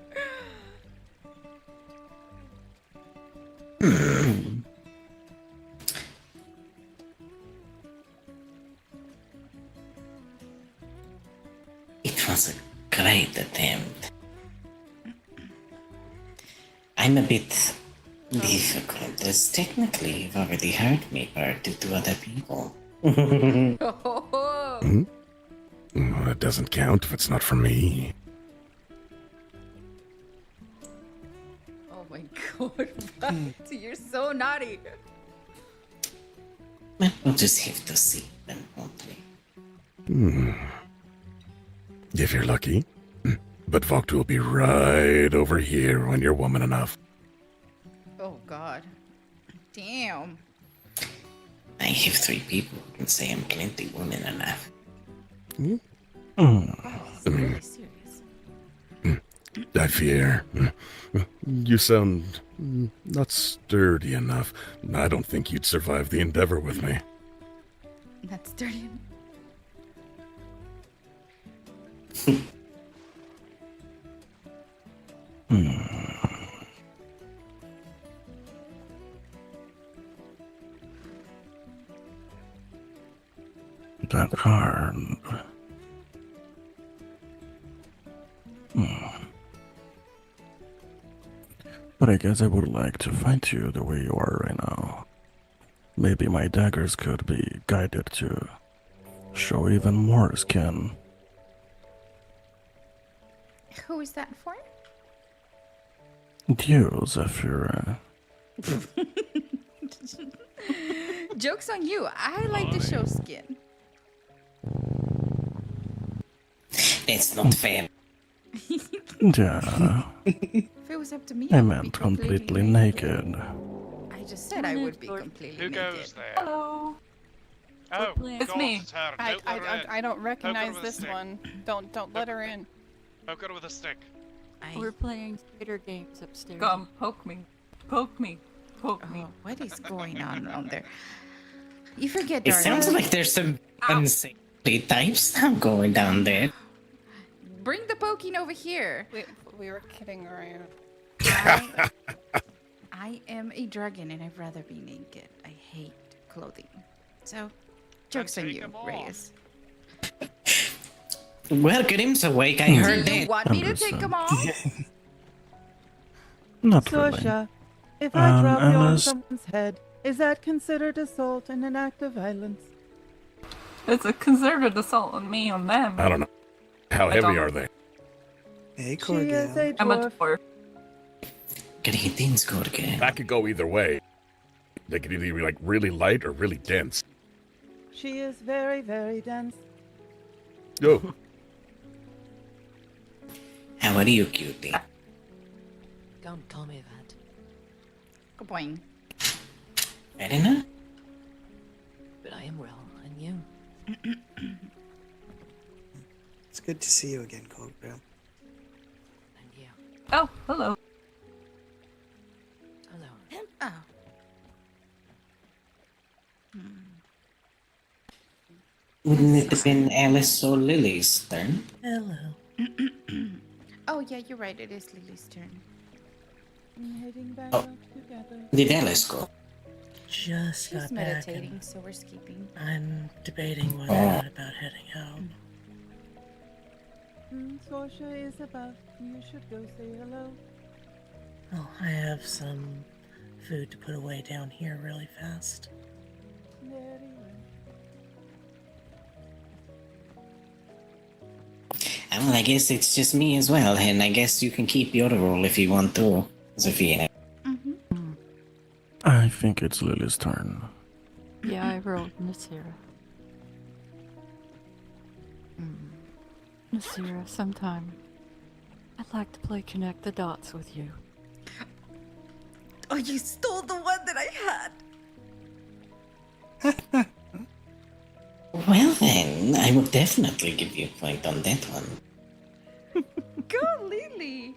It was a great attempt. I'm a bit difficult, as technically you've already heard me purr to other people. Well, it doesn't count if it's not for me. Oh my god. You're so naughty. Well, we'll just have to see then, won't we? If you're lucky. But Voktu will be right over here when you're woman enough. Oh god. Damn. I have 3 people who can say I'm plenty woman enough. This is really serious. I fear. You sound not sturdy enough. I don't think you'd survive the endeavor with me. That's dirty. That hard. But I guess I would like to find you the way you are right now. Maybe my daggers could be guided to show even more skin. Who is that for? You, Xafira. Joke's on you. I like to show skin. It's not fair. Yeah. If it was up to me, I would meant be completely naked. I just said I would be completely Who naked. goes there? Hello. Oh, It's Gold's me. turn. I Poke her in. don't recognize with a this stick. one. Don't let her in. Poke her with a stick. We're playing theater games upstairs. Come, poke me. Poke me. Poke me. Oh, what is going on there? You forget, It darling. sounds like there's some unsavory types now going down there. Bring the poking over here. We were kidding around. I am a dragon and I'd rather be naked. I hate clothing. So, joke's on you, Reyes. Well, Grim's awake. I Do heard you that. want me to take them off? Not really. Sorsha, if I drop you on Alice. someone's head, is that considered assault and an act of violence? It's a considered assault on me, on them. I don't know. How I heavy don't- are they? Hey, She is a I'm a dwarf. dwarf. Greetings, Gorgon. That could go either way. They could either be like really light or really dense. She is very, very dense. Go. How are you, Cutie? Don't call me that. Good point. Fair enough. But I am well, and you? It's good to see you again, Cobra. And you? Oh, hello. Hello. Oh. Wouldn't it have been Alice or Lily's turn? Hello. Oh, yeah, you're right. It is Lily's turn. Heading back Oh. up together. Did Alice go? Just She's got back meditating, and so we're skipping. I'm debating whether or Oh. not about heading out. Sorsha is above. You should go say hello. Oh, I have some food to put away down here really fast. Very well. Well, I guess it's just me as well, and I guess you can keep your role if you want to, Xafira. I think it's Lily's turn. Yeah, I rolled Nasira. Nasira, sometime I'd like to play Connect the Dots with you. Oh, you stole the one that I had. Well then, I will definitely give you a point on that one. Go, Lily.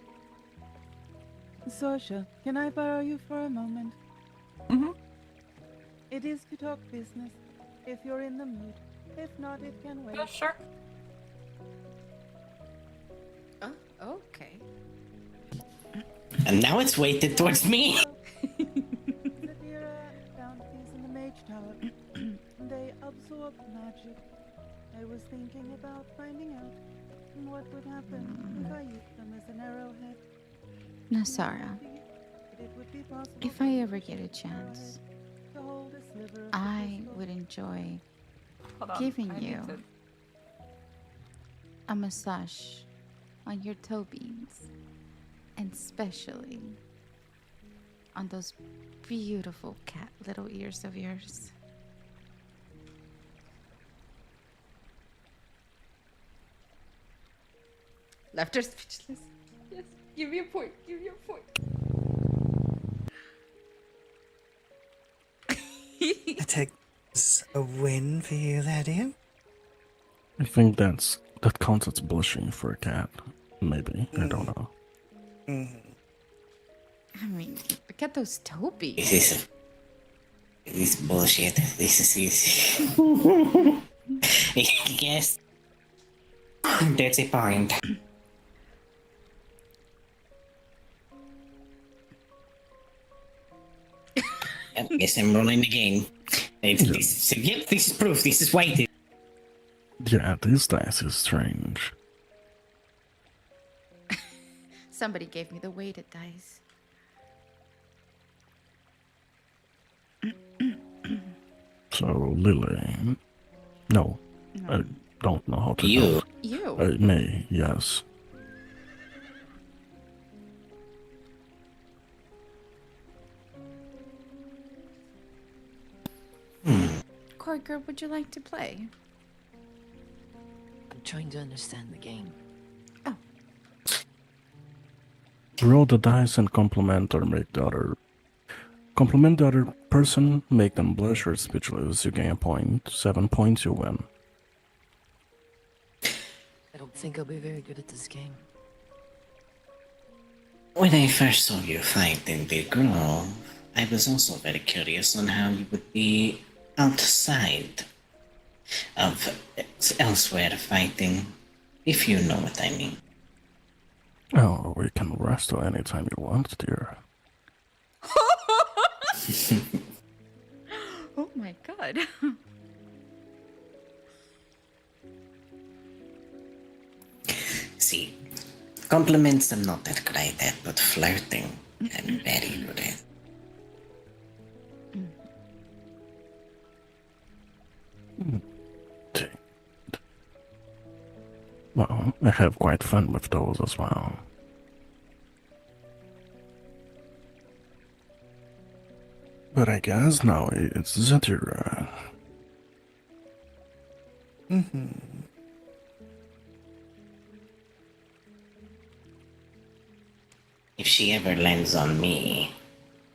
Sorsha, can I borrow you for a moment? It is to talk business, if you're in the mood. If not, it can wait. Sure. Oh, okay. And now it's weighted towards me. Xafira found these in the Mage Tower. They absorb magic. I was thinking about finding out what would happen if I used them as an arrowhead. Nasara, It would be possible if I ever get a chance, to hold a sliver of I would enjoy Hold on, giving I need you to- a massage on your toe beans, and especially on those beautiful cat little ears of yours. Left her speechless. Yes, give me a point. Give me a point. I take this a win for you there, dear. I think that counts as blushing for a cat. Maybe. I don't know. I mean, look at those toe beans. This is bullshit. This is easy. Yes. That's a point. I guess I'm rolling again. This is proof. This is weighted. Yeah, this dice is strange. Somebody gave me the weighted dice. So, Lily. No, I don't know how to You. do it. You. Me, yes. Corker, would you like to play? I'm trying to understand the game. Roll the dice and compliment or make the other. Compliment the other person, make them blush or speechless, you gain a point. 7 points, you win. I don't think I'll be very good at this game. When I first saw you fight in the grove, I was also very curious on how you would be outside of elsewhere fighting, if you know what I mean. Oh, we can wrestle anytime you want, dear. Oh my god. See, compliments I'm not that great at, but flirting I'm very good at. Well, I have quite fun with those as well. But I guess now it's Xafira. If she ever lands on me,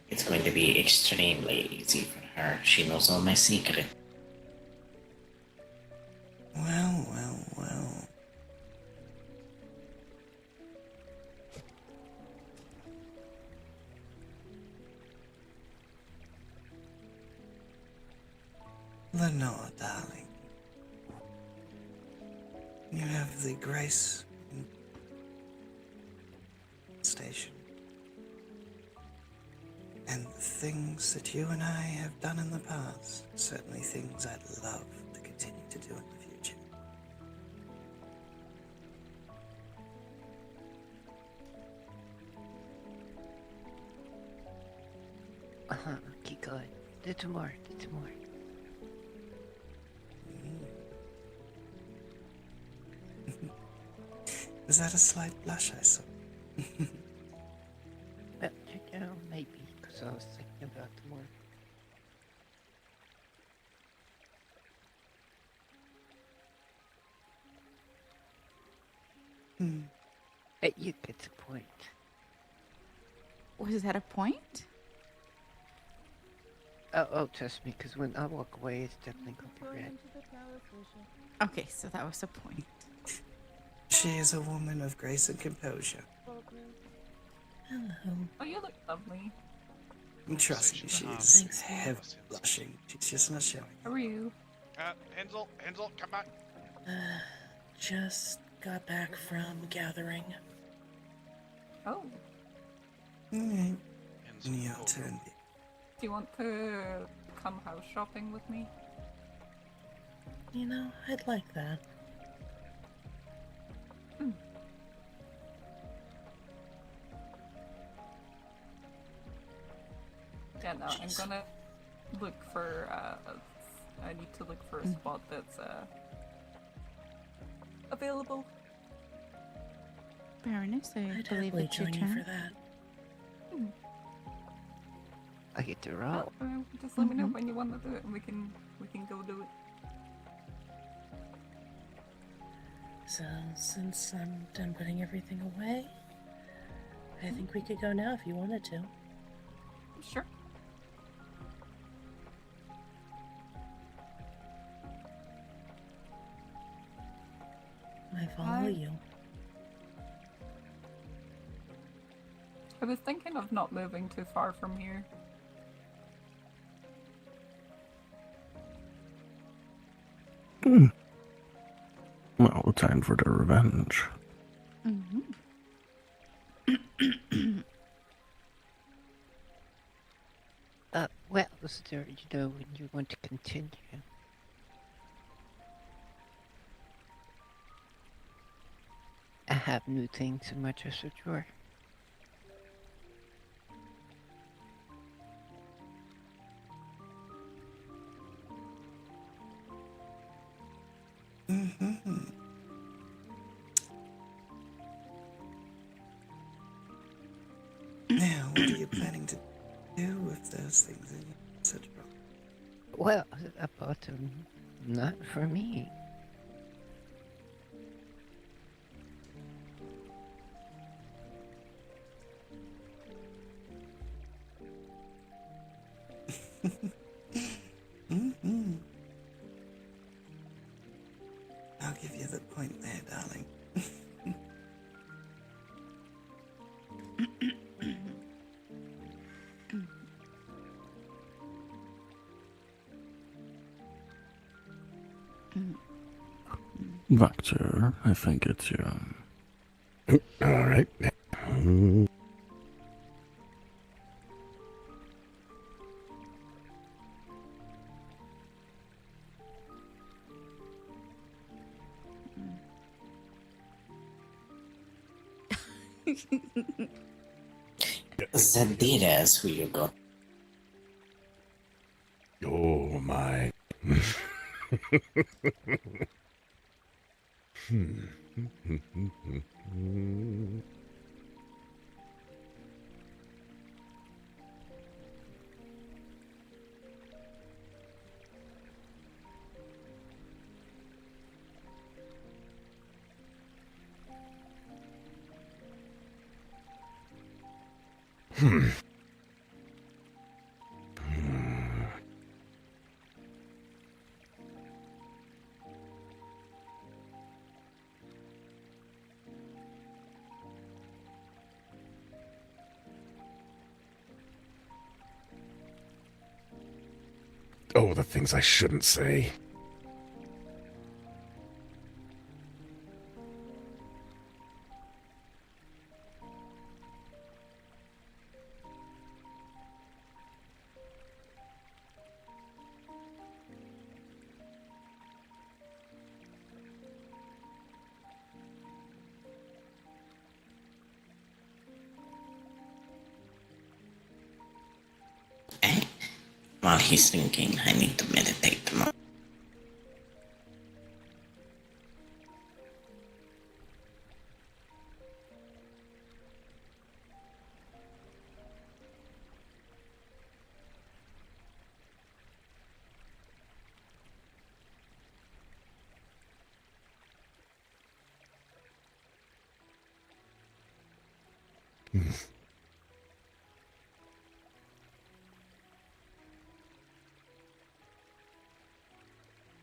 it's going to be extremely easy for her. She knows all my secrets. Well, well, well. Lenore, darling. You have the grace and station. And the things that you and I have done in the past, certainly things I'd love to continue to do in the future. Keep going. Little more, little more. Was that a slight blush I saw? Well, maybe, because I was thinking about the more. Hey, you get the point. Was that a point? Oh, trust me, because when I walk away, it's definitely going to be red. Okay, so that was a point. She is a woman of grace and composure. Hello. Oh, you look lovely. And trust me, she is heavily blushing. She's just not showing. How are you? Hansel, come back. Just got back from gathering. Oh. Alright. Your turn. Do you want to come house shopping with me? You know, I'd like that. Yeah, no, I'm gonna look for, I need to look for a spot that's, available. Baroness, I I'd believe happily it's your join you turn. for that. I get to roll. Just let me know when you want to do it and we can go do it. So, since I'm done putting everything away, I think we could go now if you wanted to. Sure. I follow you. I was thinking of not moving too far from here. Well, time for the revenge. Well, sir, you know when you want to continue. I have new things in my dresser drawer. Now, what are you planning to do with those things in your dresser drawer? Well, I bought them not for me. I'll give you the point there, darling. Victor, I think it's you. All right. Zadira's who you got. Oh my. Oh, the things I shouldn't say. I While he's thinking, I need to meditate more.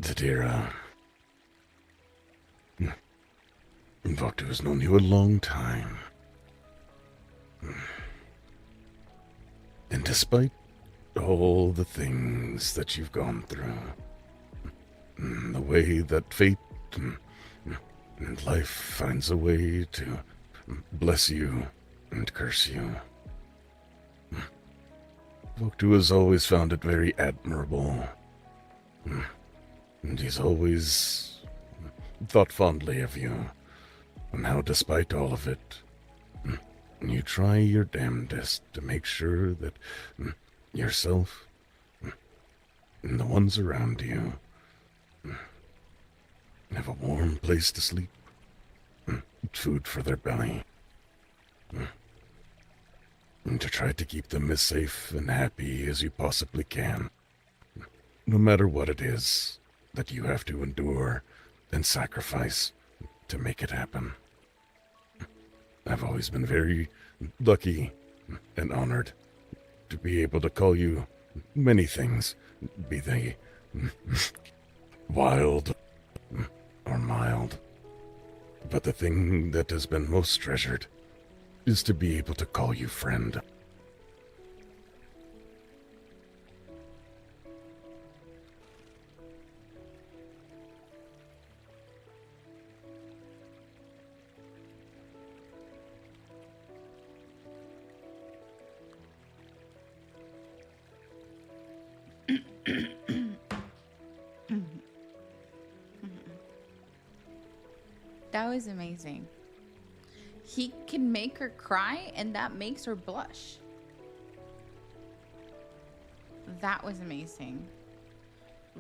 Xafira, Vaktu has known you a long time. And despite all the things that you've gone through, the way that fate and life finds a way to bless you and curse you, Vaktu has always found it very admirable. And he's always thought fondly of you, and how despite all of it, you try your damnedest to make sure that yourself and the ones around you have a warm place to sleep, food for their belly, and to try to keep them as safe and happy as you possibly can, no matter what it is that you have to endure and sacrifice to make it happen. I've always been very lucky and honored to be able to call you many things, be they wild or mild. But the thing that has been most treasured is to be able to call you friend. That was amazing. He can make her cry, and that makes her blush. That was amazing.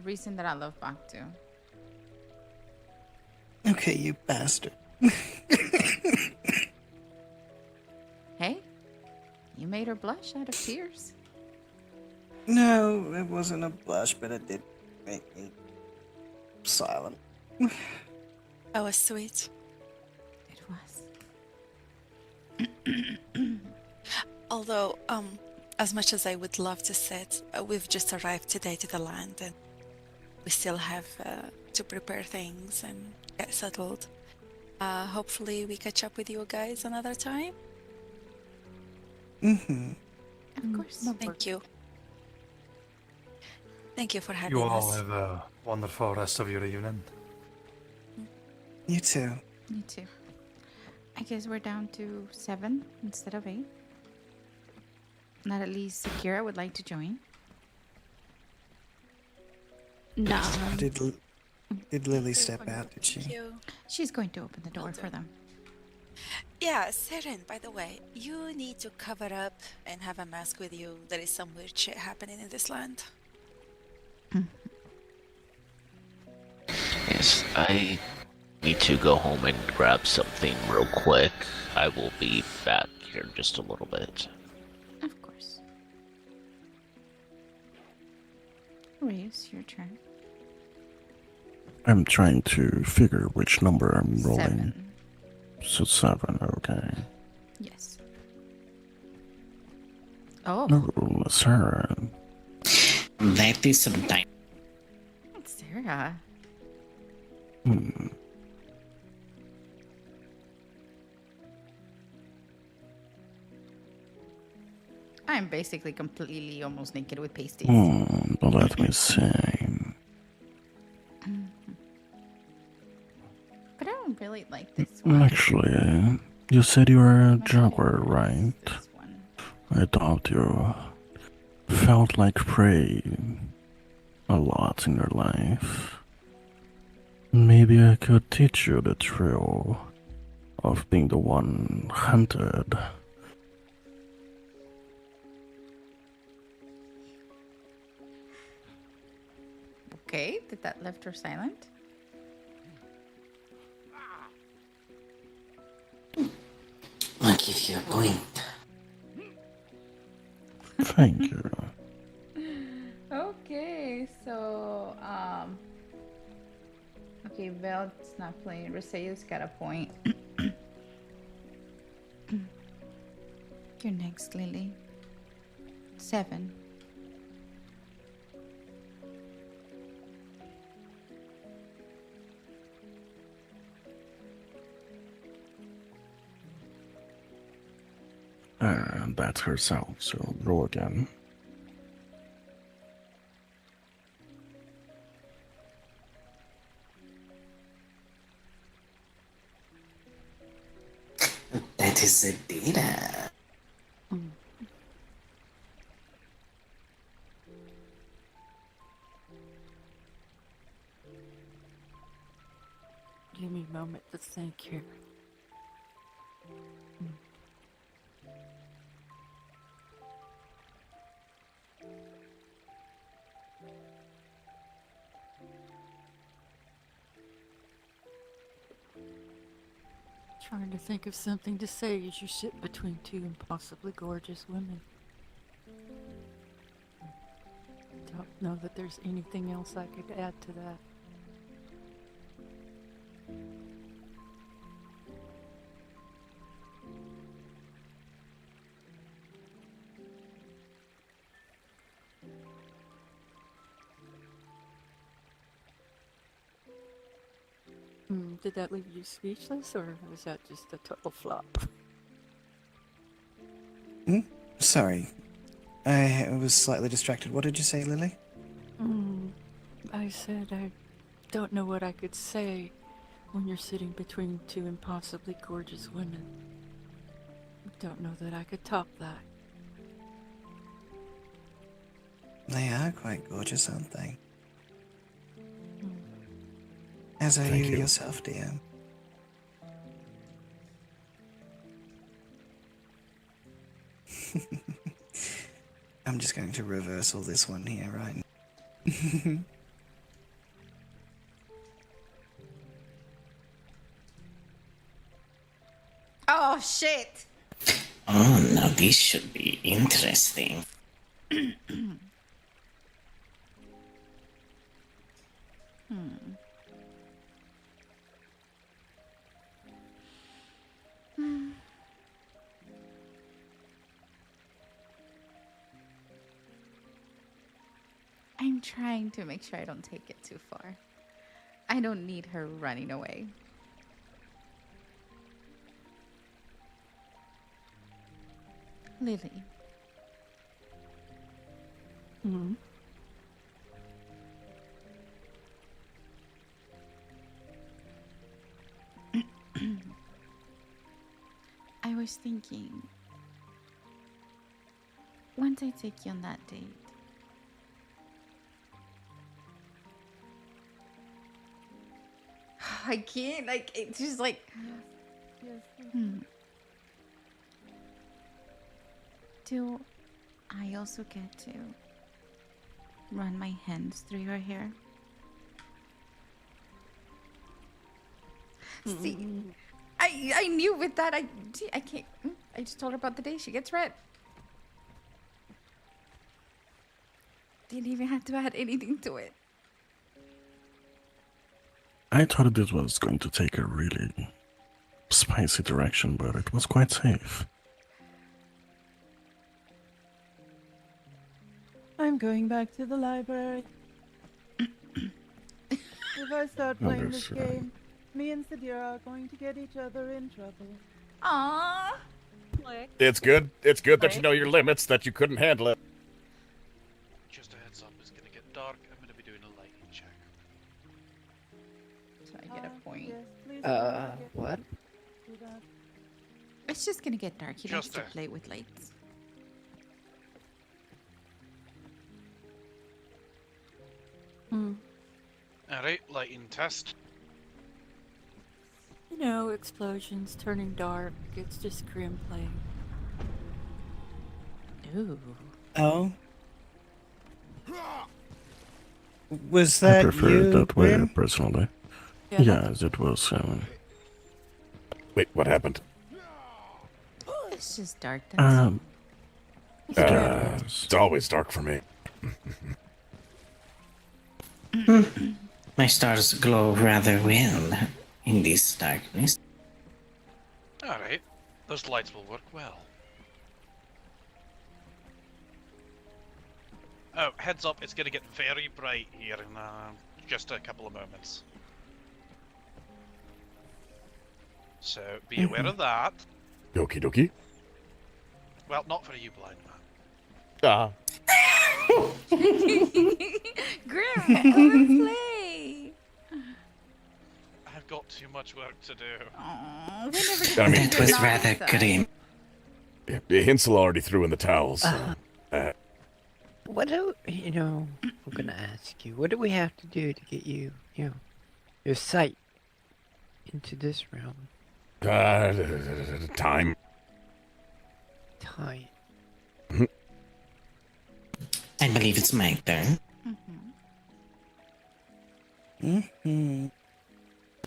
Reason that I love Baktu. Okay, you bastard. Hey, you made her blush out of tears. No, it wasn't a blush, but it did make me silent. That was sweet. It was. Although, as much as I would love to sit, we've just arrived today to the land and we still have to prepare things and get settled. Hopefully we catch up with you guys another time. Mm-hmm. Of course. Thank you. Thank you for having You us. all have a wonderful rest of your evening. You too. Me too. I guess we're down to 7 instead of 8. Not at least Sakura would like to join. Nah. Did Lily step out? Did she? Thank you. She's going to open the door for them. Yeah, Seren, by the way, you need to cover up and have a mask with you. There is some weird shit happening in this land. Yes, I need to go home and grab something real quick. I will be back here in just a little bit. Of course. Reyes, your turn. I'm trying to figure which number I'm rolling. 7. So 7, okay. Yes. Oh. Oh, Sarah. That is some time. Sarah. I'm basically completely almost naked with pasties. But let me see. But I don't really like this one. Actually, you said you were a jaguar, right? I thought you felt like prey a lot in your life. Maybe I could teach you the thrill of being the one hunted. Okay, did that left her silent? I'll give you a point. Thank you. Okay, so okay, Velt's not playing. Roseo's got a point. You're next, Lily. 7. That's herself, so roll again. That is the data. Give me a moment to think here. Trying to think of something to say as you sit between two impossibly gorgeous women. Don't know that there's anything else I could add to that. Did that leave you speechless, or was that just a total flop? Sorry. I was slightly distracted. What did you say, Lily? I said I don't know what I could say when you're sitting between two impossibly gorgeous women. Don't know that I could top that. They are quite gorgeous, aren't they? As are Thank you you. yourself, dear. I'm just going to reverse all this one here, right? Oh shit! Oh, now this should be interesting. I'm trying to make sure I don't take it too far. I don't need her running away. Lily. I was thinking, once I take you on that date, I can't, like, it's just like, do I also get to run my hands through your hair? See, I knew with that, I can't, I just told her about the day she gets red. Didn't even have to add anything to it. I thought this was going to take a really spicy direction, but it was quite safe. I'm going back to the library. If I start playing this game, me and Sadira are going to get each other in trouble. Aww. It's good. It's good that you know your limits, that you couldn't handle it. Just a heads up, it's gonna get dark. I'm gonna be doing a lighting check. So I get a point. Yes, please What? do that. It's just gonna get dark. He likes Just to a- play with lights. Alright, lighting test. You know, explosions, turning dark, it's just grim playing. Ooh. Oh? Was I that prefer you, it that way, Grim? personally. Yeah, Yes, it was. Wait, what happened? It's just dark. That's all. It's always dark for me. My stars glow rather well in this darkness. Alright, those lights will work well. Oh, heads up, it's gonna get very bright here in just a couple of moments. So, be aware of that. Okie dokie. Well, not for you, blind man. Ah. Grim, RolePlay. I've got too much work to do. Aww, we never I mean, That was rather grim. Yeah, Hinsel already threw in the towels. So, What do I'm gonna ask you? What do we have to do to get you, your sight into this realm? time. Time. I believe it's my turn.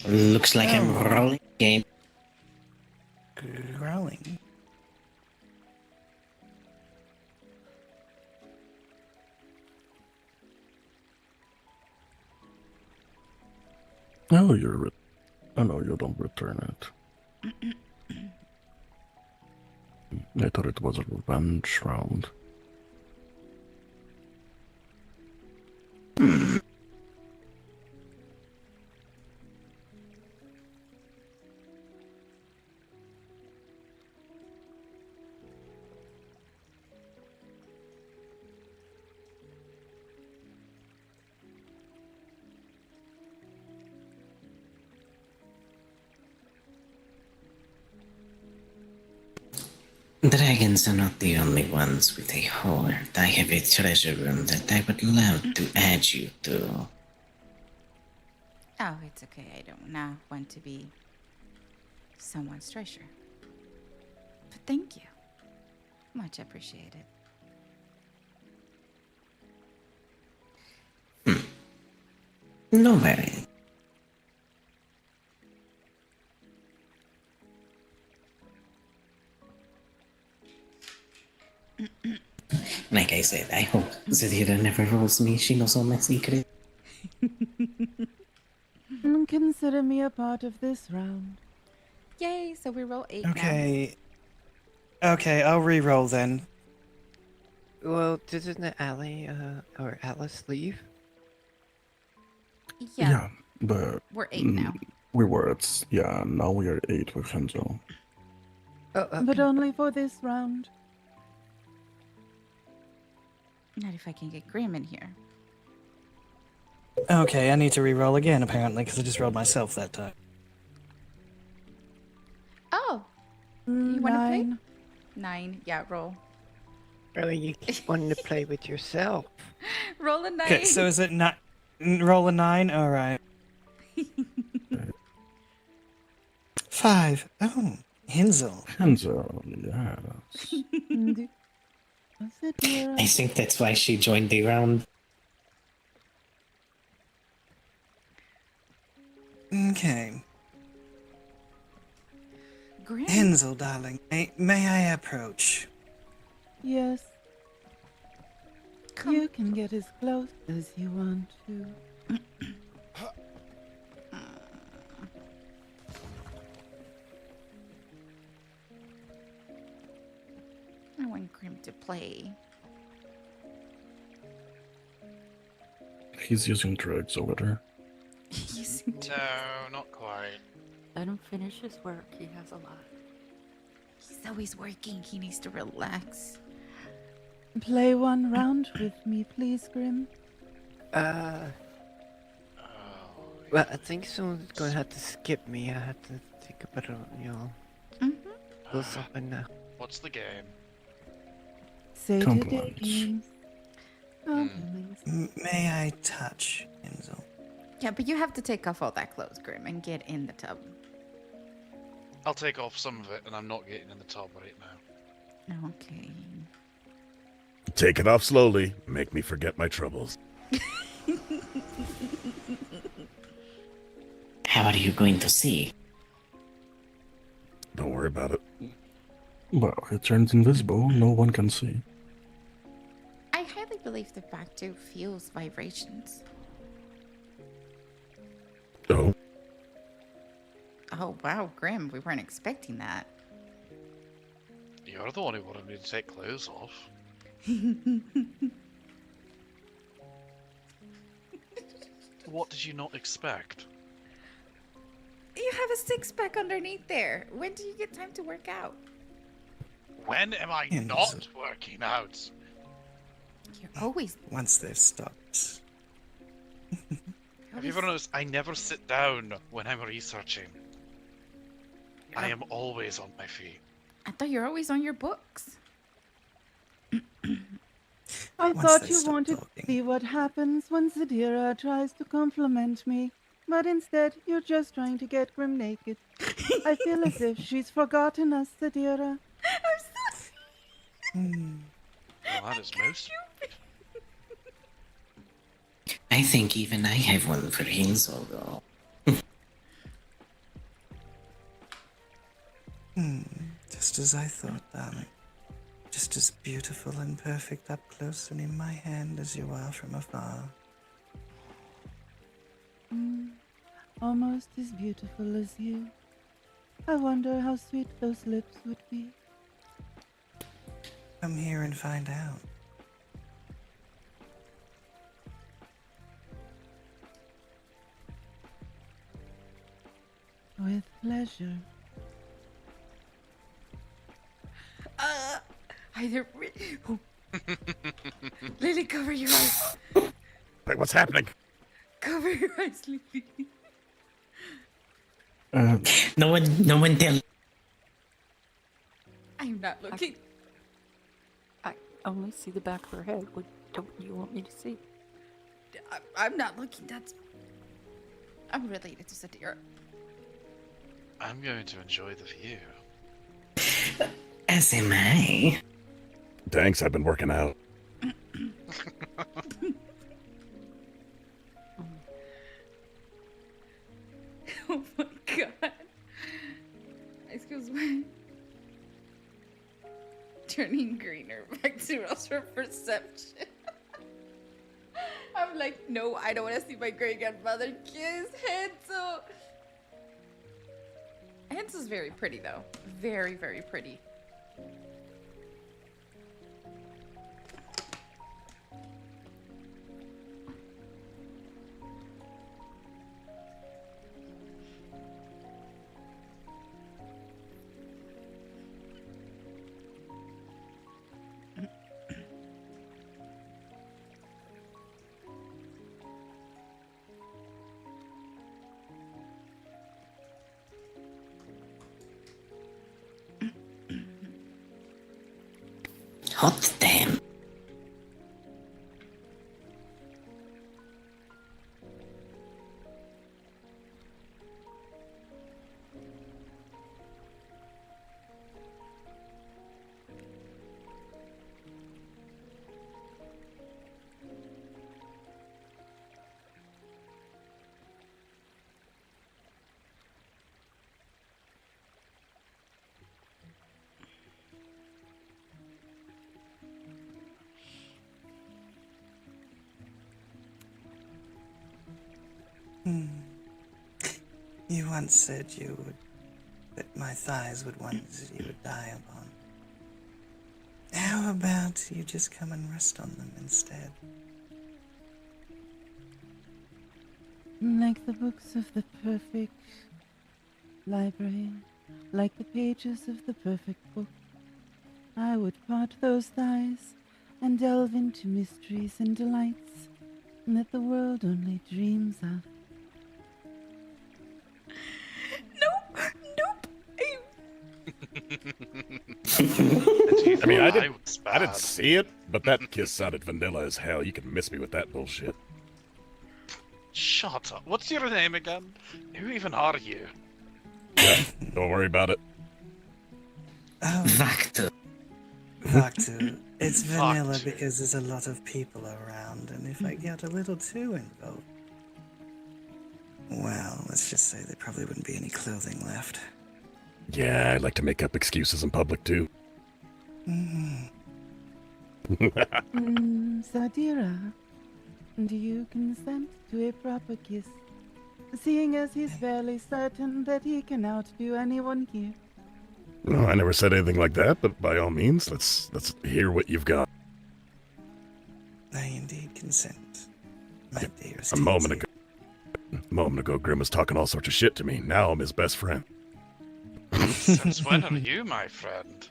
Looks like I'm rolling game. Growling. Oh, I know you don't return it. I thought it was a revenge round. Dragons are not the only ones with a hoard. I have a treasure room that I would love to add you to. Oh, it's okay. I don't now want to be someone's treasure. But thank you. Much appreciated. No worry. Like I said, I hope Xafira never rolls me. She knows all my secrets. Consider me a part of this round. Yay, so we roll 8 now. Okay. Okay, I'll re-roll then. Well, doesn't the Allie, or Alice leave? Yeah. But We're 8 now. We were now we are 8 with Henzo. But only for this round. Not if I can get Grim in here. Okay, I need to re-roll again, apparently, because I just rolled myself that time. Oh. You want to play? 9. 9. Yeah, roll. Really, you keep wanting to play with yourself. Roll a 9. Okay, so is it not... Roll a 9? Alright. 5. Oh, Hinsel. Henzo, yes. I think that's why she joined the round. Okay. Grim. Hinsel, darling, may I approach? Yes. You can get as close as you want to. I want Grim to play. He's using drugs over there. No, not quite. Let him finish his work. He has a lot. He's always working. He needs to relax. Play one round with me, please, Grim. Well, I think someone's gonna have to skip me. I have to think about it, do something now. What's the game? Say Compliments. today. May I touch, Hinsel? Yeah, but you have to take off all that clothes, Grim, and get in the tub. I'll take off some of it, and I'm not getting in the tub right now. Okay. Take it off slowly. Make me forget my troubles. How are you going to see? Don't worry about it. Well, it turns invisible. No one can see. I highly believe the Bactu feels vibrations. Oh. Oh, wow, Grim, we weren't expecting that. You're the one who wanted me to take clothes off. What did you not expect? You have a six-pack underneath there. When do you get time to work out? When am I not working out? You're always... Once they've stopped. Have you ever noticed I never sit down when I'm researching? I am always on my feet. I thought you're always on your books. I Once thought they you stop wanted to see what happens when Zadira tries to compliment me, but instead you're just trying to get Grim naked. I feel as if she's forgotten us, Zadira. I'm sorry. Well, that is most. I think even I have one for Hazel, though. Just as I thought, darling. Just as beautiful and perfect up close and in my hand as you are from afar. Almost as beautiful as you. I wonder how sweet those lips would be. Come here and find out. With pleasure. Either... Lily, cover your eyes. Wait, what's happening? Cover your eyes, Lily. No one tell. I'm not looking. I only see the back of her head. What don't you want me to see? I'm not looking. That's... I'm related to Zadira. I'm going to enjoy the view. As am I. Thanks, I've been working out. Oh my god. Excuse me. Turning greener back to us for perception. I'm like, no, I don't want to see my great grandmother kiss Hansel. Hansel's very pretty though. Very, very pretty. Hot damn. You once said that my thighs would ones you would die upon. How about you just come and rest on them instead? Like the books of the perfect library, like the pages of the perfect book, I would part those thighs and delve into mysteries and delights that the world only dreams of. I mean, I didn't see it, but that kiss sounded vanilla as hell. You can miss me with that bullshit. Shut up. What's your name again? Who even are you? Yeah, don't worry about it. Oh, Vaktu. Vaktu, It's vanilla Fucked. because there's a lot of people around, and if I get a little too involved, well, let's just say there probably wouldn't be any clothing left. Yeah, I'd like to make up excuses in public too. Zadira, do you consent to a proper kiss? Seeing as he's fairly certain that he can outdo anyone here. No, I never said anything like that, but by all means, let's hear what you've got. I indeed consent, my dearest. A moment ago, Grim was talking all sorts of shit to me. Now I'm his best friend. Since when are you my friend?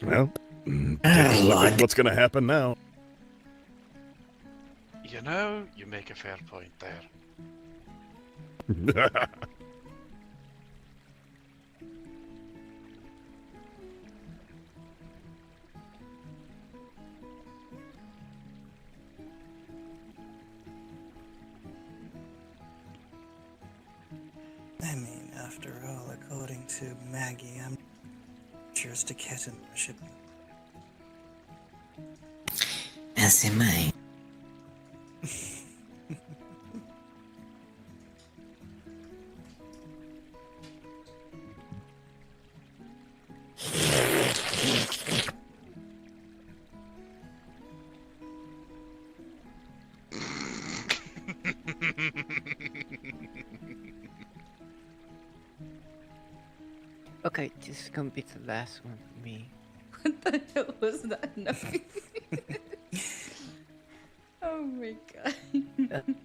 Well, take a look at what's gonna happen now. You know, you make a fair point there. I mean, after all, according to Maggie, I'm yours to get in worship. As am I. Okay, this is gonna be the last one for me. What the hell was that noise? Oh my god.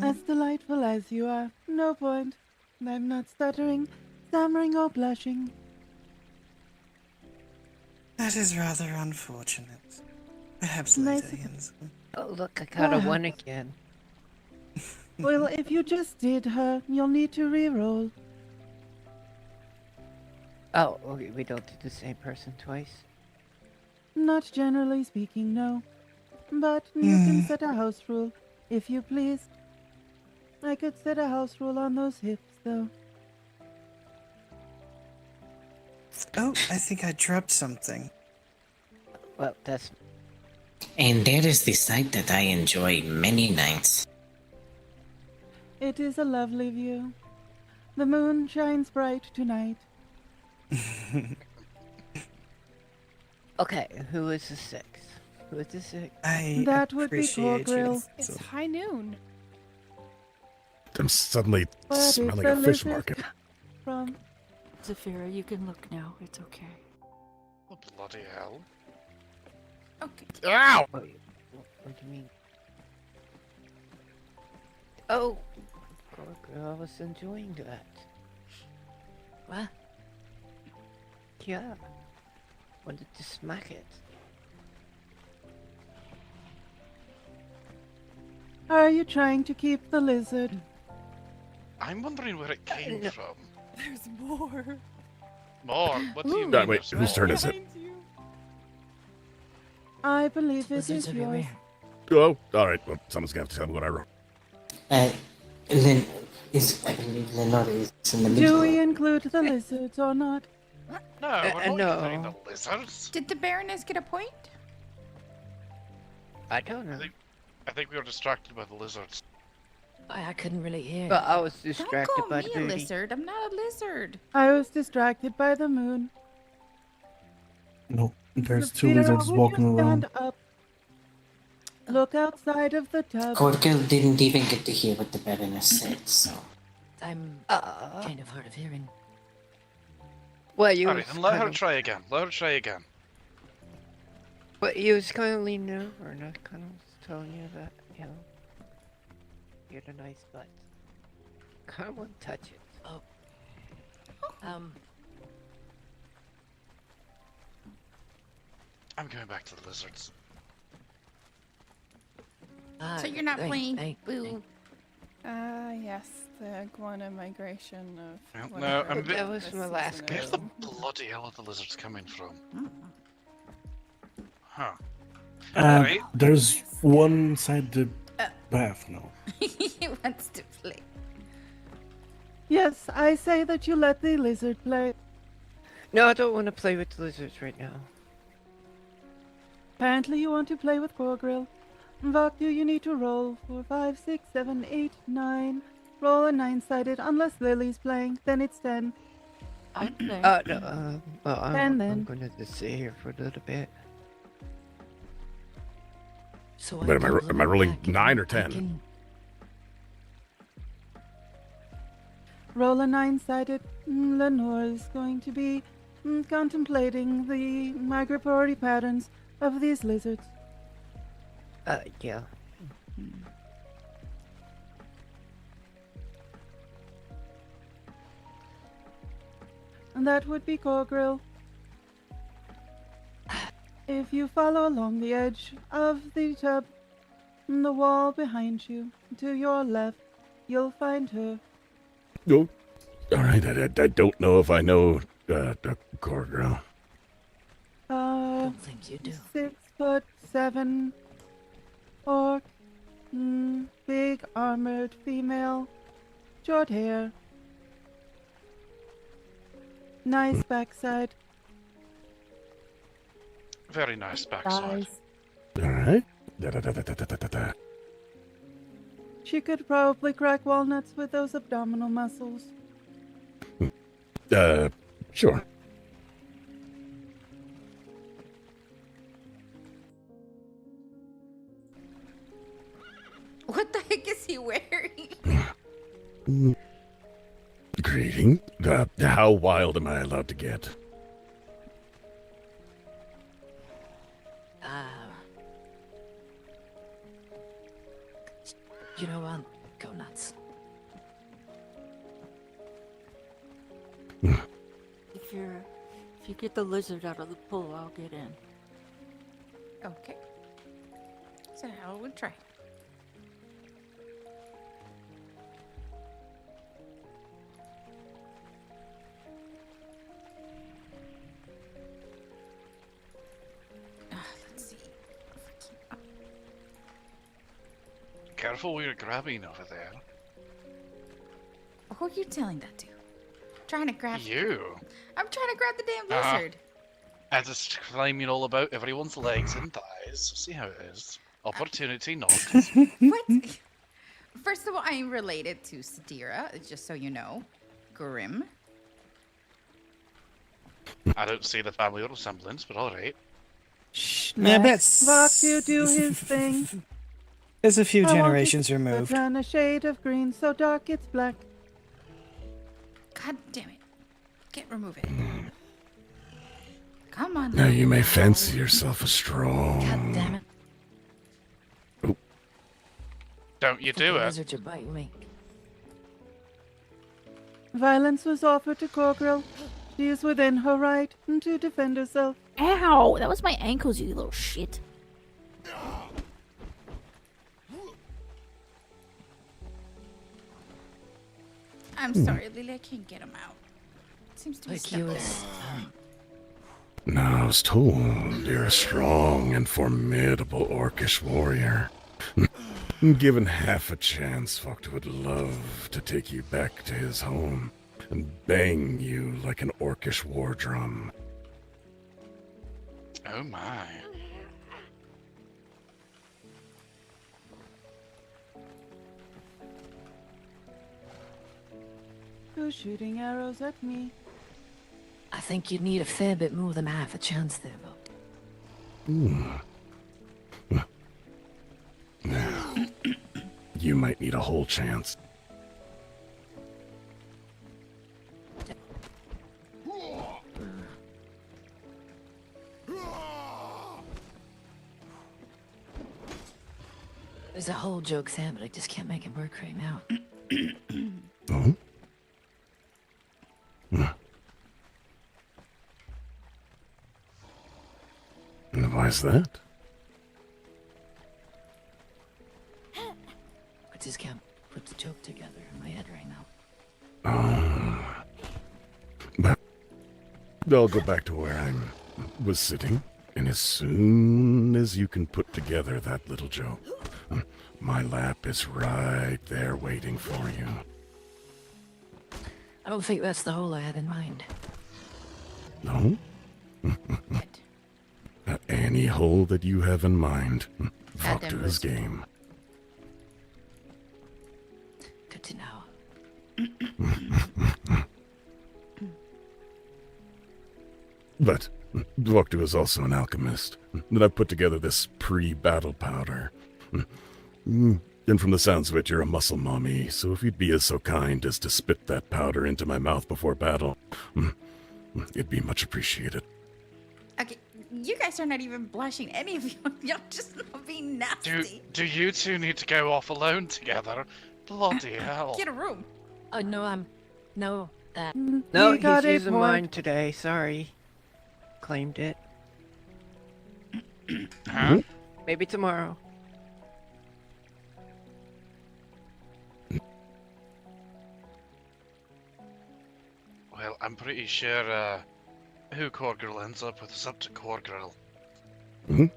As delightful as you are, no point. I'm not stuttering, stammering, or blushing. That is rather unfortunate. Perhaps Nice. later, Jens. Oh, look, I got a one again. Well, if you just did her, you'll need to re-roll. Oh, okay, we don't do the same person twice. Not generally speaking, no. But you can set a house rule, if you please. I could set a house rule on those hips, though. Oh, I think I dropped something. Well, that's... And there is the sight that I enjoy many nights. It is a lovely view. The moon shines bright tonight. Okay, who is the sixth? Who is the sixth? That would be Corgrill. It's high noon. I'm suddenly Where did smelling the a fish lizard market. From Xafira, you can look now. It's okay. Oh, bloody hell. Okay. Ow! What do you mean? Oh, Corgrill, I was enjoying that. What? Yeah. Wanted to smack it. Are you trying to keep the lizard? I'm wondering where it came from. There's more. More? What do you mean? Wait, there's whose turn more? is it? I believe it Lizards is yours. everywhere. Oh, alright, well, someone's gonna have to tell me what I wrote. I believe Lenore is in the Do middle. we include the lizards or not? No, we're not including no. the lizards. Did the Baroness get a point? I don't know. I think we were distracted by the lizards. I couldn't really hear. But I was Don't distracted call by me the a booty. lizard. I'm not a lizard. I was distracted by the moon. No, there's two Peter, lizards will you walking around. stand up? Look outside of the tub. Corgil didn't even get to hear what the Baroness said, so... I'm kind of hard of hearing. Well, you Alright, was then let her kind of, try again. Let her try again. but you was kind of leaning over and I kind of was telling you that, you know, you had a nice butt. Kind of want to touch it. Oh. I'm going back to the lizards. So you're not playing Boo. Yes, the iguana migration of. Well, no, I'm a bit... That was from Alaska. Where the bloody hell are the lizards coming from? Huh. Alright. There's one inside the bath now. He wants to play. Yes, I say that you let the lizard play. No, I don't want to play with the lizards right now. Apparently you want to play with Gorgrill. Vakdu, you need to roll for 5, 6, 7, 8, 9. Roll a 9-sided unless Lily's playing, then it's 10. I play. No, well, And I'm then- gonna just sit here for a little bit. So But am I rolling back 9 or I 10? can- Roll a 9-sided. Lenore is going to be contemplating the migratory patterns of these lizards. Yeah. And that would be Gorgrill. If you follow along the edge of the tub, the wall behind you, to your left, you'll find her. Oh, all right. I don't know if I know Gorgrill. Don't think you do. 6'7" orc, big armored female, short hair, nice backside. Very nice backside. All right. Da-da-da-da-da-da-da. She could probably crack walnuts with those abdominal muscles. Sure. What the heck is he wearing? Greeting. How wild am I allowed to get? You know what? Go nuts. If you get the lizard out of the pool, I'll get in. Okay. So I would try. Let's see. Careful what you're grabbing over there. Who are you telling that to? Trying to grab You. I'm trying to grab the damn Uh-huh. lizard. I just climbing all about everyone's legs and thighs. See how it is. Opportunity knocks. What? First of all, I am related to Sadira, just so you know. Grim. I don't see the family resemblance, but alright. Yeah, Let that's- Vakdu do his thing. There's a few I want generations it to removed. turn a shade of green so dark it's black. God damn it. Remove it. Come on. Now little you may guy. fancy yourself a strong. God damn it. Don't you do it? Lizards are biting me. Violence was offered to Gorgrill. She is within her right to defend herself. Ow! That was my ankles, you little shit. I'm Hmm. sorry, Lily. I can't get him out. Seems to be Like stuck you there. was. Now I was told you're a strong and formidable orcish warrior. Given half a chance, Vogt would love to take you back to his home and bang you like an orcish war drum. Oh my. Who's shooting arrows at me? I think you'd need a fair bit more than half a chance there, Vogt. Now, you might need a whole chance. There's a whole joke there, but I just can't make it work right now. Oh? And why is that? I just can't put the joke together in my head right now. But I'll go back to where I was sitting, and as soon as you can put together that little joke, my lap is right there waiting for you. I don't think that's the hole I had in mind. No? Any any hole that you have in mind. Walk Goddamn to his whisper. game. Good to know. But Dwoktu is also an alchemist, and I've put together this pre-battle powder. And from the sounds of it, you're a muscle mommy, so if you'd be so kind as to spit that powder into my mouth before battle, it'd be much appreciated. Okay, you guys are not even blushing. Any of you, y'all just not being nasty. Do you two need to go off alone together? Bloody hell. Get a room. Oh no, no. No, He got he's a using point. mine today. Sorry. Claimed it. Huh? Maybe tomorrow. Well, I'm pretty sure who Corgrill ends up with is up to Corgrill. Mhm.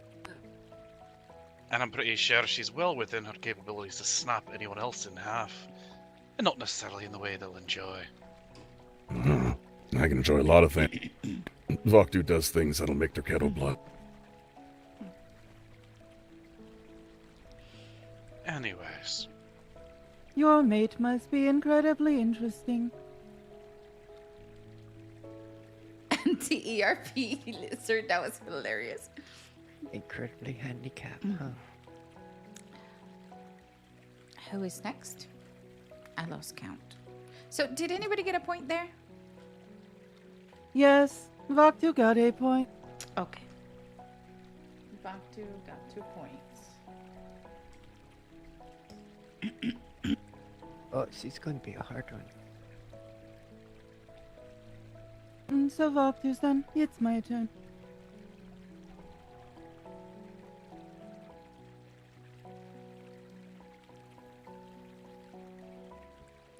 And I'm pretty sure she's well within her capabilities to snap anyone else in half. And not necessarily in the way they'll enjoy. I can enjoy a lot of things. Dwoktu does things that'll make their kettle blood. Anyways. Your mate must be incredibly interesting. Anti-ERP lizard, that was hilarious. Incredibly handicapped, huh? Who is next? I lost count. So, did anybody get a point there? Yes, Vaktu got a point. Okay. Vaktu got 2 points. Oh, she's going to be a hard one. So Vaktu's done. It's my turn.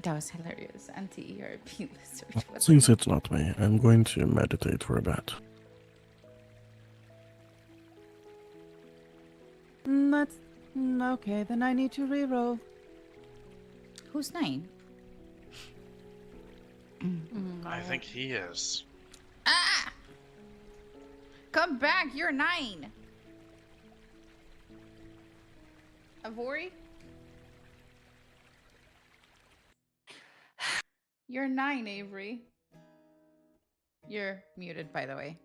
That was hilarious. Anti-ERP lizard. What Since it's not me, I'm going to meditate for a bit. That's okay. Then I need to re-roll. Who's 9? I think he is. Ah! Come back, you're 9. Avori? You're 9, Avery. You're muted, by the way.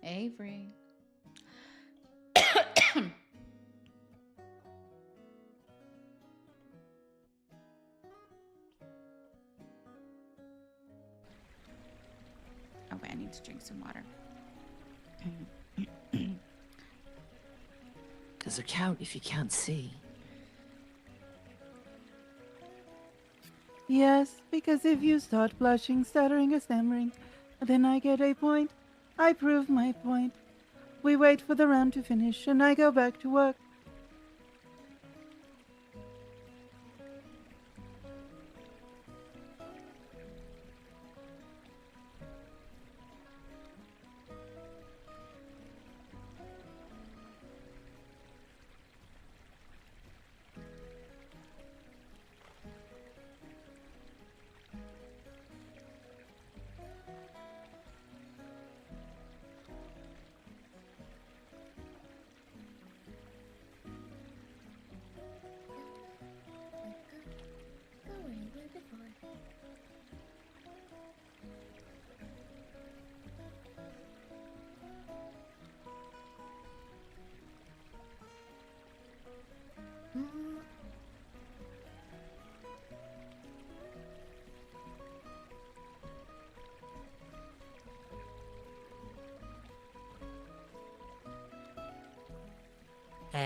Avery. Oh, wait, I need to drink some water. Does it count if you can't see? Yes, because if you start blushing, stuttering, or stammering, then I get a point. I prove my point. We wait for the round to finish, and I go back to work.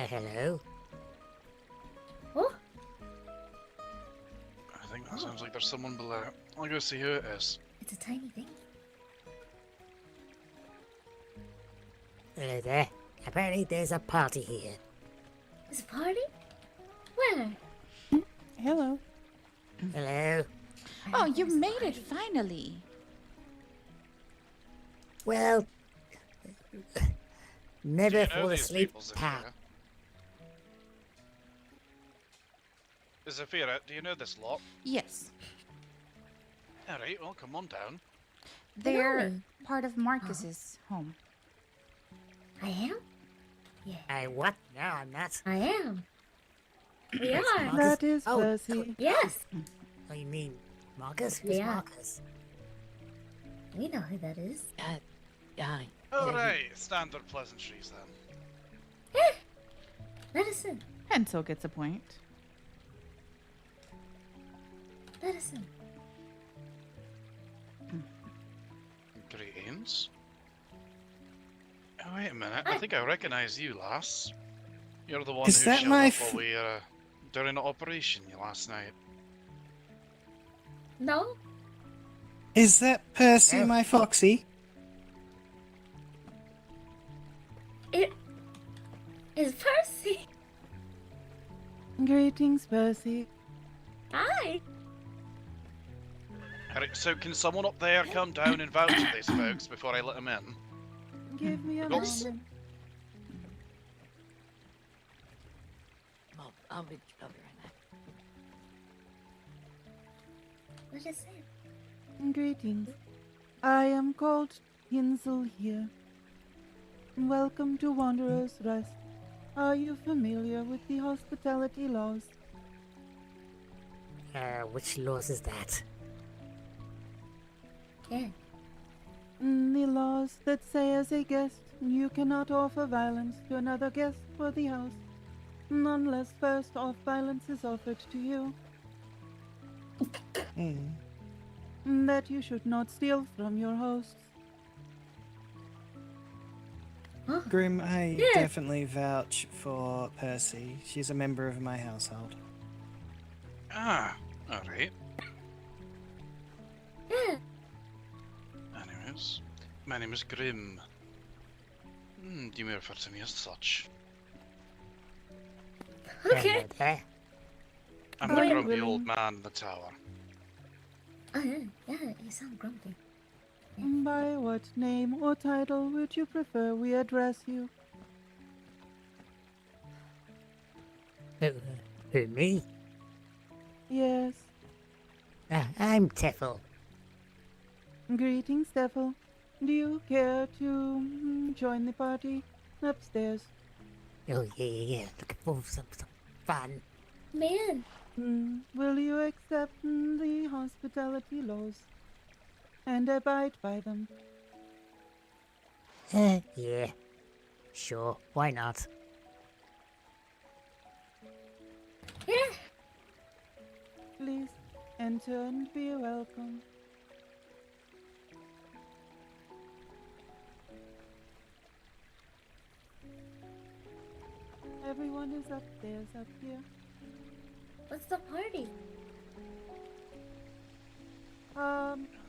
Hello? I think that sounds like there's someone below. I'll go see who it is. It's a tiny thing. Hello there. Apparently there's a party here. There's a party? Where? Hello. Hello? Oh, you made it finally. Well, never Do you know fall these asleep, people, pal. Xafira, do you know this lot? Yes. Alright, well, come on down. They're me. part of Marcus's home. I am? Yeah. I what? No, I'm not. I am. We It's are. Marcus? That is Oh, Percy. Yes. Oh, you mean Marcus? Who's Yeah. Marcus? We know who that is. Alright, standard pleasantries then. Medicine. Hansel gets a point. Medicine. Greetings. Oh, wait a minute. I think I recognize you, lass. You're the one Is who that showed my up while we during the operation last night. No? Is that Percy, my foxy? It is Percy. Greetings, Percy. Hi. Alright, so can someone up there come down and vouch for these folks before I let them in? Give me a Oops. moment. I'll be right back. What is it? Greetings. I am called Hinsel here. Welcome to Wanderer's Rest. Are you familiar with the hospitality laws? Which laws is that? Yeah. The laws that say as a guest you cannot offer violence to another guest for the house, unless first off violence is offered to you. That you should not steal from your hosts. Grim, I Yeah. definitely vouch for Percy. She's a member of my household. Ah, alright. Yeah. Anyways, my name is Grim. You may refer to me as such. Okay. I'm Are the you grumpy willing- old man in the tower. Oh, yeah. Yeah, you sound grumpy. By what name or title would you prefer we address you? Who, me? Yes. I'm Teffel. Greetings, Steffel. Do you care to join the party upstairs? Oh, yeah. Looking for some fun. Man. Will you accept the hospitality laws and abide by them? Yeah. Sure, why not? Yeah. Please enter and be welcome. Everyone is upstairs up here. What's the party?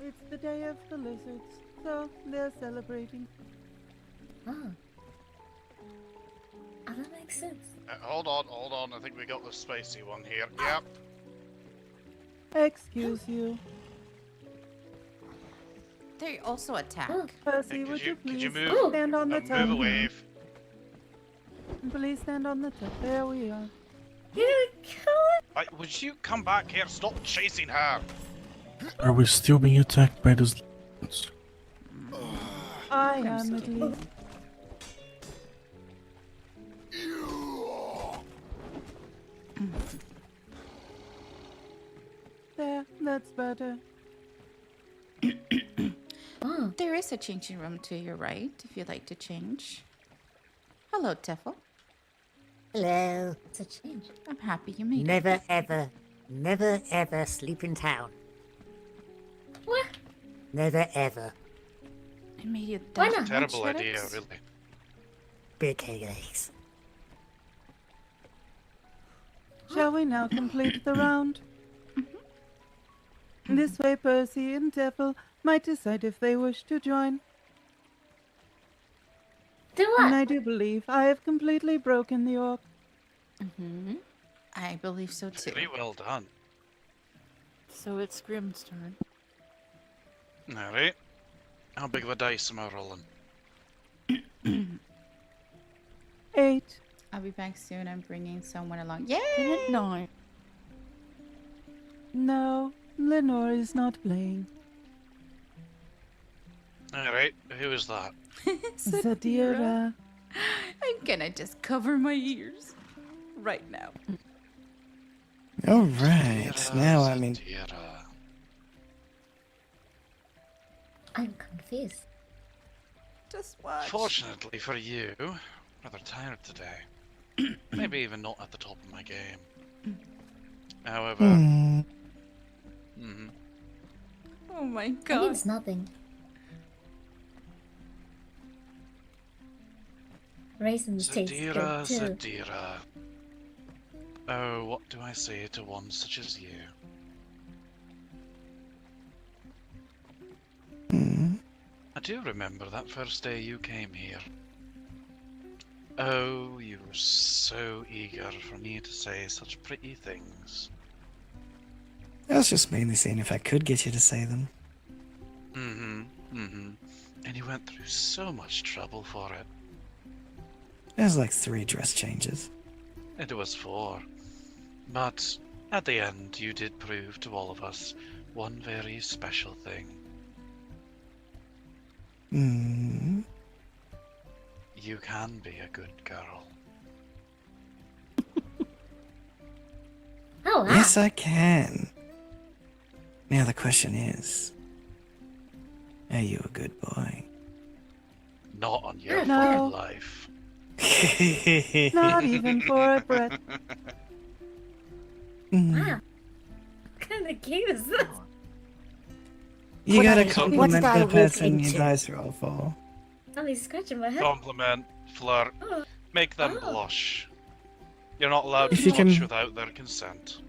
It's the day of the lizards, so they're celebrating. Oh. Oh, that makes sense. Hold on. I think we got the spicy one here. Yep. Excuse you. They also attack. Percy, would you Could please you move? stand on the top? Move away. Please stand on the top. There we are. You're gonna kill it? Would you come back here? Stop chasing her. Are we still being attacked by those? I am at least. There, that's better. There is a changing room to your right if you'd like to change. Hello, Teffel. Hello. It's a change. I'm happy you made Never it. ever sleep in town. What? Never ever. I made you Why that not? Terrible much idea, headaches? really. Big headaches. Shall we now complete the round? This way, Percy and Teffel might decide if they wish to join. Do what? And I do believe I have completely broken the orc. I believe so too. Very well done. So it's Grim's turn. Alright. How big of a dice am I rolling? 8. I'll be back soon. I'm bringing someone along. Yay! Didn't know. No, Lenore is not playing. Alright, who is that? Xafira. I'm gonna just cover my ears right now. All right, now I'm in. I'm confused. Just watch. Fortunately for you, rather tired today. Maybe even not at the top of my game. However... Oh my That god. means nothing. Raisins taste good Xafira, too. Xafira. Oh, what do I say to one such as you? I do remember that first day you came here. Oh, you were so eager for me to say such pretty things. I was just mainly seeing if I could get you to say them. And you went through so much trouble for it. It was like 3 dress changes. It was 4. But at the end, you did prove to all of us one very special thing. You can be a good girl. Oh, wow. Yes, I can. Now the question is, are you a good boy? Not on your No. fucking life. Not even for a breath. Wow. What kind of game is this? You What gotta did I compliment walk the person you into? dice roll for. I'm like scratching my head. Compliment, flirt, Oh. make them Oh. blush. You're not allowed If to you touch can- without their consent.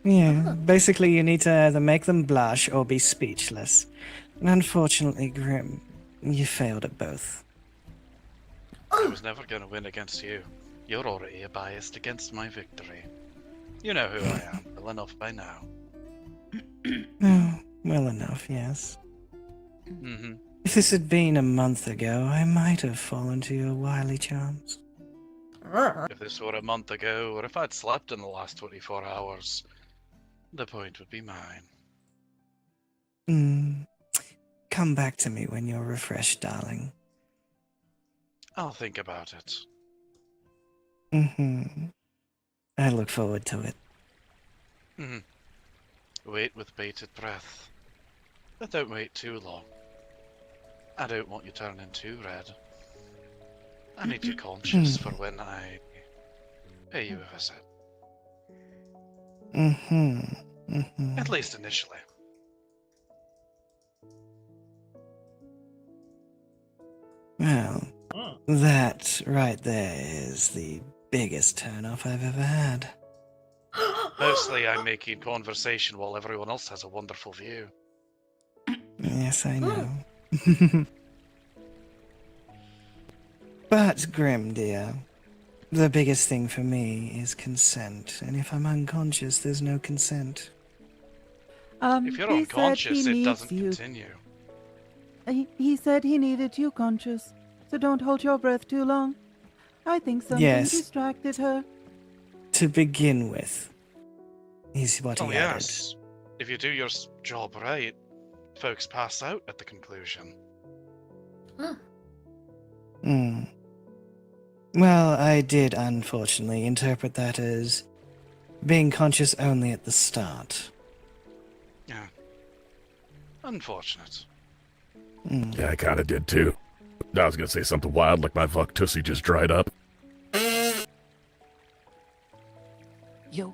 Yeah, basically you need to either make them blush or be speechless. And unfortunately, Grim, you failed at both. I was never going to win against you. You're already biased against my victory. You know who I am well enough by now. Oh, well enough, yes. If this had been a month ago, I might have fallen to your wily charms. If this were a month ago, or if I'd slept in the last 24 hours, the point would be mine. Come back to me when you're refreshed, darling. I'll think about it. I look forward to it. Wait with bated breath. But don't wait too long. I don't want you turning too red. I need you conscious for when I pay you a visit. At least initially. Well, that right there is the biggest turnoff I've ever had. Mostly I'm making conversation while everyone else has a wonderful view. Yes, I know. But, Grim, dear, the biggest thing for me is consent. And if I'm unconscious, there's no consent. If you're He said unconscious, he it needs doesn't you. continue. He said he needed you conscious, so don't hold your breath too long. I think something Yes. distracted her. To begin with, is what he Oh added. yes. If you do your job right, folks pass out at the conclusion. Well, I did unfortunately interpret that as being conscious only at the start. Yeah. Unfortunate. Yeah, I kinda did too. I was gonna say something wild like my fuck tussie just dried up.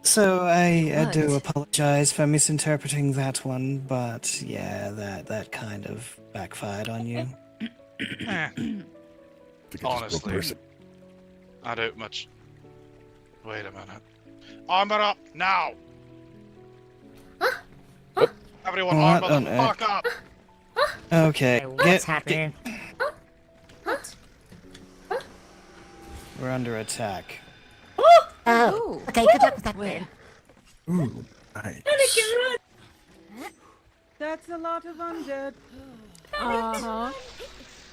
So I do What? apologize for misinterpreting that one, but yeah, that kind of backfired on you. Honestly, I don't much. Wait a minute. Armor up now! Everyone, What armor on the earth? fuck up! Okay, What's happening? We're under attack. Oh, okay, good luck with that. Where? Ooh, nice. That's a lot of undead.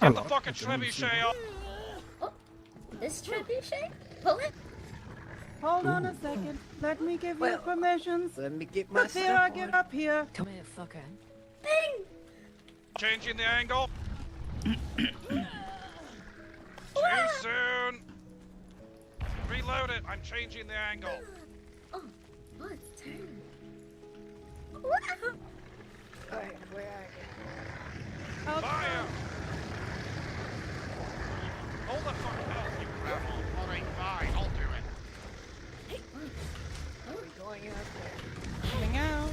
Get the fucking trebuchet up! This trebuchet? Pull it? Hold on a second. Let me give you permissions. Let me get my Xafira, stuff get on. up here. Come here, fucker. Changing the angle. Too soon. Reload it. I'm changing the angle. Oh, it's turn. Alright, where are you? Fire! Hold the fuck up, you rebel. Alright, fine. I'll do it. We're going out there. Coming out.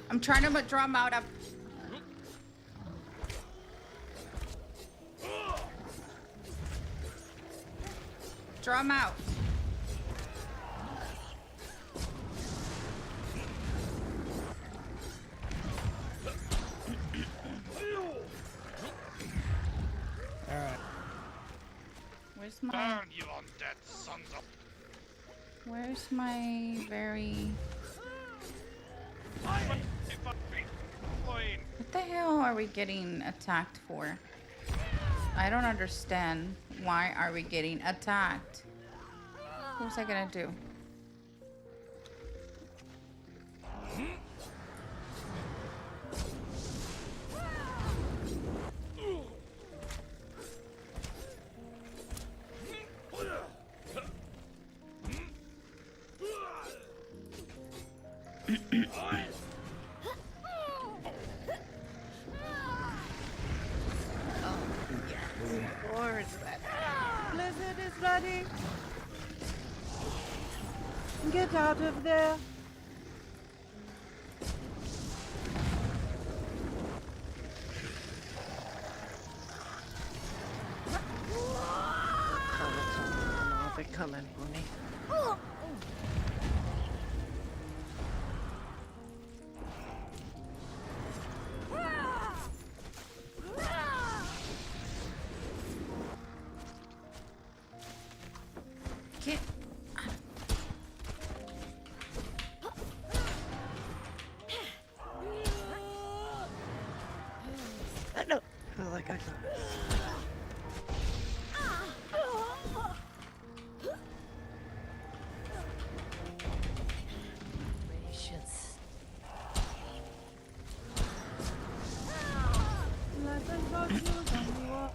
I'm trying to draw him out of. Draw him out. Alright. Where's my? Burn, you undead sons of. Where's my very? What the hell are we getting attacked for? I don't understand. Why are we getting attacked? What was I gonna do? Or is that? Blizzard is ready. Get out of there. They're coming for me. Get. No. Oh, like I got it. Patience. Let them go through the wall.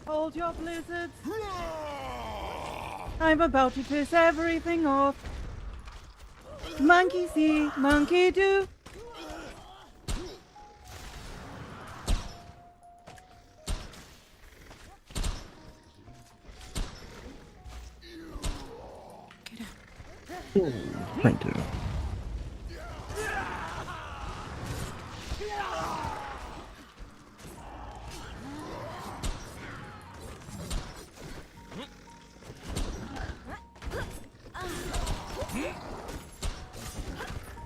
Hold your blizzards. I'm about to piss everything off. Monkey see, monkey do. Thank you.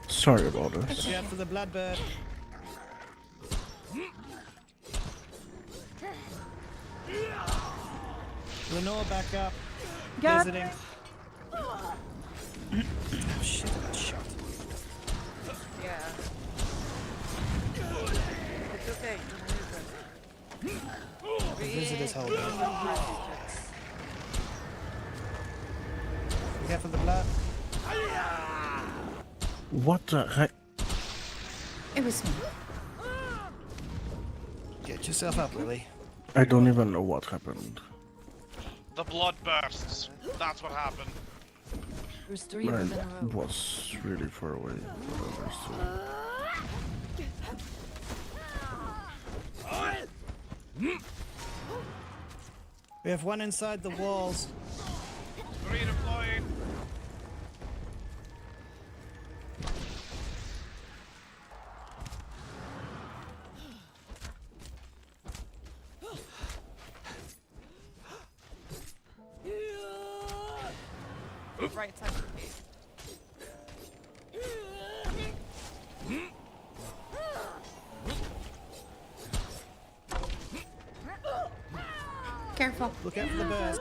Sorry about this. Watch out for the bloodbird. Lenore, back up. Got Visiting. Oh shit, I got shot. Yeah. It's okay. The visitor's holding. Be careful of the blood. What the heck? It was me. Get yourself up, Lily. I don't even know what happened. The blood bursts. That's what happened. There's three of them in a I row. was really far away. We have one inside the walls. Redeploying. Right side of the gate. Careful. Look out for the bird.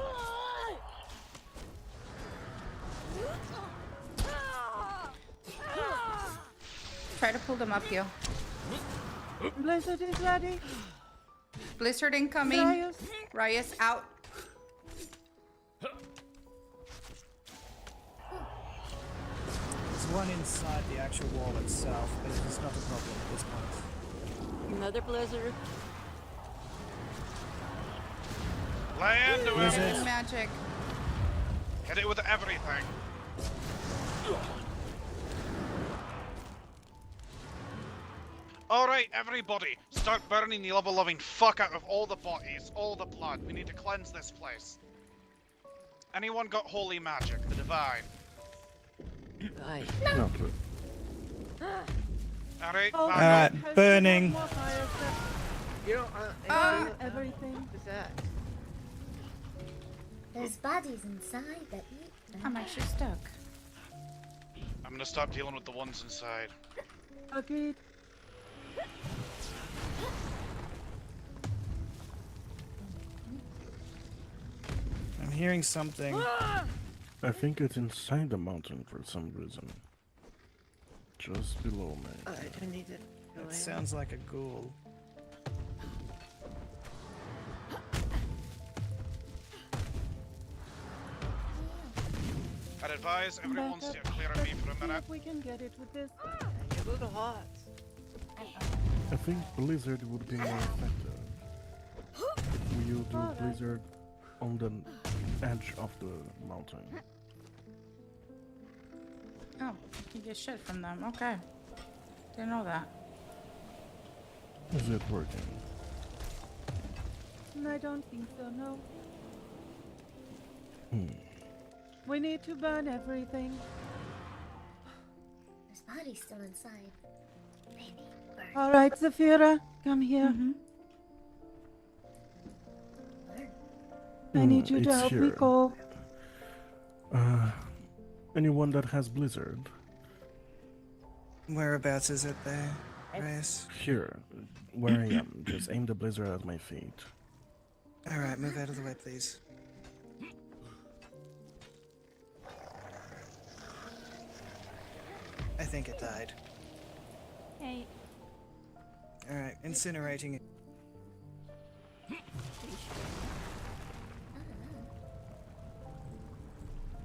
Try to pull them up, you. Blizzard is ready. Blizzard incoming. Riot. Riot's out. There's one inside the actual wall itself, but it's not a problem at this point. Another blizzard. Land to Blizzard. it. Magic. Hit it with everything. Alright, everybody, start burning the loving fuck out of all the bodies, all the blood. We need to cleanse this place. Anyone got holy magic, the divine? Right. No. Alright, Alright, burning. You know, everything. What's that? There's bodies inside that eat them. I'm actually stuck. I'm gonna stop dealing with the ones inside. Agreed. I'm hearing something. I think it's inside the mountain for some reason. Just below me. I don't need it. It sounds like a ghoul. I'd advise everyone steer clear of me for a minute. We can get it with this. You're a little hot. I think blizzard would be more effective. Will you do blizzard on the edge of the mountain? Oh, you get shit from them. Okay. Didn't know that. Is it working? I don't think so, no. Hmm. We need to burn everything. There's bodies still inside. Maybe burn. All right, Xafira, come here. I need you to It's help me here. go. Anyone that has blizzard? Whereabouts is it there, Reyes? Here, where I am. Just aim the blizzard at my feet. Alright, move out of the way, please. I think it died. Hey. Alright, incinerating it.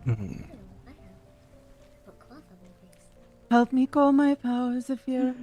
Mhm. Put cloth on my face. Help me call my power, Xafira.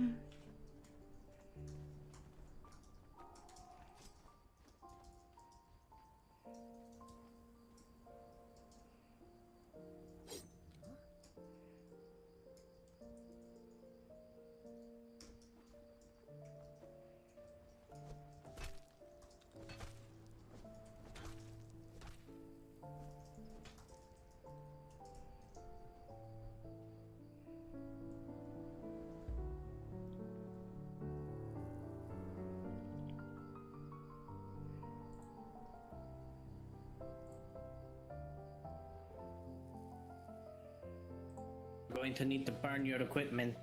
Going to need to burn your equipment.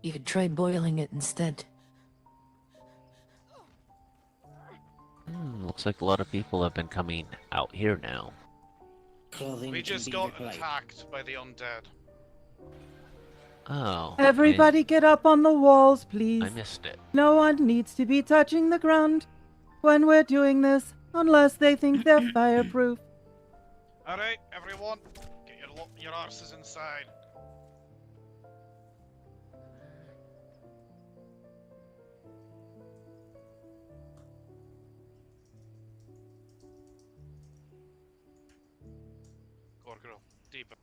You could try boiling it instead. Looks like a lot of people have been coming out here now. Clothing We can just be got replied. attacked by the undead. Oh. Everybody get up on the walls, please. I missed it. No one needs to be touching the ground when we're doing this, unless they think they're fireproof. Alright, everyone, get your arses inside. Gorgro, deeper.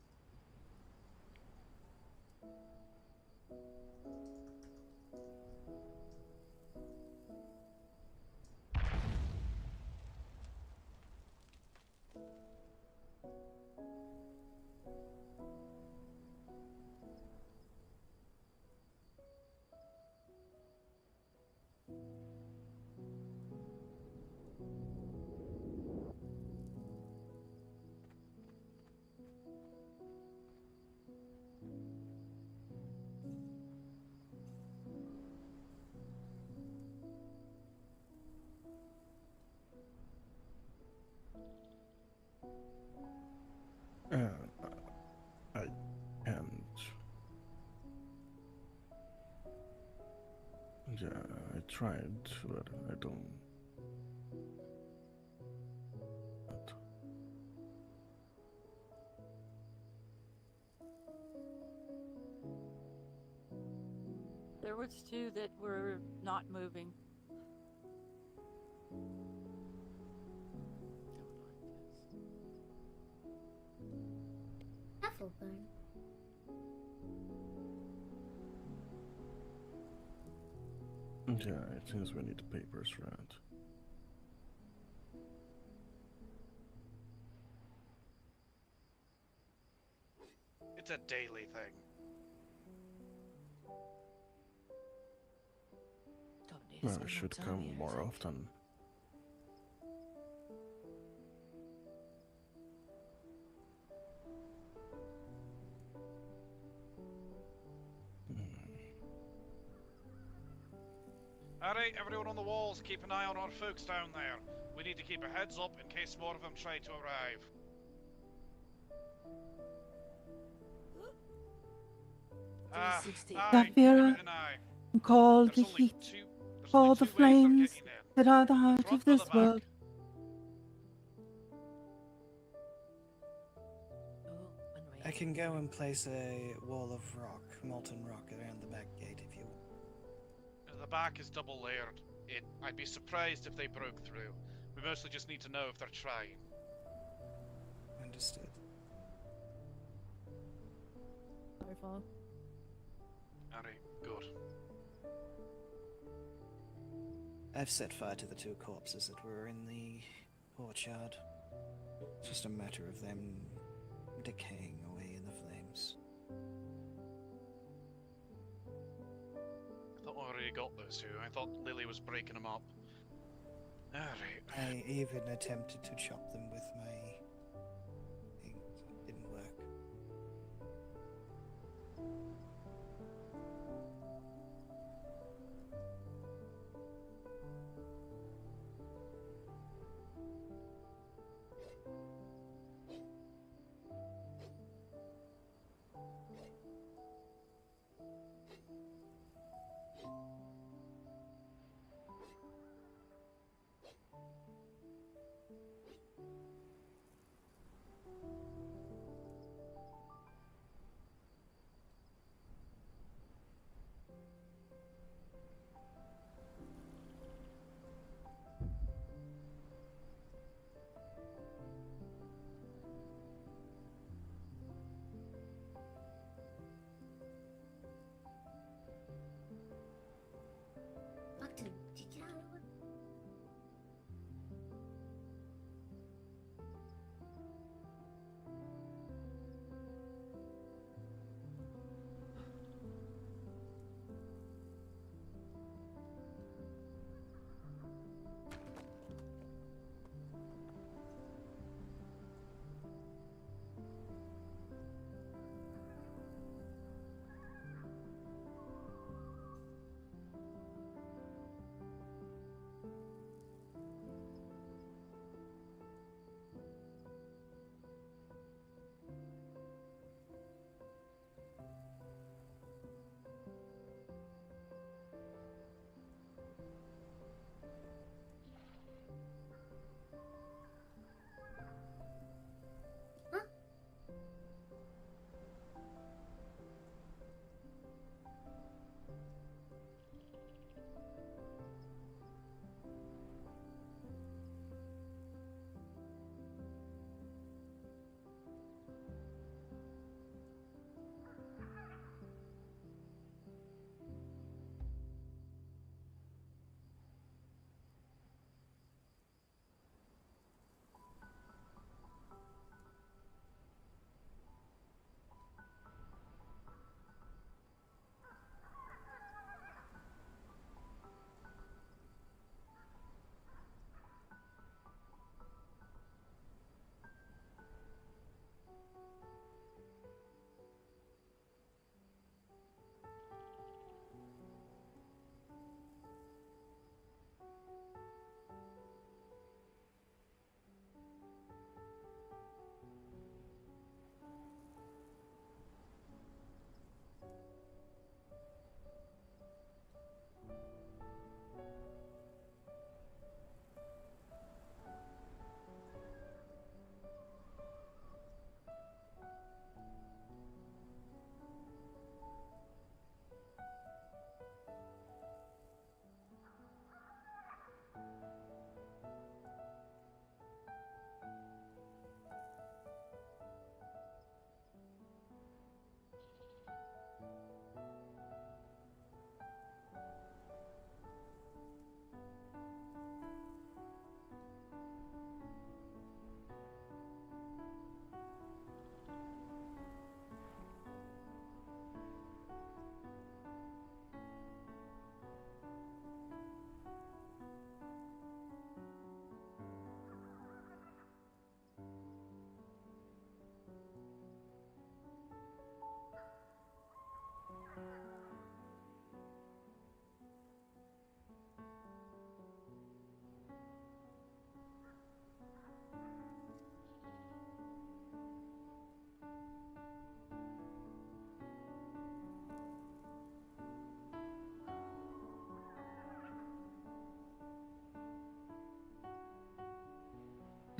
Yeah, I tried, but I don't. But There was two that were not moving. Huffleburn. yeah, it seems we need the papers for it. It's a daily thing. Well, it should come more often. Alright, everyone on the walls, keep an eye on our folks down there. We need to keep a heads up in case more of them try to arrive. Xafira, call the heat, call the flames that are the heart of this world. I can go and place a wall of rock, molten rock, around the back gate if you want. The back is double layered. I'd be surprised if they broke through. We mostly just need to know if they're trying. Understood. So far. Alright, good. I've set fire to the two corpses that were in the courtyard. It's just a matter of them decaying away in the flames. I thought I already got those two. I thought Lily was breaking them up. Alright. I even attempted to chop them with my thing. It didn't work.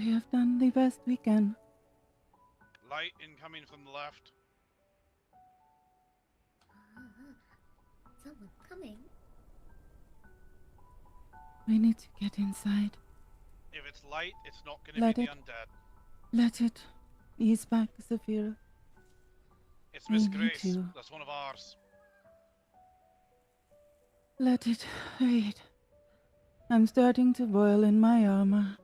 We have done the best we can. Light incoming from the left. Someone coming. We need to get inside. If it's light, it's not going to Let be it. the undead. Let it ease back, Xafira. It's I Miss need Grace. you. That's one of ours. Let it fade. I'm starting to boil in my armor.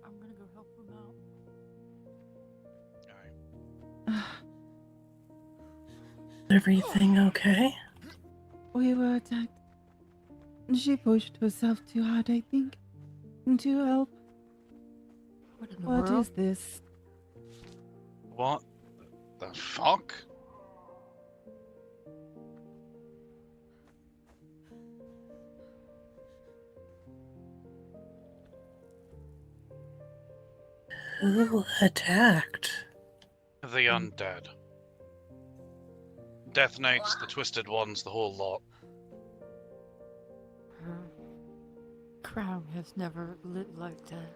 I'm gonna go help him out. Everything okay? We were attacked. She pushed herself too hard, I think. To help. What in the What world? is this? What the fuck? Who attacked? The undead. Death Knights, the Twisted Ones, the whole lot. Her crown has never lit like that.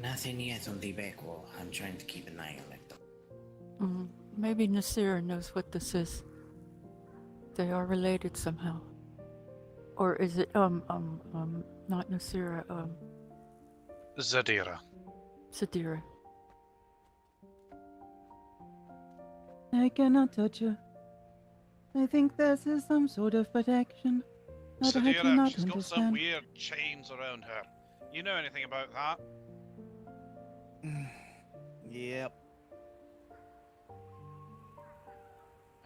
Nothing yet on the back wall. I'm trying to keep an eye on it. Maybe Nasira knows what this is. They are related somehow. Or is it, not Nasira, Zadira. Sadira. I cannot touch her. I think this is some sort of protection. But I Zadira, cannot she's got some understand. weird chains around her. You know anything about that? Yep.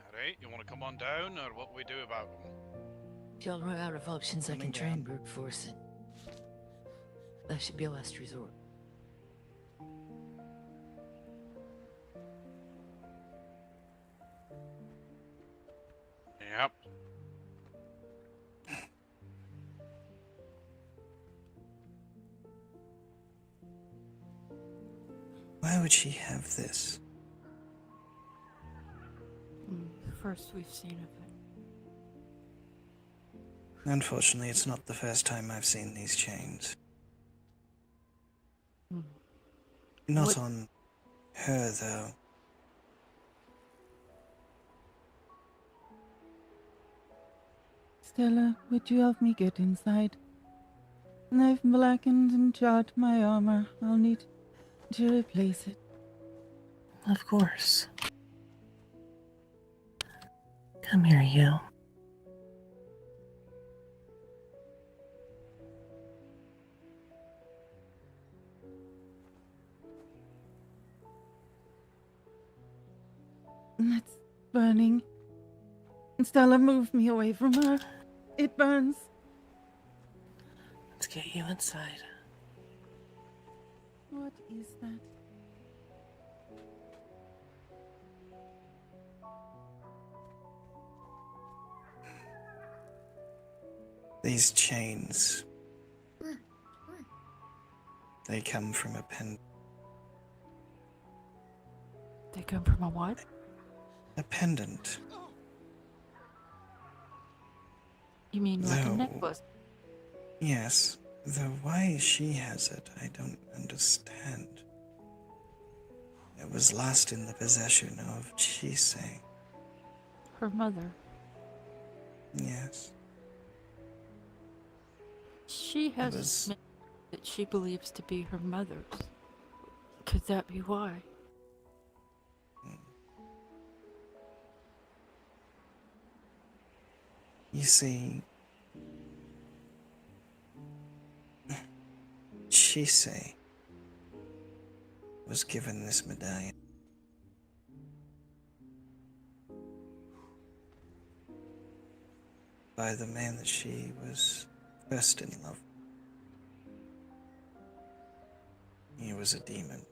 Alright, you want to come on down, or what we do about them? If y'all run out of options, I Coming can try and down. brute force it. That should be a last resort. Yep. Why would she have this? First we've seen of it. Unfortunately, it's not the first time I've seen these chains. Not What- on her, though. Stella, would you help me get inside? I've blackened and charred my armor. I'll need to replace it. Of course. Come here, you. It's burning. Stella, move me away from her. It burns. Let's get you inside. What is that? These chains. They come from a pen. They come from a what? A pendant. You mean like a Though- necklace? Yes, though why she has it, I don't understand. It was last in the possession of Chise. Her mother. Yes. She has a was- smell that she believes to be her mother's. Could that be why? You see, Chise was given this medallion by the man that she was first in love with. He was a demon.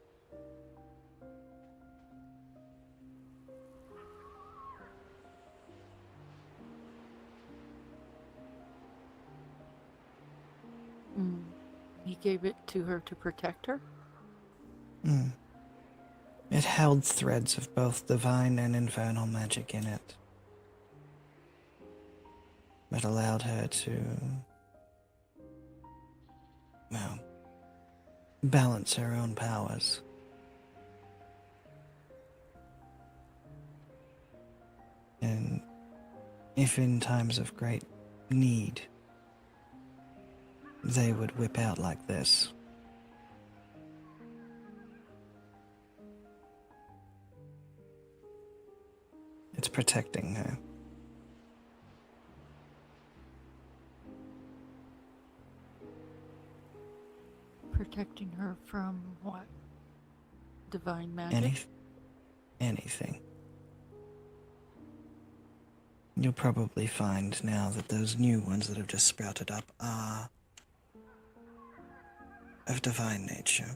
He gave it to her to protect her? It held threads of both divine and infernal magic in it. It allowed her to, well, balance her own powers. And if in times of great need, they would whip out like this. It's protecting her. Protecting her from what? Divine magic? Anything. You'll probably find now that those new ones that have just sprouted up are of divine nature.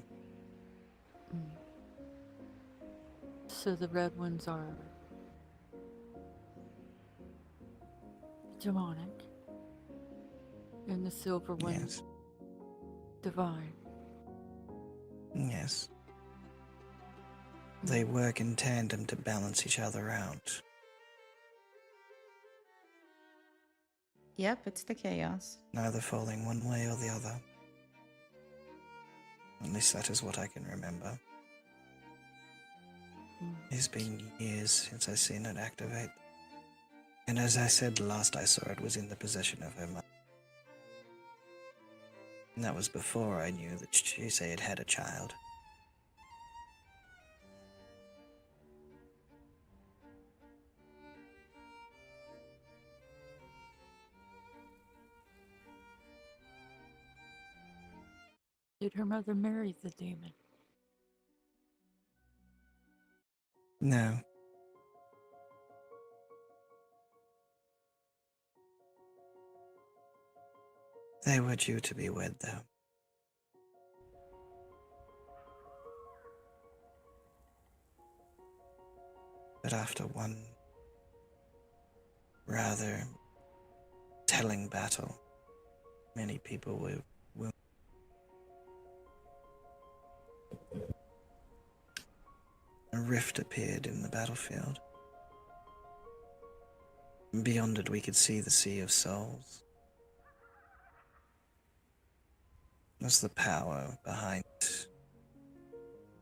So the red ones are demonic, and the silver ones divine. Yes. They work in tandem to balance each other out. Yep, it's the chaos. Neither falling one way or the other. At least that is what I can remember. It's been years since I've seen it activate. And as I said, the last I saw it was in the possession of her mother. And that was before I knew that she said had a child. Did her mother marry the demon? No. They were due to be wed, though. But after one rather telling battle, many people were wounded. A rift appeared in the battlefield. Beyond it, we could see the Sea of Souls. It was the power behind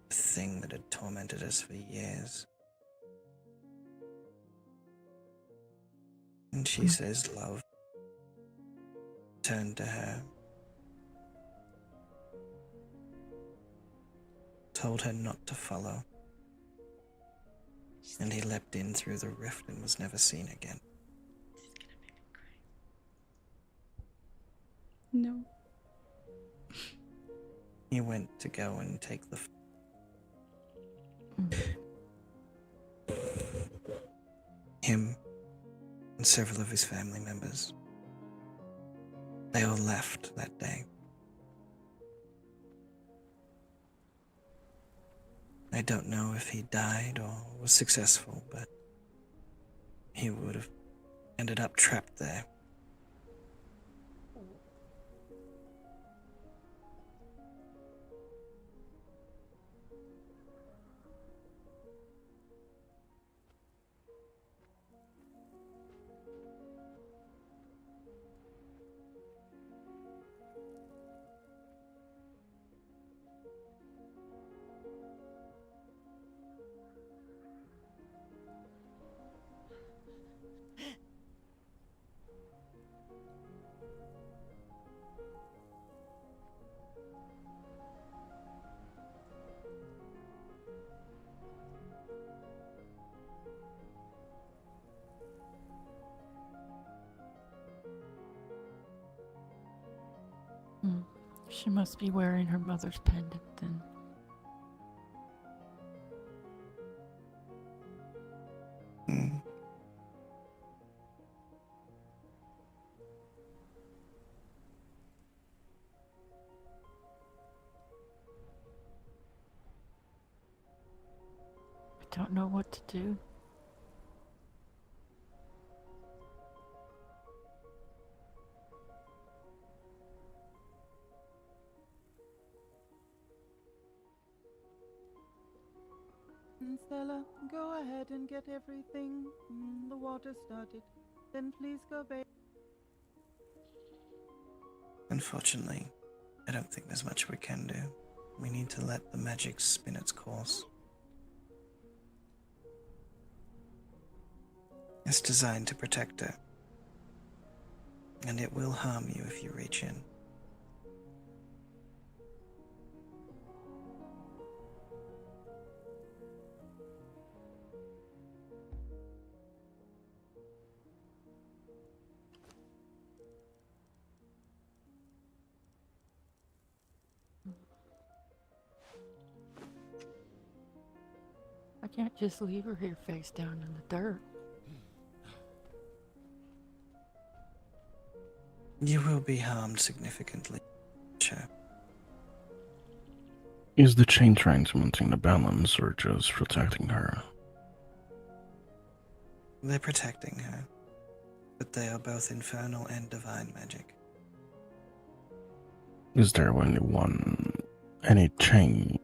the thing that had tormented us for years. And she says love turned to her, told her not to follow, and he leapt in through the rift and was never seen again. No. He went to go and take the him and several of his family members. They all left that day. I don't know if he died or was successful, but he would have ended up trapped there. She must be wearing her mother's pendant then. I don't know what to do. Stella, go ahead and get everything, the water started. Then please go back. Unfortunately, I don't think there's much we can do. We need to let the magic spin its course. It's designed to protect her. And it will harm you if you reach in. I can't just leave her here face down in the dirt. You will be harmed significantly. Sure. Is the chain trying to maintain the balance or just protecting her? They're protecting her, but they are both infernal and divine magic. Is there any chain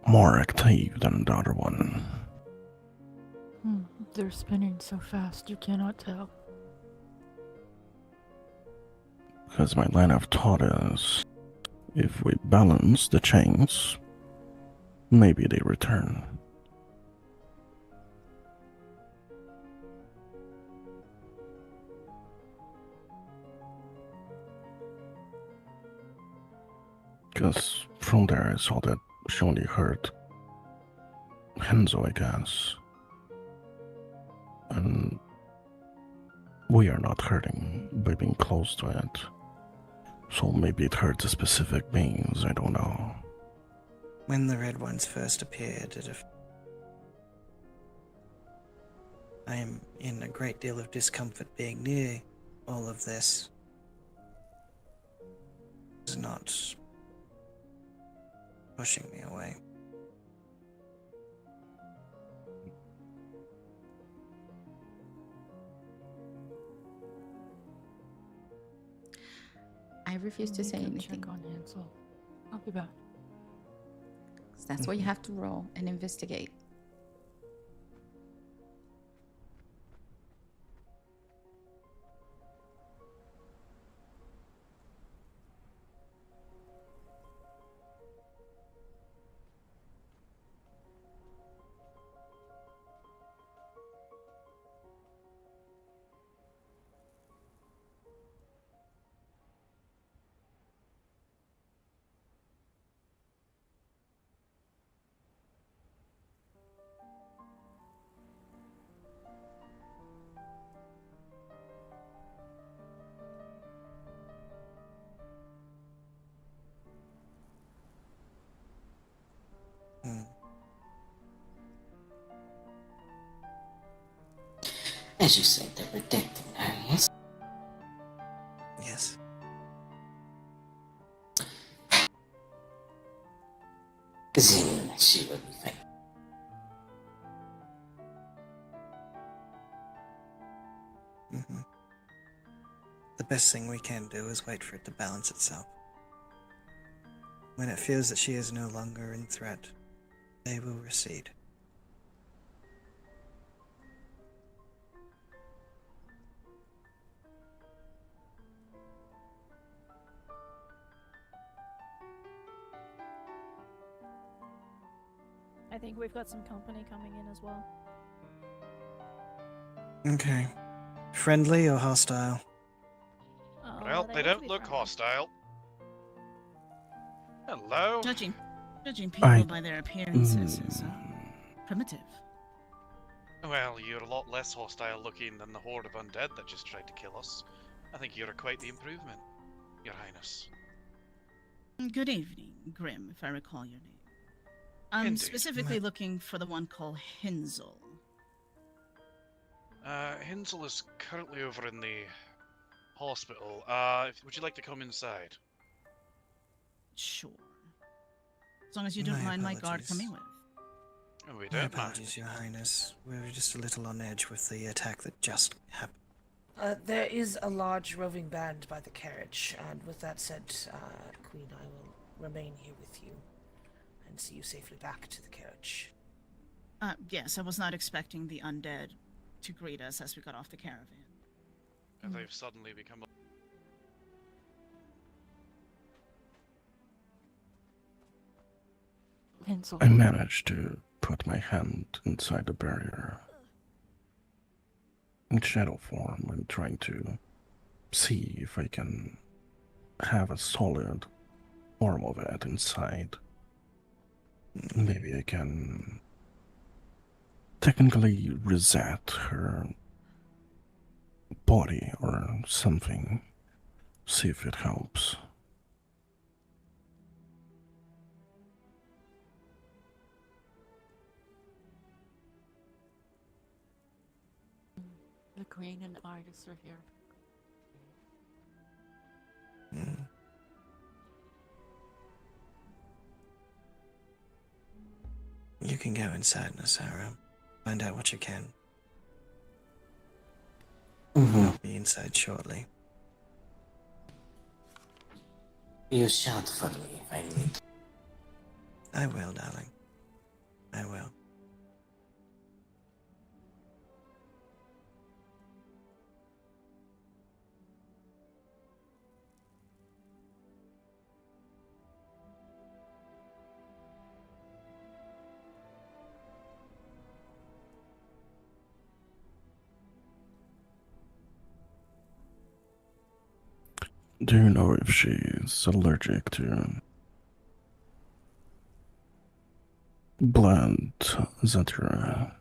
more active than the other one? They're spinning so fast you cannot tell. Because my line of thought is, if we balance the chains, maybe they return. Because from there I saw that she only hurt Henzo, I guess. And we are not hurting by being close to it. So maybe it hurts a specific beings, I don't know. When the red ones first appeared, I am in a great deal of discomfort being near all of this. It's not pushing me away. I refuse to say anything. Check on Hansel. I'll be back. That's why you have to roll and investigate. As you said, they're protecting her, yes? Yes. Then she will be fine. The best thing we can do is wait for it to balance itself. When it feels that she is no longer in threat, they will recede. I think we've got some company coming in as well. Okay. Friendly or hostile? Well, they don't look hostile. Hello? Judging people by their appearances is primitive. Well, you're a lot less hostile looking than the horde of undead that just tried to kill us. I think you're quite the improvement, Your Highness. Good evening, Grim, if I recall your name. I'm Indeed. specifically looking for the one called Hinzel. Hinsel is currently over in the hospital. Would you like to come inside? Sure. As long as you don't mind my guard coming with. Oh, we My don't mind. apologies, Your Highness. We're just a little on edge with the attack that just happened. There is a large roving band by the carriage, and with that said, Queen, I will remain here with you. and see you safely back to the carriage. Yes, I was not expecting the undead to greet us as we got off the caravan. And they've suddenly become Pencil. I managed to put my hand inside the barrier in shadow form and trying to see if I can have a solid form of it inside. Maybe I can technically reset her body or something. See if it helps. The queen and artists are here. You can go inside, Nasara. Find out what you can. I'll be inside shortly. You shout for me if I need. I will, darling. I will. Do you know if she's allergic to blood, Xafira?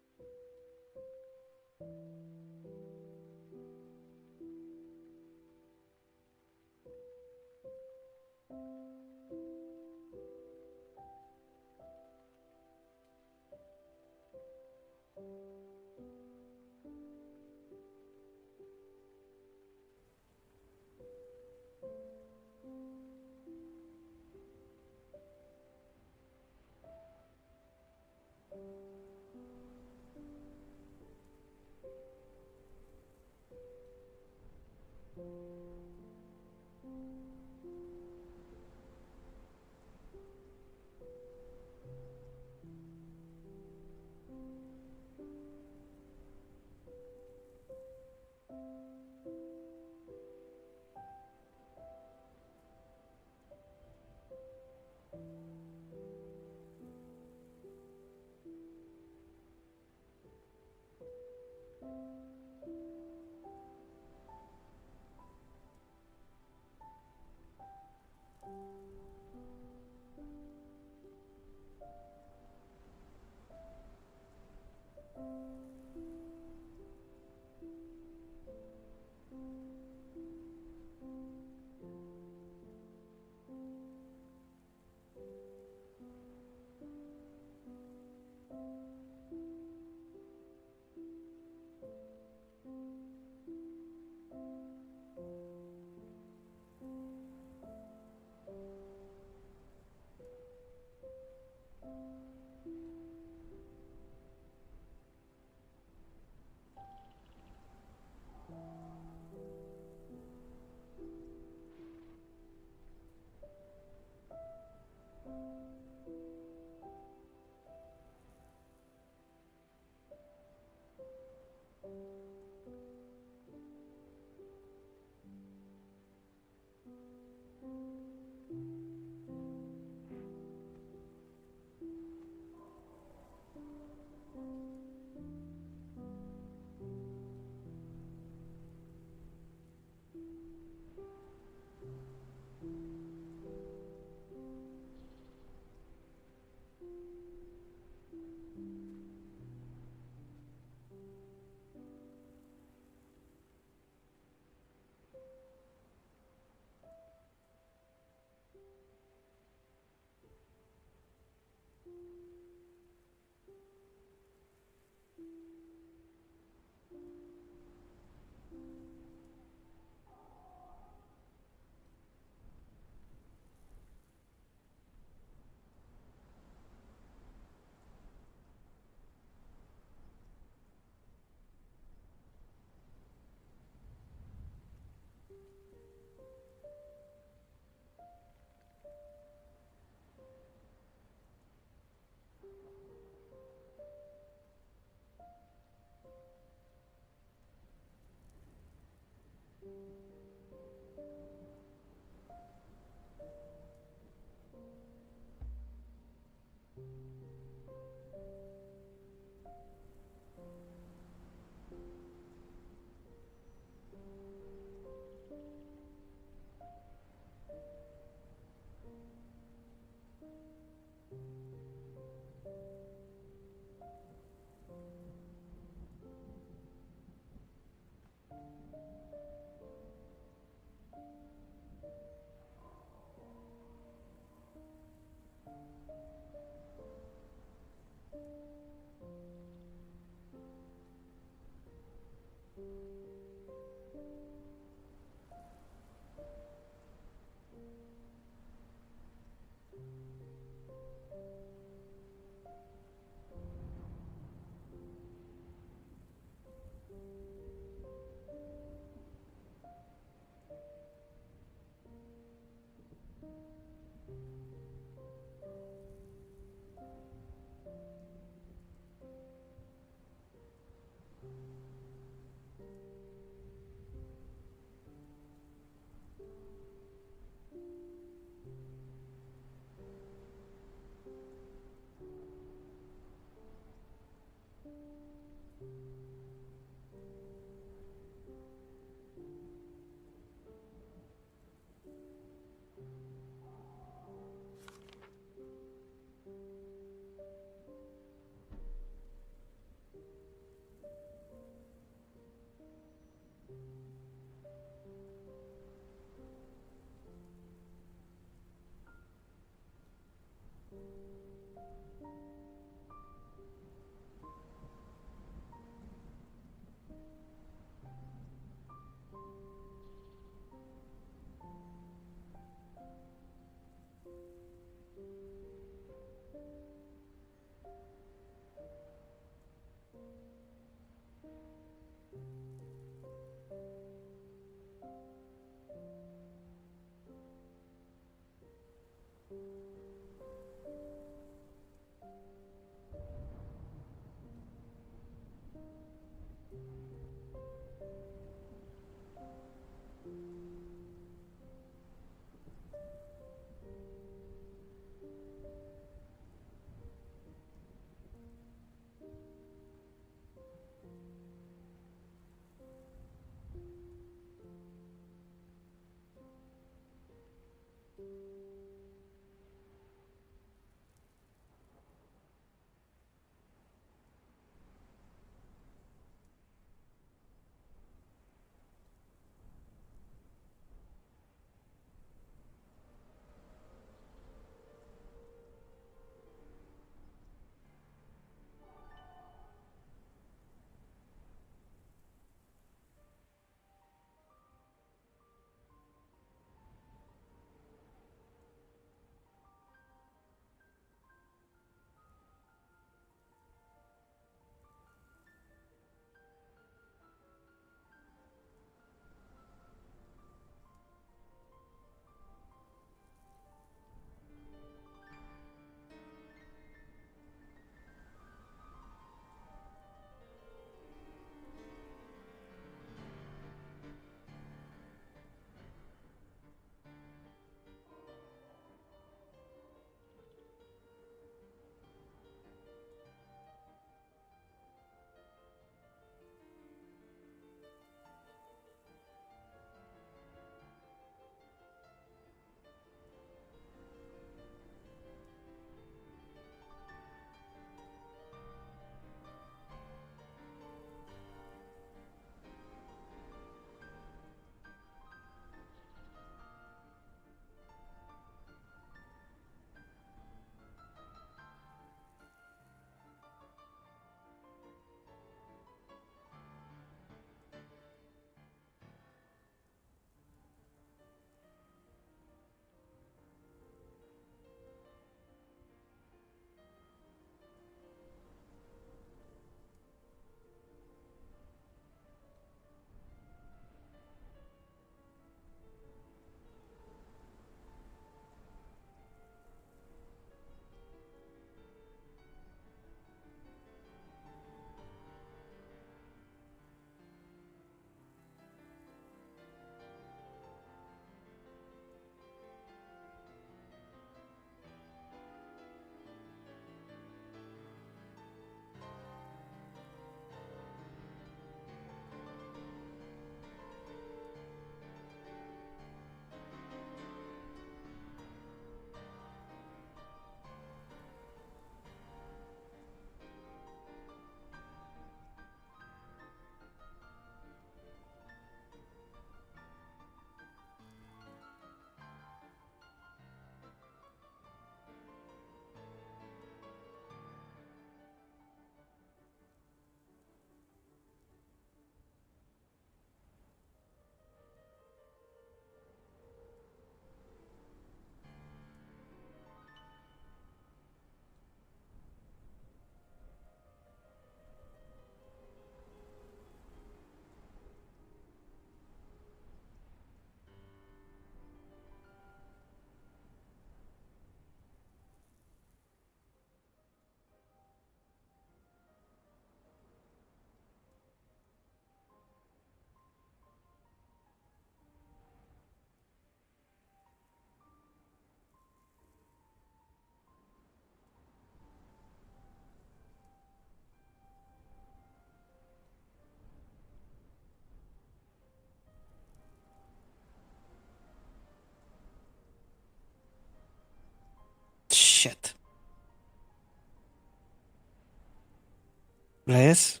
Blaze?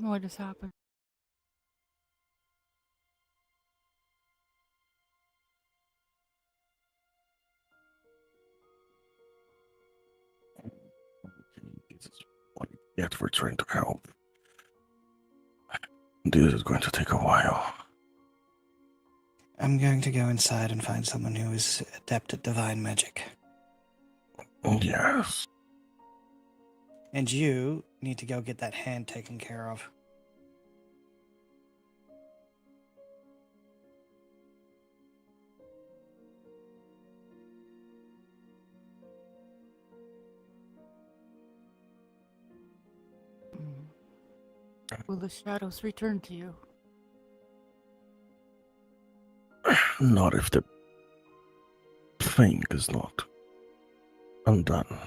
What has happened? This is what you get for trying to help. This is going to take a while. I'm going to go inside and find someone who is adept at divine magic. Yes. And you need to go get that hand taken care of. Will the shadows return to you? Not if the thing is not undone.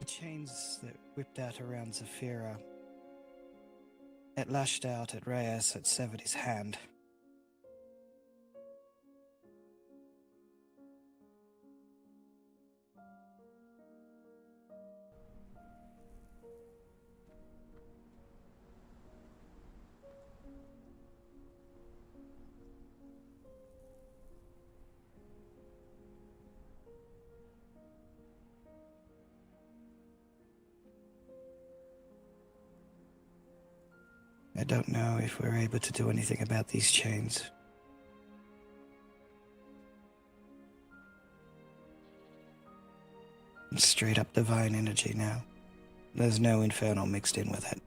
The chains that whipped out around Xafira, it lashed out at Reyes, it severed his hand. I don't know if we're able to do anything about these chains. It's straight up divine energy now. There's no infernal mixed in with it.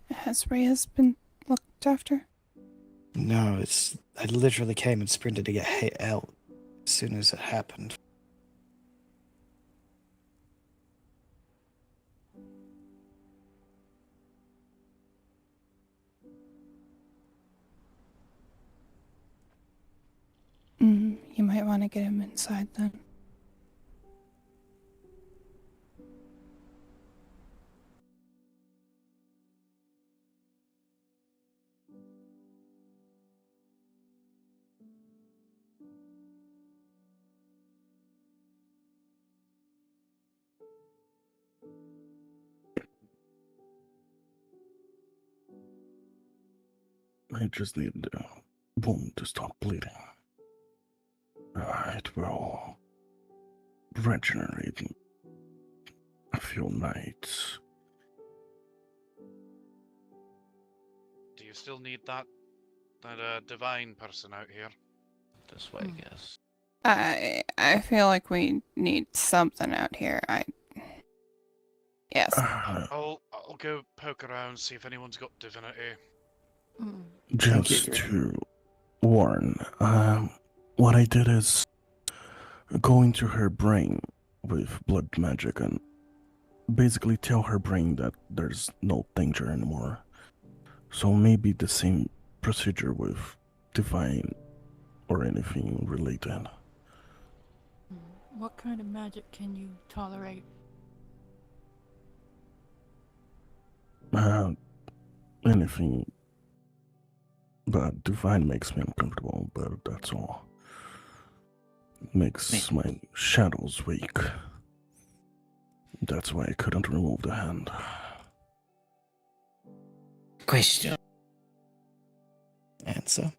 Has Reyes been looked after? No, I literally came and sprinted to get out as soon as it happened. You might want to get him inside then. I just need the wound to stop bleeding. It will regenerate in a few nights. Do you still need that divine person out here? This way, I guess. I feel like we need something out here. Yes. I'll go poke around, see if anyone's got divinity. Just to warn, what I did is go into her brain with blood magic and basically tell her brain that there's no danger anymore. So maybe the same procedure with divine or anything related. What kind of magic can you tolerate? Anything but divine makes me uncomfortable, but that's all. Makes my shadows weak. That's why I couldn't remove the hand. Question. Answer.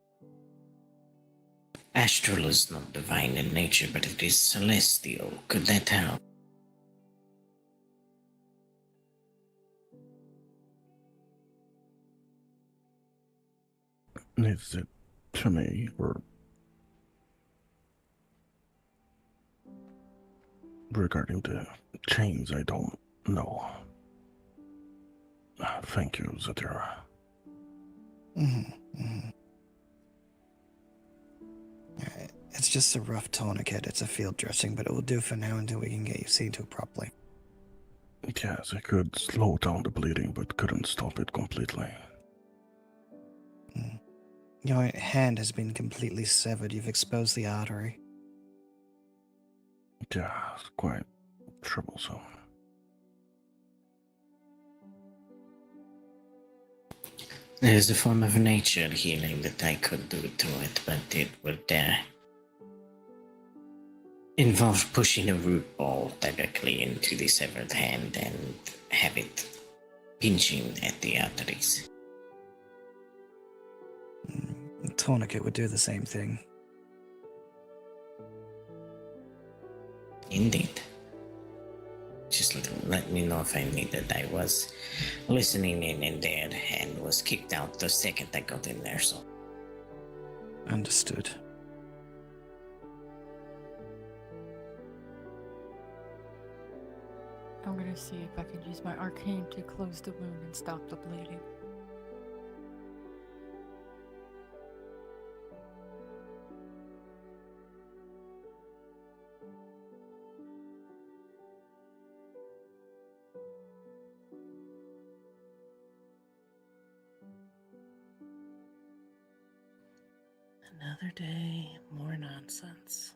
Astral is not divine in nature, but it is celestial. Could that help? Is it to me, or regarding the chains? I don't know. Thank you, Xafira. Alright. It's just a rough tourniquet. It's a field dressing, but it will do for now until we can get you seen to properly. Yes, I could slow down the bleeding, but couldn't stop it completely. Your hand has been completely severed. You've exposed the artery. Yeah, it's quite troublesome. There's a form of nature healing that I could do to it, but it would involve pushing a root ball directly into the severed hand and have it pinching at the arteries. The tourniquet would do the same thing. Indeed. Just let me know if I needed. I was listening in there and was kicked out the second I got in there, so. Understood. I'm gonna see if I can use my arcane to close the wound and stop the bleeding. Another day, more nonsense.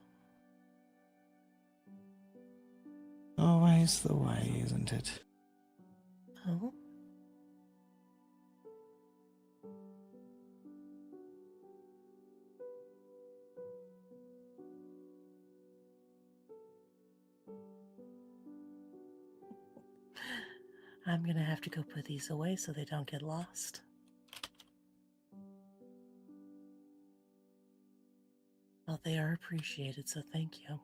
Always the way, isn't it? Oh? I'm gonna have to go put these away so they don't get lost. Well, they are appreciated, so thank you.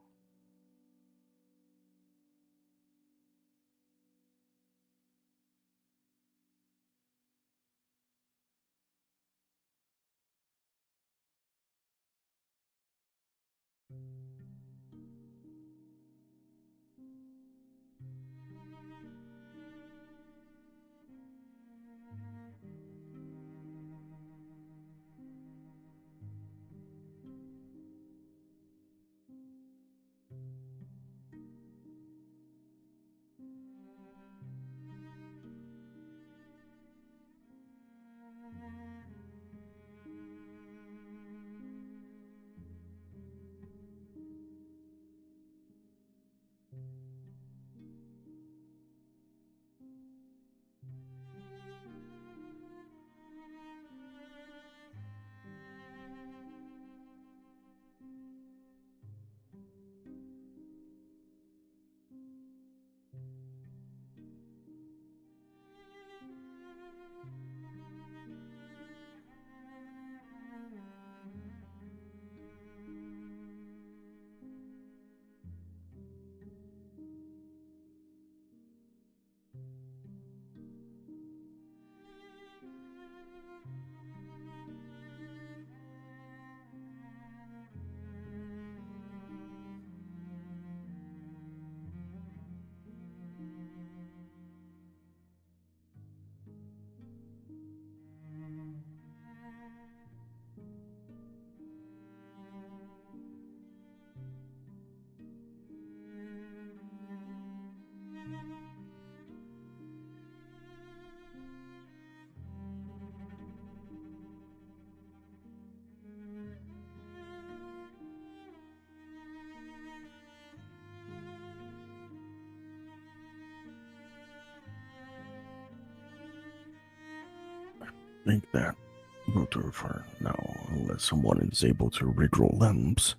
think that will do for now, unless someone is able to regrow limbs.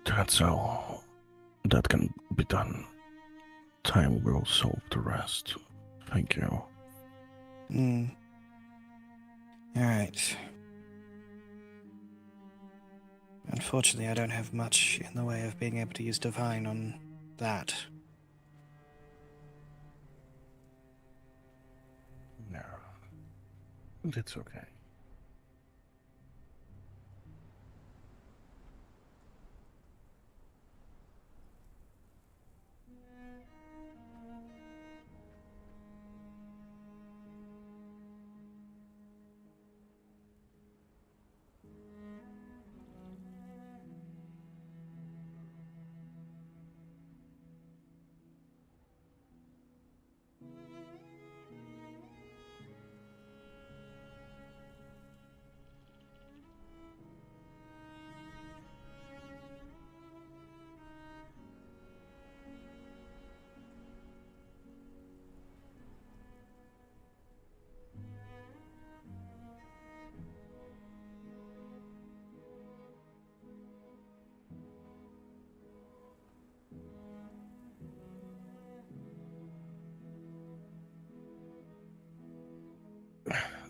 That's how that can be done. Time will solve the rest. Thank you. Alright. Unfortunately, I don't have much in the way of being able to use Divine on that. No. It's okay.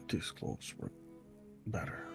These clothes were better.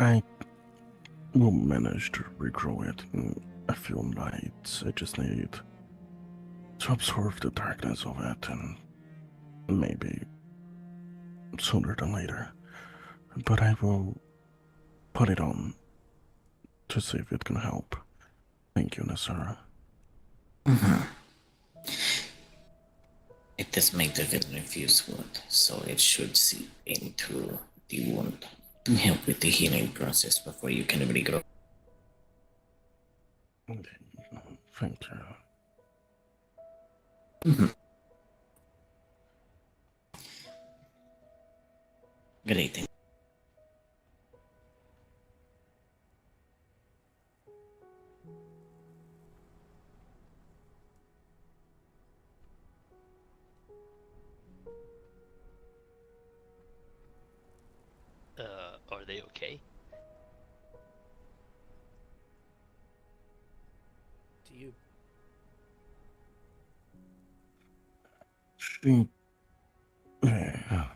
I will manage to regrow it in a few nights. I just need to absorb the darkness of it, and maybe sooner than later. But I will put it on to see if it can help. Thank you, Nasara. It is made of infused wood, so it should seep into the wound to help with the healing process before you can regrow. Okay, thank you. Great. Are they okay? Do you?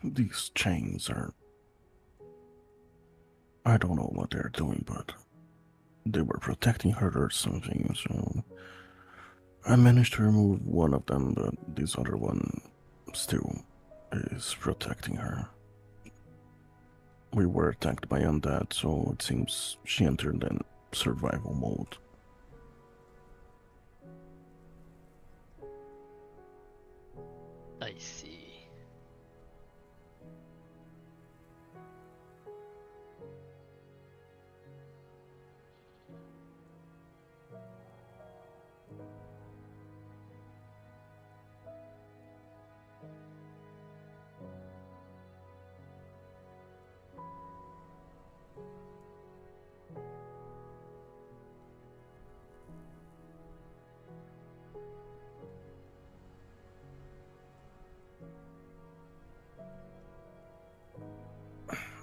These chains are... I don't know what they're doing, but they were protecting her or something, so I managed to remove one of them, but this other one still is protecting her. We were attacked by undead, so it seems she entered in survival mode. I see.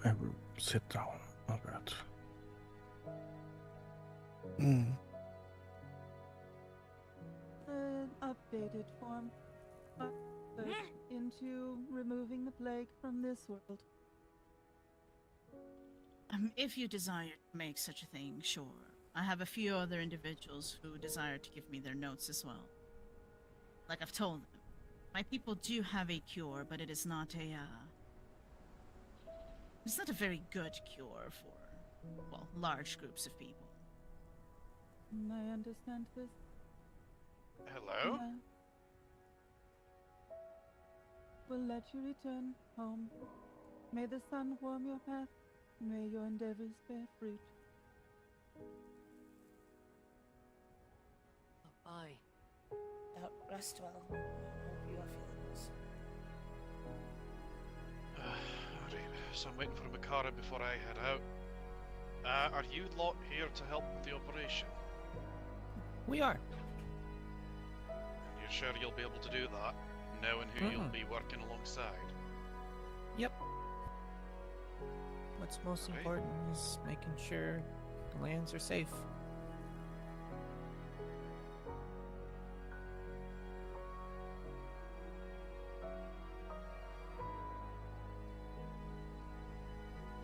I will sit down a bit. An updated form. Into removing the plague from this world. If you desire to make such a thing, sure. I have a few other individuals who desire to give me their notes as well. Like I've told them, my people do have a cure, but it is not a, it's not a very good cure for, well, large groups of people. I understand this. Hello? Will let you return home. May the sun warm your path. May your endeavors bear fruit. Bye. Rest well. Hope you are feeling this. Alright, so I'm waiting for Makara before I head out. Are you lot here to help with the operation? We are. And you're sure you'll be able to do that, knowing who you'll be working alongside? Yep. What's most important is making sure the lands are safe.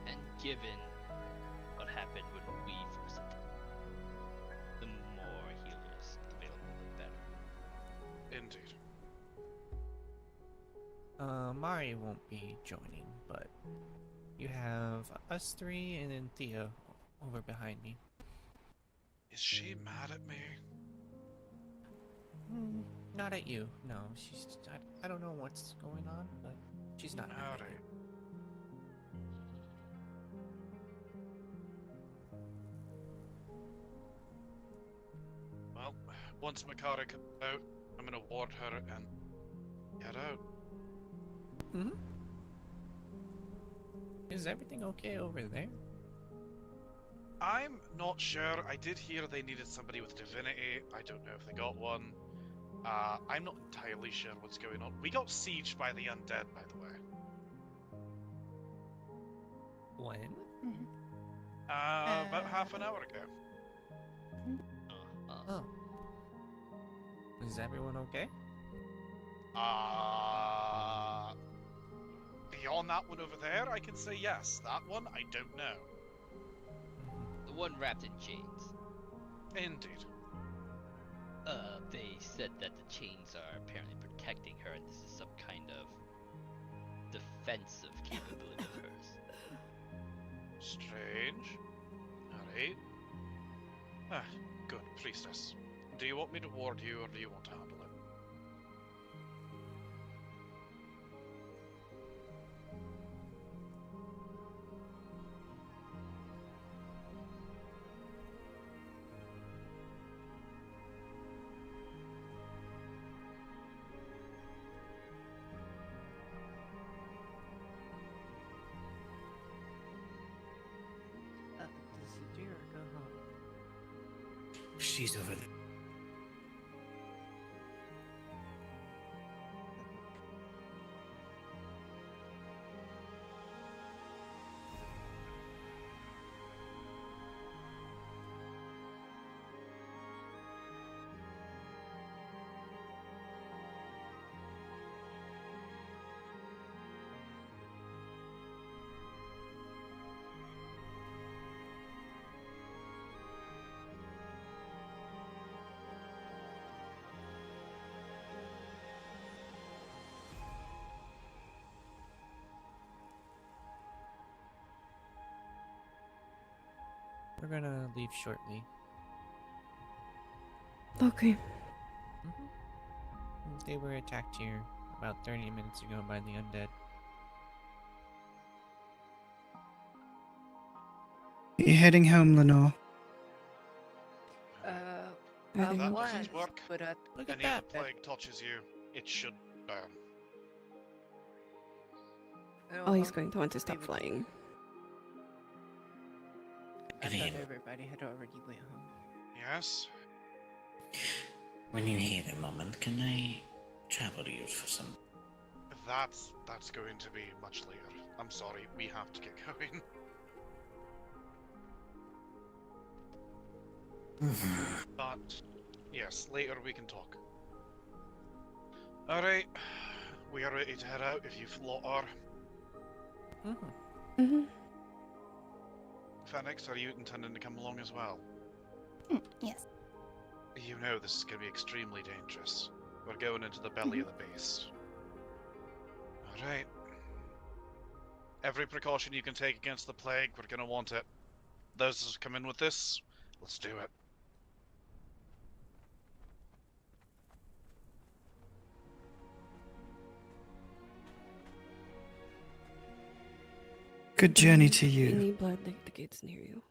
And given what happened when we first attacked, the more healers available, the better. Indeed. Mari won't be joining, but you have us three and then Thea over behind me. Is she mad at me? Not at you, no. She's. I don't know what's going on, but she's not mad at you. Well, once Makara comes out, I'm gonna ward her and head out. Is everything okay over there? I'm not sure. I did hear they needed somebody with divinity. I don't know if they got one. I'm not entirely sure what's going on. We got sieged by the undead, by the way. When? About half an hour ago. Oh. Is everyone okay? Beyond that one over there, I can say yes. That one, I don't know. The one wrapped in chains. Indeed. They said that the chains are apparently protecting her, and this is some kind of defensive capability of hers. Strange. Alright. Ah, good, priestess. Do you want me to ward you, or do you want to handle it? Does Xafira go home? She's over there. We're gonna leave shortly. Okay. They were attacked here about 30 minutes ago by the undead. You heading home, Lenore? That What? doesn't work. But Look at Any that. of the plague touches you, it should burn. Oh, he's going to want to stop flying. I Green. thought everybody had already went home. Yes? When you have a moment, can I travel you for some? That's going to be much later. I'm sorry, we have to get going. But, yes, later we can talk. Alright, we are ready to head out if you've lot are. Phoenix, are you intending to come along as well? Yes. You know this is going to be extremely dangerous. We're going into the belly of the beast. Alright. Every precaution you can take against the plague, we're going to want it. Those who come in with this, let's do it. Good journey to you. Any blood, the gate's near you.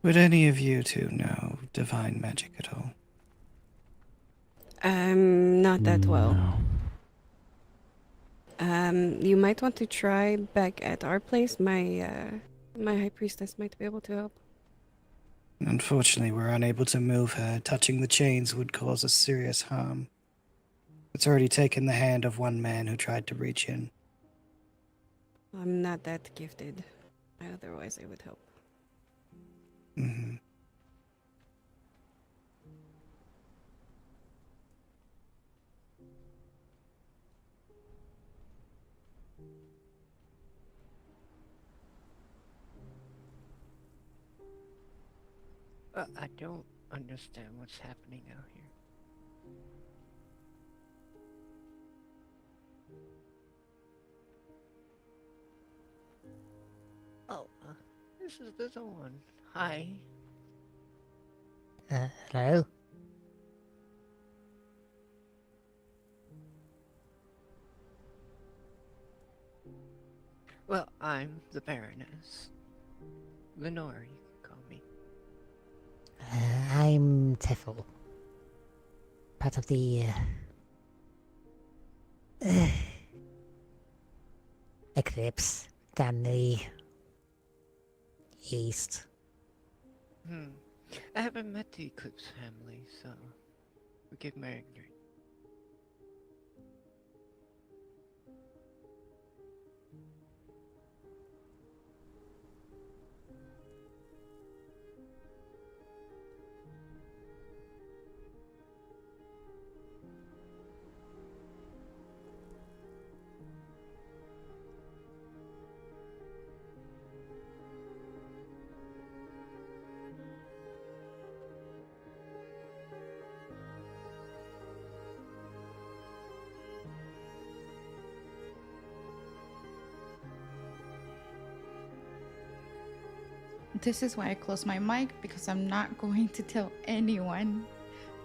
Would any of you two know divine magic at all? Not that well. You might want to try back at our place. My high priestess might be able to help. Unfortunately, we're unable to move her. Touching the chains would cause us serious harm. It's already taken the hand of one man who tried to reach in. I'm not that gifted. Otherwise, I would help. Mm-hmm. I don't understand what's happening out here. Oh, this is the Dawn. Hi. Hello? Well, I'm the Baroness. Lenore, you can call me. I'm Teffel. Part of the Eclipse down the east. I haven't met the Eclipse family, so forgive my ignorance. This is why I close my mic, because I'm not going to tell anyone.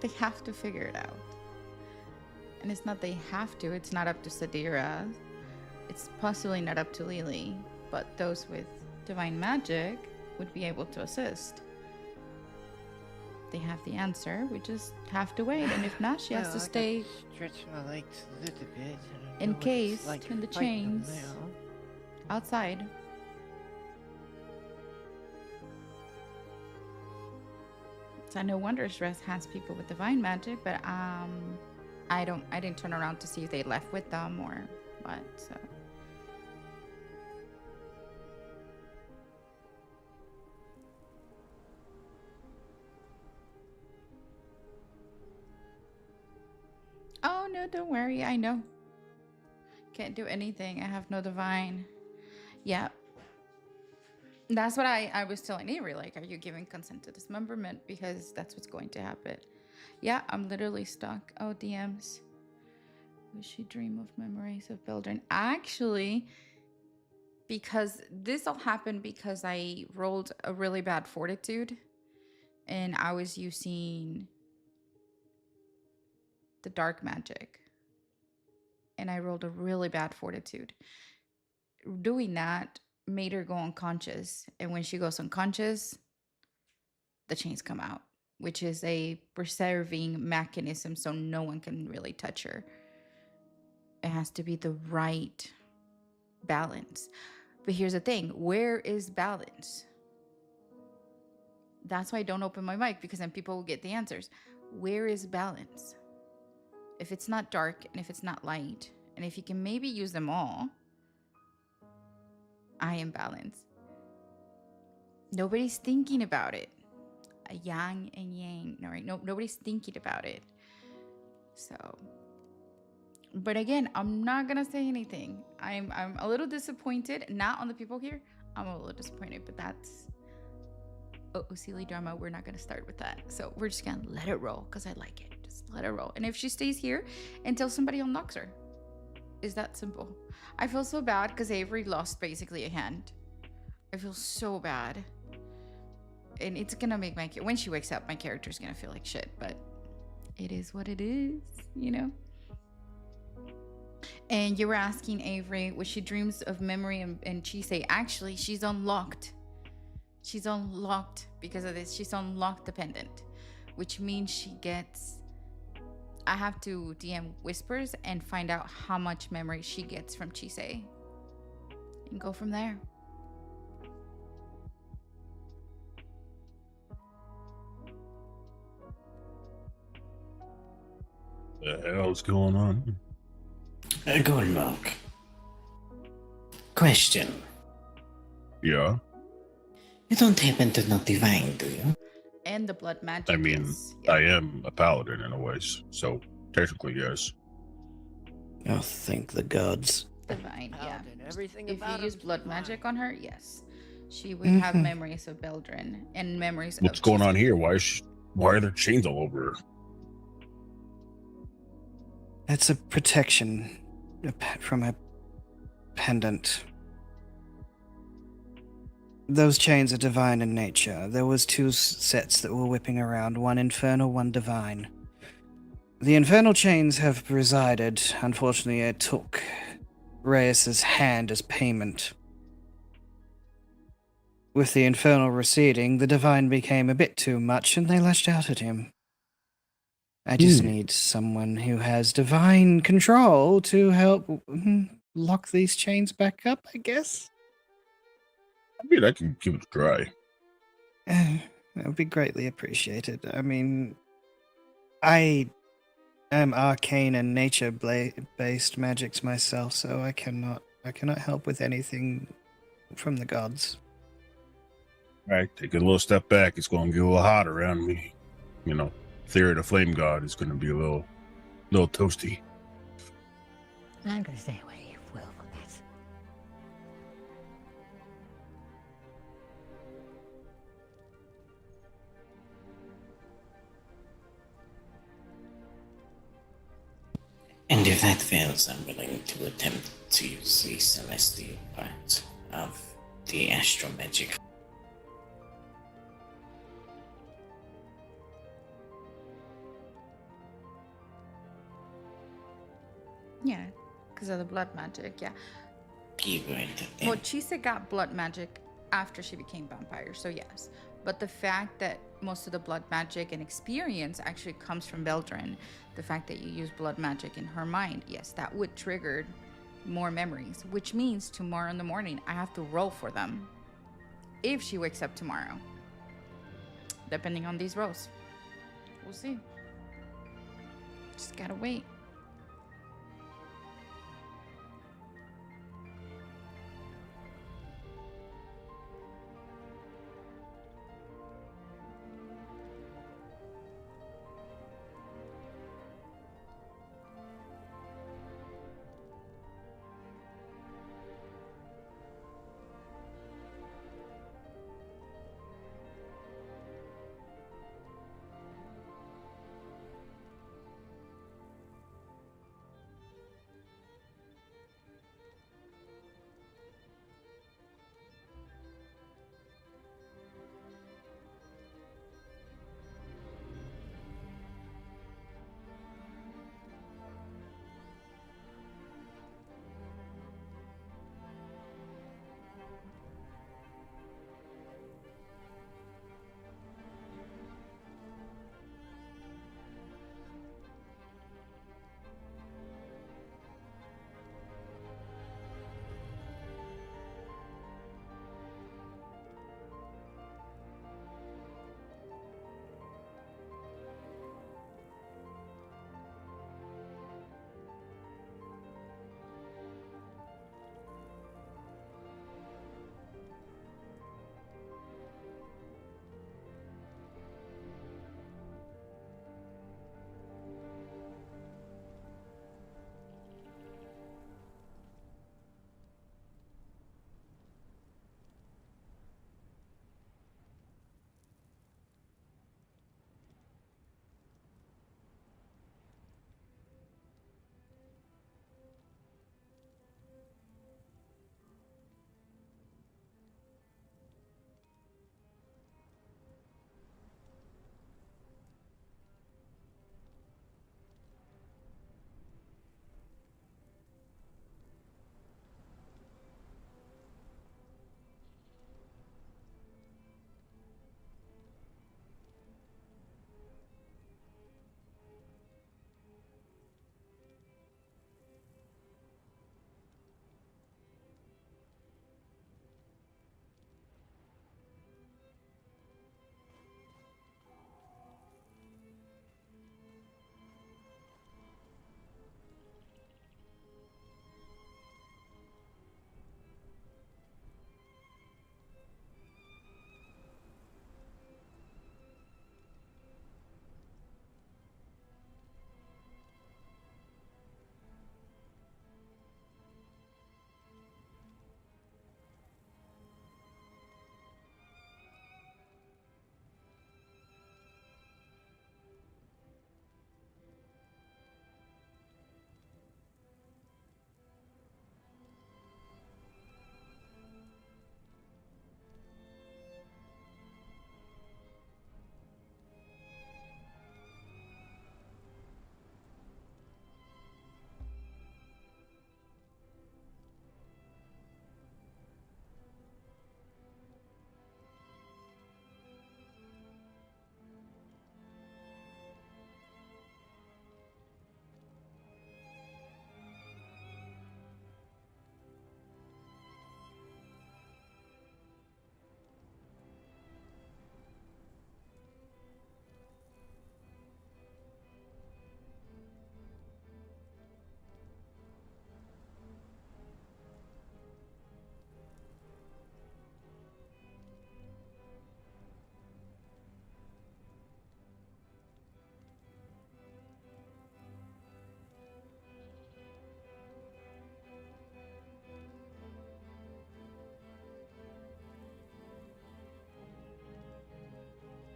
They have to figure it out. And it's not they have to, it's not up to Sadira. It's possibly not up to Lily, but those with divine magic would be able to assist. They have the answer, we just have to wait, and if not, she has to stay Stretch my legs a little bit. encased like in the fighting them chains now. outside. So no wonder Stress has people with divine magic, but I didn't turn around to see if they left with them or what, so. Oh no, don't worry, I know. Can't do anything. I have no divine. Yeah, That's what I was telling Avery. Like, are you giving consent to dismemberment? Because that's what's going to happen. Yeah, I'm literally stuck. Oh, DMs. Would she dream of memories of Bildren? Actually, because this all happened because I rolled a really bad fortitude, and I was using the dark magic, and I rolled a really bad fortitude. Doing that made her go unconscious, and when she goes unconscious, the chains come out, which is a preserving mechanism so no one can really touch her. It has to be the right balance. But here's the thing, where is balance? That's why I don't open my mic, because then people will get the answers. Where is balance? If it's not dark and if it's not light, and if you can maybe use them all, I am balanced. Nobody's thinking about it. A yang and yang. No, right? No, nobody's thinking about it. So, but again, I'm not gonna say anything. I'm a little disappointed, not on the people here. I'm a little disappointed, but that's silly drama. We're not gonna start with that. So we're just gonna let it roll because I like it. Just let it roll. And if she stays here until somebody unlocks her, is that simple? I feel so bad because Avery lost basically a hand. I feel so bad. And it's gonna make when she wakes up, my character's gonna feel like shit, but it is what it is, you know? And you were asking Avery, what she dreams of memory, and she say, actually, she's unlocked. She's unlocked because of this. She's unlocked dependent, which means she gets, I have to DM Whispers and find out how much memory she gets from Chise and go from there. The hell's going on? Good luck. Question. Yeah. You don't happen to know divine, do you? And the blood magic. I mean, I am a paladin in a way, so technically, yes. Oh, thank the gods. Divine, yeah. Everything If about you use him's blood divine. magic on her, yes. She would have Mhm. memories of Beldrin and memories What's of going Chise. on here? Why are there chains all over her? It's a protection from a pendant. Those chains are divine in nature. There was two sets that were whipping around, one infernal, one divine. The infernal chains have resided. Unfortunately, I took Reyes's hand as payment. With the infernal receding, the divine became a bit too much, and they lashed out at him. I just need someone who has divine control to help lock these chains back up, I guess. I mean, I can give it a try. That would be greatly appreciated. I mean, I am arcane and nature-based magics myself, so I cannot help with anything from the gods. All right, take a little step back. It's going to get a little hot around me. You know, Theory of the Flame God is going to be a little toasty. I'm gonna stay away, Will, from that. And if that fails, I'm willing to attempt to use the celestial part of the astral magic. Yeah, because of the blood magic, yeah. Keyword. Well, Chise got blood magic after she became vampire, so yes. But the fact that most of the blood magic and experience actually comes from Beldrin, the fact that you use blood magic in her mind, yes, that would trigger more memories, which means tomorrow in the morning I have to roll for them if she wakes up tomorrow, depending on these rolls. We'll see. Just gotta wait.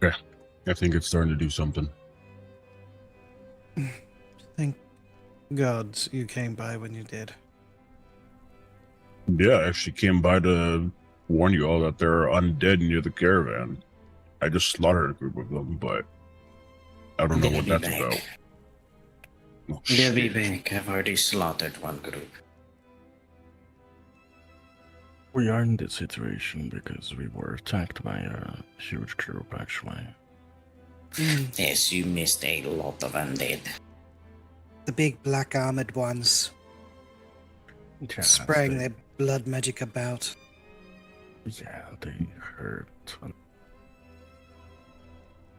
Okay. I think it's starting to do something. Thank gods you came by when you did. Yeah, I actually came by to warn you all that there are undead near the caravan. I just slaughtered a group of them, but I don't know what that's about. Oh, They'll be shit. back. I've already slaughtered one group. We are in this situation because we were attacked by a huge group, actually. Yes, you missed a lot of undead. The big black armored ones. Yeah, spraying their blood magic about. Yeah, they hurt.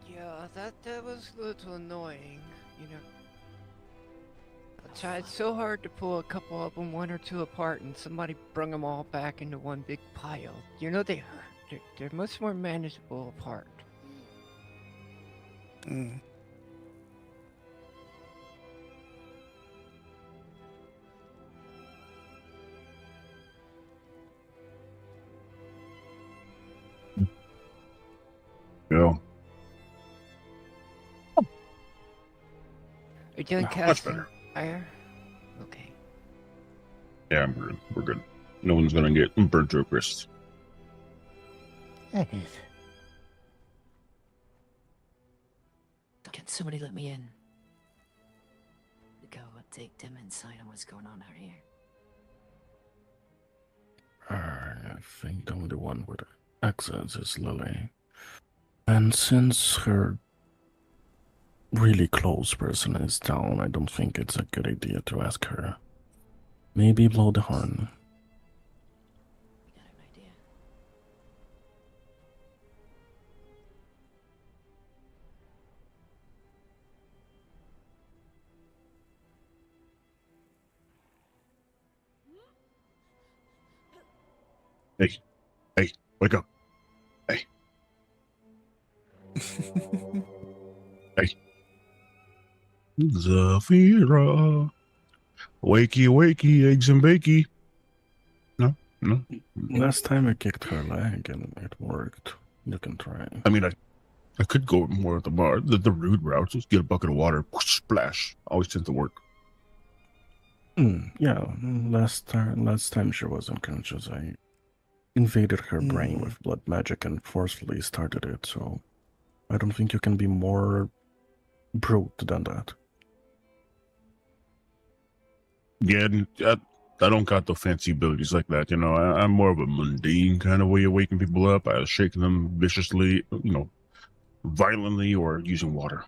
Yeah, that was a little annoying, you know. I tried so hard to pull a couple of them, one or two apart, and somebody brung them all back into one big pile. You know, they're much more manageable apart. Mm. Yeah. Are you doing Much casting better. fire? Okay. Yeah, I'm good. We're good. No one's gonna get burnt to a crisp. Can somebody let me in? Go take them inside on what's going on out here. I think the only one with access is Lily. And since her really close person is down, I don't think it's a good idea to ask her. Maybe blow the horn. Hey, wake up. Hey. Hey. Xafira. Wakey, wakey, eggs and bakey. No. Last time I kicked her leg and it worked. You can try. I mean, I could go more at the bar. The rude route. Just get a bucket of water. Splash. Always tends to work. Yeah. Last time she was unconscious, I invaded her brain with blood magic and forcefully started it, so I don't think you can be more brute than that. Yeah, I don't got the fancy abilities like that, you know. I'm more of a mundane kind of way of waking people up. I shake them viciously, you know, violently, or using water.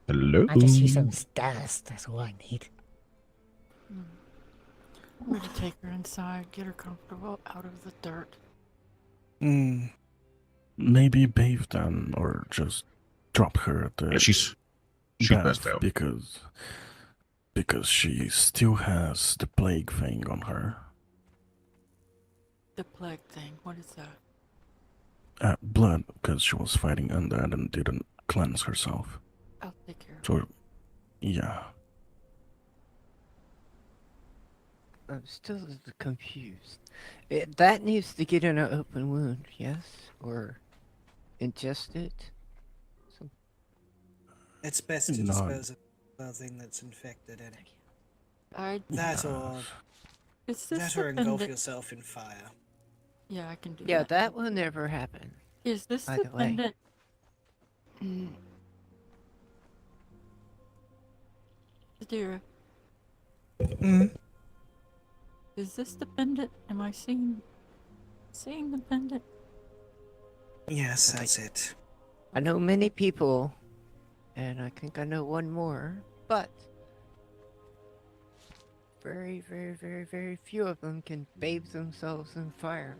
Hello? I just use some dust. That's all I need. I'm gonna take her inside, get her comfortable out of the dirt. Maybe bathe them, or just drop her at the she's passed out because she still has the plague thing on her. The plague thing, what is that? Blood, because she was fighting undead and didn't cleanse herself. I'll take care of So, yeah. I'm still confused. That needs to get in an open wound, yes? Or ingest it? It's best to No. dispose of clothing that's infected in it. That or engulf yourself in fire. Yeah, I can do Yeah, that. that will never happen. Is this by the the way. pendant? Dear. Is this the pendant? Am I seeing the pendant? Yes, that's it. I know many people, and I think I know one more, but very, very, very, very few of them can bathe themselves in fire.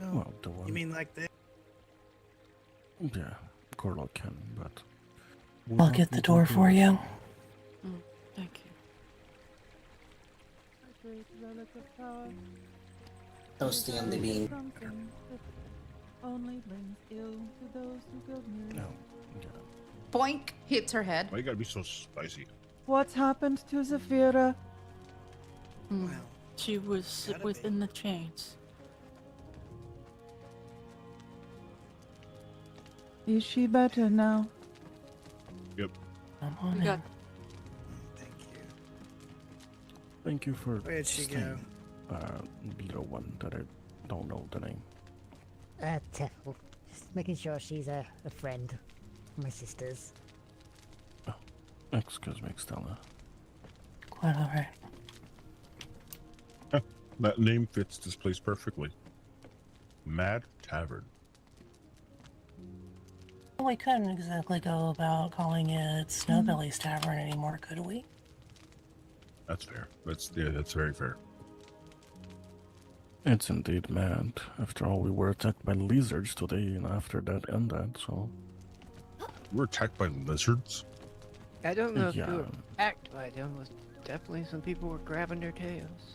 Oh, Well, the one. you mean like this? Yeah, Corlock can, but I'll get the door for you. Thank you. Toasty on the bean. Only brings ill to those who go near. No. Boink hits her head. Why you gotta be so spicy? What's happened to Xafira? She was within the chains. Is she better now? Yep. I'm on We it. got Thank you for Where'd she go? staying. Little one that I don't know the name. Tefl. Just making sure she's a friend of my sister's. Excuse me, Stella. Quite alright. That name fits this place perfectly. Mad Tavern. Well, we couldn't exactly go about calling it Snowbelly's Tavern anymore, could we? That's fair. That's very fair. It's indeed mad. After all, we were attacked by lizards today, and after that ended, so... We're attacked by lizards? I don't know if Yeah. you were attacked by them, but definitely some people were grabbing their tails.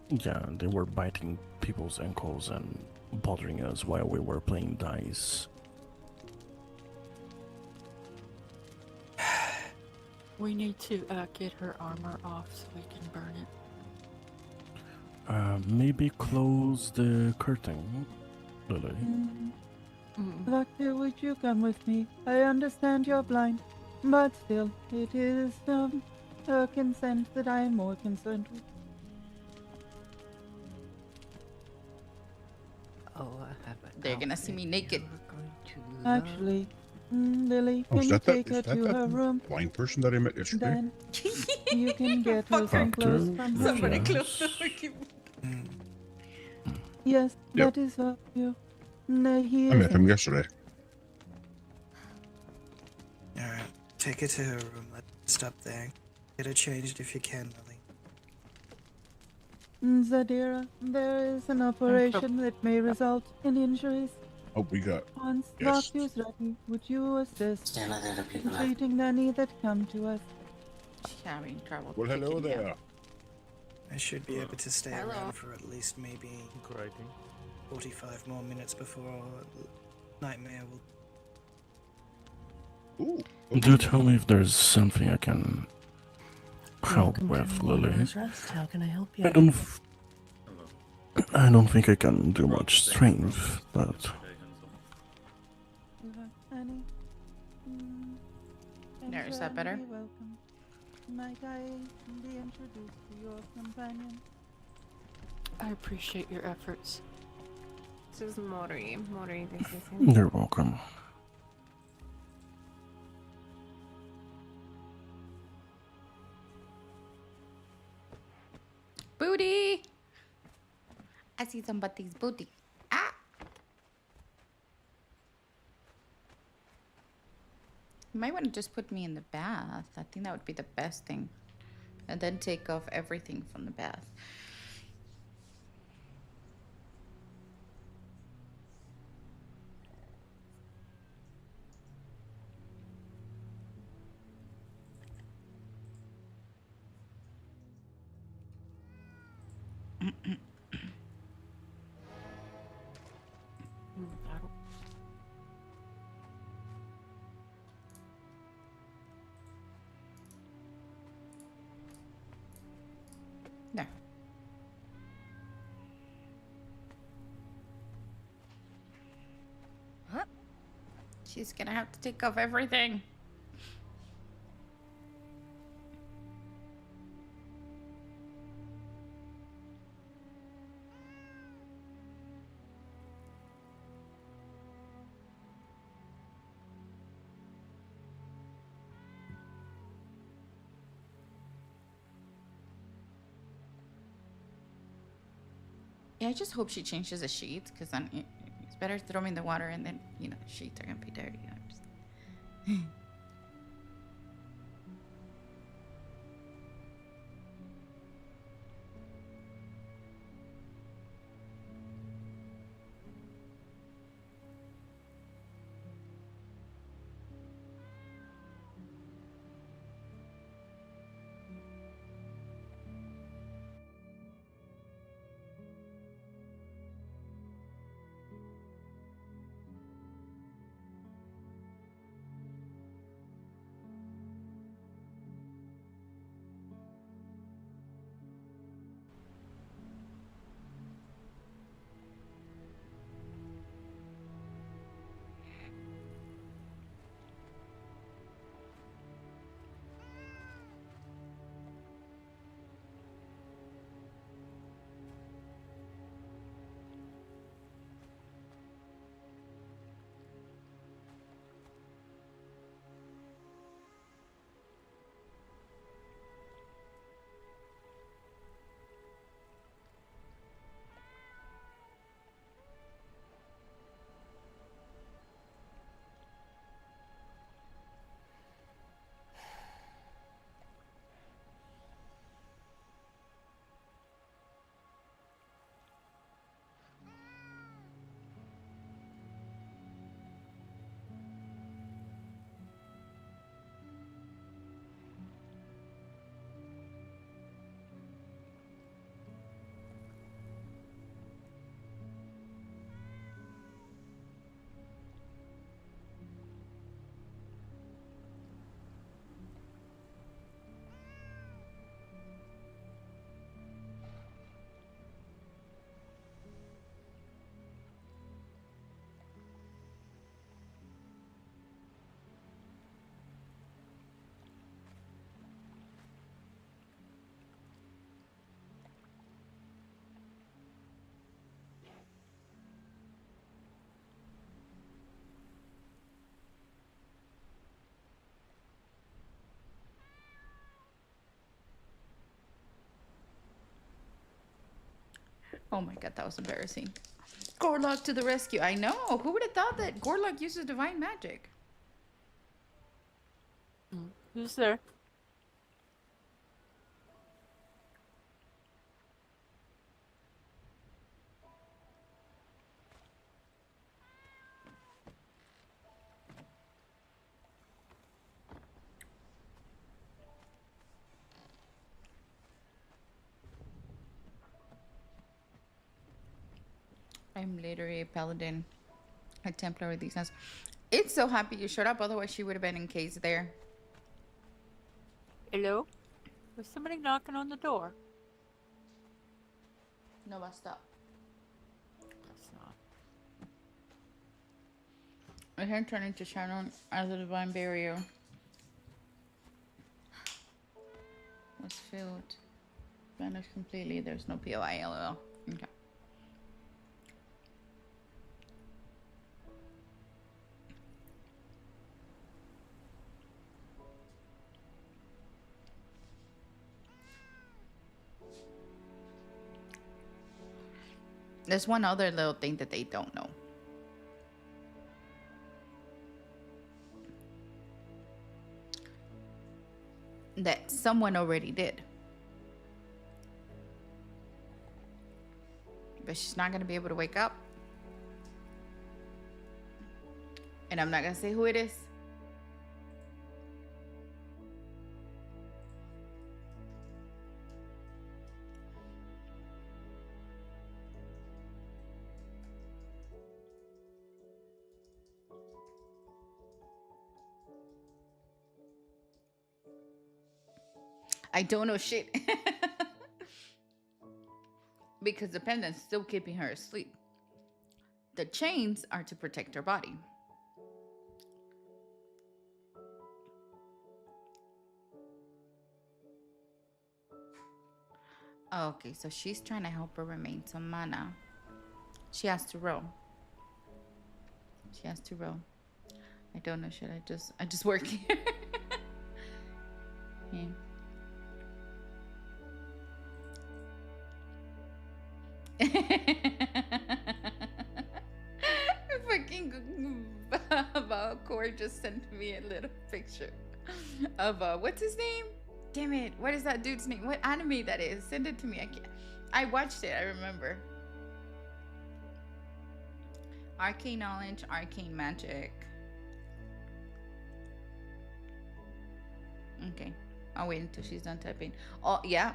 Yeah, they were biting people's ankles and bothering us while we were playing dice. We need to get her armor off so we can burn it. Maybe close the curtain, Lily. Doctor, would you come with me? I understand you're blind, but still, it is her consent that I am more concerned with. Oh, I have a They're gonna see me naked. Actually, Lily, Oh, can is you that that, take her is that to her that room? blind person that I met yesterday? Then you can get her some clothes from her. Somebody Yes. close the fucking. Yes, Yep. that is her view. No, he I met is. him yesterday. Alright, take her to her room. Let's stop there. Get her changed if you can, Lily. Zadira, there is an operation that may result in injuries. Oh, we got... Once Yes. doctor's ready, would you assist Stella, there are in people out. treating any that come to us? She's having trouble. Well, hello picking me there. up. I should be able to stay Hello. around for at least maybe 45 more minutes before Nightmare will... Ooh. Do tell me if there's something I can help Welcome with, to Lily. Warrior's Rest. How can I help you? I don't think I can do much strength, but Annie? There, is that better? Welcome. Might I be introduced to your companion? I appreciate your efforts. This is Mori. Mori, this is him. you're welcome. Booty! I see somebody's booty. Ah! You might want to just put me in the bath. I think that would be the best thing. And then take off everything from the bath. There. Huh? She's gonna have to take off everything. Yeah, I just hope she changes the sheets, because then it's better to throw me in the water and then, you know, the sheets are gonna be dirty. I'm just... Oh my god, that was embarrassing. Gorlock to the rescue. I know. Who would have thought that Gorlock uses divine magic? Who's there? I'm literally a paladin, a Templar with these hands. It's so happy you showed up, otherwise she would have been in case there. Hello? Was somebody knocking on the door? No, but stop. That's not. My hand turned into Shannon as a divine barrier was filled. Vanished completely. There's no POI, lol. Okay. There's one other little thing that they don't know. That someone already did. But she's not going to be able to wake up. And I'm not going to say who it is. I don't know shit. Because the pendant's still keeping her asleep. The chains are to protect her body. Okay, so she's trying to help her remain some mana. She has to roll. She has to roll. I don't know, should I just work here? Yeah. Fucking Valcor just sent me a little picture of what's his name? Damn it! What is that dude's name? What anime that is? Send it to me. I watched it. I remember. Arcane knowledge, arcane magic. Okay, I'll wait until she's done typing. Oh yeah,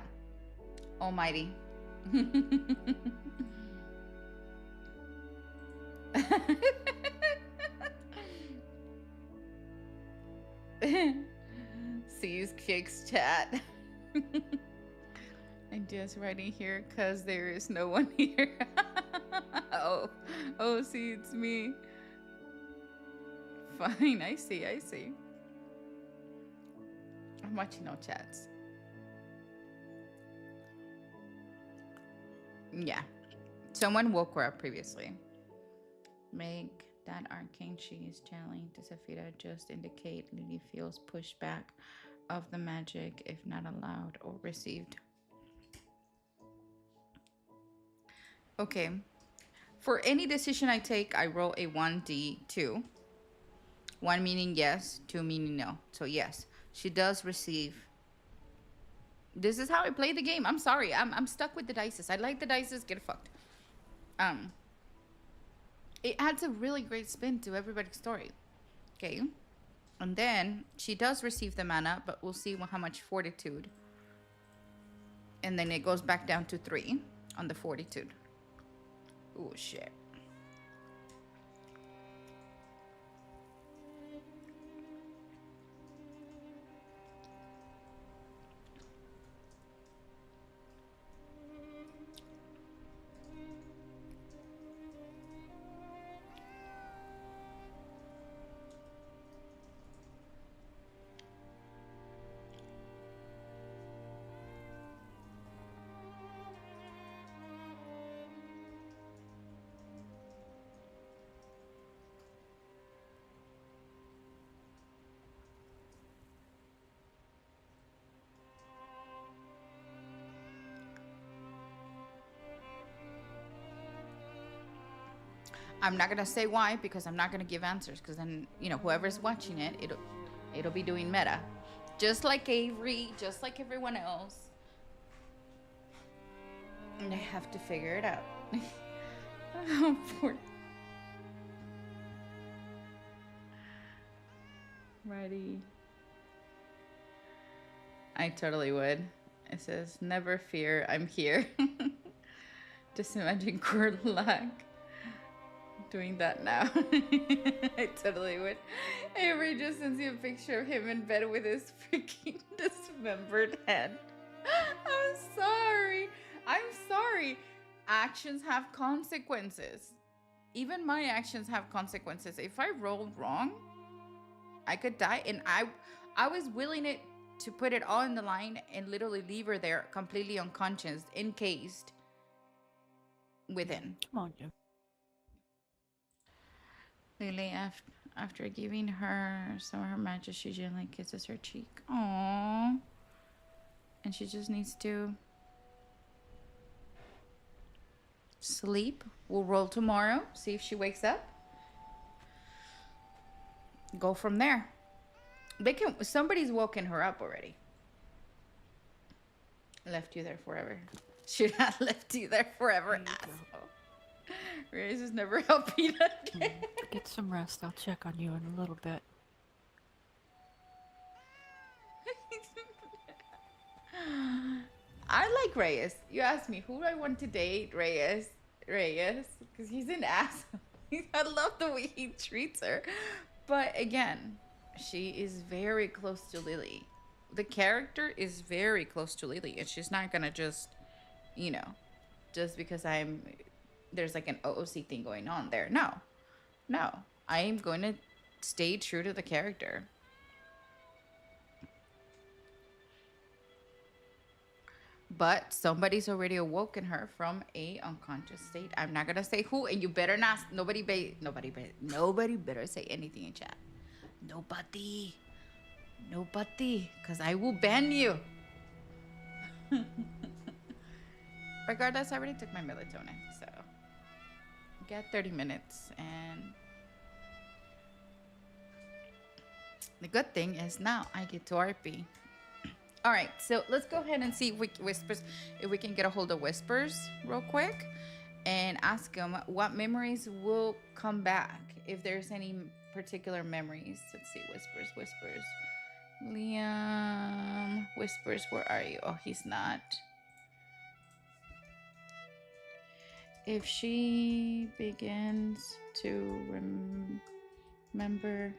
Almighty. Sees kicks chat. I'm just writing here because there is no one here. oh, see, it's me. Fine, I see. I'm watching all chats. Yeah. Someone woke her up previously. Make that arcane she is channeling to Xafira just indicate Lily feels pushback of the magic if not allowed or received. Okay. For any decision I take, I roll a 1d2. 1 meaning yes, 2 meaning no. So yes, she does receive. This is how I play the game. I'm sorry. I'm stuck with the dices. I like the dices. Get fucked. It adds a really great spin to everybody's story. Okay. And then she does receive the mana, but we'll see how much fortitude. And then it goes back down to 3 on the fortitude. Oh, shit. I'm not gonna say why because I'm not gonna give answers because then whoever's watching it, it'll be doing meta, just like Avery, just like everyone else, and I have to figure it out. Oh, poor. Righty. I totally would. It says, never fear, I'm here. Just imagine Corlac doing that now. I totally would. Avery just sends you a picture of him in bed with his freaking dismembered head. I'm sorry. I'm sorry. Actions have consequences. Even my actions have consequences. If I rolled wrong, I could die. And I was willing to put it all in the line and literally leave her there completely unconscious, encased within. Come on, Jim. Lily, after giving her some of her magic, she gently kisses her cheek. Aww. And she just needs to sleep. We'll roll tomorrow, see if she wakes up. Go from there. Somebody's woken her up already. Left you there forever. Should have left you there forever, asshole. Reyes is never helping again. Get some rest. I'll check on you in a little bit. I like Reyes. You asked me who do I want to date. Reyes, because he's an asshole. I love the way he treats her. But again, she is very close to Lily. The character is very close to Lily, and she's not gonna just because there's like an OOC thing going on there. No, I am going to stay true to the character. But somebody's already awoken her from a unconscious state. I'm not gonna say who, and you better not. Nobody better say anything in chat. Nobody, because I will ban you. Regardless, I already took my melatonin, so get 30 minutes, and the good thing is now I get to RP. All right, so let's go ahead and see if we can get a hold of Whispers real quick and ask them what memories will come back, if there's any particular memories. Let's see, Whispers. Liam, Whispers, where are you? Oh, he's not. If she begins to remember,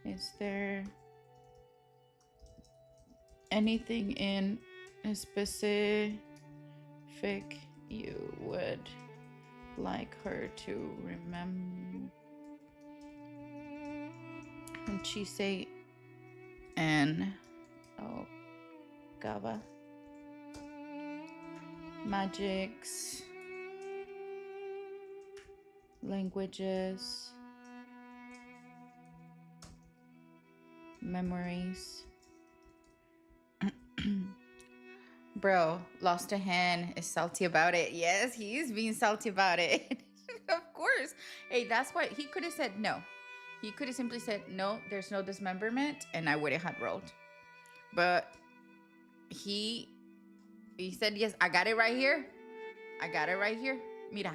is there anything in specific you would like her to remember? And she say, Gava, magics, languages, memories. Bro, lost a hand, is salty about it. Yes, he is being salty about it. Of course. Hey, that's why he could have said no. He could have simply said, no, there's no dismemberment, and I would have had rolled. But he said, yes, I got it right here. Mira.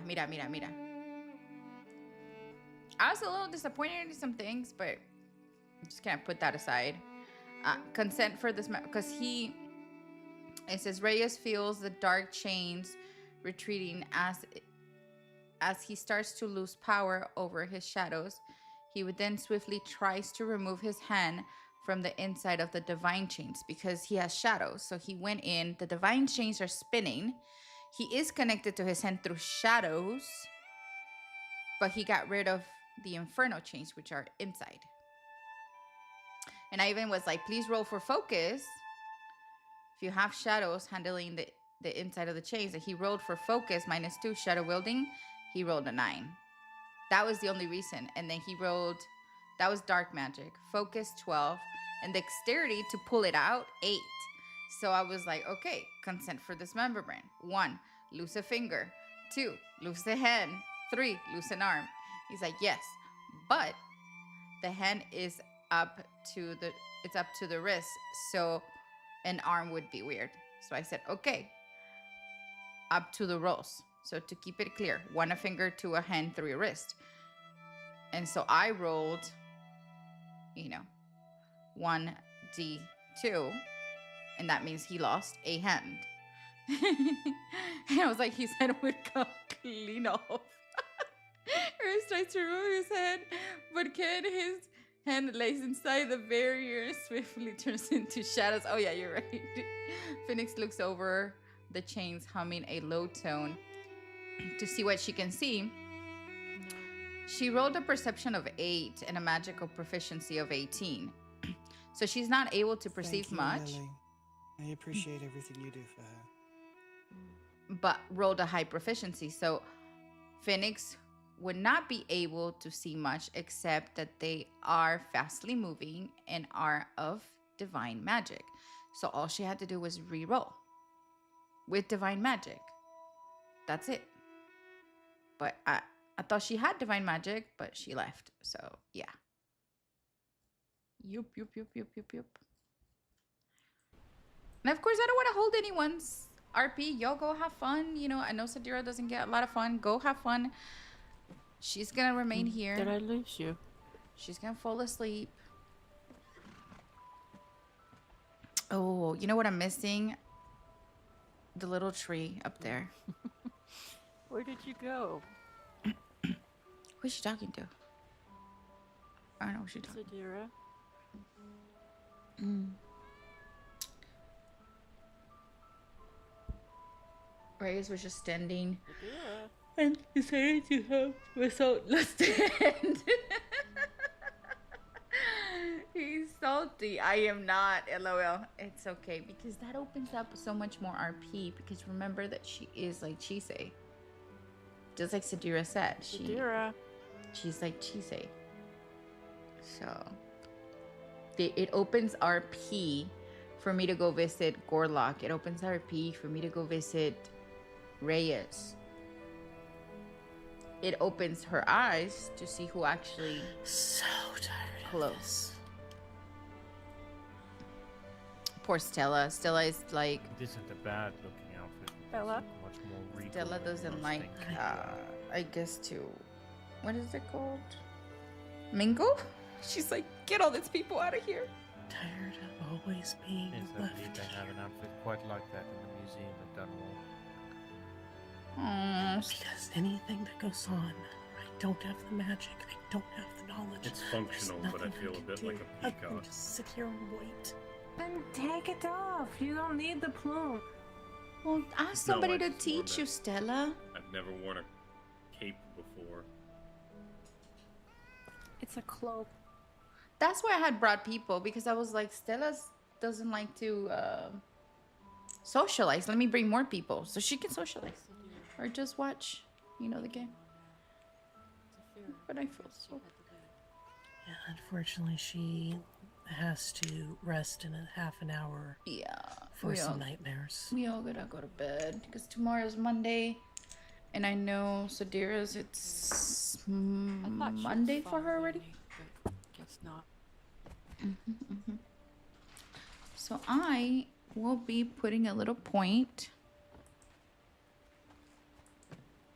I was a little disappointed in some things, but I just can't put that aside. Consent for this, because it says Reyes feels the dark chains retreating as he starts to lose power over his shadows. He would then swiftly tries to remove his hand from the inside of the divine chains because he has shadows. So he went in, the divine chains are spinning. He is connected to his hand through shadows, but he got rid of the inferno chains, which are inside. And I even was like, please roll for focus. If you have shadows handling the inside of the chains, and he rolled for focus -2, shadow wielding, he rolled a 9. That was the only reason. And then he rolled, that was dark magic, focus 12, and dexterity to pull it out 8. So I was like, okay, consent for dismemberment. 1, lose a finger. 2, lose a hand. 3, lose an arm. He's like, yes, but the hand is up to the wrist, so an arm would be weird. So I said, okay, up to the rolls. So to keep it clear, 1 finger to a hand, 3 wrist. And so I rolled, 1d2, and that means he lost a hand. And I was like, his hand would come clean off. Ernest tries to remove his hand, but can his hand lays inside the barrier and swiftly turns into shadows. Oh yeah, you're right. Phoenix looks over the chains, humming a low tone to see what she can see. She rolled a perception of 8 and a magical proficiency of 18. So she's not able to perceive Thank you, much, Lily. I appreciate everything you do for her. but rolled a high proficiency. So Phoenix would not be able to see much, except that they are fastly moving and are of divine magic. So all she had to do was re-roll with divine magic. That's it. But I thought she had divine magic, but she left. So yeah. Yup. And of course, I don't want to hold anyone's RP. Y'all go have fun. I know Sadira doesn't get a lot of fun. Go have fun. She's gonna remain here. Did I lose you? She's gonna fall asleep. Oh, you know what I'm missing? The little tree up there. Where did you go? Who's she talking to? I don't know what she's talking to. Sadira? Reyes was just standing. Sadira? And decided to help without stand. He's salty. I am not. LOL. It's okay because that opens up so much more RP. Because remember that she is like Chise. Just like Sadira said. She's like Chise. So it opens RP for me to go visit Gorlock. It opens RP for me to go visit Reyes. It opens her eyes to see who actually so tired close. Of this. Poor Stella. Stella is like This isn't a bad looking outfit. Stella? Much more regal Stella than doesn't most like things. I guess to what is it called? Mingle? She's like, get all these people out of here. Tired of always being Yes, I left believe they have an outfit quite like that in the museum at Dunwall. Because anything that goes on, I don't have the magic. I don't have the knowledge. It's functional, There's but I nothing feel a can bit do. like a I can peacock. just sit here and wait. Then take it off. You don't need the plume. Well, ask No, somebody I to just wore teach that. you, Stella. I've never worn a cape before. It's a cloak. That's why I had brought people, because I was like, Stella doesn't like to socialize. Let me bring more people so she can socialize. Or just watch, the game. But I feel so... Yeah, unfortunately, she has to rest in a half an hour. Yeah. For some nightmares. We all gotta go to bed, because tomorrow's Monday. And I know Sadira's, it's Monday for her already? But guess not. So I will be putting a little point,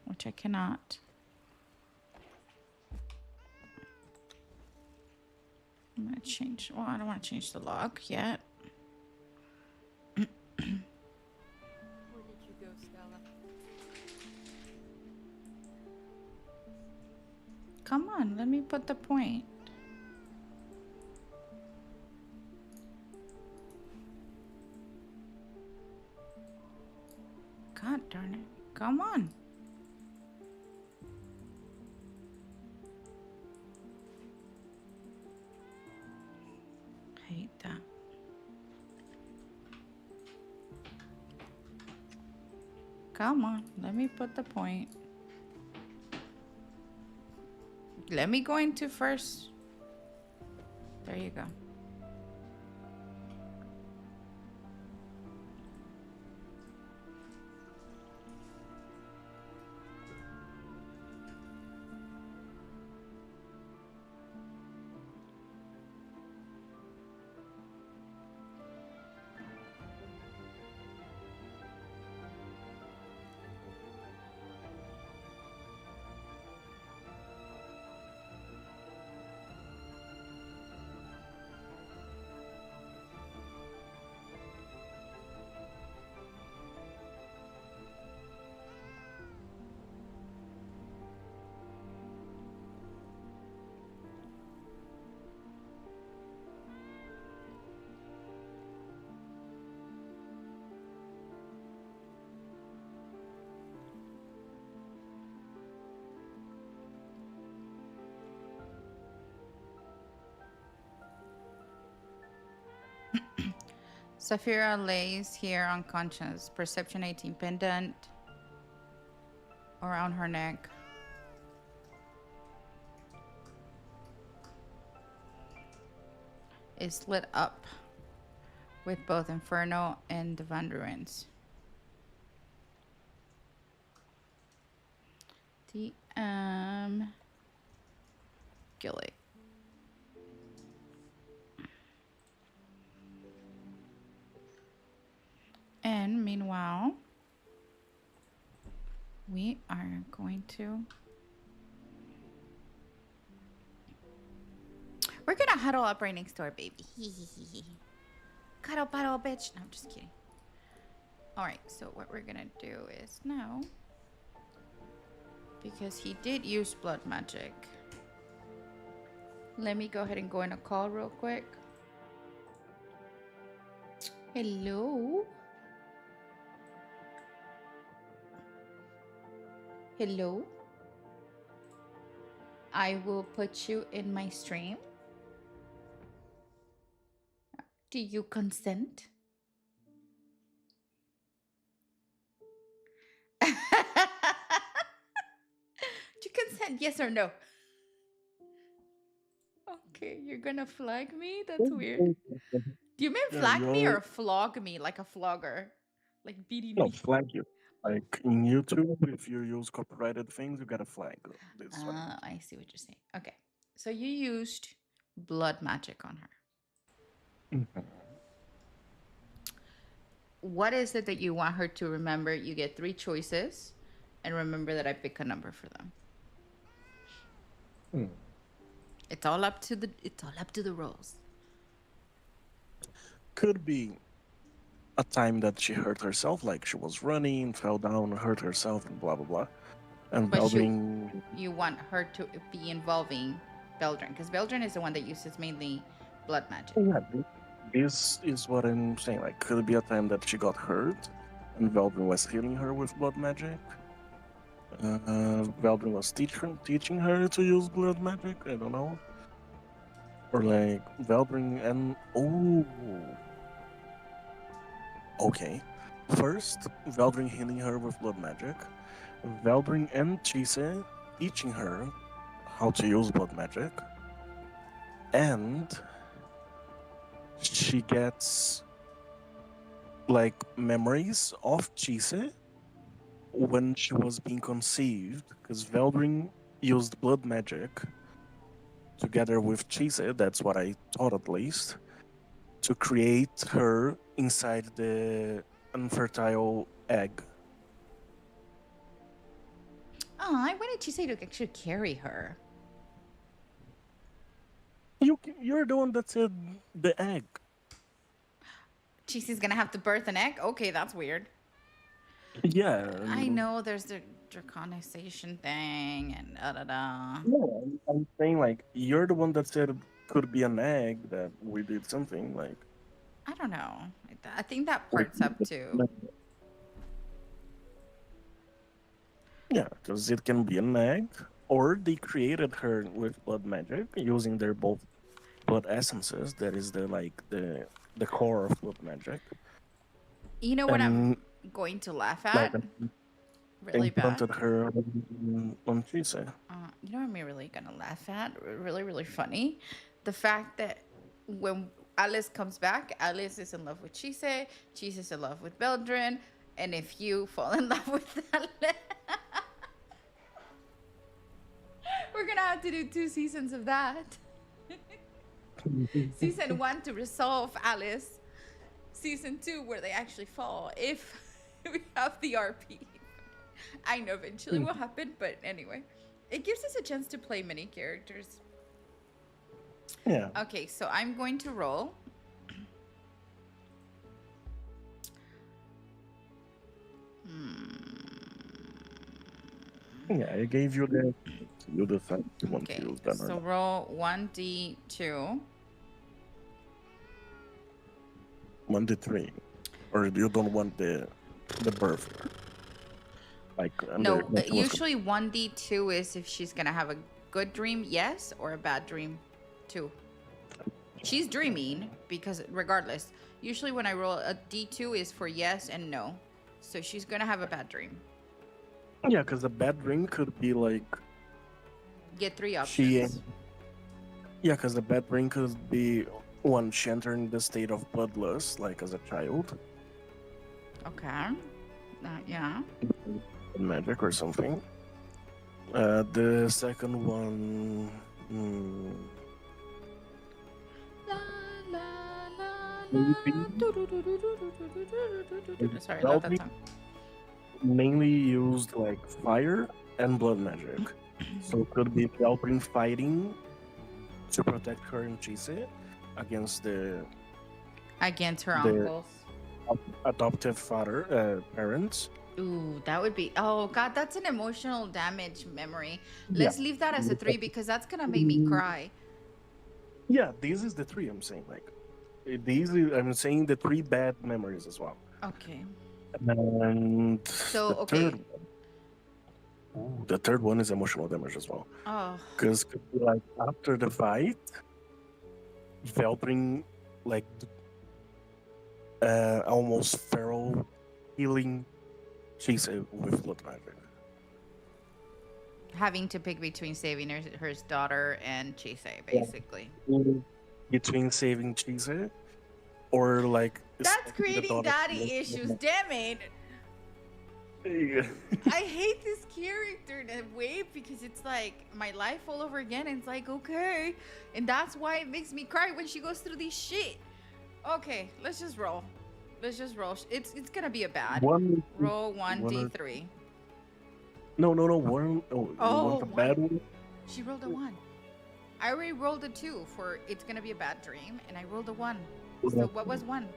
which I cannot. I'm gonna change, well, I don't want to change the log yet. Where did you go, Stella? Come on, let me put the point. God darn it. Come on. Hate that. Come on, let me put the point. Let me go into first. There you go. Xafira lays here unconscious. Perception 18. Pendant around her neck. Is lit up with both Inferno and Divine Ruins. DM Gilly. And meanwhile, we are going to... We're gonna huddle up right next door, baby. Cuddle, puddle, bitch. No, I'm just kidding. Alright, so what we're gonna do is now... Because he did use blood magic. Let me go ahead and go in a call real quick. Hello? Hello? I will put you in my stream. Do you consent? Do you consent? Yes or no? Okay, you're gonna flag me? That's weird. Do you mean flag me or flog me like a flogger? Like beating No, me? flag you. Like in YouTube, if you use copyrighted things, you gotta flag this one. I see what you're saying. Okay, so you used blood magic on her. Mhm. What is it that you want her to remember? You get 3 choices, and remember that I pick a number for them. It's all up to the rolls. Could be a time that she hurt herself, like she was running, fell down, hurt herself, and blah blah blah. And But Beldring, you want her to be involving Beldrin, because Beldrin is the one that uses mainly blood magic. yeah, this is what I'm saying. Like, could it be a time that she got hurt, and Beldring was healing her with blood magic? Beldrin was teaching her to use blood magic. I don't know. Or like Beldring and okay. First, Beldring healing her with blood magic. Beldring and Chise teaching her how to use blood magic. And she gets like memories of Chise when she was being conceived, because Veldring used blood magic together with Chise, that's what I thought at least, to create her inside the unfertile egg. Oh, why did she say to actually carry her? You're the one that said the egg. She's gonna have to birth an egg? Okay, that's weird. Yeah. I know there's the draconization thing and da-da-da. No, I'm saying like you're the one that said it could be an egg that we did something like. I don't know. I think that part's up to... Yeah, because it can be an egg, or they created her with blood magic using their both blood essences. That is the core of blood magic. You know what I'm going to laugh at? Really bad. Implanted her on Chise. You know what I'm really gonna laugh at? Really, really funny. The fact that when Alice comes back, Alice is in love with Chise, Chise is in love with Beldrin, and if you fall in love with Alice, we're gonna have to do 2 seasons of that. Season 1 to resolve Alice. Season 2 where they actually fall if we have the RP. I know eventually will happen, but anyway. It gives us a chance to play many characters. Yeah. Okay, so I'm going to roll. Yeah, I gave you the thing you want to use that. So roll 1d2. 1d3, or you don't want the birth. Like No, usually 1d2 is if she's gonna have a good dream, yes, or a bad dream, 2. She's dreaming because regardless, usually when I roll a D2 is for yes and no. So she's gonna have a bad dream. Yeah, because a bad dream could be like Get 3 she. options. Yeah, because the bad dream could be one, she entering the state of bloodlust, like as a child. Okay. Yeah. Magic or something. The second one. Sorry, I love that song. Mainly used like fire and blood magic. So it could be Valkyrie fighting to protect her and Chise against the her uncles. Adoptive parents. Ooh, that would be. Oh God, that's an emotional damage memory. Let's leave that as a 3 because that's gonna make me cry. Yeah, this is the 3 I'm saying. Like, I'm saying the 3 bad memories as well. Okay. And so the okay. The third one is emotional damage as well. Oh. Because like after the fight, Velbring like almost feral healing Chase with blood magic. Having to pick between saving her daughter and Chise, basically. Between saving Chase or like that's creating daddy issues. Damn it. I hate this character in a way because it's like my life all over again. And it's like, okay. And that's why it makes me cry when she goes through this shit. Okay, let's just roll. It's gonna be a bad. Roll 1d3. No. One. Oh, you want a bad one? She rolled a 1. I already rolled a 2 for it's gonna be a bad dream, and I rolled a 1. So what was 1?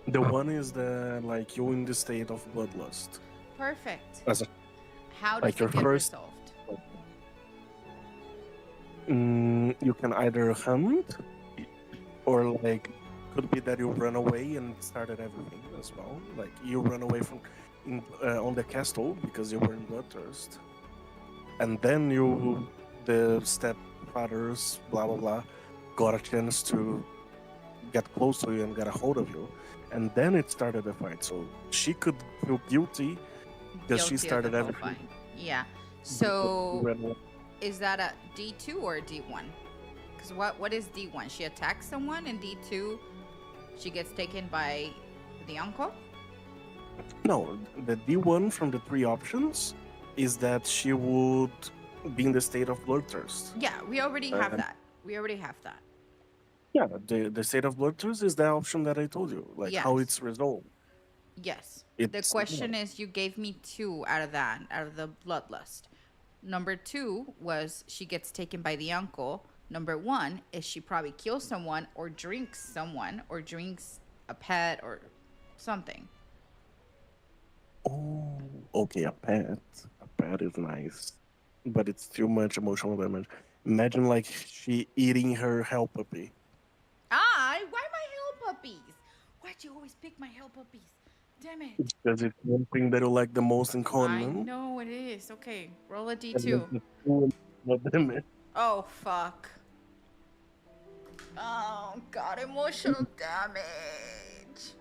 The 1 is the like you in the state of bloodlust. Perfect. How does it get resolved? You can either hunt, or like could be that you run away and started everything as well. Like you run away from on the castle because you were in bloodthirst, and then the stepfathers, blah blah blah, got a chance to get close to you and get a hold of you, and then it started a fight. So she could feel guilty because she started everything. Yeah. So is that a D2 or a D1? Because what is D1? She attacks someone, and D2, she gets taken by the uncle? No, the D1 from the 3 options is that she would be in the state of bloodthirst. Yeah, we already have that. Yeah, the state of bloodthirst is the option that I told you, like how it's resolved. Yes. The question is, you gave me 2 out of the bloodlust. Number 2 was she gets taken by the uncle. Number 1 is she probably kills someone or drinks a pet or something. Oh, okay, a pet. A pet is nice, but it's too much emotional damage. Imagine like she eating her hell puppy. Why my hell puppies? Why'd you always pick my hell puppies? Damn it. Because it's one thing that you like the most in Conan. I know it is. Okay, roll a D2. Oh, fuck. Oh, God, emotional damage.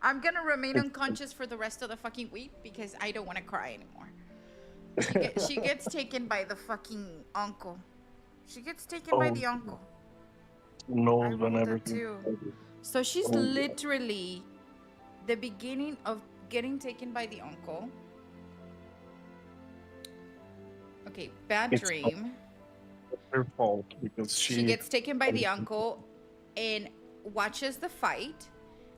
I'm gonna remain unconscious for the rest of the fucking week because I don't want to cry anymore. She gets taken by the fucking uncle. No, whenever. So she's literally the beginning of getting taken by the uncle. Okay, bad dream. Her fault because she gets taken by the uncle and watches the fight,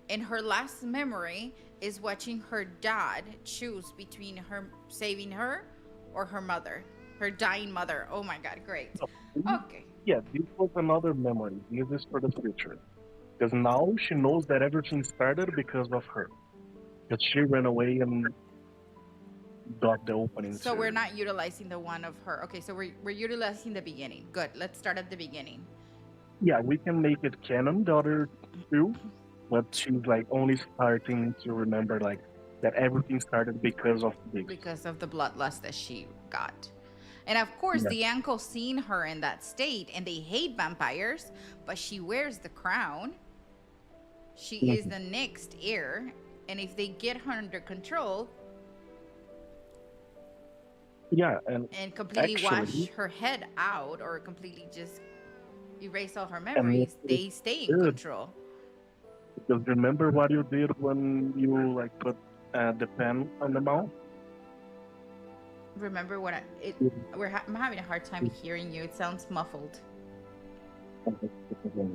and her last memory is watching her dad choose between her saving her or her mother, her dying mother. Oh my God, great. Okay. Yeah, this was another memory. This is for the future. Because now she knows that everything started because of her. Because she ran away and got the opening. So we're not utilizing the one of her. Okay, so we're utilizing the beginning. Good. Let's start at the beginning. Yeah, we can make it canon, the other 2, but she's like only starting to remember like that everything started because of this. Because of the bloodlust that she got. And of course, Yeah. the uncle seen her in that state, and they hate vampires, but she wears the crown. She is the next heir, and if they get her under control Yeah, and completely wash actually, her head out or completely just erase all her and memories, they stay in good, control. because remember what you did when you like put the pen on the mouth? Remember what I'm having a hard time hearing you. It sounds muffled.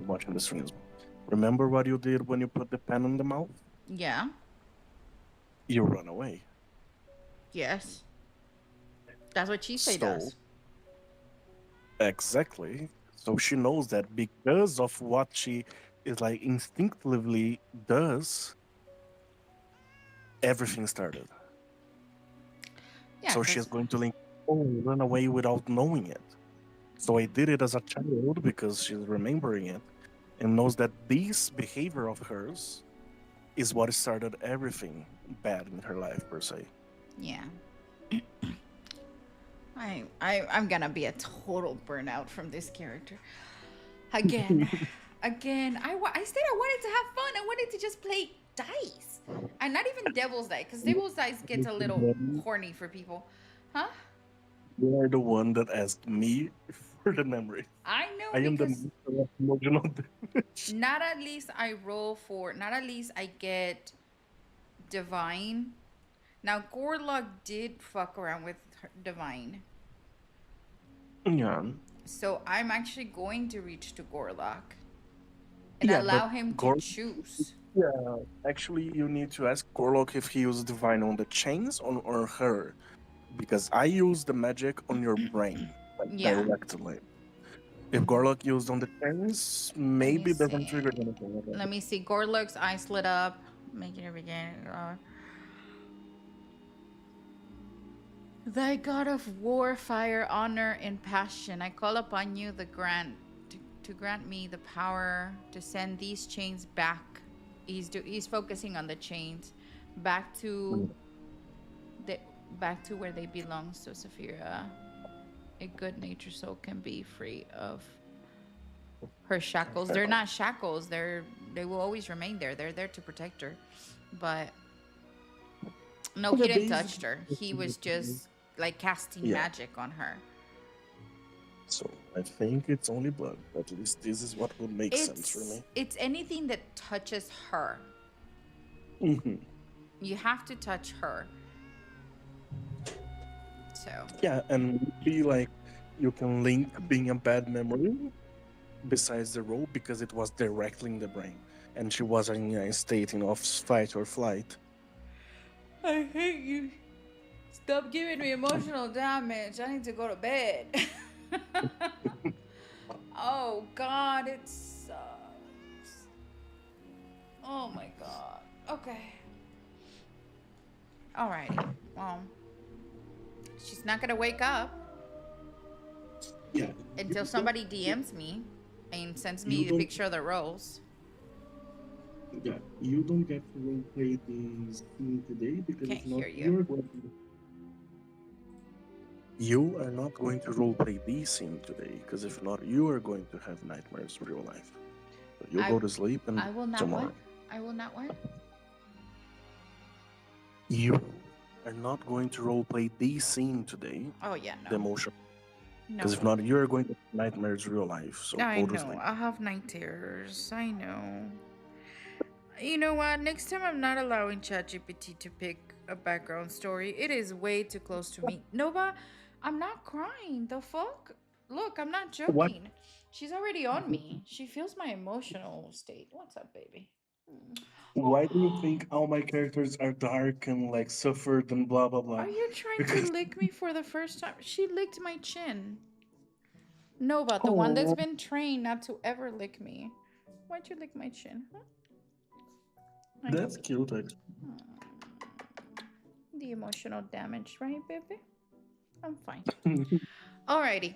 Watching the streams. Remember what you did when you put the pen on the mouth? Yeah. You run away. Yes. That's what she say So, does. exactly. So she knows that because of what she is like instinctively does, everything started. Yeah, So she's going to run away without knowing it. So I did it as a child because she's remembering it and knows that this behavior of hers is what started everything bad in her life per se. Yeah. I'm gonna be a total burnout from this character. Again. Again. I said I wanted to have fun. I wanted to just play dice. And not even devil's dice, because devil's dice gets a little horny for people. Huh? You are the one that asked me for the memory. I know, I am the because master of emotional damage. not at least I get divine. Now Gorlock did fuck around with divine. Yeah. So I'm actually going to reach to Gorlock and allow him to choose. Yeah, actually, you need to ask Gorlock if he used divine on the chains or her, because I use the magic on your brain, like Yeah. directly. If Gorlock used on the chains, maybe it doesn't trigger anything. Let me see. Gorlock's eyes lit up. Making it begin. Thy god of war, fire, honor, and passion, I call upon you to grant me the power to send these chains back. He's focusing on the chains back to where they belong. So Xafira, a good natured soul, can be free of her shackles. They're not shackles. They will always remain there. They're there to protect her. But no, he didn't touch her. He was just like casting magic on her. So I think it's only blood. At least this is what would make sense for me. It's anything that touches her. Mm-hmm. You have to touch her. So. Yeah, and be like, you can link being a bad memory besides the role because it was directly in the brain, and she wasn't in a state of fight or flight. I hate you. Stop giving me emotional damage. I need to go to bed. Oh God, it sucks. Oh my God. Okay. Alrighty. Well, she's not gonna wake up. Yeah. Until somebody DMs me and sends me the picture of the rolls. Yeah, you don't get to roleplay this scene today because Can't if not, hear you. You are not going to roleplay this scene today because if not, you are going to have nightmares in real life. So you'll go to sleep and I will not tomorrow. what? I will not what? You are not going to roleplay this scene today. Oh yeah, no. The emotion. No. Because if not, you're going to have nightmares in real life. So I go to know. sleep. I have night terrors. I know. You know what? Next time I'm not allowing ChatGPT to pick a background story. It is way too close to me. Nova, I'm not crying. The fuck? Look, I'm not joking. What? She's already on me. She feels my emotional state. What's up, baby? Why do you think all my characters are dark and like suffered and blah blah blah? Are you trying to lick me for the first time? She licked my chin. Nova, the one that's been trained not to ever lick me. Why'd you lick my chin? Huh? That's cute, actually. The emotional damage, right, baby? I'm fine. Alrighty.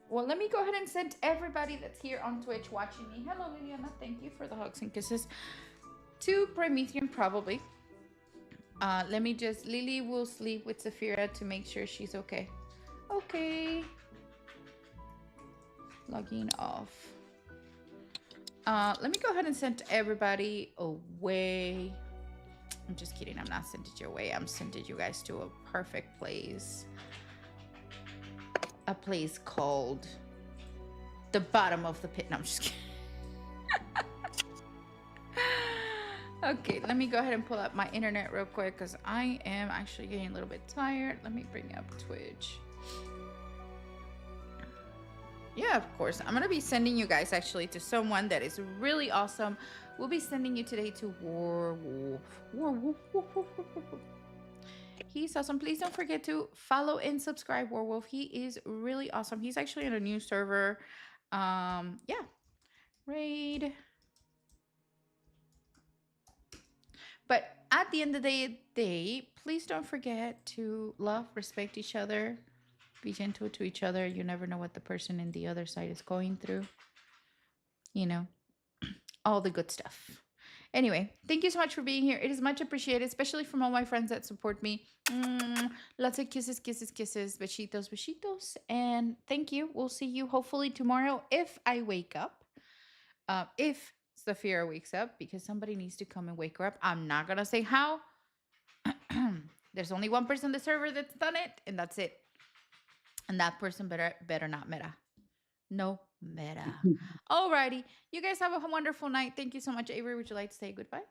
Well, let me go ahead and send everybody that's here on Twitch watching me. Hello, Liliana. Thank you for the hugs and kisses. To Promethean, probably. Let me just... Lily will sleep with Xafira to make sure she's okay. Okay. Logging off. Let me go ahead and send everybody away. I'm just kidding. I'm not sending you away. I'm sending you guys to a perfect place. A place called the bottom of the pit. No, I'm just kidding. Okay, let me go ahead and pull up my internet real quick because I am actually getting a little bit tired. Let me bring up Twitch. Yeah, of course. I'm going to be sending you guys actually to someone that is really awesome. We'll be sending you today to Warwolf. Warwolf. He's awesome. Please don't forget to follow and subscribe Warwolf. He is really awesome. He's actually on a new server. Yeah. Raid. But at the end of the day, please don't forget to love, respect each other. Be gentle to each other. You never know what the person in the other side is going through. You know, all the good stuff. Anyway, thank you so much for being here. It is much appreciated, especially from all my friends that support me. Lots of kisses, kisses, kisses. Besitos, besitos. And thank you. We'll see you hopefully tomorrow if I wake up. If Xafira wakes up, because somebody needs to come and wake her up. I'm not going to say how. There's only one person on the server that's done it, and that's it. And that person better not meta. No meta. Alrighty. You guys have a wonderful night. Thank you so much. Avery, would you like to say goodbye?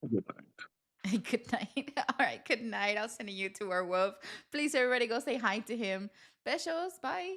Good night. Good night. All right. Good night. I'll send you to our wolf. Please, everybody, go say hi to him. Besos. Bye.